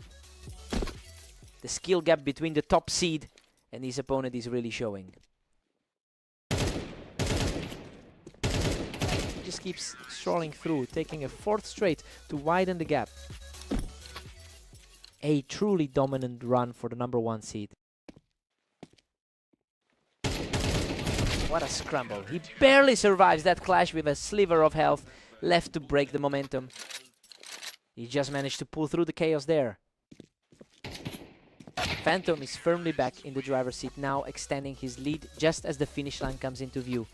The skill gap between the top seed and his opponent is really showing. He just keeps strolling through, taking a 4th straight to widen the gap. A truly dominant run for the number 1 seed. What a scramble. He barely survives that clash with a sliver of health left to break the momentum. He just managed to pull through the chaos there. Phantom is firmly back in the driver's seat now, extending his lead just as the finish line comes into view.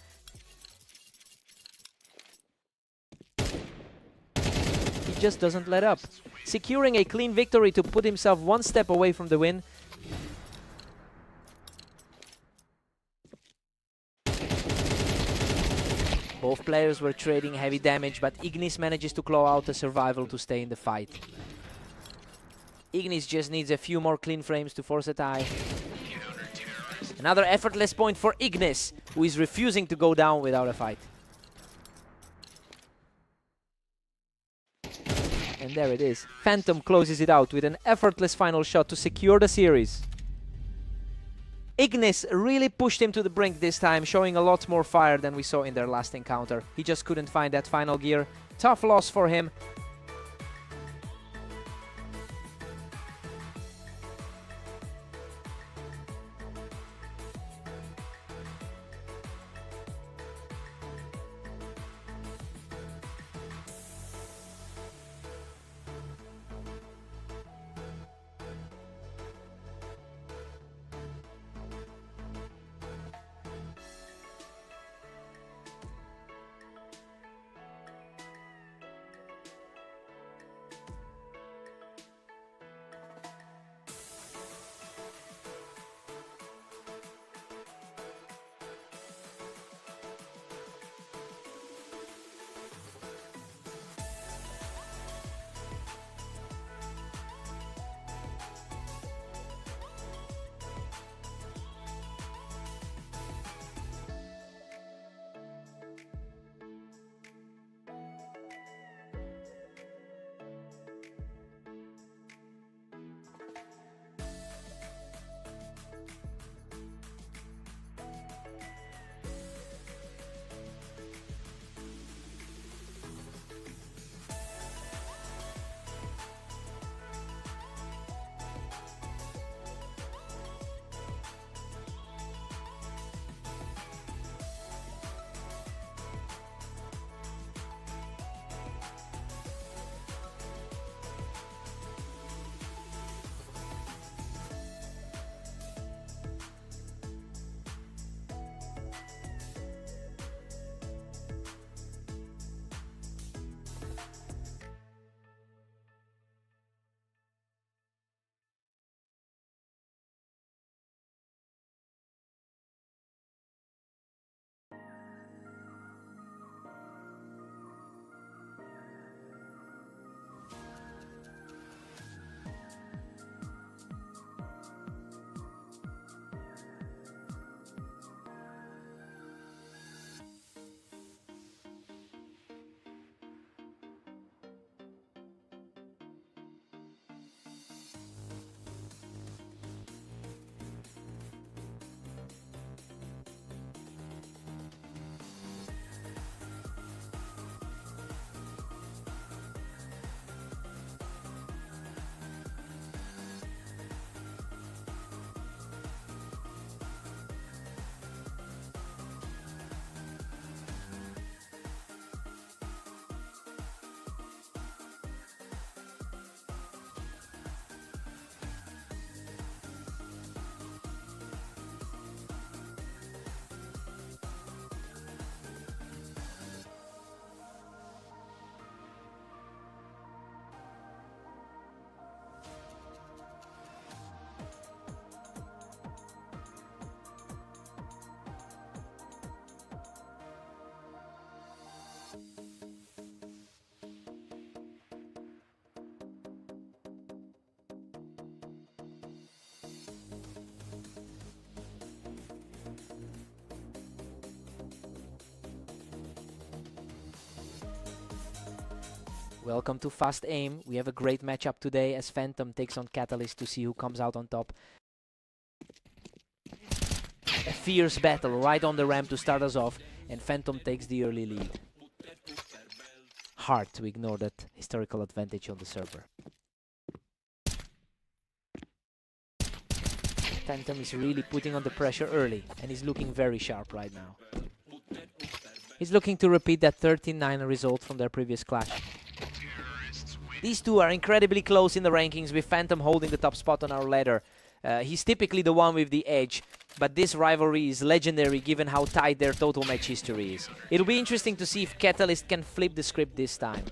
He just doesn't let up, securing a clean victory to put himself 1 step away from the win. Both players were trading heavy damage, but Ignis manages to claw out a survival to stay in the fight. Ignis just needs a few more clean frames to force a tie. Another effortless point for Ignis, who is refusing to go down without a fight. And there it is. Phantom closes it out with an effortless final shot to secure the series. Ignis really pushed him to the brink this time, showing a lot more fire than we saw in their last encounter. He just couldn't find that final gear. Tough loss for him. Welcome to Fast Aim. We have a great matchup today as Phantom takes on Catalyst to see who comes out on top. A fierce battle right on the ramp to start us off, and Phantom takes the early lead. Hard to ignore that historical advantage on the server. Phantom is really putting on the pressure early, and he's looking very sharp right now. He's looking to repeat that 13-9 result from their previous clash. These two are incredibly close in the rankings, with Phantom holding the top spot on our ladder. He's typically the one with the edge, but this rivalry is legendary given how tight their total match history is. It'll be interesting to see if Catalyst can flip the script this time.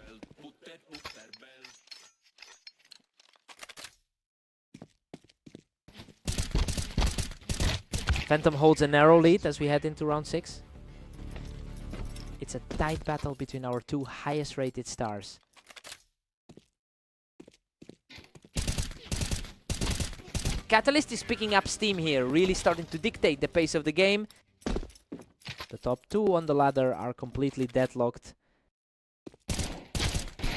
Phantom holds a narrow lead as we head into round 6. It's a tight battle between our two highest rated stars. Catalyst is picking up steam here, really starting to dictate the pace of the game. The top two on the ladder are completely deadlocked.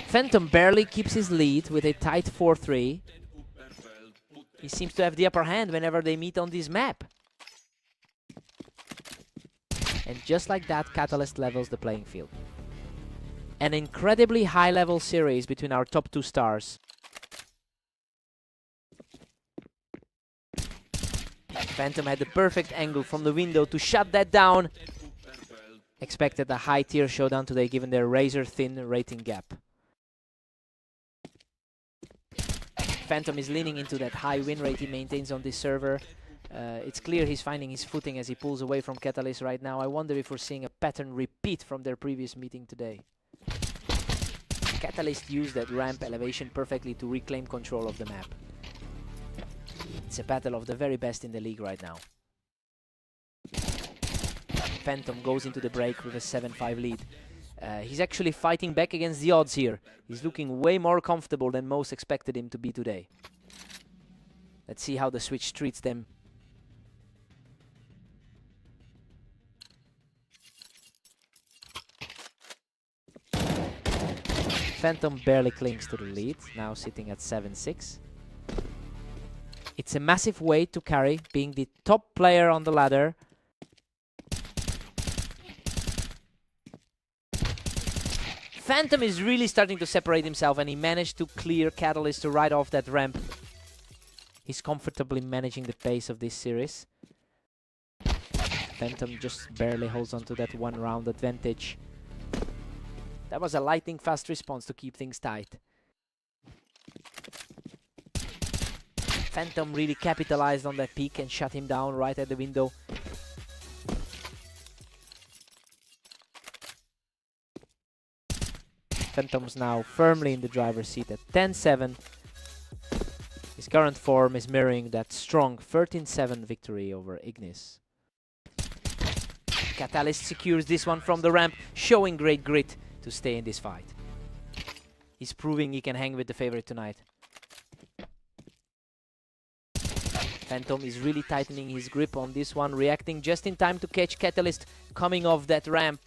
Phantom barely keeps his lead with a tight 4-3. He seems to have the upper hand whenever they meet on this map. And just like that, Catalyst levels the playing field. An incredibly high-level series between our top two stars. Phantom had the perfect angle from the window to shut that down. Expected a high-tier showdown today given their razor-thin rating gap. Phantom is leaning into that high win rate he maintains on this server. It's clear he's finding his footing as he pulls away from Catalyst right now. I wonder if we're seeing a pattern repeat from their previous meeting today. Catalyst used that ramp elevation perfectly to reclaim control of the map. It's a battle of the very best in the league right now. Phantom goes into the break with a 7-5 lead. He's actually fighting back against the odds here. He's looking way more comfortable than most expected him to be today. Let's see how the switch treats them. Phantom barely clings to the lead, now sitting at 7-6. It's a massive weight to carry, being the top player on the ladder. Phantom is really starting to separate himself, and he managed to clear Catalyst right off that ramp. He's comfortably managing the pace of this series. Phantom just barely holds on to that one round advantage. That was a lightning fast response to keep things tight. Phantom really capitalized on that peak and shut him down right at the window. Phantom's now firmly in the driver's seat at 10-7. His current form is mirroring that strong 13-7 victory over Ignis. Catalyst secures this one from the ramp, showing great grit to stay in this fight. He's proving he can hang with the favorite tonight. Phantom is really tightening his grip on this one, reacting just in time to catch Catalyst coming off that ramp.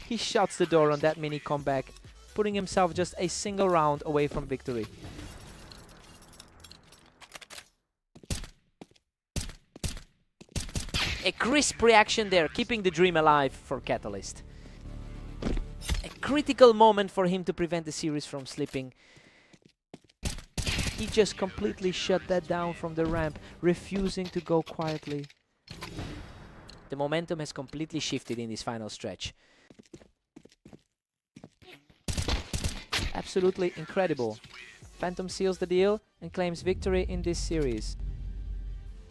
He shuts the door on that mini comeback, putting himself just a single round away from victory. A crisp reaction there, keeping the dream alive for Catalyst. A critical moment for him to prevent the series from slipping. He just completely shut that down from the ramp, refusing to go quietly. The momentum has completely shifted in this final stretch. Absolutely incredible. Phantom seals the deal and claims victory in this series.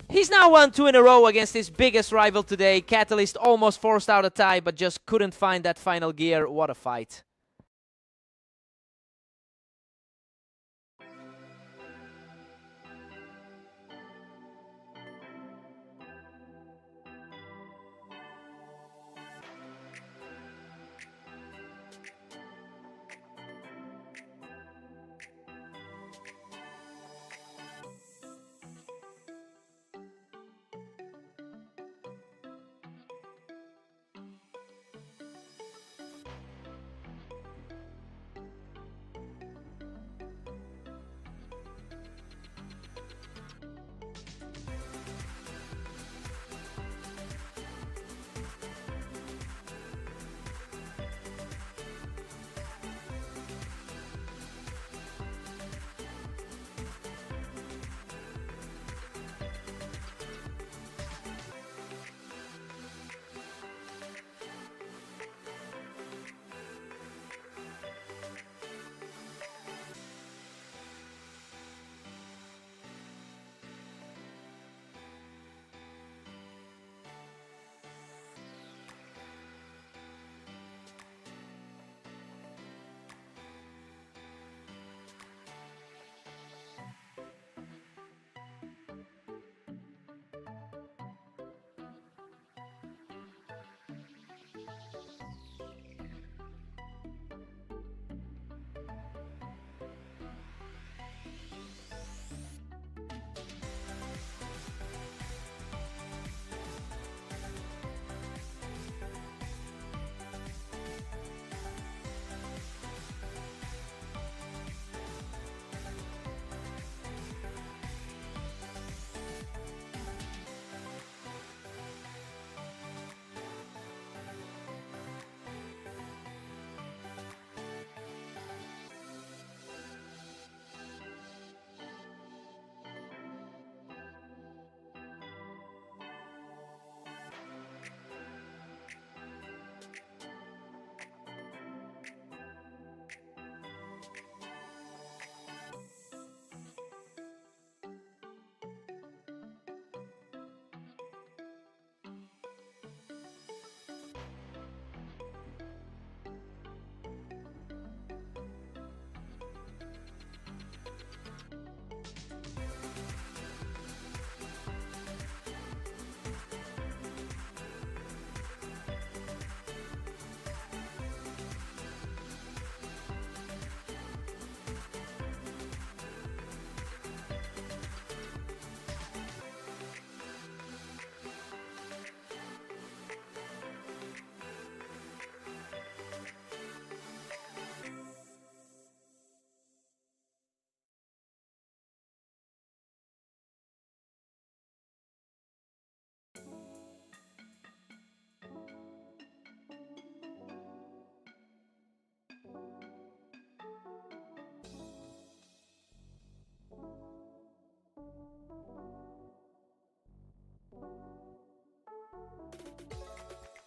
He's now won 2 in a row against his biggest rival today. Catalyst almost forced out a tie, but just couldn't find that final gear. What a fight.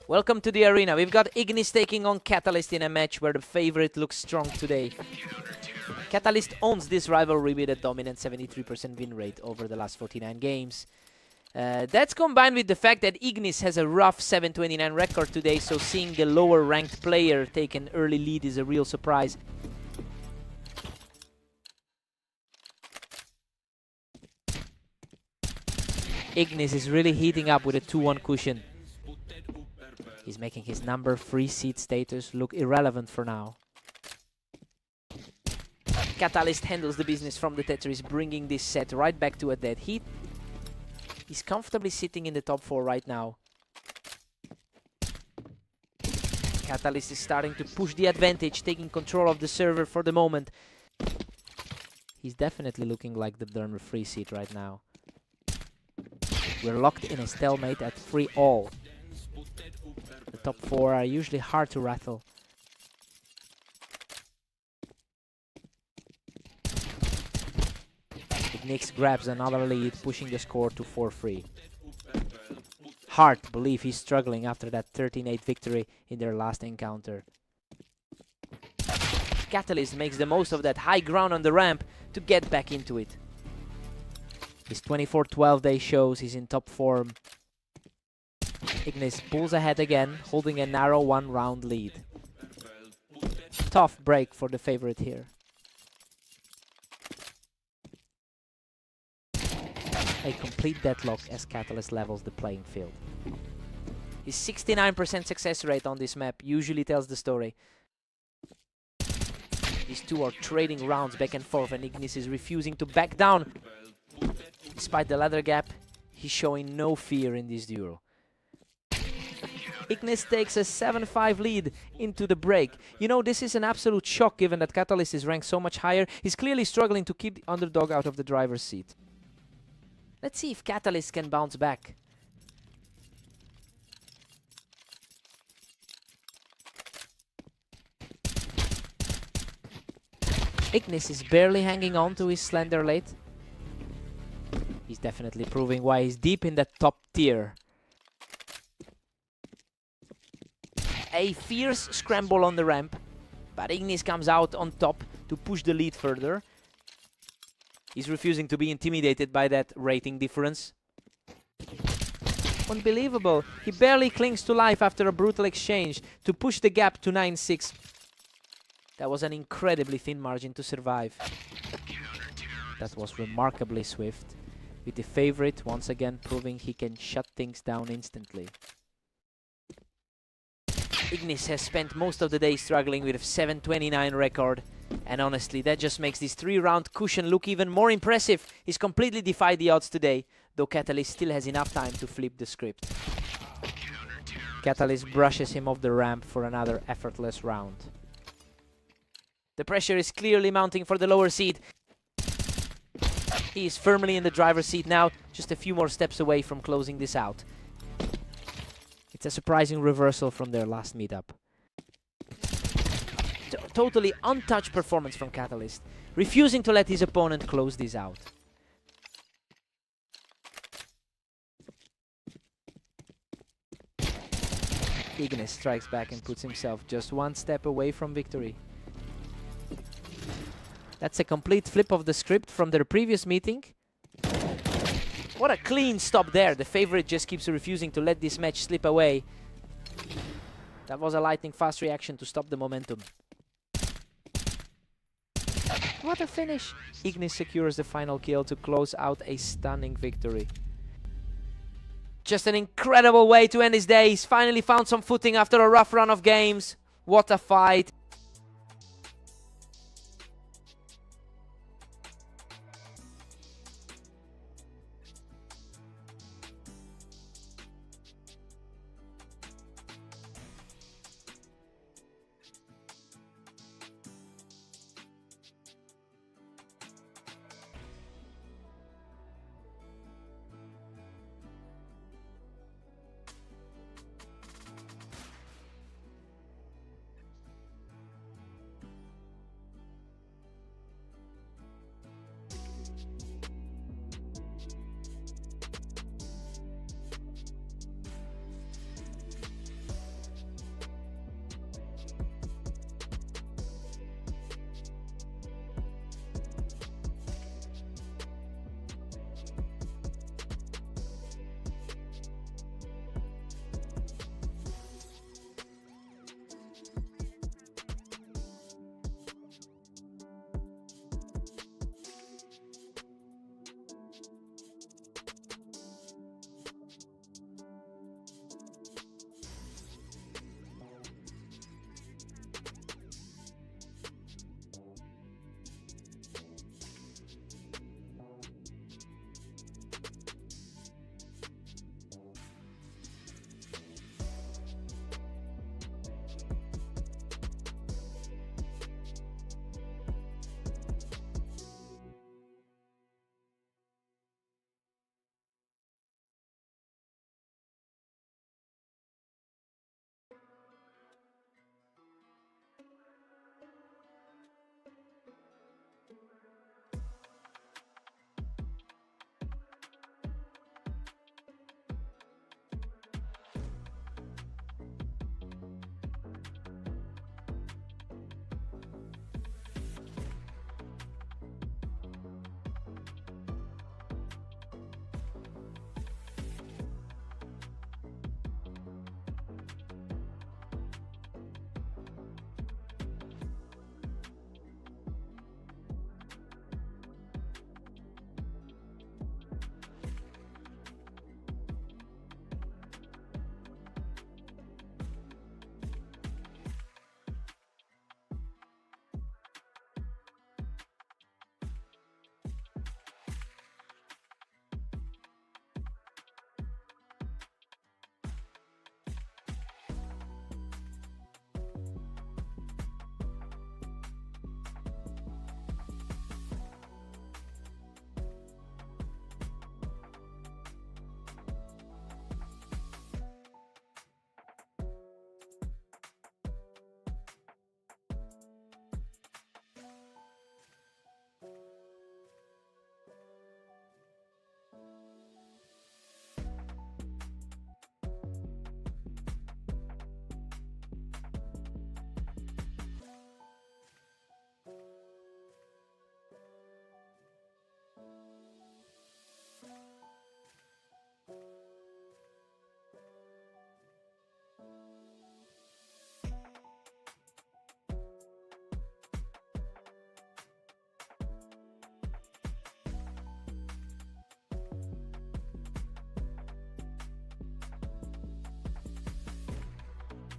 Welcome to the arena. We've got Ignis taking on Catalyst in a match where the favorite looks strong today. Catalyst owns this rivalry with a dominant 73% win rate over the last 49 games. That's combined with the fact that Ignis has a rough 729 record today, so seeing the lower ranked player take an early lead is a real surprise. Ignis is really heating up with a 2-1 cushion. He's making his number 3 seed status look irrelevant for now. Catalyst handles the business from the Tetris, bringing this set right back to a dead heat. He's comfortably sitting in the top 4 right now. Catalyst is starting to push the advantage, taking control of the server for the moment. He's definitely looking like the number 3 seed right now. We're locked in a stalemate at 3-all. The top 4 are usually hard to rattle. Ignis grabs another lead, pushing the score to 4-3. Hard to believe he's struggling after that 13-8 victory in their last encounter. Catalyst makes the most of that high ground on the ramp to get back into it. His 24-12 day shows he's in top form. Ignis pulls ahead again, holding a narrow 1-round lead. Tough break for the favorite here. A complete deadlock as Catalyst levels the playing field. His 69% success rate on this map usually tells the story. These two are trading rounds back and forth, and Ignis is refusing to back down. Despite the ladder gap, he's showing no fear in this duel. Ignis takes a 7-5 lead into the break. You know, this is an absolute shock given that Catalyst is ranked so much higher. He's clearly struggling to keep the underdog out of the driver's seat. Let's see if Catalyst can bounce back. Ignis is barely hanging on to his slender late. He's definitely proving why he's deep in the top tier. A fierce scramble on the ramp, but Ignis comes out on top to push the lead further. He's refusing to be intimidated by that rating difference. Unbelievable. He barely clings to life after a brutal exchange to push the gap to 9-6. That was an incredibly thin margin to survive. That was remarkably swift, with the favorite once again proving he can shut things down instantly. Ignis has spent most of the day struggling with a 729 record. And honestly, that just makes this 3-round cushion look even more impressive. He's completely defied the odds today, though Catalyst still has enough time to flip the script. Catalyst brushes him off the ramp for another effortless round. The pressure is clearly mounting for the lower seed. He is firmly in the driver's seat now, just a few more steps away from closing this out. It's a surprising reversal from their last meetup. Totally untouched performance from Catalyst, refusing to let his opponent close this out. Ignis strikes back and puts himself just one step away from victory. That's a complete flip of the script from their previous meeting. What a clean stop there. The favorite just keeps refusing to let this match slip away. That was a lightning fast reaction to stop the momentum. What a finish! Ignis secures the final kill to close out a stunning victory. Just an incredible way to end his day. He's finally found some footing after a rough run of games. What a fight!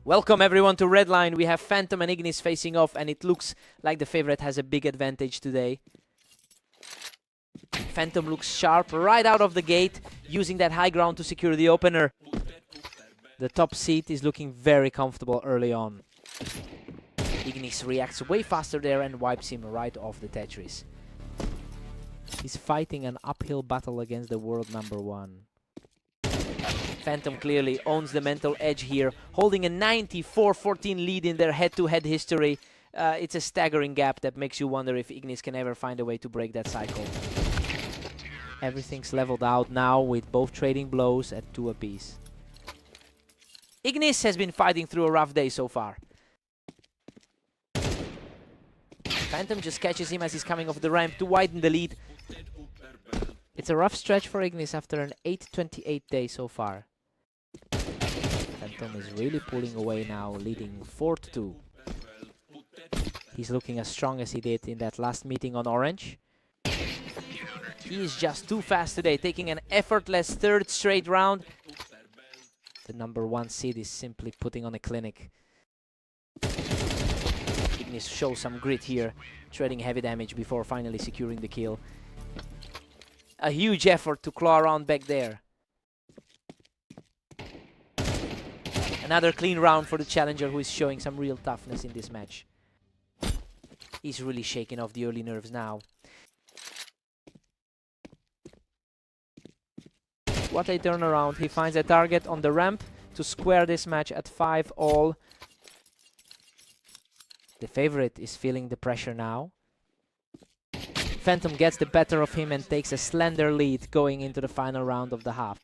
Welcome everyone to Redline. We have Phantom and Ignis facing off, and it looks like the favorite has a big advantage today. Phantom looks sharp right out of the gate, using that high ground to secure the opener. The top seat is looking very comfortable early on. Ignis reacts way faster there and wipes him right off the Tetris. He's fighting an uphill battle against the world #1. Phantom clearly owns the mental edge here, holding a 94-14 lead in their head-to-head history. It's a staggering gap that makes you wonder if Ignis can ever find a way to break that cycle. Everything's leveled out now with both trading blows at 2 apiece. Ignis has been fighting through a rough day so far. Phantom just catches him as he's coming off the ramp to widen the lead. It's a rough stretch for Ignis after an 8-28 day so far. Phantom is really pulling away now, leading 4-2. He's looking as strong as he did in that last meeting on Orange. He is just too fast today, taking an effortless 3rd straight round. The #1 seed is simply putting on a clinic. Ignis shows some grit here, trading heavy damage before finally securing the kill. A huge effort to claw around back there. Another clean round for the challenger, who is showing some real toughness in this match. He's really shaking off the early nerves now. What a turnaround. He finds a target on the ramp to square this match at 5-all. The favorite is feeling the pressure now. Phantom gets the better of him and takes a slender lead going into the final round of the half.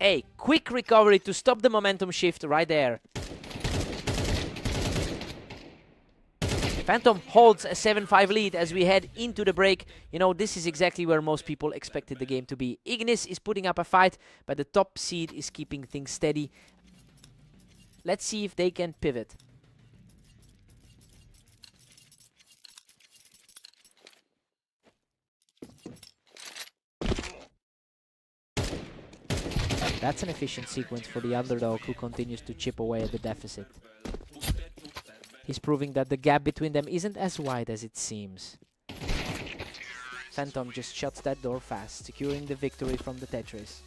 A quick recovery to stop the momentum shift right there. Phantom holds a 7-5 lead as we head into the break. You know, this is exactly where most people expected the game to be. Ignis is putting up a fight, but the top seed is keeping things steady. Let's see if they can pivot. That's an efficient sequence for the underdog, who continues to chip away at the deficit. He's proving that the gap between them isn't as wide as it seems. Phantom just shuts that door fast, securing the victory from the Tetris.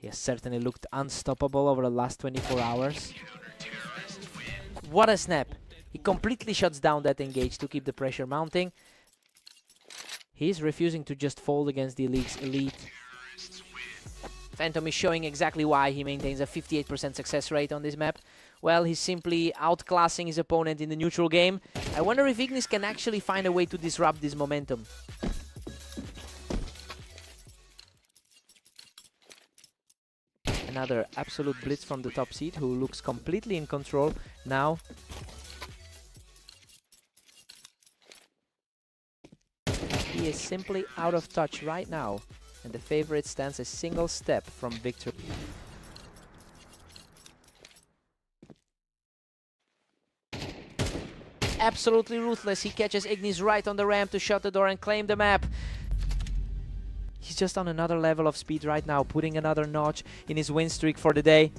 He has certainly looked unstoppable over the last 24 hours. What a snap! He completely shuts down that engage to keep the pressure mounting. He's refusing to just fold against the League's elite. Phantom is showing exactly why he maintains a 58% success rate on this map. Well, he's simply outclassing his opponent in the neutral game. I wonder if Ignis can actually find a way to disrupt this momentum. Another absolute blitz from the top seed, who looks completely in control now. He is simply out of touch right now, and the favorite stands a single step from victory. Absolutely ruthless, he catches Ignis right on the ramp to shut the door and claim the map. He's just on another level of speed right now, putting another notch in his win streak for the day.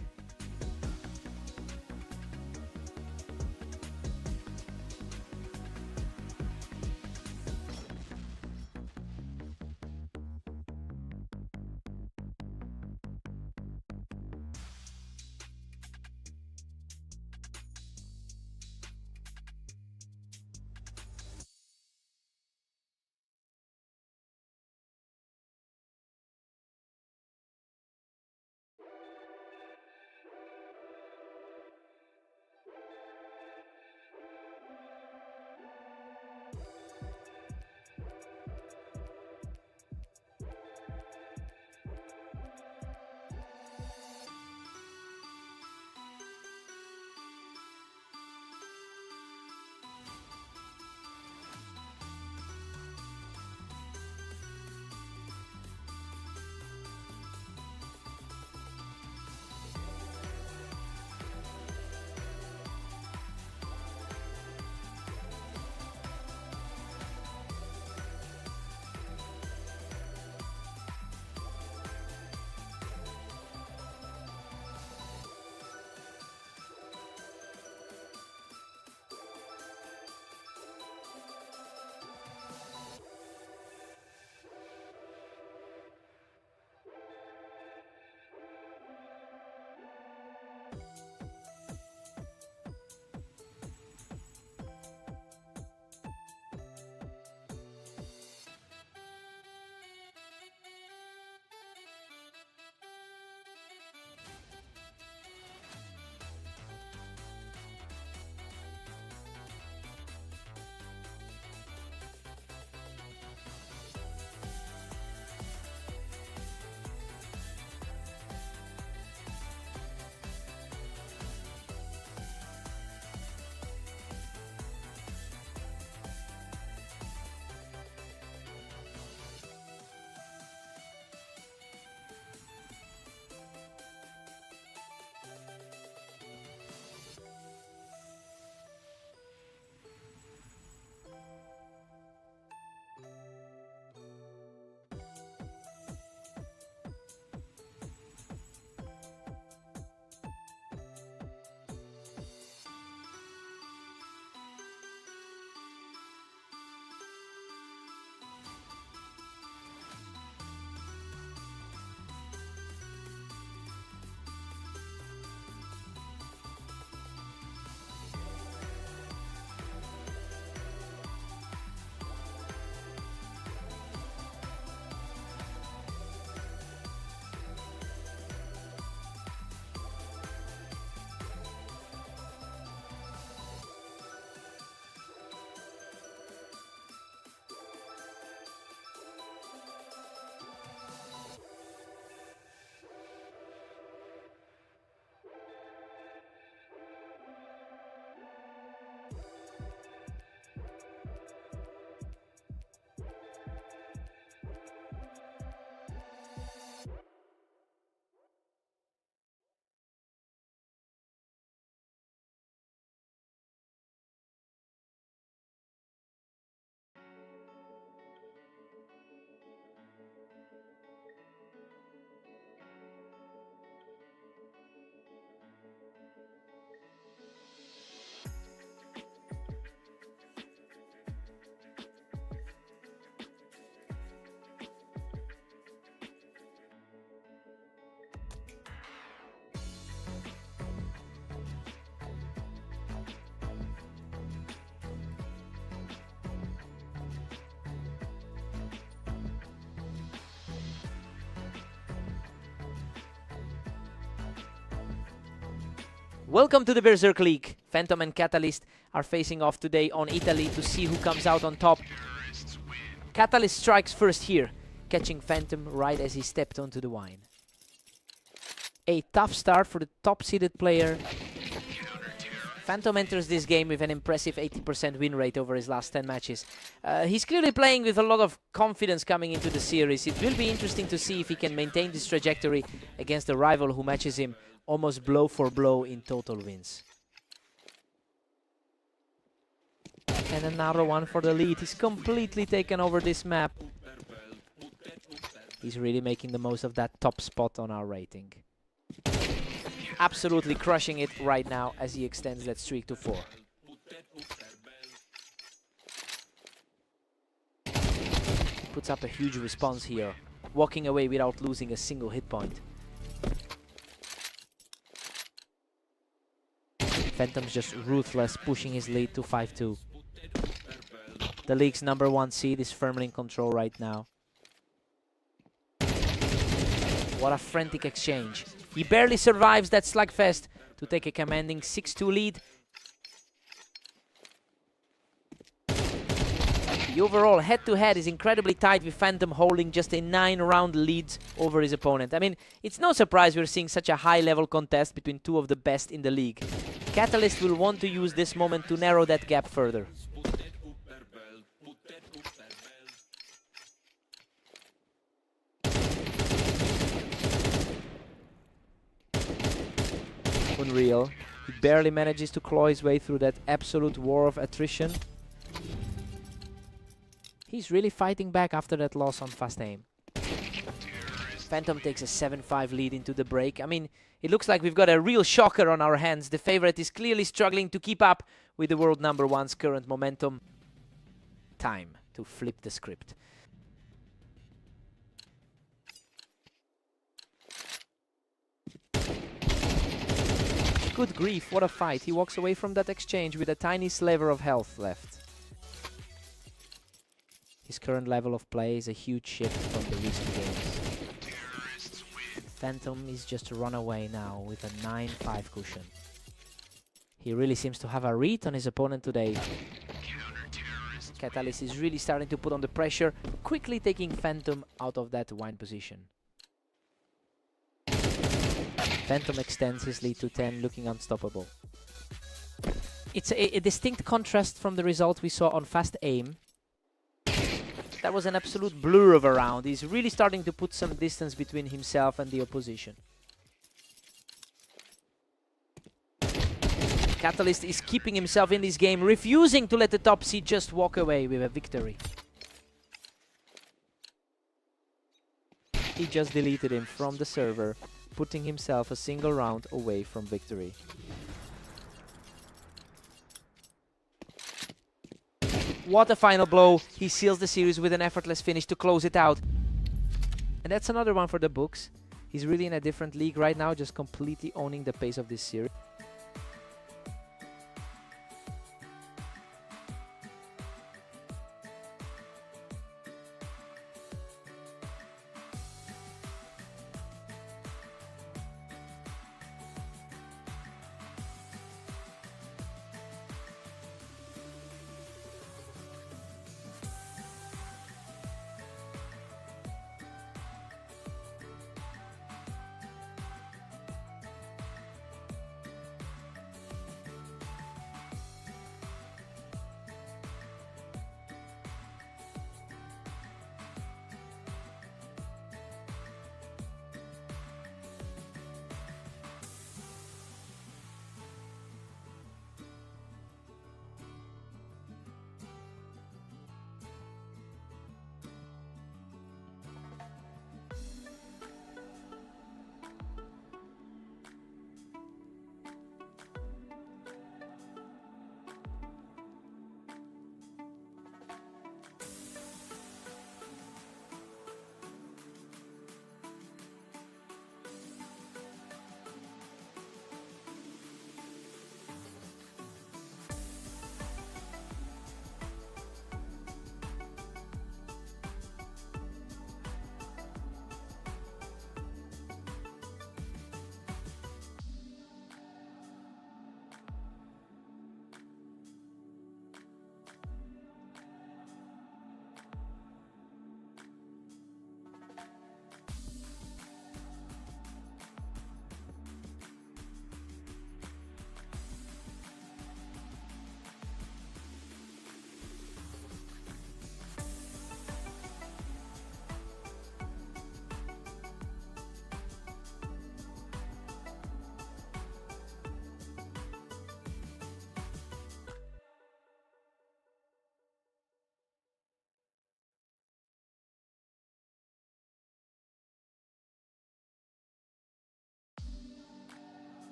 Welcome to the Berserk League. Phantom and Catalyst are facing off today on Italy to see who comes out on top. Catalyst strikes first here, catching Phantom right as he stepped onto the wine. A tough start for the top-seeded player. Phantom enters this game with an impressive 80% win rate over his last 10 matches. He's clearly playing with a lot of confidence coming into the series. It will be interesting to see if he can maintain this trajectory against a rival who matches him almost blow for blow in total wins. And another one for the lead. He's completely taken over this map. He's really making the most of that top spot on our rating. Absolutely crushing it right now as he extends that streak to 4. Puts up a huge response here, walking away without losing a single hit point. Phantom's just ruthless, pushing his lead to 5-2. The league's #1 seed is firmly in control right now. What a frantic exchange. He barely survives that slugfest to take a commanding 6-2 lead. The overall head-to-head is incredibly tight, with Phantom holding just a 9-round lead over his opponent. I mean, it's no surprise we're seeing such a high-level contest between two of the best in the league. Catalyst will want to use this moment to narrow that gap further. Unreal. He barely manages to claw his way through that absolute war of attrition. He's really fighting back after that loss on fast aim. Phantom takes a 7-5 lead into the break. I mean, it looks like we've got a real shocker on our hands. The favorite is clearly struggling to keep up with the world #1's current momentum. Time to flip the script. Good grief, what a fight. He walks away from that exchange with a tiny sliver of health left. His current level of play is a huge shift from the recent games. Phantom is just a runaway now with a 9-5 cushion. He really seems to have a read on his opponent today. Catalyst is really starting to put on the pressure, quickly taking Phantom out of that wine position. Phantom extends his lead to 10, looking unstoppable. It's a distinct contrast from the result we saw on fast aim. That was an absolute blur of a round. He's really starting to put some distance between himself and the opposition. Catalyst is keeping himself in this game, refusing to let the top seed just walk away with a victory. He just deleted him from the server, putting himself a single round away from victory. What a final blow. He seals the series with an effortless finish to close it out. And that's another one for the books. He's really in a different league right now, just completely owning the pace of this series.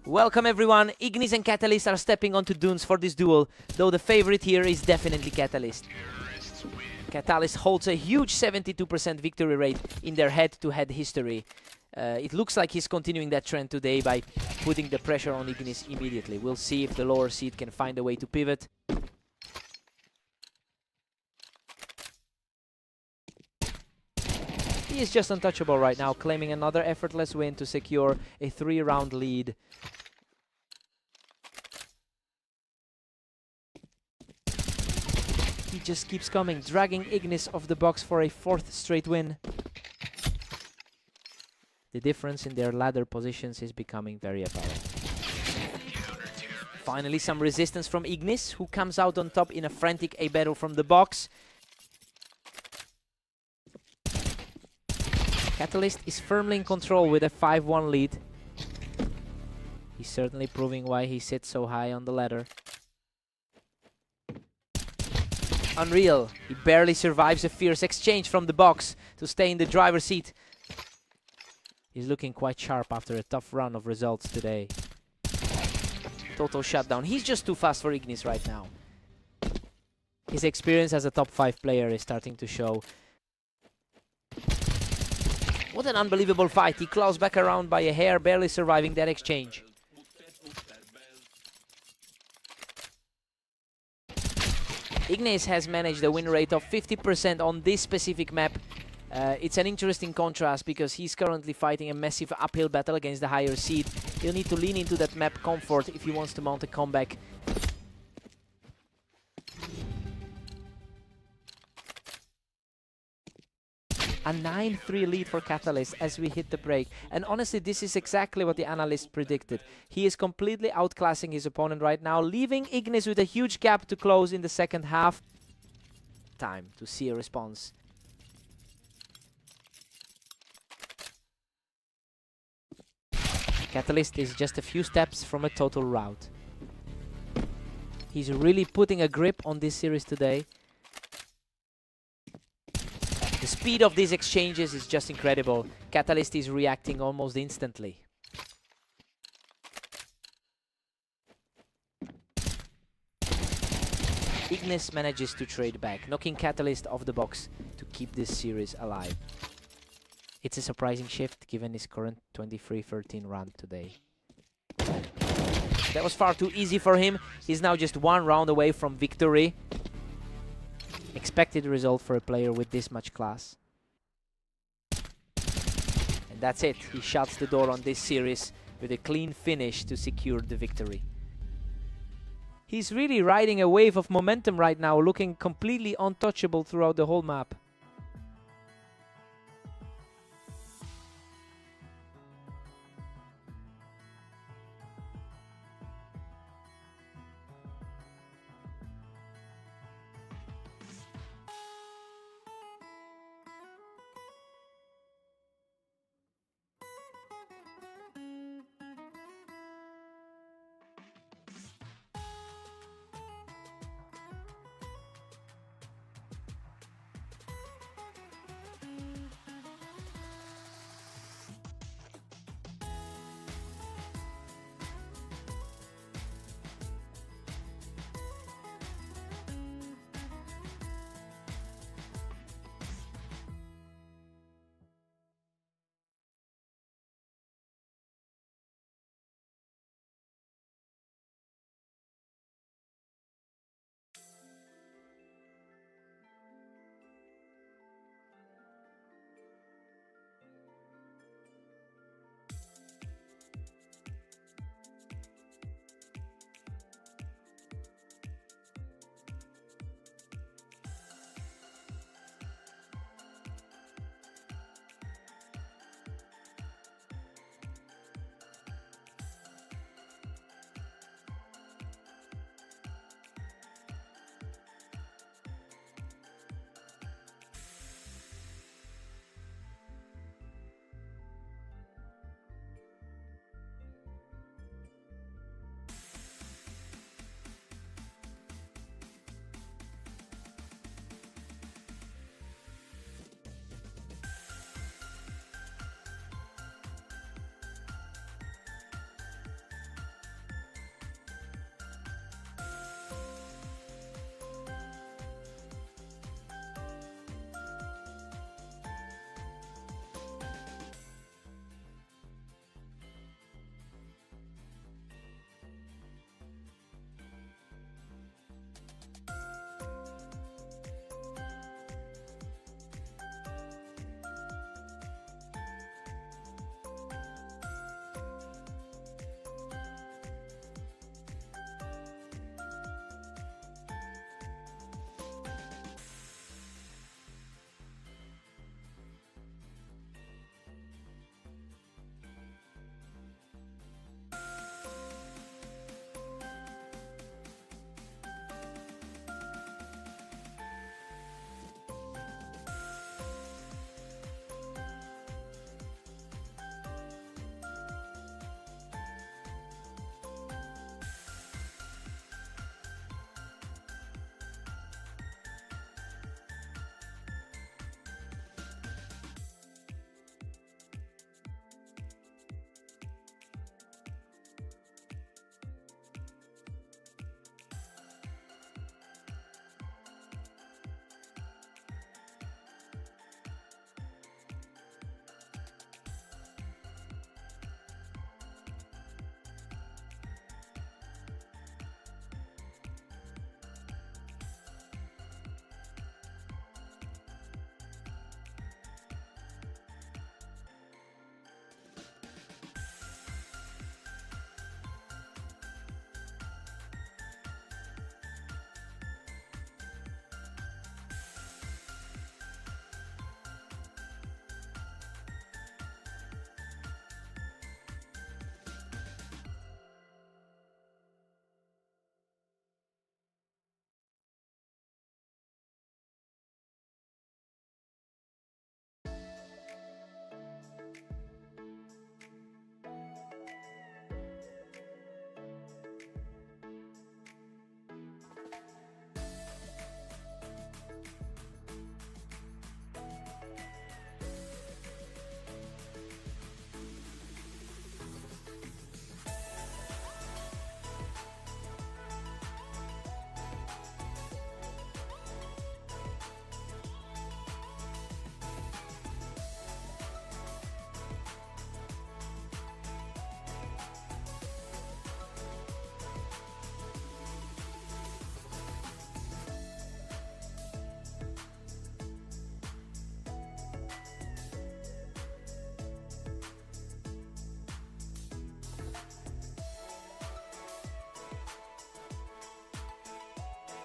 Welcome everyone, Ignis and Catalyst are stepping onto Dunes for this duel, though the favorite here is definitely Catalyst. Catalyst holds a huge 72% victory rate in their head-to-head history. It looks like he's continuing that trend today by putting the pressure on Ignis immediately. We'll see if the lower seed can find a way to pivot. He is just untouchable right now, claiming another effortless win to secure a 3-round lead. He just keeps coming, dragging Ignis off the box for a 4th straight win. The difference in their ladder positions is becoming very apparent. Finally, some resistance from Ignis, who comes out on top in a frantic A battle from the box. Catalyst is firmly in control with a 5-1 lead. He's certainly proving why he sits so high on the ladder. Unreal. He barely survives a fierce exchange from the box to stay in the driver's seat. He's looking quite sharp after a tough run of results today. Total shutdown. He's just too fast for Ignis right now. His experience as a top 5 player is starting to show. What an unbelievable fight. He claws back around by a hair, barely surviving that exchange. Ignis has managed a win rate of 50% on this specific map. It's an interesting contrast because he's currently fighting a massive uphill battle against the higher seed. He'll need to lean into that map comfort if he wants to mount a comeback. A 9-3 lead for Catalyst as we hit the break. And honestly, this is exactly what the analysts predicted. He is completely outclassing his opponent right now, leaving Ignis with a huge gap to close in the second half. Time to see a response. Catalyst is just a few steps from a total rout. He's really putting a grip on this series today. The speed of these exchanges is just incredible. Catalyst is reacting almost instantly. Ignis manages to trade back, knocking Catalyst off the box to keep this series alive. It's a surprising shift given his current 23-13 run today. That was far too easy for him. He's now just 1 round away from victory. Expected result for a player with this much class. And that's it. He shuts the door on this series with a clean finish to secure the victory. He's really riding a wave of momentum right now, looking completely untouchable throughout the whole map.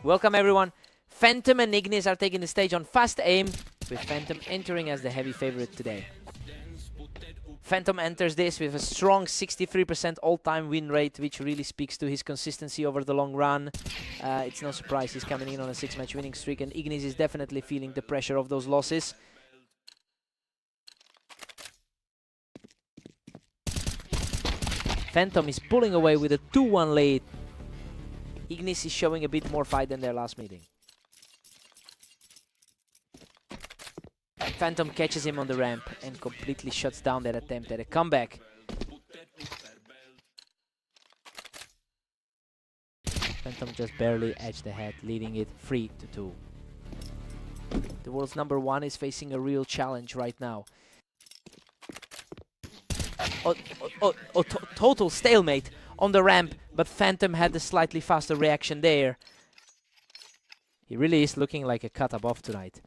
Welcome everyone. Phantom and Ignis are taking the stage on Fast Aim, with Phantom entering as the heavy favorite today. Phantom enters this with a strong 63% all-time win rate, which really speaks to his consistency over the long run. It's no surprise he's coming in on a 6-match winning streak, and Ignis is definitely feeling the pressure of those losses. Phantom is pulling away with a 2-1 lead. Ignis is showing a bit more fight than their last meeting. Phantom catches him on the ramp and completely shuts down that attempt at a comeback. Phantom just barely edged ahead, leading it 3-2. The world's #1 is facing a real challenge right now. Total stalemate on the ramp, but Phantom had a slightly faster reaction there. He really is looking like a cut above tonight.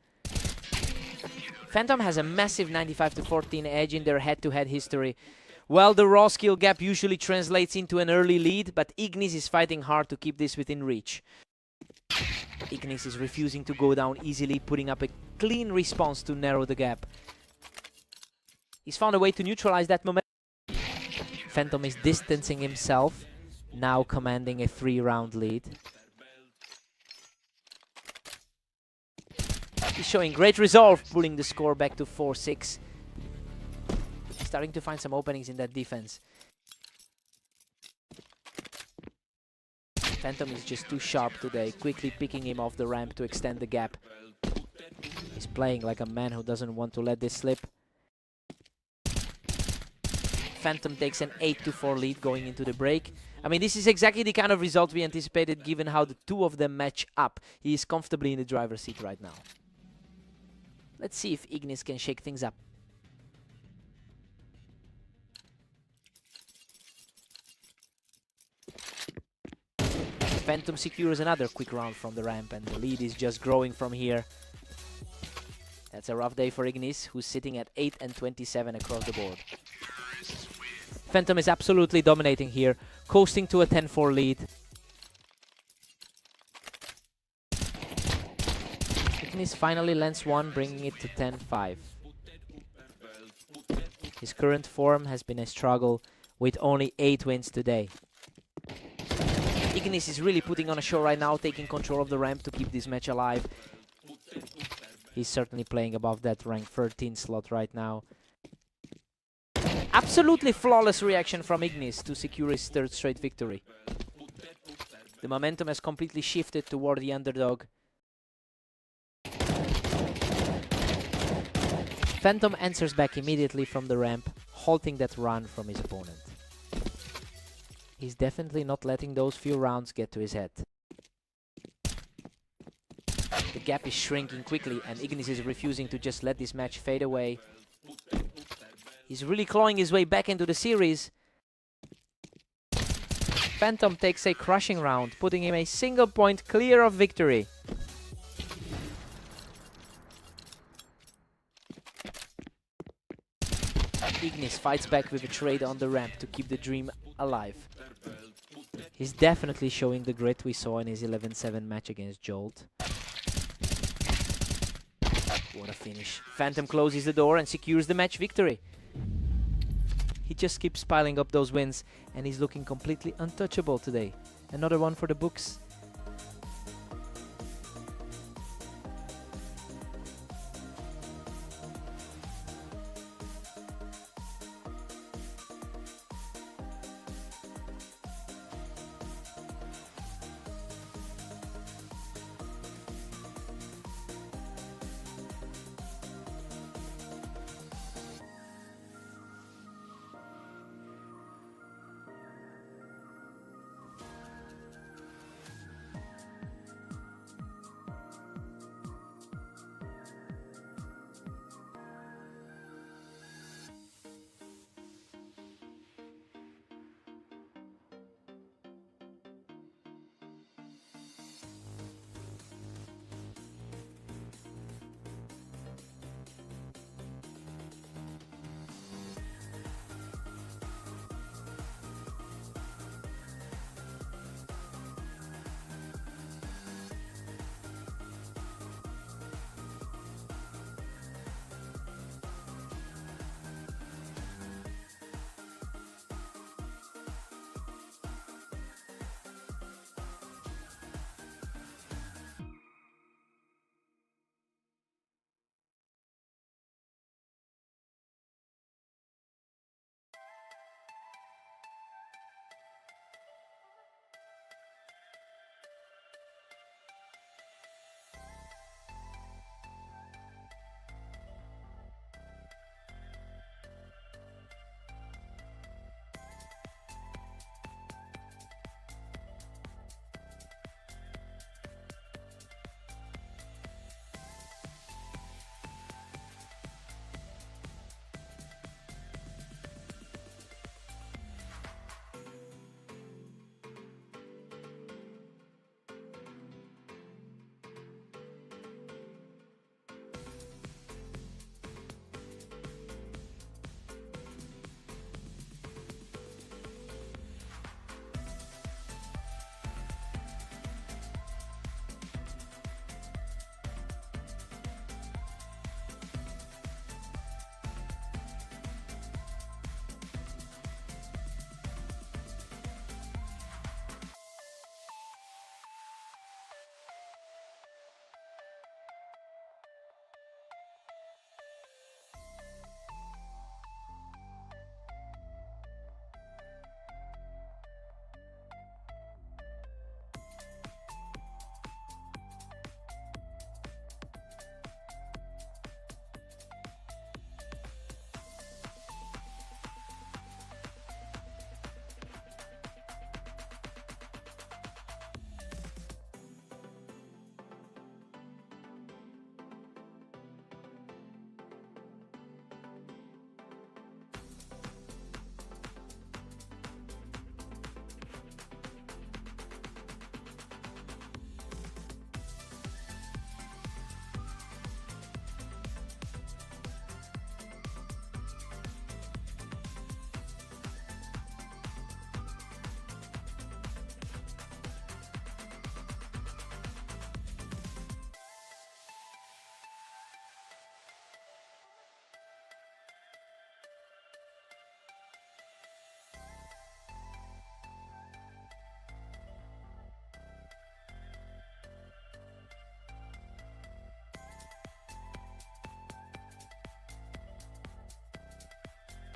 Phantom has a massive 95-14 edge in their head-to-head history. Well, the raw skill gap usually translates into an early lead, but Ignis is fighting hard to keep this within reach. Ignis is refusing to go down easily, putting up a clean response to narrow the gap. He's found a way to neutralize that momentum. Phantom is distancing himself, now commanding a 3-round lead. He's showing great resolve, pulling the score back to 4-6. Starting to find some openings in that defense. Phantom is just too sharp today, quickly picking him off the ramp to extend the gap. He's playing like a man who doesn't want to let this slip. Phantom takes an 8-4 lead going into the break. I mean, this is exactly the kind of result we anticipated given how the two of them match up. He is comfortably in the driver's seat right now. Let's see if Ignis can shake things up. Phantom secures another quick round from the ramp, and the lead is just growing from here. That's a rough day for Ignis, who's sitting at 8-27 across the board. Phantom is absolutely dominating here, coasting to a 10-4 lead. Ignis finally lands one, bringing it to 10-5. His current form has been a struggle, with only 8 wins today. Ignis is really putting on a show right now, taking control of the ramp to keep this match alive. He's certainly playing above that rank 13 slot right now. Absolutely flawless reaction from Ignis to secure his 3rd straight victory. The momentum has completely shifted toward the underdog. Phantom answers back immediately from the ramp, halting that run from his opponent. He's definitely not letting those few rounds get to his head. The gap is shrinking quickly, and Ignis is refusing to just let this match fade away. He's really clawing his way back into the series. Phantom takes a crushing round, putting him a single point clear of victory. Ignis fights back with a trade on the ramp to keep the dream alive. He's definitely showing the grit we saw in his 11-7 match against Jolt. What a finish. Phantom closes the door and secures the match victory. He just keeps piling up those wins, and he's looking completely untouchable today. Another one for the books.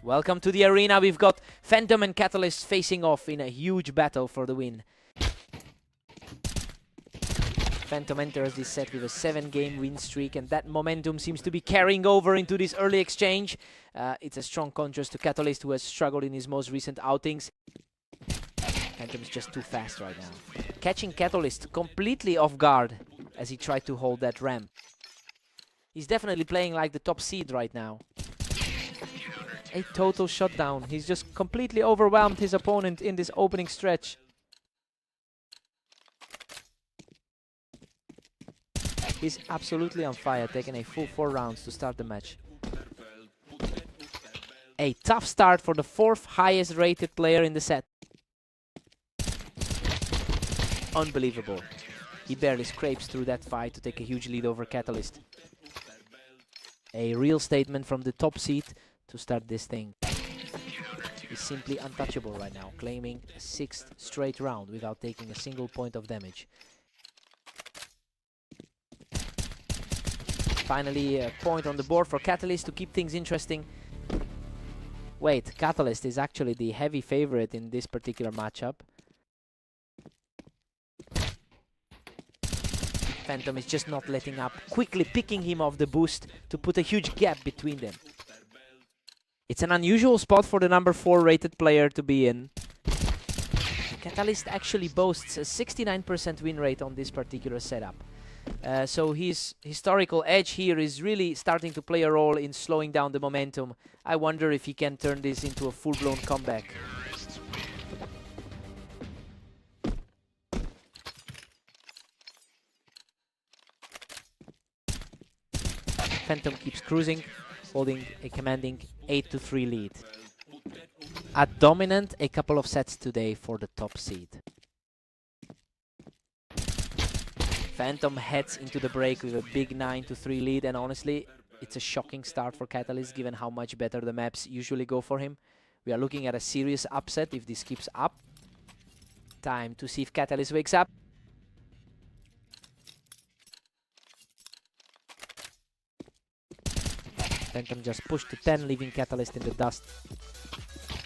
Welcome to the arena. We've got Phantom and Catalyst facing off in a huge battle for the win. Phantom enters this set with a 7-game win streak, and that momentum seems to be carrying over into this early exchange. It's a strong contrast to Catalyst, who has struggled in his most recent outings. Phantom is just too fast right now. Catching Catalyst completely off guard as he tried to hold that ramp. He's definitely playing like the top seed right now. A total shutdown. He's just completely overwhelmed his opponent in this opening stretch. He's absolutely on fire, taking a full 4 rounds to start the match. A tough start for the 4th highest rated player in the set. Unbelievable. He barely scrapes through that fight to take a huge lead over Catalyst. A real statement from the top seed to start this thing. He's simply untouchable right now, claiming a 6th straight round without taking a single point of damage. Finally, a point on the board for Catalyst to keep things interesting. Wait, Catalyst is actually the heavy favorite in this particular matchup. Phantom is just not letting up, quickly picking him off the boost to put a huge gap between them. It's an unusual spot for the number 4 rated player to be in. Catalyst actually boasts a 69% win rate on this particular setup. So his historical edge here is really starting to play a role in slowing down the momentum. I wonder if he can turn this into a full-blown comeback. Phantom keeps cruising, holding a commanding 8-3 lead. A dominant a couple of sets today for the top seed. Phantom heads into the break with a big 9-3 lead, and honestly, it's a shocking start for Catalyst given how much better the maps usually go for him. We are looking at a serious upset if this keeps up. Time to see if Catalyst wakes up. Phantom just pushed to 10, leaving Catalyst in the dust.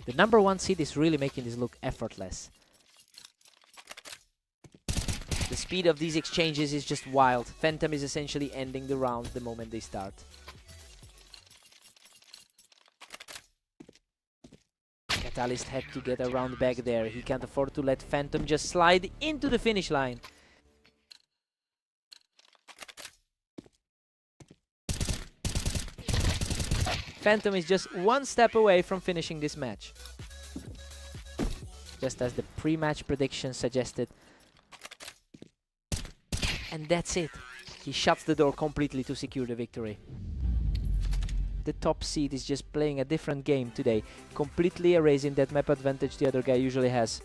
The number 1 seed is really making this look effortless. The speed of these exchanges is just wild. Phantom is essentially ending the round the moment they start. Catalyst had to get a round back there. He can't afford to let Phantom just slide into the finish line. Phantom is just 1 step away from finishing this match. Just as the pre-match prediction suggested. And that's it. He shuts the door completely to secure the victory. The top seed is just playing a different game today, completely erasing that map advantage the other guy usually has.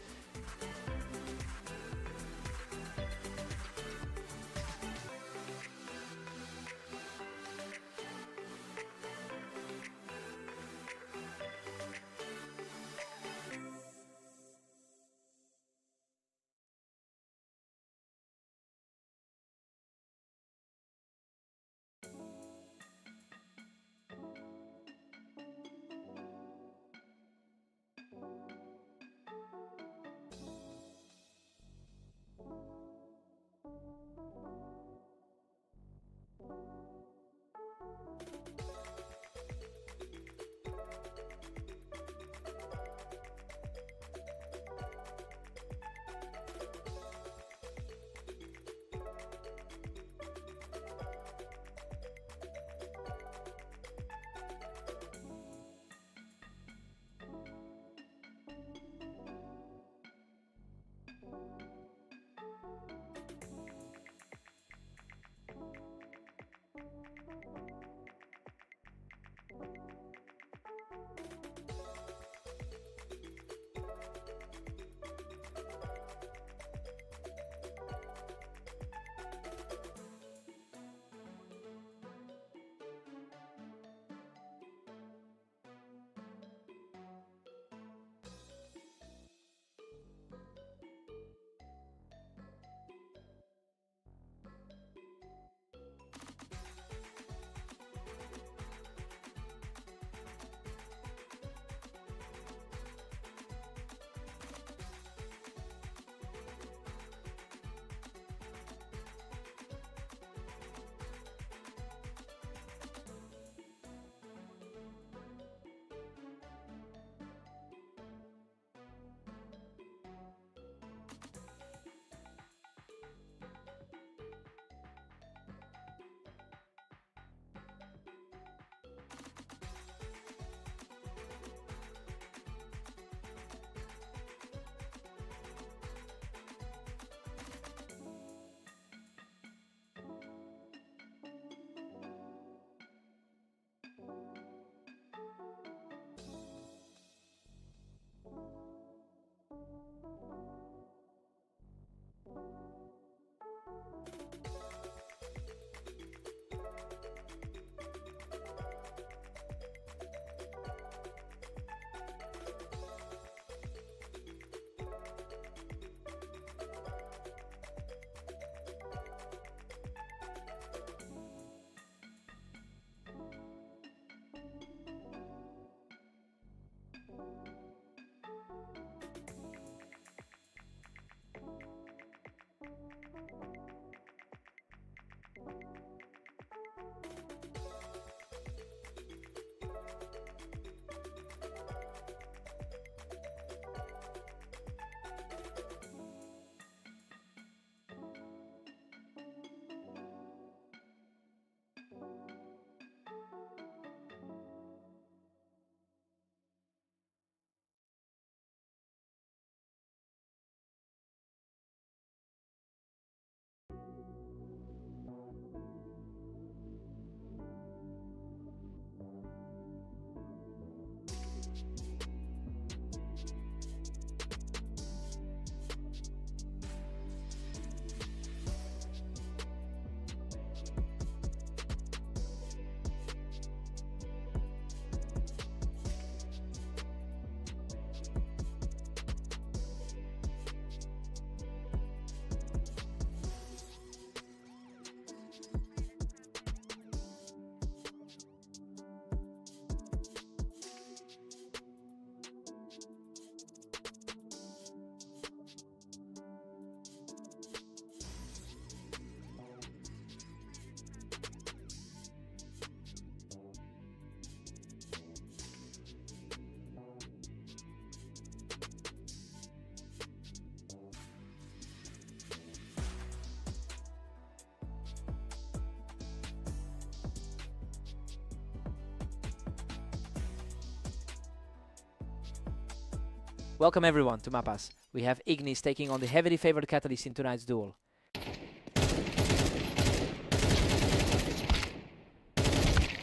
Welcome everyone to Mapas. We have Ignis taking on the heavily favored Catalyst in tonight's duel.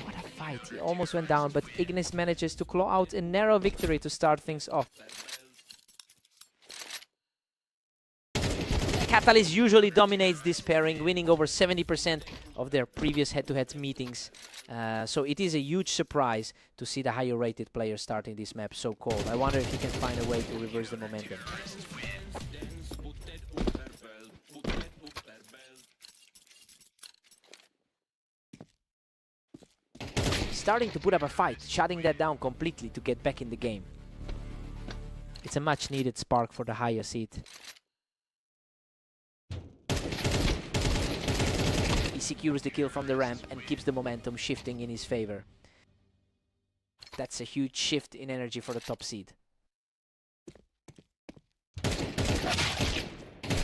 What a fight. He almost went down, but Ignis manages to claw out a narrow victory to start things off. Catalyst usually dominates this pairing, winning over 70% of their previous head-to-head meetings. So it is a huge surprise to see the higher rated player starting this map so cold. I wonder if he can find a way to reverse the momentum. Starting to put up a fight, shutting that down completely to get back in the game. It's a much needed spark for the higher seed. He secures the kill from the ramp and keeps the momentum shifting in his favor. That's a huge shift in energy for the top seed.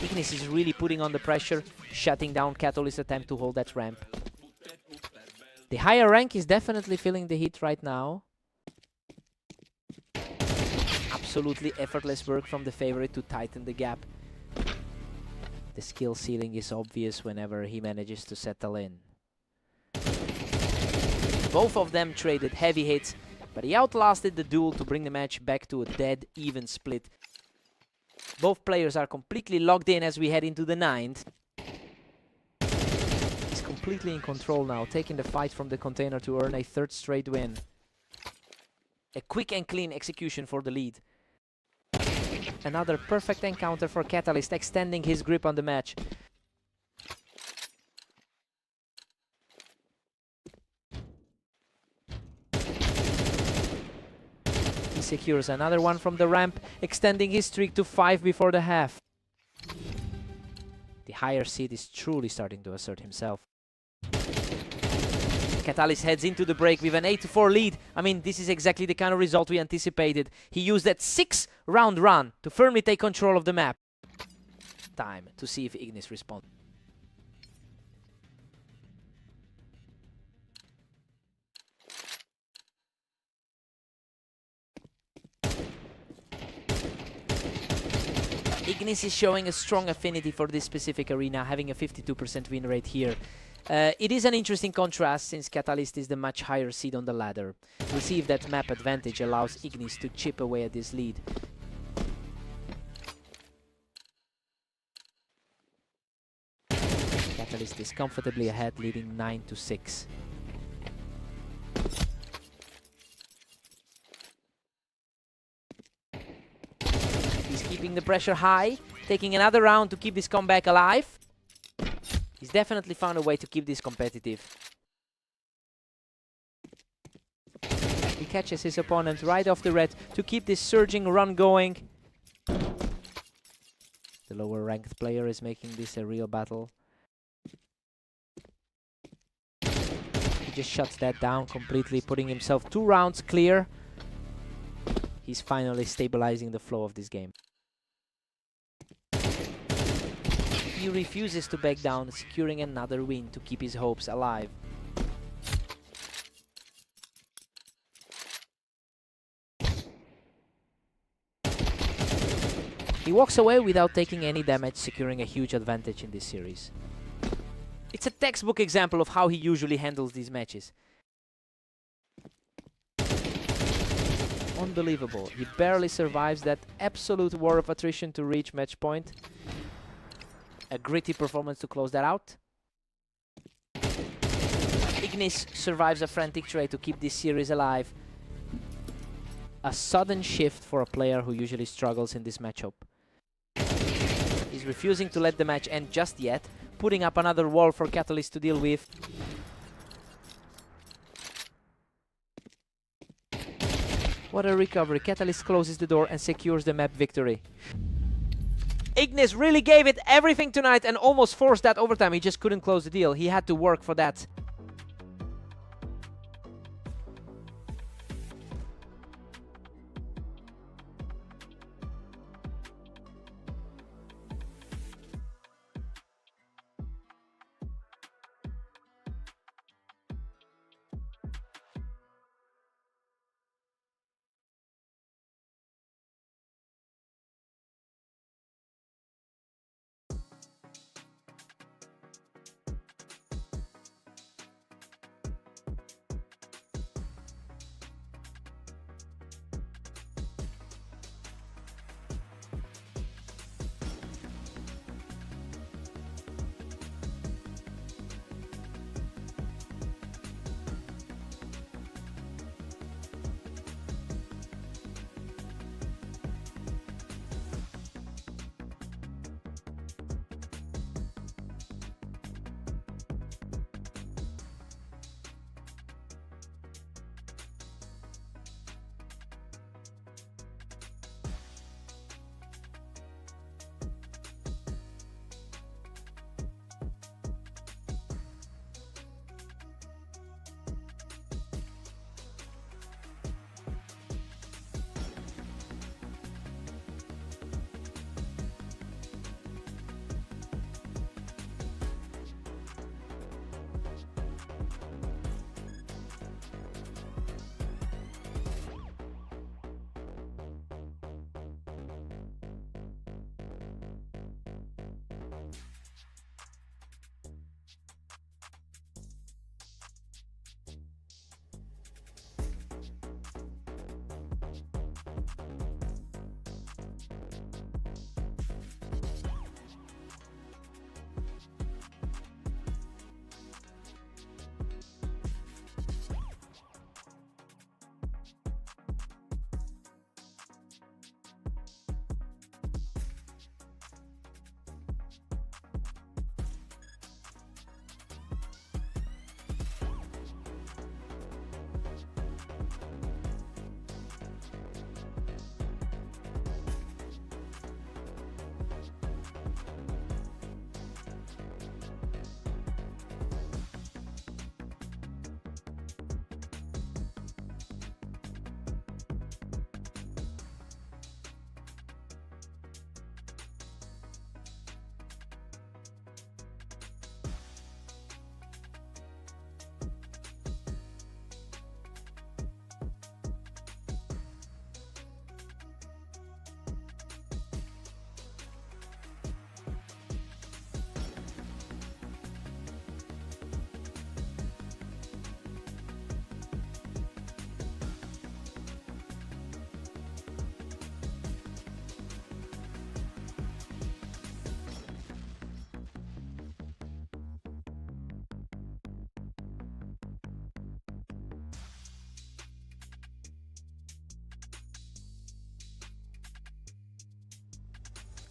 Ignis is really putting on the pressure, shutting down Catalyst's attempt to hold that ramp. The higher rank is definitely feeling the heat right now. Absolutely effortless work from the favorite to tighten the gap. The skill ceiling is obvious whenever he manages to settle in. Both of them traded heavy hits, but he outlasted the duel to bring the match back to a dead even split. Both players are completely locked in as we head into the 9th. He's completely in control now, taking the fight from the container to earn a 3rd straight win. A quick and clean execution for the lead. Another perfect encounter for Catalyst, extending his grip on the match. He secures another one from the ramp, extending his streak to 5 before the half. The higher seed is truly starting to assert himself. Catalyst heads into the break with an 8-4 lead. I mean, this is exactly the kind of result we anticipated. He used that 6-round run to firmly take control of the map. Time to see if Ignis responds. Ignis is showing a strong affinity for this specific arena, having a 52% win rate here. It is an interesting contrast since Catalyst is the much higher seed on the ladder. We'll see if that map advantage allows Ignis to chip away at this lead. Catalyst is comfortably ahead, leading 9-6. He's keeping the pressure high, taking another round to keep this comeback alive. He's definitely found a way to keep this competitive. He catches his opponent right off the red to keep this surging run going. The lower ranked player is making this a real battle. He just shuts that down completely, putting himself 2 rounds clear. He's finally stabilizing the flow of this game. He refuses to back down, securing another win to keep his hopes alive. He walks away without taking any damage, securing a huge advantage in this series. It's a textbook example of how he usually handles these matches. Unbelievable. He barely survives that absolute war of attrition to reach match point. A gritty performance to close that out. Ignis survives a frantic trade to keep this series alive. A sudden shift for a player who usually struggles in this matchup. He's refusing to let the match end just yet, putting up another wall for Catalyst to deal with. What a recovery. Catalyst closes the door and secures the map victory. Ignis really gave it everything tonight and almost forced that overtime. He just couldn't close the deal. He had to work for that.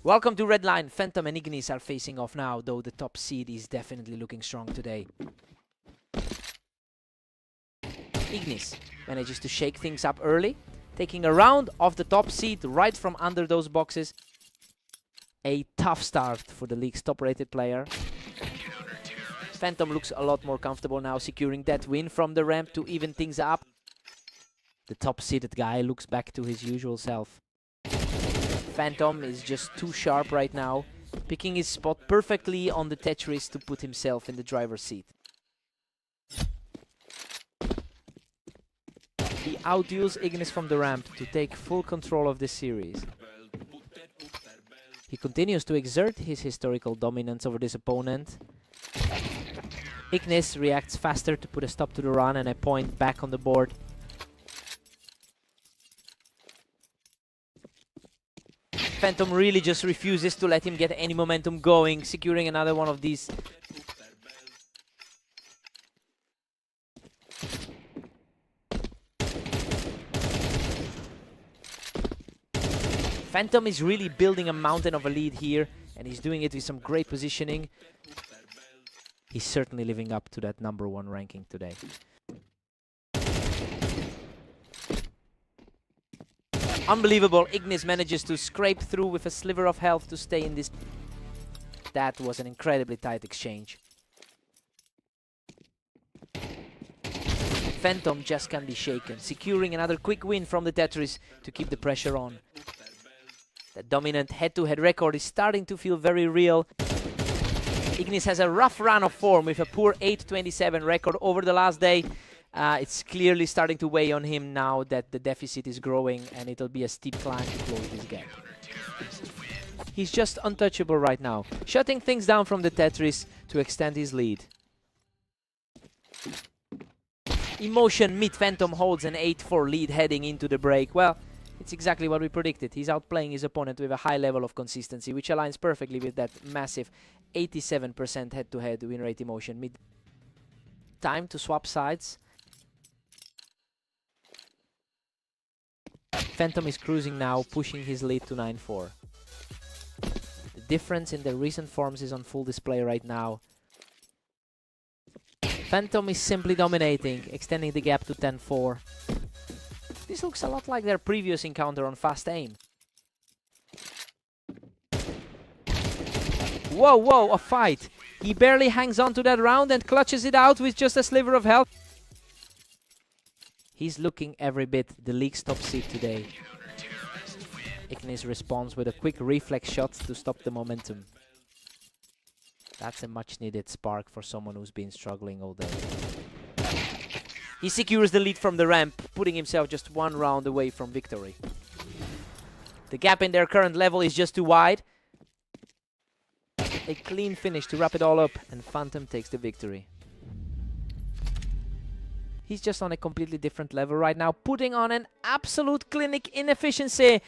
Welcome to Red Line. Phantom and Ignis are facing off now, though the top seed is definitely looking strong today. Ignis manages to shake things up early, taking a round off the top seed right from under those boxes. A tough start for the league's top-rated player. Phantom looks a lot more comfortable now, securing that win from the ramp to even things up. The top-seeded guy looks back to his usual self. Phantom is just too sharp right now, picking his spot perfectly on the Tetris to put himself in the driver's seat. He outduels Ignis from the ramp to take full control of this series. He continues to exert his historical dominance over this opponent. Ignis reacts faster to put a stop to the run and a point back on the board. Phantom really just refuses to let him get any momentum going, securing another one of these. Phantom is really building a mountain of a lead here, and he's doing it with some great positioning. He's certainly living up to that #1 ranking today. Unbelievable. Ignis manages to scrape through with a sliver of health to stay in this. That was an incredibly tight exchange. Phantom just can't be shaken, securing another quick win from the Tetris to keep the pressure on. The dominant head-to-head record is starting to feel very real. Ignis has a rough run of form with a poor 8-27 record over the last day. It's clearly starting to weigh on him now that the deficit is growing, and it'll be a steep climb to close this gap. He's just untouchable right now, shutting things down from the Tetris to extend his lead. Emotion mid Phantom holds an 8-4 lead heading into the break. Well, it's exactly what we predicted. He's outplaying his opponent with a high level of consistency, which aligns perfectly with that massive 87% head-to-head win rate Emotion mid. Time to swap sides. Phantom is cruising now, pushing his lead to 9-4. The difference in their recent forms is on full display right now. Phantom is simply dominating, extending the gap to 10-4. This looks a lot like their previous encounter on Fast Aim. Whoa, whoa, a fight! He barely hangs on to that round and clutches it out with just a sliver of health. He's looking every bit the league's top seed today. Ignis responds with a quick reflex shot to stop the momentum. That's a much needed spark for someone who's been struggling all day. He secures the lead from the ramp, putting himself just one round away from victory. The gap in their current level is just too wide. A clean finish to wrap it all up, and Phantom takes the victory. He's just on a completely different level right now, putting on an absolute clinic in efficiency.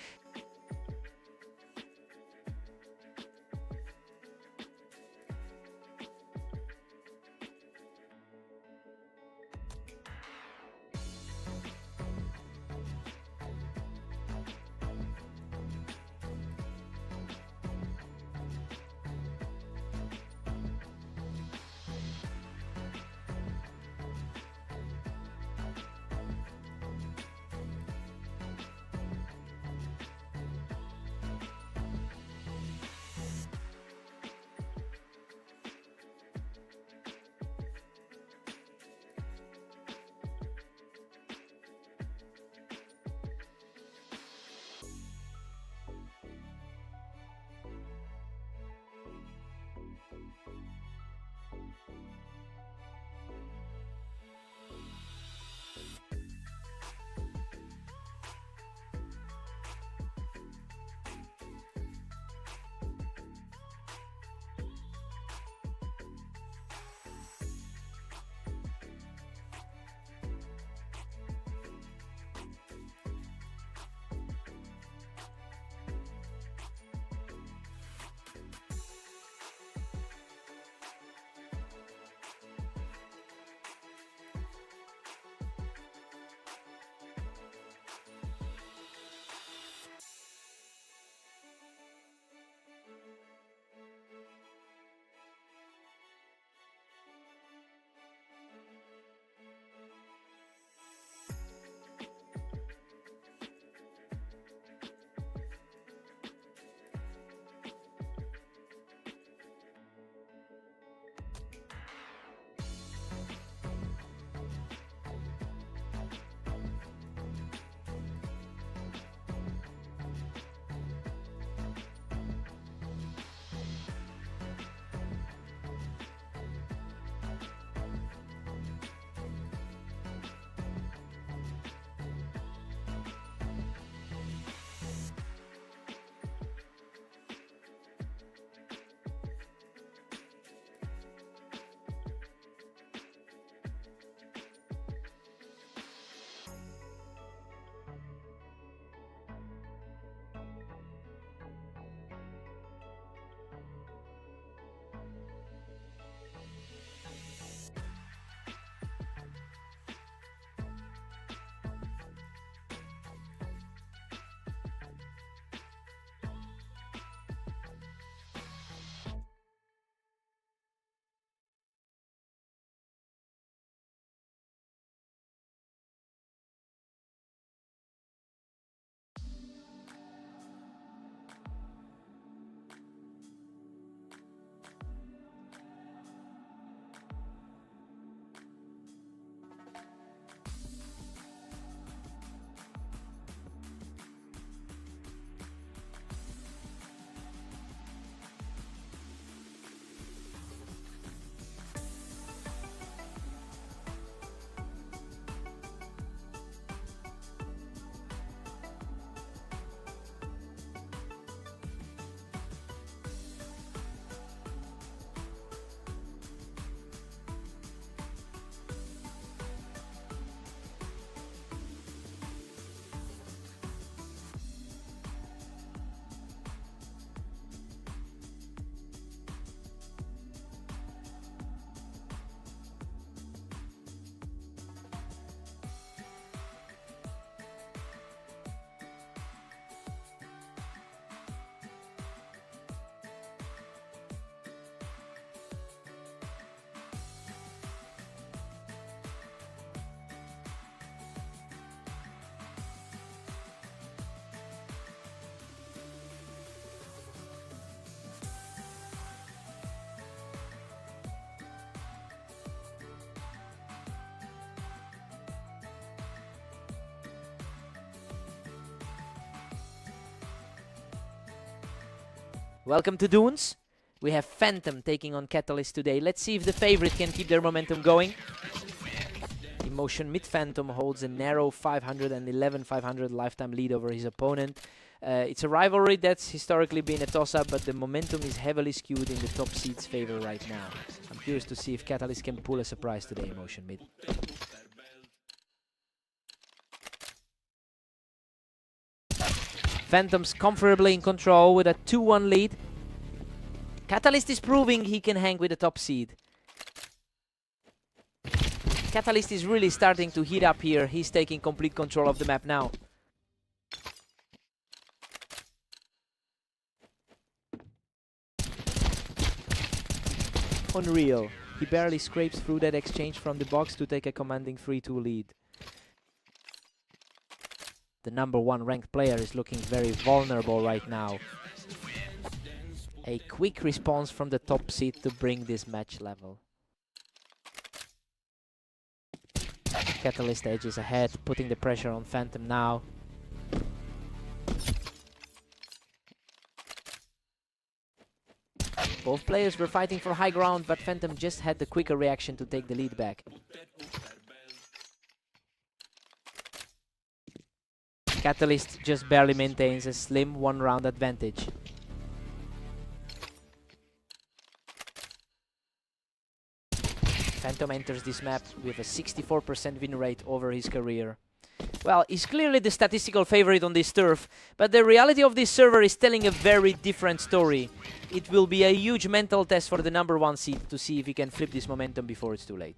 Welcome to Dunes. We have Phantom taking on Catalyst today. Let's see if the favorite can keep their momentum going. Emotion mid Phantom holds a narrow 511-500 lifetime lead over his opponent. It's a rivalry that's historically been a toss-up, but the momentum is heavily skewed in the top seed's favor right now. I'm curious to see if Catalyst can pull a surprise today, Emotion mid. Phantom's comfortably in control with a 2-1 lead. Catalyst is proving he can hang with the top seed. Catalyst is really starting to heat up here. He's taking complete control of the map now. Unreal. He barely scrapes through that exchange from the box to take a commanding 3-2 lead. The #1 ranked player is looking very vulnerable right now. A quick response from the top seed to bring this match level. Catalyst edges ahead, putting the pressure on Phantom now. Both players were fighting for high ground, but Phantom just had the quicker reaction to take the lead back. Catalyst just barely maintains a slim one-round advantage. Phantom enters this map with a 64% win rate over his career. Well, he's clearly the statistical favorite on this turf, but the reality of this server is telling a very different story. It will be a huge mental test for the #1 seed to see if he can flip this momentum before it's too late.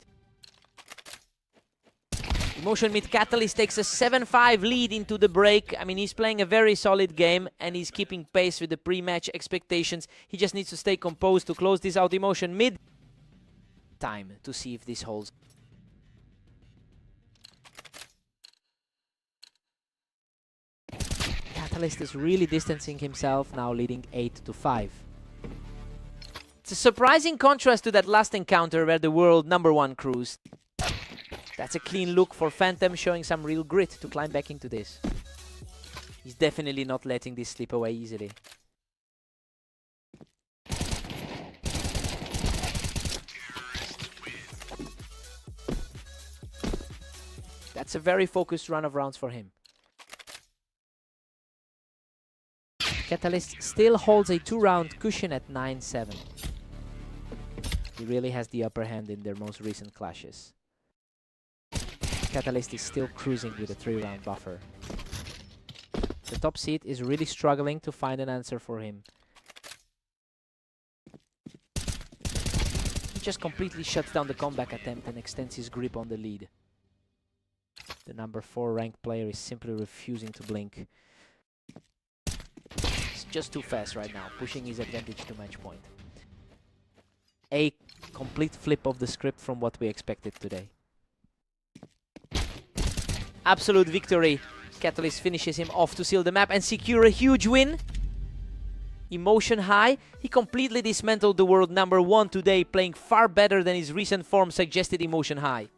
Emotion mid Catalyst takes a 7-5 lead into the break. I mean, he's playing a very solid game and he's keeping pace with the pre-match expectations. He just needs to stay composed to close this out. Emotion mid. Time to see if this holds. Catalyst is really distancing himself, now leading 8-5. It's a surprising contrast to that last encounter where the world #1 cruised. That's a clean look for Phantom, showing some real grit to climb back into this. He's definitely not letting this slip away easily. That's a very focused run of rounds for him. Catalyst still holds a 2-round cushion at 9-7. He really has the upper hand in their most recent clashes. Catalyst is still cruising with a 3-round buffer. The top seed is really struggling to find an answer for him. He just completely shuts down the comeback attempt and extends his grip on the lead. The #4 ranked player is simply refusing to blink. It's just too fast right now, pushing his advantage to match point. A complete flip of the script from what we expected today. Absolute victory. Catalyst finishes him off to seal the map and secure a huge win. Emotion high. He completely dismantled the world #1 today, playing far better than his recent form suggested. Emotion high.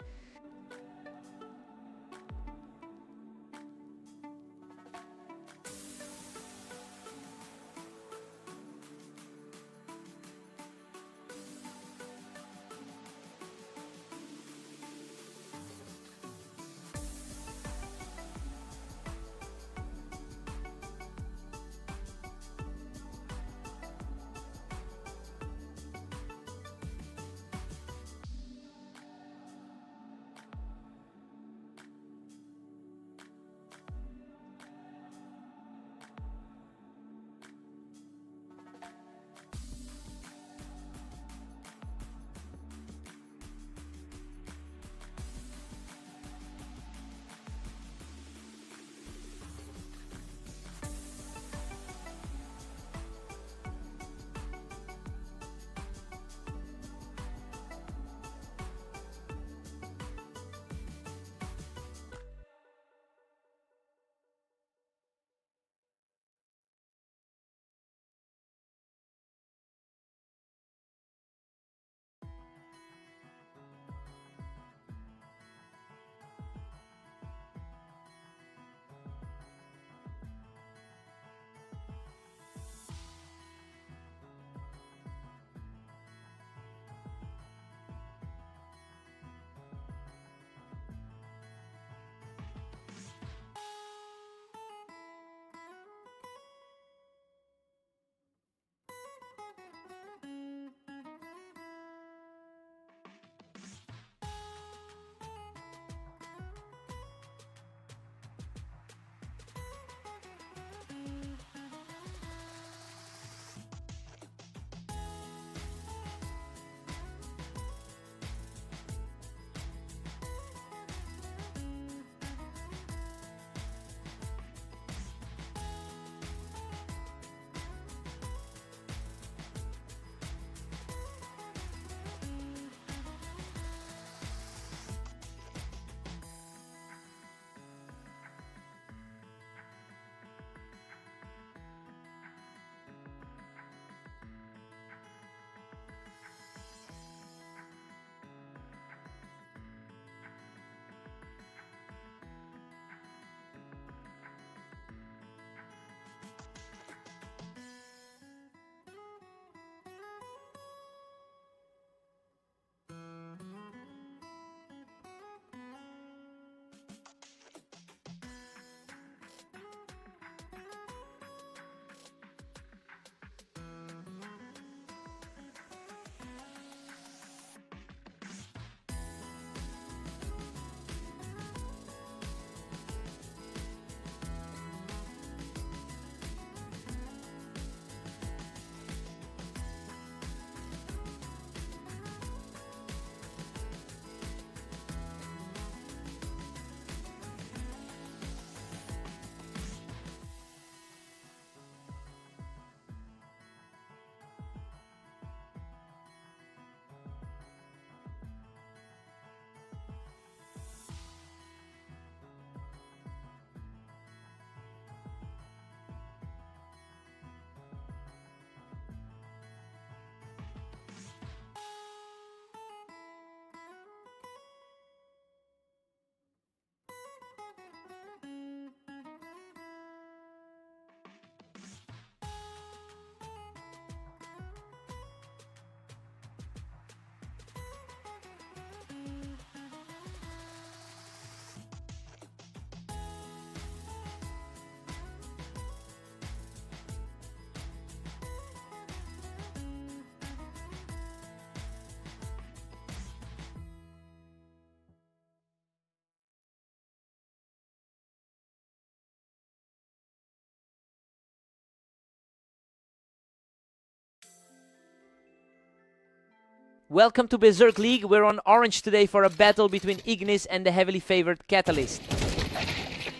Welcome to Berserk League. We're on orange today for a battle between Ignis and the heavily favored Catalyst.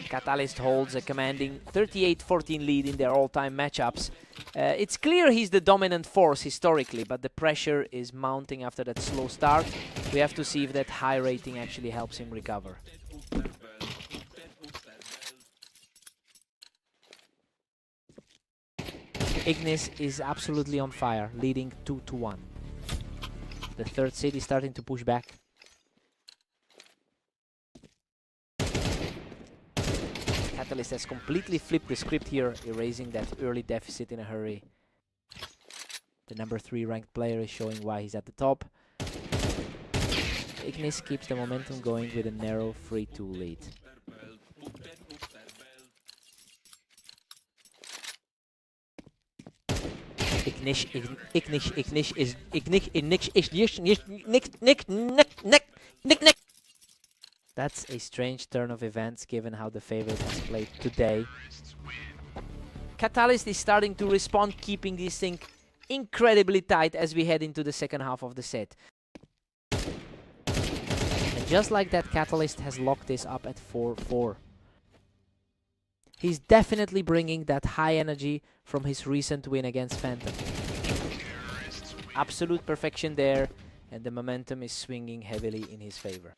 Catalyst holds a commanding 38-14 lead in their all-time matchups. It's clear he's the dominant force historically, but the pressure is mounting after that slow start. We have to see if that high rating actually helps him recover. Ignis is absolutely on fire, leading 2-1. The third seed is starting to push back. Catalyst has completely flipped the script here, erasing that early deficit in a hurry. The number 3 ranked player is showing why he's at the top. Ignis keeps the momentum going with a narrow 3-2 lead. That's a strange turn of events given how the favorite has played today. Catalyst is starting to respond, keeping this thing incredibly tight as we head into the second half of the set. And just like that, Catalyst has locked this up at 4-4. He's definitely bringing that high energy from his recent win against Phantom. Absolute perfection there, and the momentum is swinging heavily in his favor.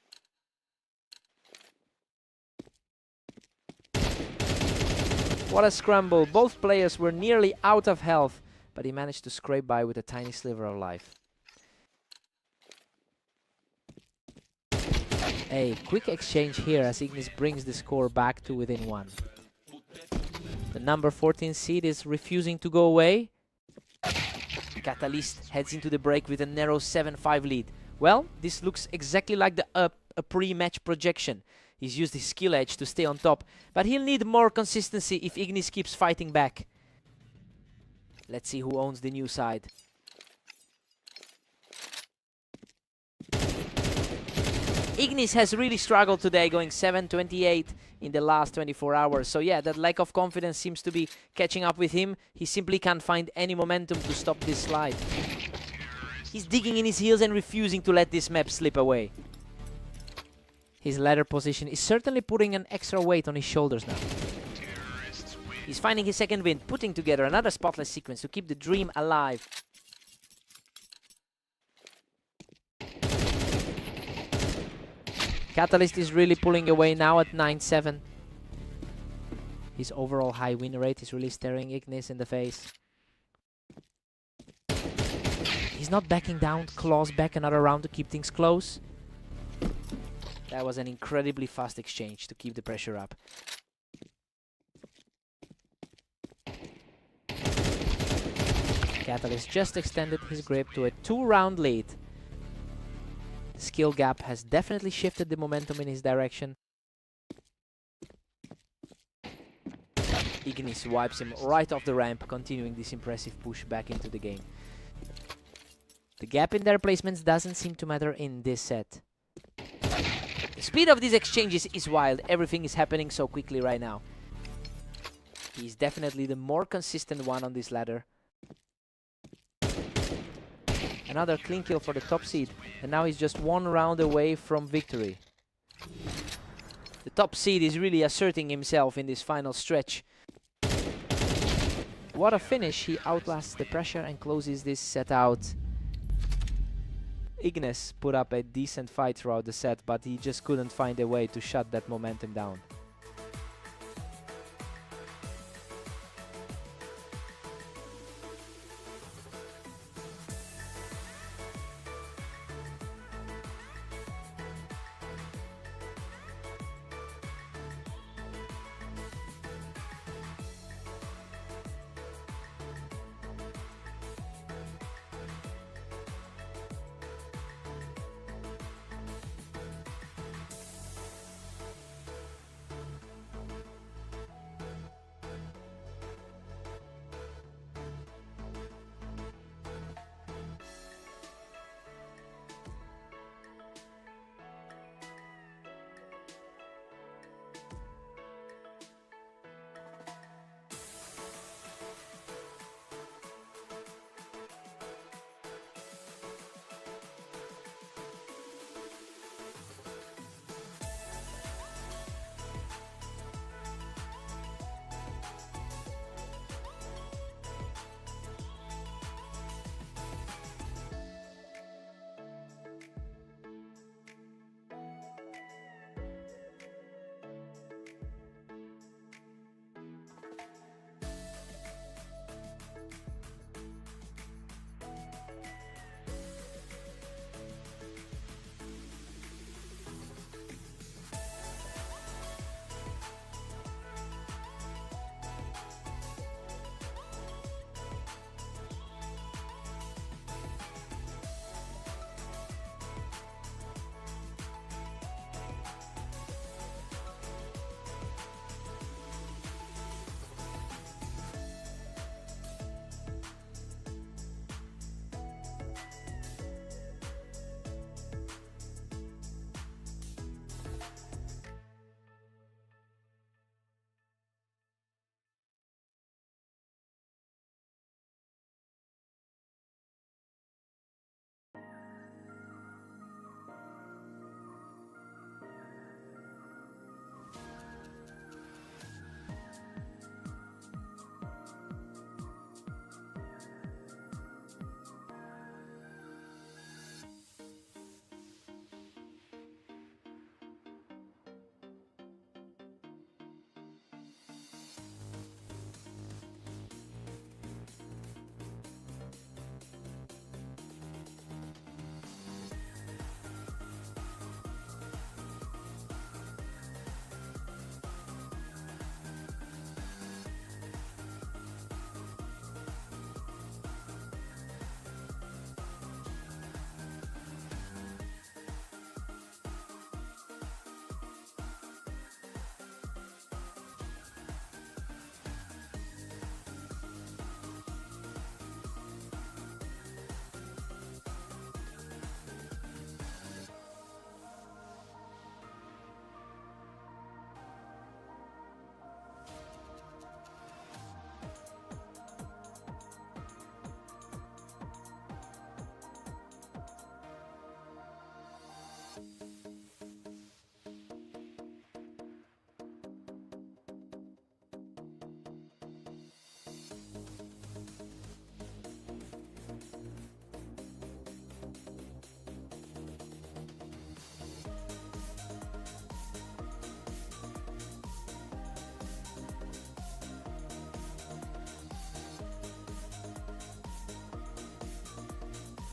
What a scramble. Both players were nearly out of health, but he managed to scrape by with a tiny sliver of life. A quick exchange here as Ignis brings the score back to within 1. The number 14 seed is refusing to go away. Catalyst heads into the break with a narrow 7-5 lead. Well, this looks exactly like a pre-match projection. He's used his skill edge to stay on top, but he'll need more consistency if Ignis keeps fighting back. Let's see who owns the new side. Ignis has really struggled today, going 7-28 in the last 24 hours. So yeah, that lack of confidence seems to be catching up with him. He simply can't find any momentum to stop this slide. He's digging in his heels and refusing to let this map slip away. His ladder position is certainly putting an extra weight on his shoulders now. He's finding his second wind, putting together another spotless sequence to keep the dream alive. Catalyst is really pulling away now at 9-7. His overall high win rate is really staring Ignis in the face. He's not backing down, claws back another round to keep things close. That was an incredibly fast exchange to keep the pressure up. Catalyst just extended his grip to a 2-round lead. The skill gap has definitely shifted the momentum in his direction. Ignis wipes him right off the ramp, continuing this impressive push back into the game. The gap in their placements doesn't seem to matter in this set. The speed of these exchanges is wild. Everything is happening so quickly right now. He's definitely the more consistent one on this ladder. Another clean kill for the top seed, and now he's just 1 round away from victory. The top seed is really asserting himself in this final stretch. What a finish. He outlasts the pressure and closes this set out. Ignis put up a decent fight throughout the set, but he just couldn't find a way to shut that momentum down.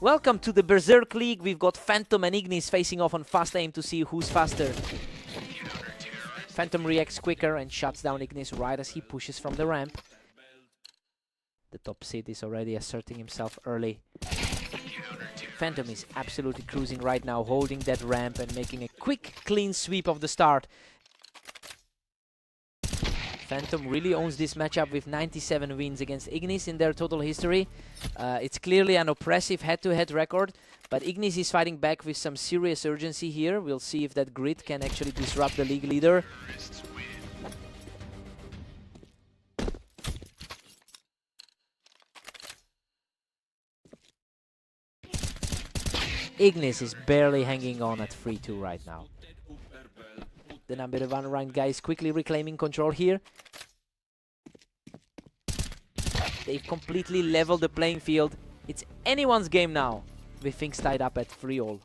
Welcome to the Berserk League. We've got Phantom and Ignis facing off on fast aim to see who's faster. Phantom reacts quicker and shuts down Ignis right as he pushes from the ramp. The top seed is already asserting himself early. Phantom is absolutely cruising right now, holding that ramp and making a quick, clean sweep of the start. Phantom really owns this matchup with 97 wins against Ignis in their total history. It's clearly an oppressive head-to-head record, but Ignis is fighting back with some serious urgency here. We'll see if that grit can actually disrupt the league leader. Ignis is barely hanging on at 3-2 right now. The number one ranked guy is quickly reclaiming control here. They've completely leveled the playing field. It's anyone's game now, with things tied up at 3-all.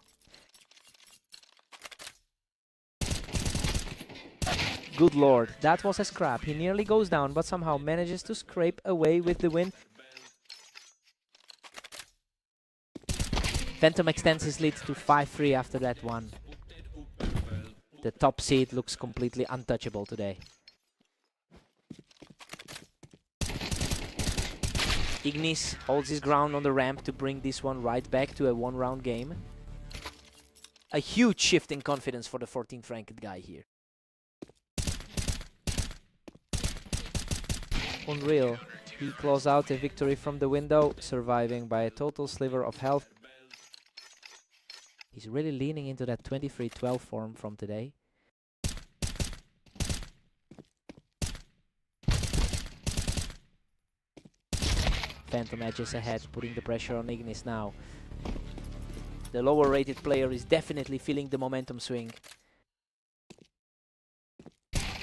Good lord, that was a scrap. He nearly goes down, but somehow manages to scrape away with the win. Phantom extends his lead to 5-3 after that one. The top seed looks completely untouchable today. Ignis holds his ground on the ramp to bring this one right back to a one-round game. A huge shift in confidence for the 14th ranked guy here. Unreal. He claws out a victory from the window, surviving by a total sliver of health. He's really leaning into that 23-12 form from today. Phantom edges ahead, putting the pressure on Ignis now. The lower rated player is definitely feeling the momentum swing.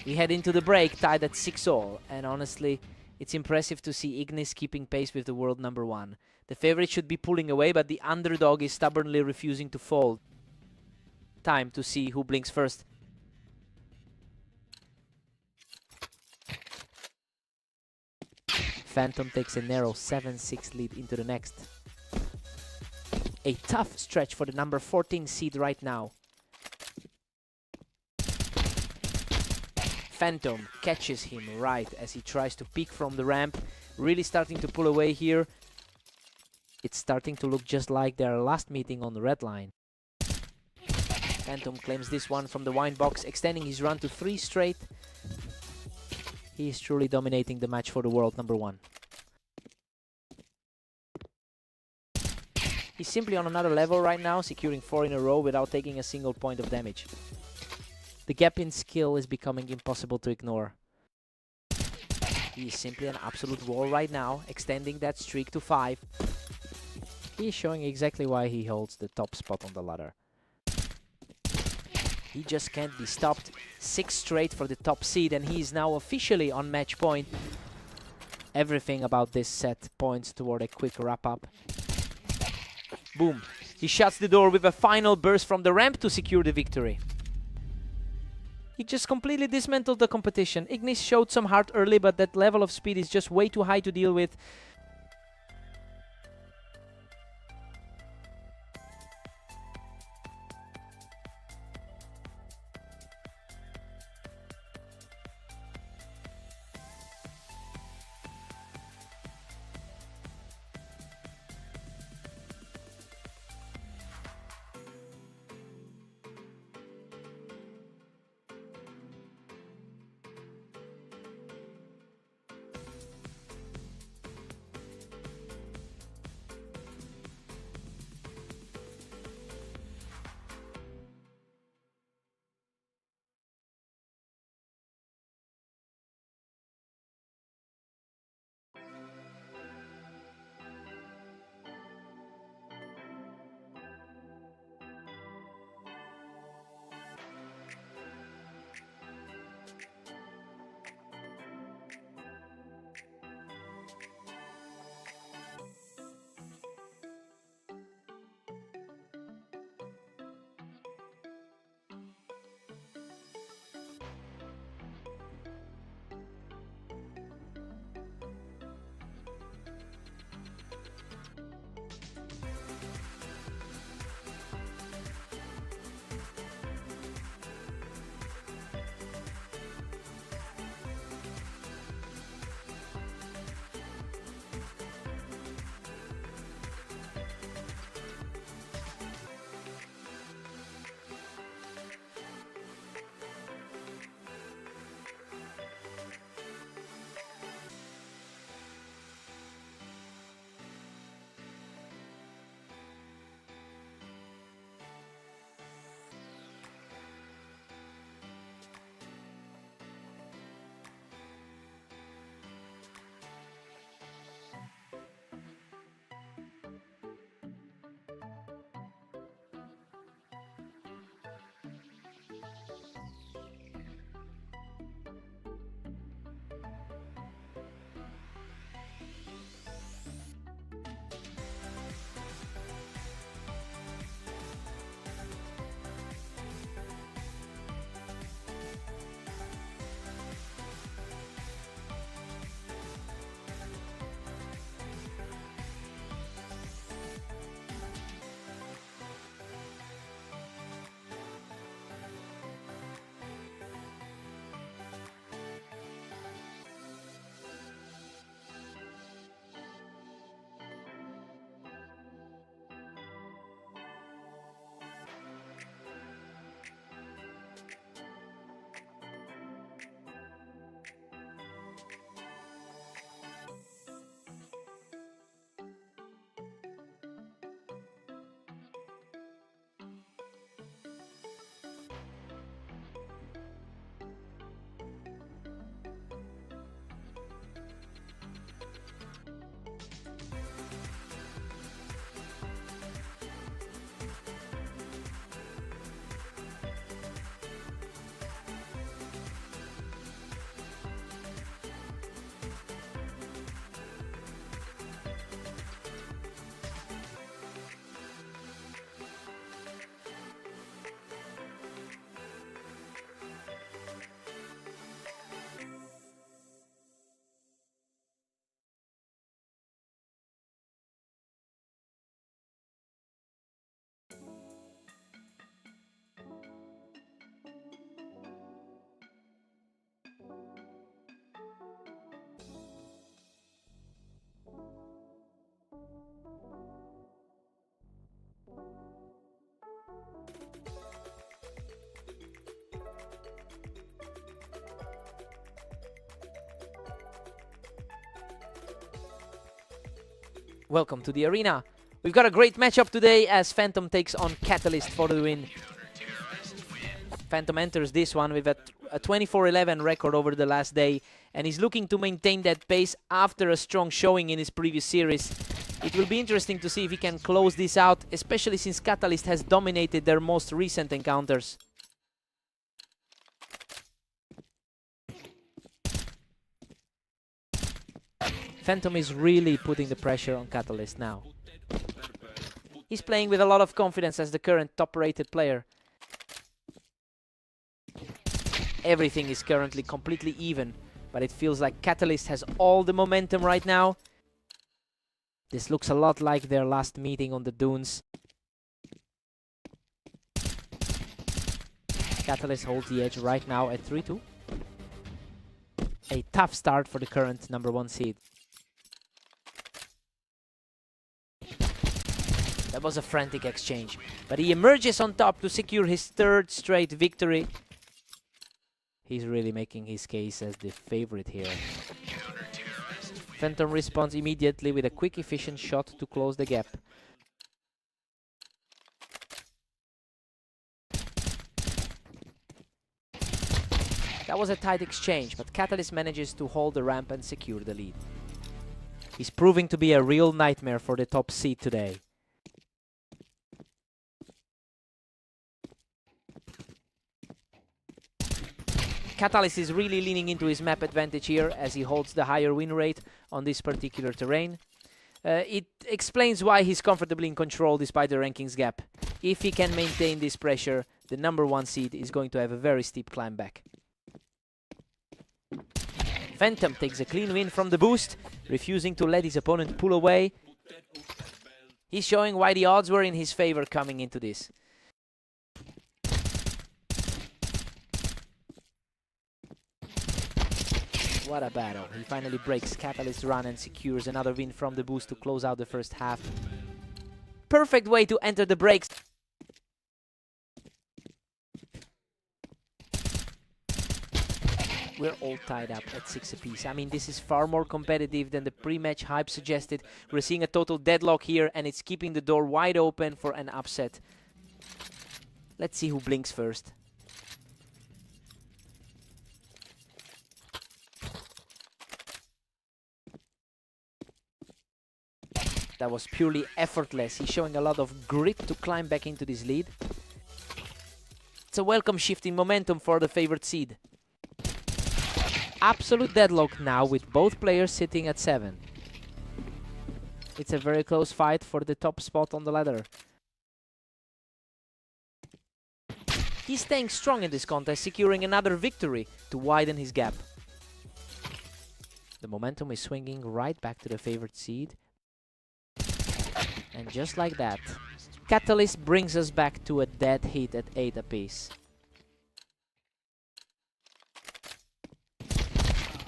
We head into the break tied at 6-all, and honestly, it's impressive to see Ignis keeping pace with the world number one. The favorite should be pulling away, but the underdog is stubbornly refusing to fold. Time to see who blinks first. Phantom takes a narrow 7-6 lead into the next. A tough stretch for the number 14 seed right now. Phantom catches him right as he tries to peek from the ramp, really starting to pull away here. It's starting to look just like their last meeting on the red line. Phantom claims this one from the wine box, extending his run to 3 straight. He is truly dominating the match for the world number one. He's simply on another level right now, securing 4 in a row without taking a single point of damage. The gap in skill is becoming impossible to ignore. He is simply an absolute wall right now, extending that streak to 5. He is showing exactly why he holds the top spot on the ladder. He just can't be stopped. 6 straight for the top seed, and he is now officially on match point. Everything about this set points toward a quick wrap-up. Boom. He shuts the door with a final burst from the ramp to secure the victory. He just completely dismantled the competition. Ignis showed some heart early, but that level of speed is just way too high to deal with. Welcome to the arena. We've got a great matchup today as Phantom takes on Catalyst for the win. Phantom enters this one with a 24-11 record over the last day, and he's looking to maintain that pace after a strong showing in his previous series. It will be interesting to see if he can close this out, especially since Catalyst has dominated their most recent encounters. Phantom is really putting the pressure on Catalyst now. He's playing with a lot of confidence as the current top-rated player. Everything is currently completely even, but it feels like Catalyst has all the momentum right now. This looks a lot like their last meeting on the dunes. Catalyst holds the edge right now at 3-2. A tough start for the current #1 seed. That was a frantic exchange, but he emerges on top to secure his 3rd straight victory. He's really making his case as the favorite here. Phantom responds immediately with a quick, efficient shot to close the gap. That was a tight exchange, but Catalyst manages to hold the ramp and secure the lead. He's proving to be a real nightmare for the top seed today. Catalyst is really leaning into his map advantage here as he holds the higher win rate on this particular terrain. It explains why he's comfortably in control despite the rankings gap. If he can maintain this pressure, the #1 seed is going to have a very steep climb back. Phantom takes a clean win from the boost, refusing to let his opponent pull away. He's showing why the odds were in his favor coming into this. What a battle. He finally breaks Catalyst's run and secures another win from the boost to close out the first half. Perfect way to enter the breaks. We're all tied up at 6 apiece. I mean, this is far more competitive than the pre-match hype suggested. We're seeing a total deadlock here, and it's keeping the door wide open for an upset. Let's see who blinks first. That was purely effortless. He's showing a lot of grit to climb back into this lead. It's a welcome shift in momentum for the favored seed. Absolute deadlock now with both players sitting at 7. It's a very close fight for the top spot on the ladder. He's staying strong in this contest, securing another victory to widen his gap. The momentum is swinging right back to the favored seed. And just like that, Catalyst brings us back to a dead heat at 8 apiece.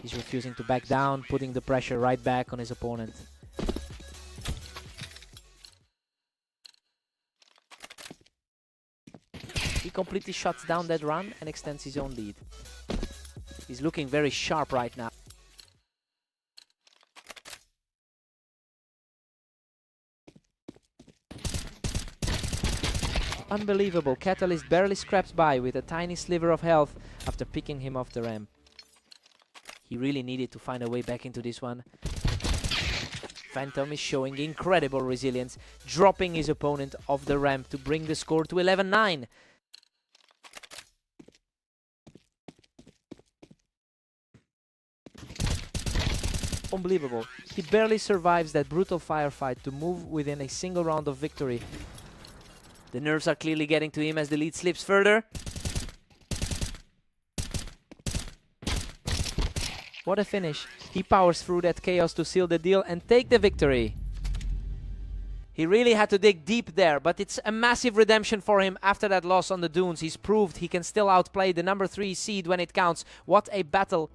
He's refusing to back down, putting the pressure right back on his opponent. He completely shuts down that run and extends his own lead. He's looking very sharp right now. Unbelievable, Catalyst barely scraps by with a tiny sliver of health after picking him off the ramp. He really needed to find a way back into this one. Phantom is showing incredible resilience, dropping his opponent off the ramp to bring the score to 11-9. Unbelievable. He barely survives that brutal firefight to move within a single round of victory. The nerves are clearly getting to him as the lead slips further. What a finish. He powers through that chaos to seal the deal and take the victory. He really had to dig deep there, but it's a massive redemption for him after that loss on the dunes. He's proved he can still outplay the #3 seed when it counts. What a battle.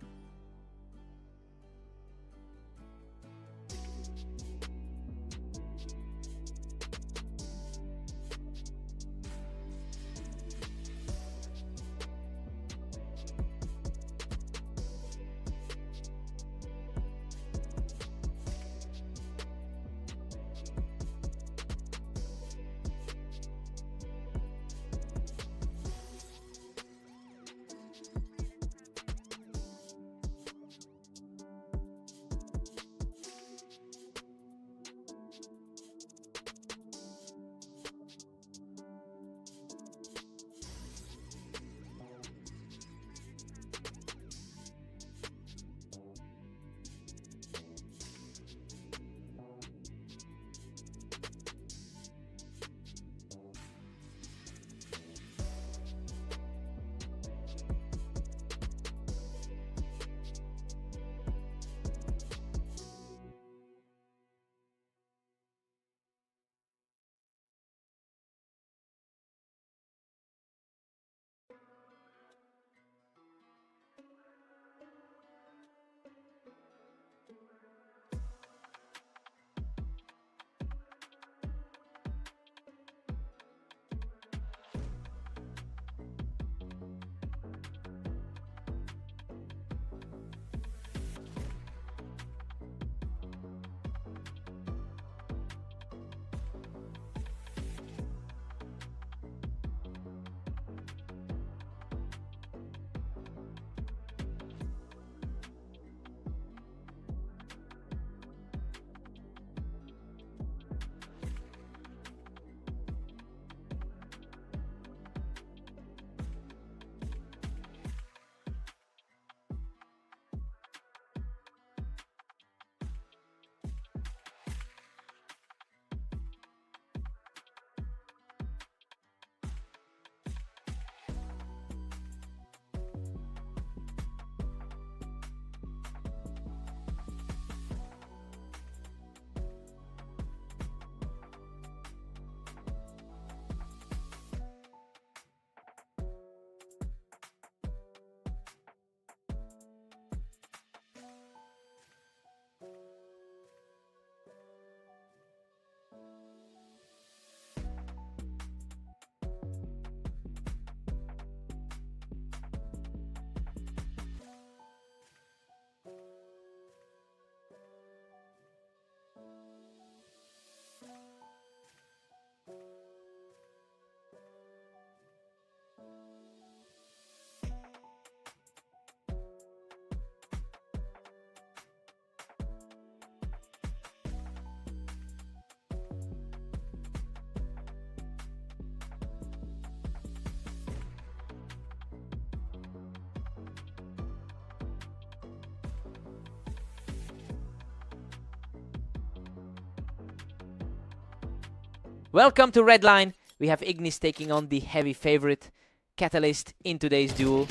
Welcome to Redline. We have Ignis taking on the heavy favorite, Catalyst, in today's duel.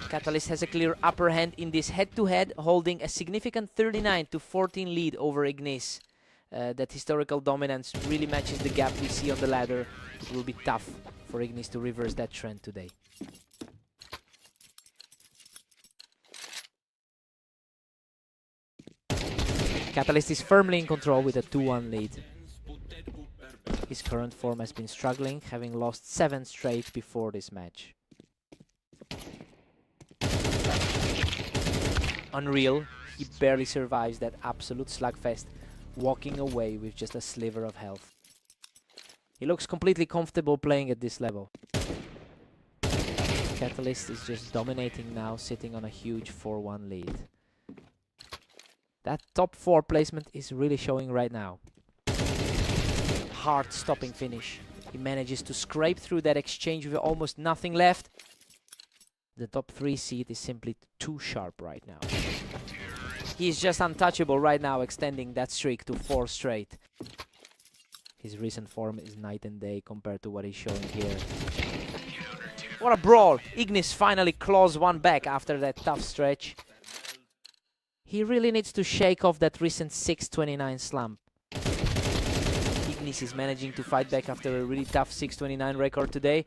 Catalyst has a clear upper hand in this head-to-head, holding a significant 39-14 lead over Ignis. That historical dominance really matches the gap we see on the ladder. It will be tough for Ignis to reverse that trend today. Catalyst is firmly in control with a 2-1 lead. His current form has been struggling, having lost 7 straight before this match. Unreal, he barely survives that absolute slugfest, walking away with just a sliver of health. He looks completely comfortable playing at this level. Catalyst is just dominating now, sitting on a huge 4-1 lead. That top 4 placement is really showing right now. Hard stopping finish. He manages to scrape through that exchange with almost nothing left. The top 3 seed is simply too sharp right now. He's just untouchable right now, extending that streak to 4 straight. His recent form is night and day compared to what he's showing here. What a brawl! Ignis finally claws one back after that tough stretch. He really needs to shake off that recent 629 slump. Ignis is managing to fight back after a really tough 629 record today.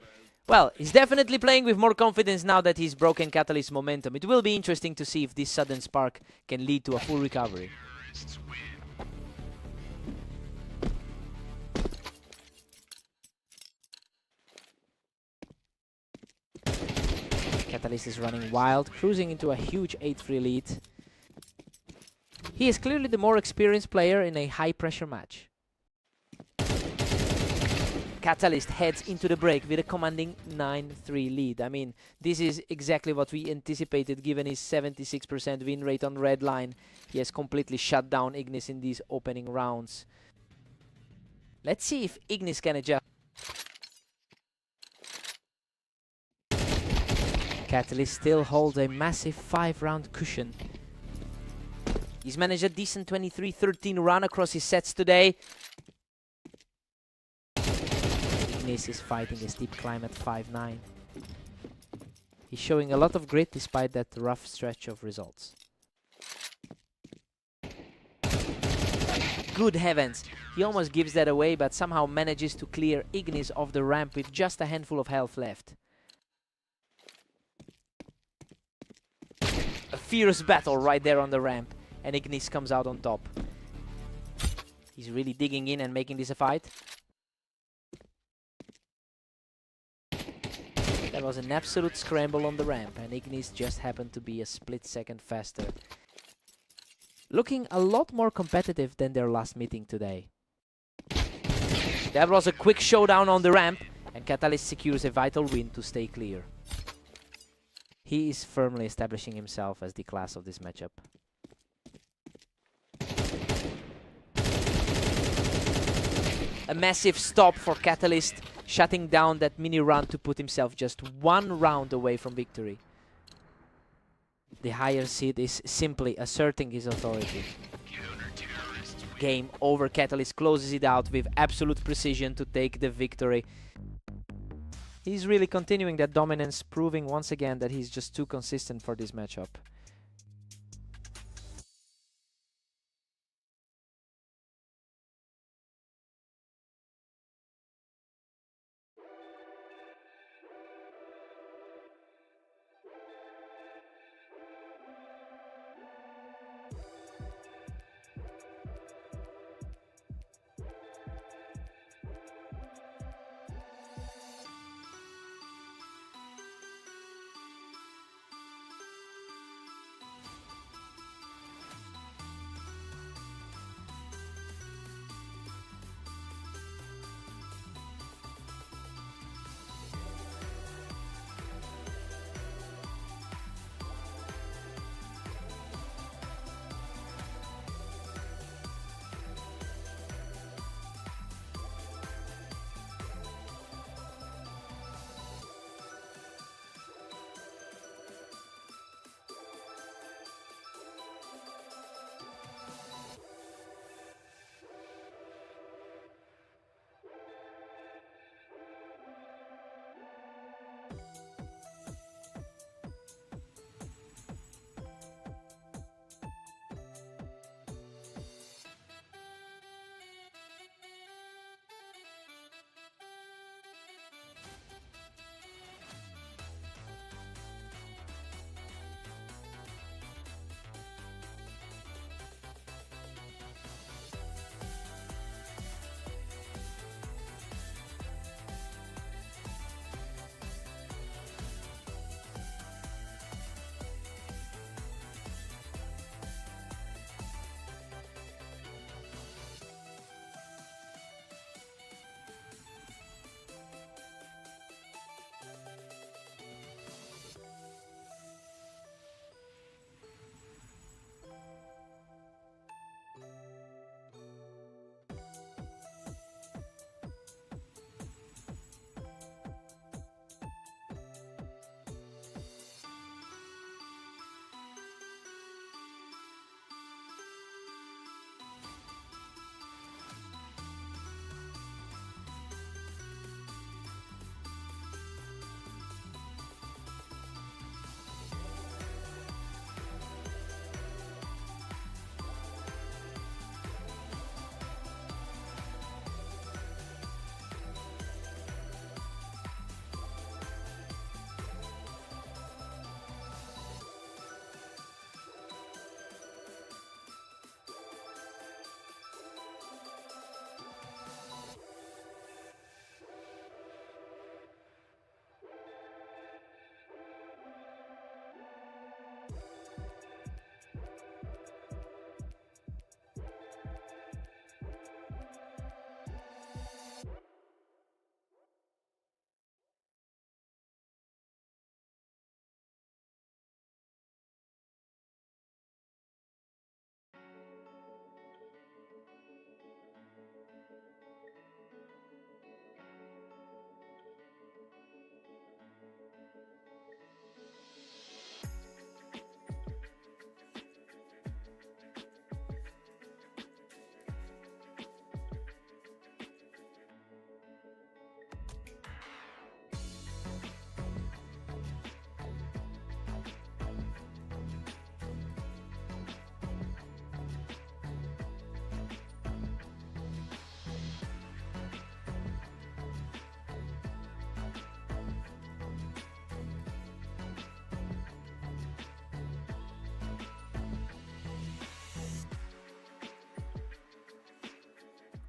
Well, he's definitely playing with more confidence now that he's broken Catalyst's momentum. It will be interesting to see if this sudden spark can lead to a full recovery. Catalyst is running wild, cruising into a huge 8-3 lead. He is clearly the more experienced player in a high-pressure match. Catalyst heads into the break with a commanding 9-3 lead. I mean, this is exactly what we anticipated given his 76% win rate on red line. He has completely shut down Ignis in these opening rounds. Let's see if Ignis can adjust. Catalyst still holds a massive 5-round cushion. He's managed a decent 23-13 run across his sets today. Ignis is fighting a steep climb at 5-9. He's showing a lot of grit despite that rough stretch of results. Good heavens! He almost gives that away, but somehow manages to clear Ignis off the ramp with just a handful of health left. A fierce battle right there on the ramp, and Ignis comes out on top. He's really digging in and making this a fight. That was an absolute scramble on the ramp, and Ignis just happened to be a split second faster. Looking a lot more competitive than their last meeting today. That was a quick showdown on the ramp, and Catalyst secures a vital win to stay clear. He is firmly establishing himself as the class of this matchup. A massive stop for Catalyst, shutting down that mini run to put himself just 1 round away from victory. The higher seed is simply asserting his authority. Game over. Catalyst closes it out with absolute precision to take the victory. He's really continuing that dominance, proving once again that he's just too consistent for this matchup.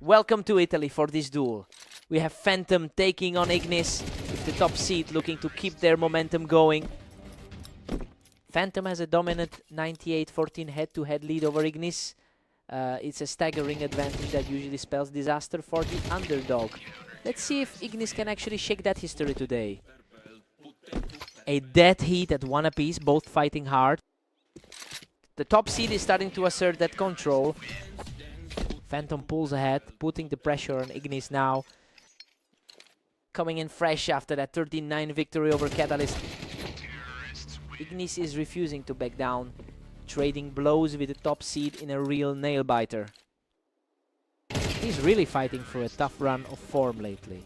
Welcome to Italy for this duel. We have Phantom taking on Ignis with the top seed, looking to keep their momentum going. Phantom has a dominant 98-14 head-to-head lead over Ignis. It's a staggering advantage that usually spells disaster for the underdog. Let's see if Ignis can actually shake that history today. A dead heat at 1 apiece, both fighting hard. The top seed is starting to assert that control. Phantom pulls ahead, putting the pressure on Ignis now. Coming in fresh after that 13-9 victory over Catalyst. Ignis is refusing to back down, trading blows with the top seed in a real nail-biter. He's really fighting for a tough run of form lately.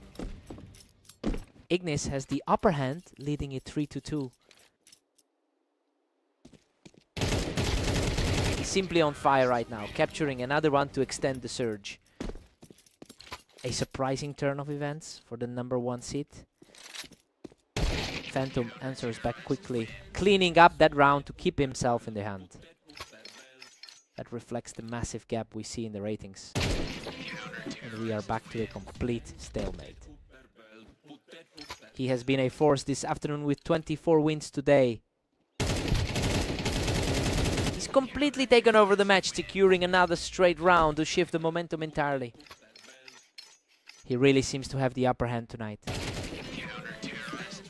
Ignis has the upper hand, leading it 3-2. He's simply on fire right now, capturing another one to extend the surge. A surprising turn of events for the #1 seed. Phantom answers back quickly, cleaning up that round to keep himself in the hand. That reflects the massive gap we see in the ratings. And we are back to a complete stalemate. He has been a force this afternoon with 24 wins today. He's completely taken over the match, securing another straight round to shift the momentum entirely. He really seems to have the upper hand tonight.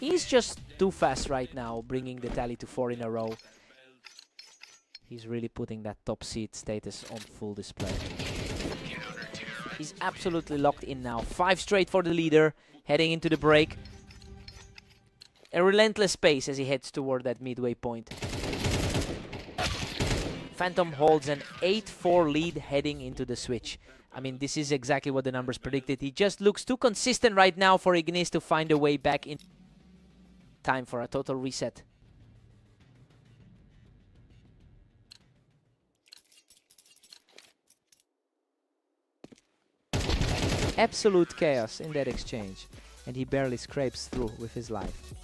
He's just too fast right now, bringing the tally to 4 in a row. He's really putting that top seed status on full display. He's absolutely locked in now. 5 straight for the leader, heading into the break. A relentless pace as he heads toward that midway point. Phantom holds an 8-4 lead heading into the switch. I mean, this is exactly what the numbers predicted. He just looks too consistent right now for Ignis to find a way back in. Time for a total reset. Absolute chaos in that exchange, and he barely scrapes through with his life.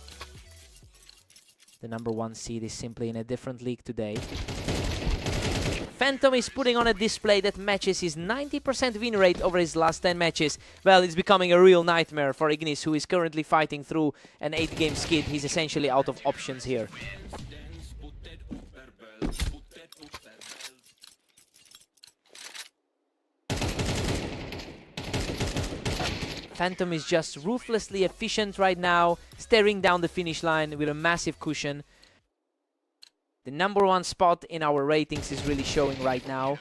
The #1 seed is simply in a different league today. Phantom is putting on a display that matches his 90% win rate over his last 10 matches. Well, it's becoming a real nightmare for Ignis, who is currently fighting through an 8-game skid. He's essentially out of options here. Phantom is just ruthlessly efficient right now, staring down the finish line with a massive cushion. The #1 spot in our ratings is really showing right now.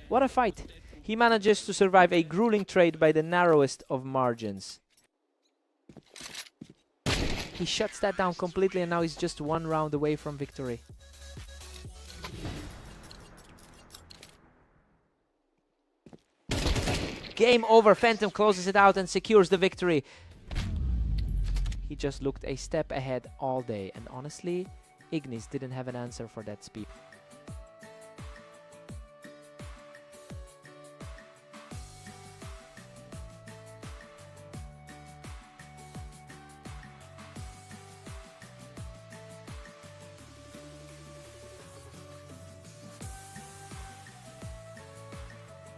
What a fight! He manages to survive a grueling trade by the narrowest of margins. He shuts that down completely, and now he's just 1 round away from victory. Game over. Phantom closes it out and secures the victory. He just looked a step ahead all day, and honestly, Ignis didn't have an answer for that speed.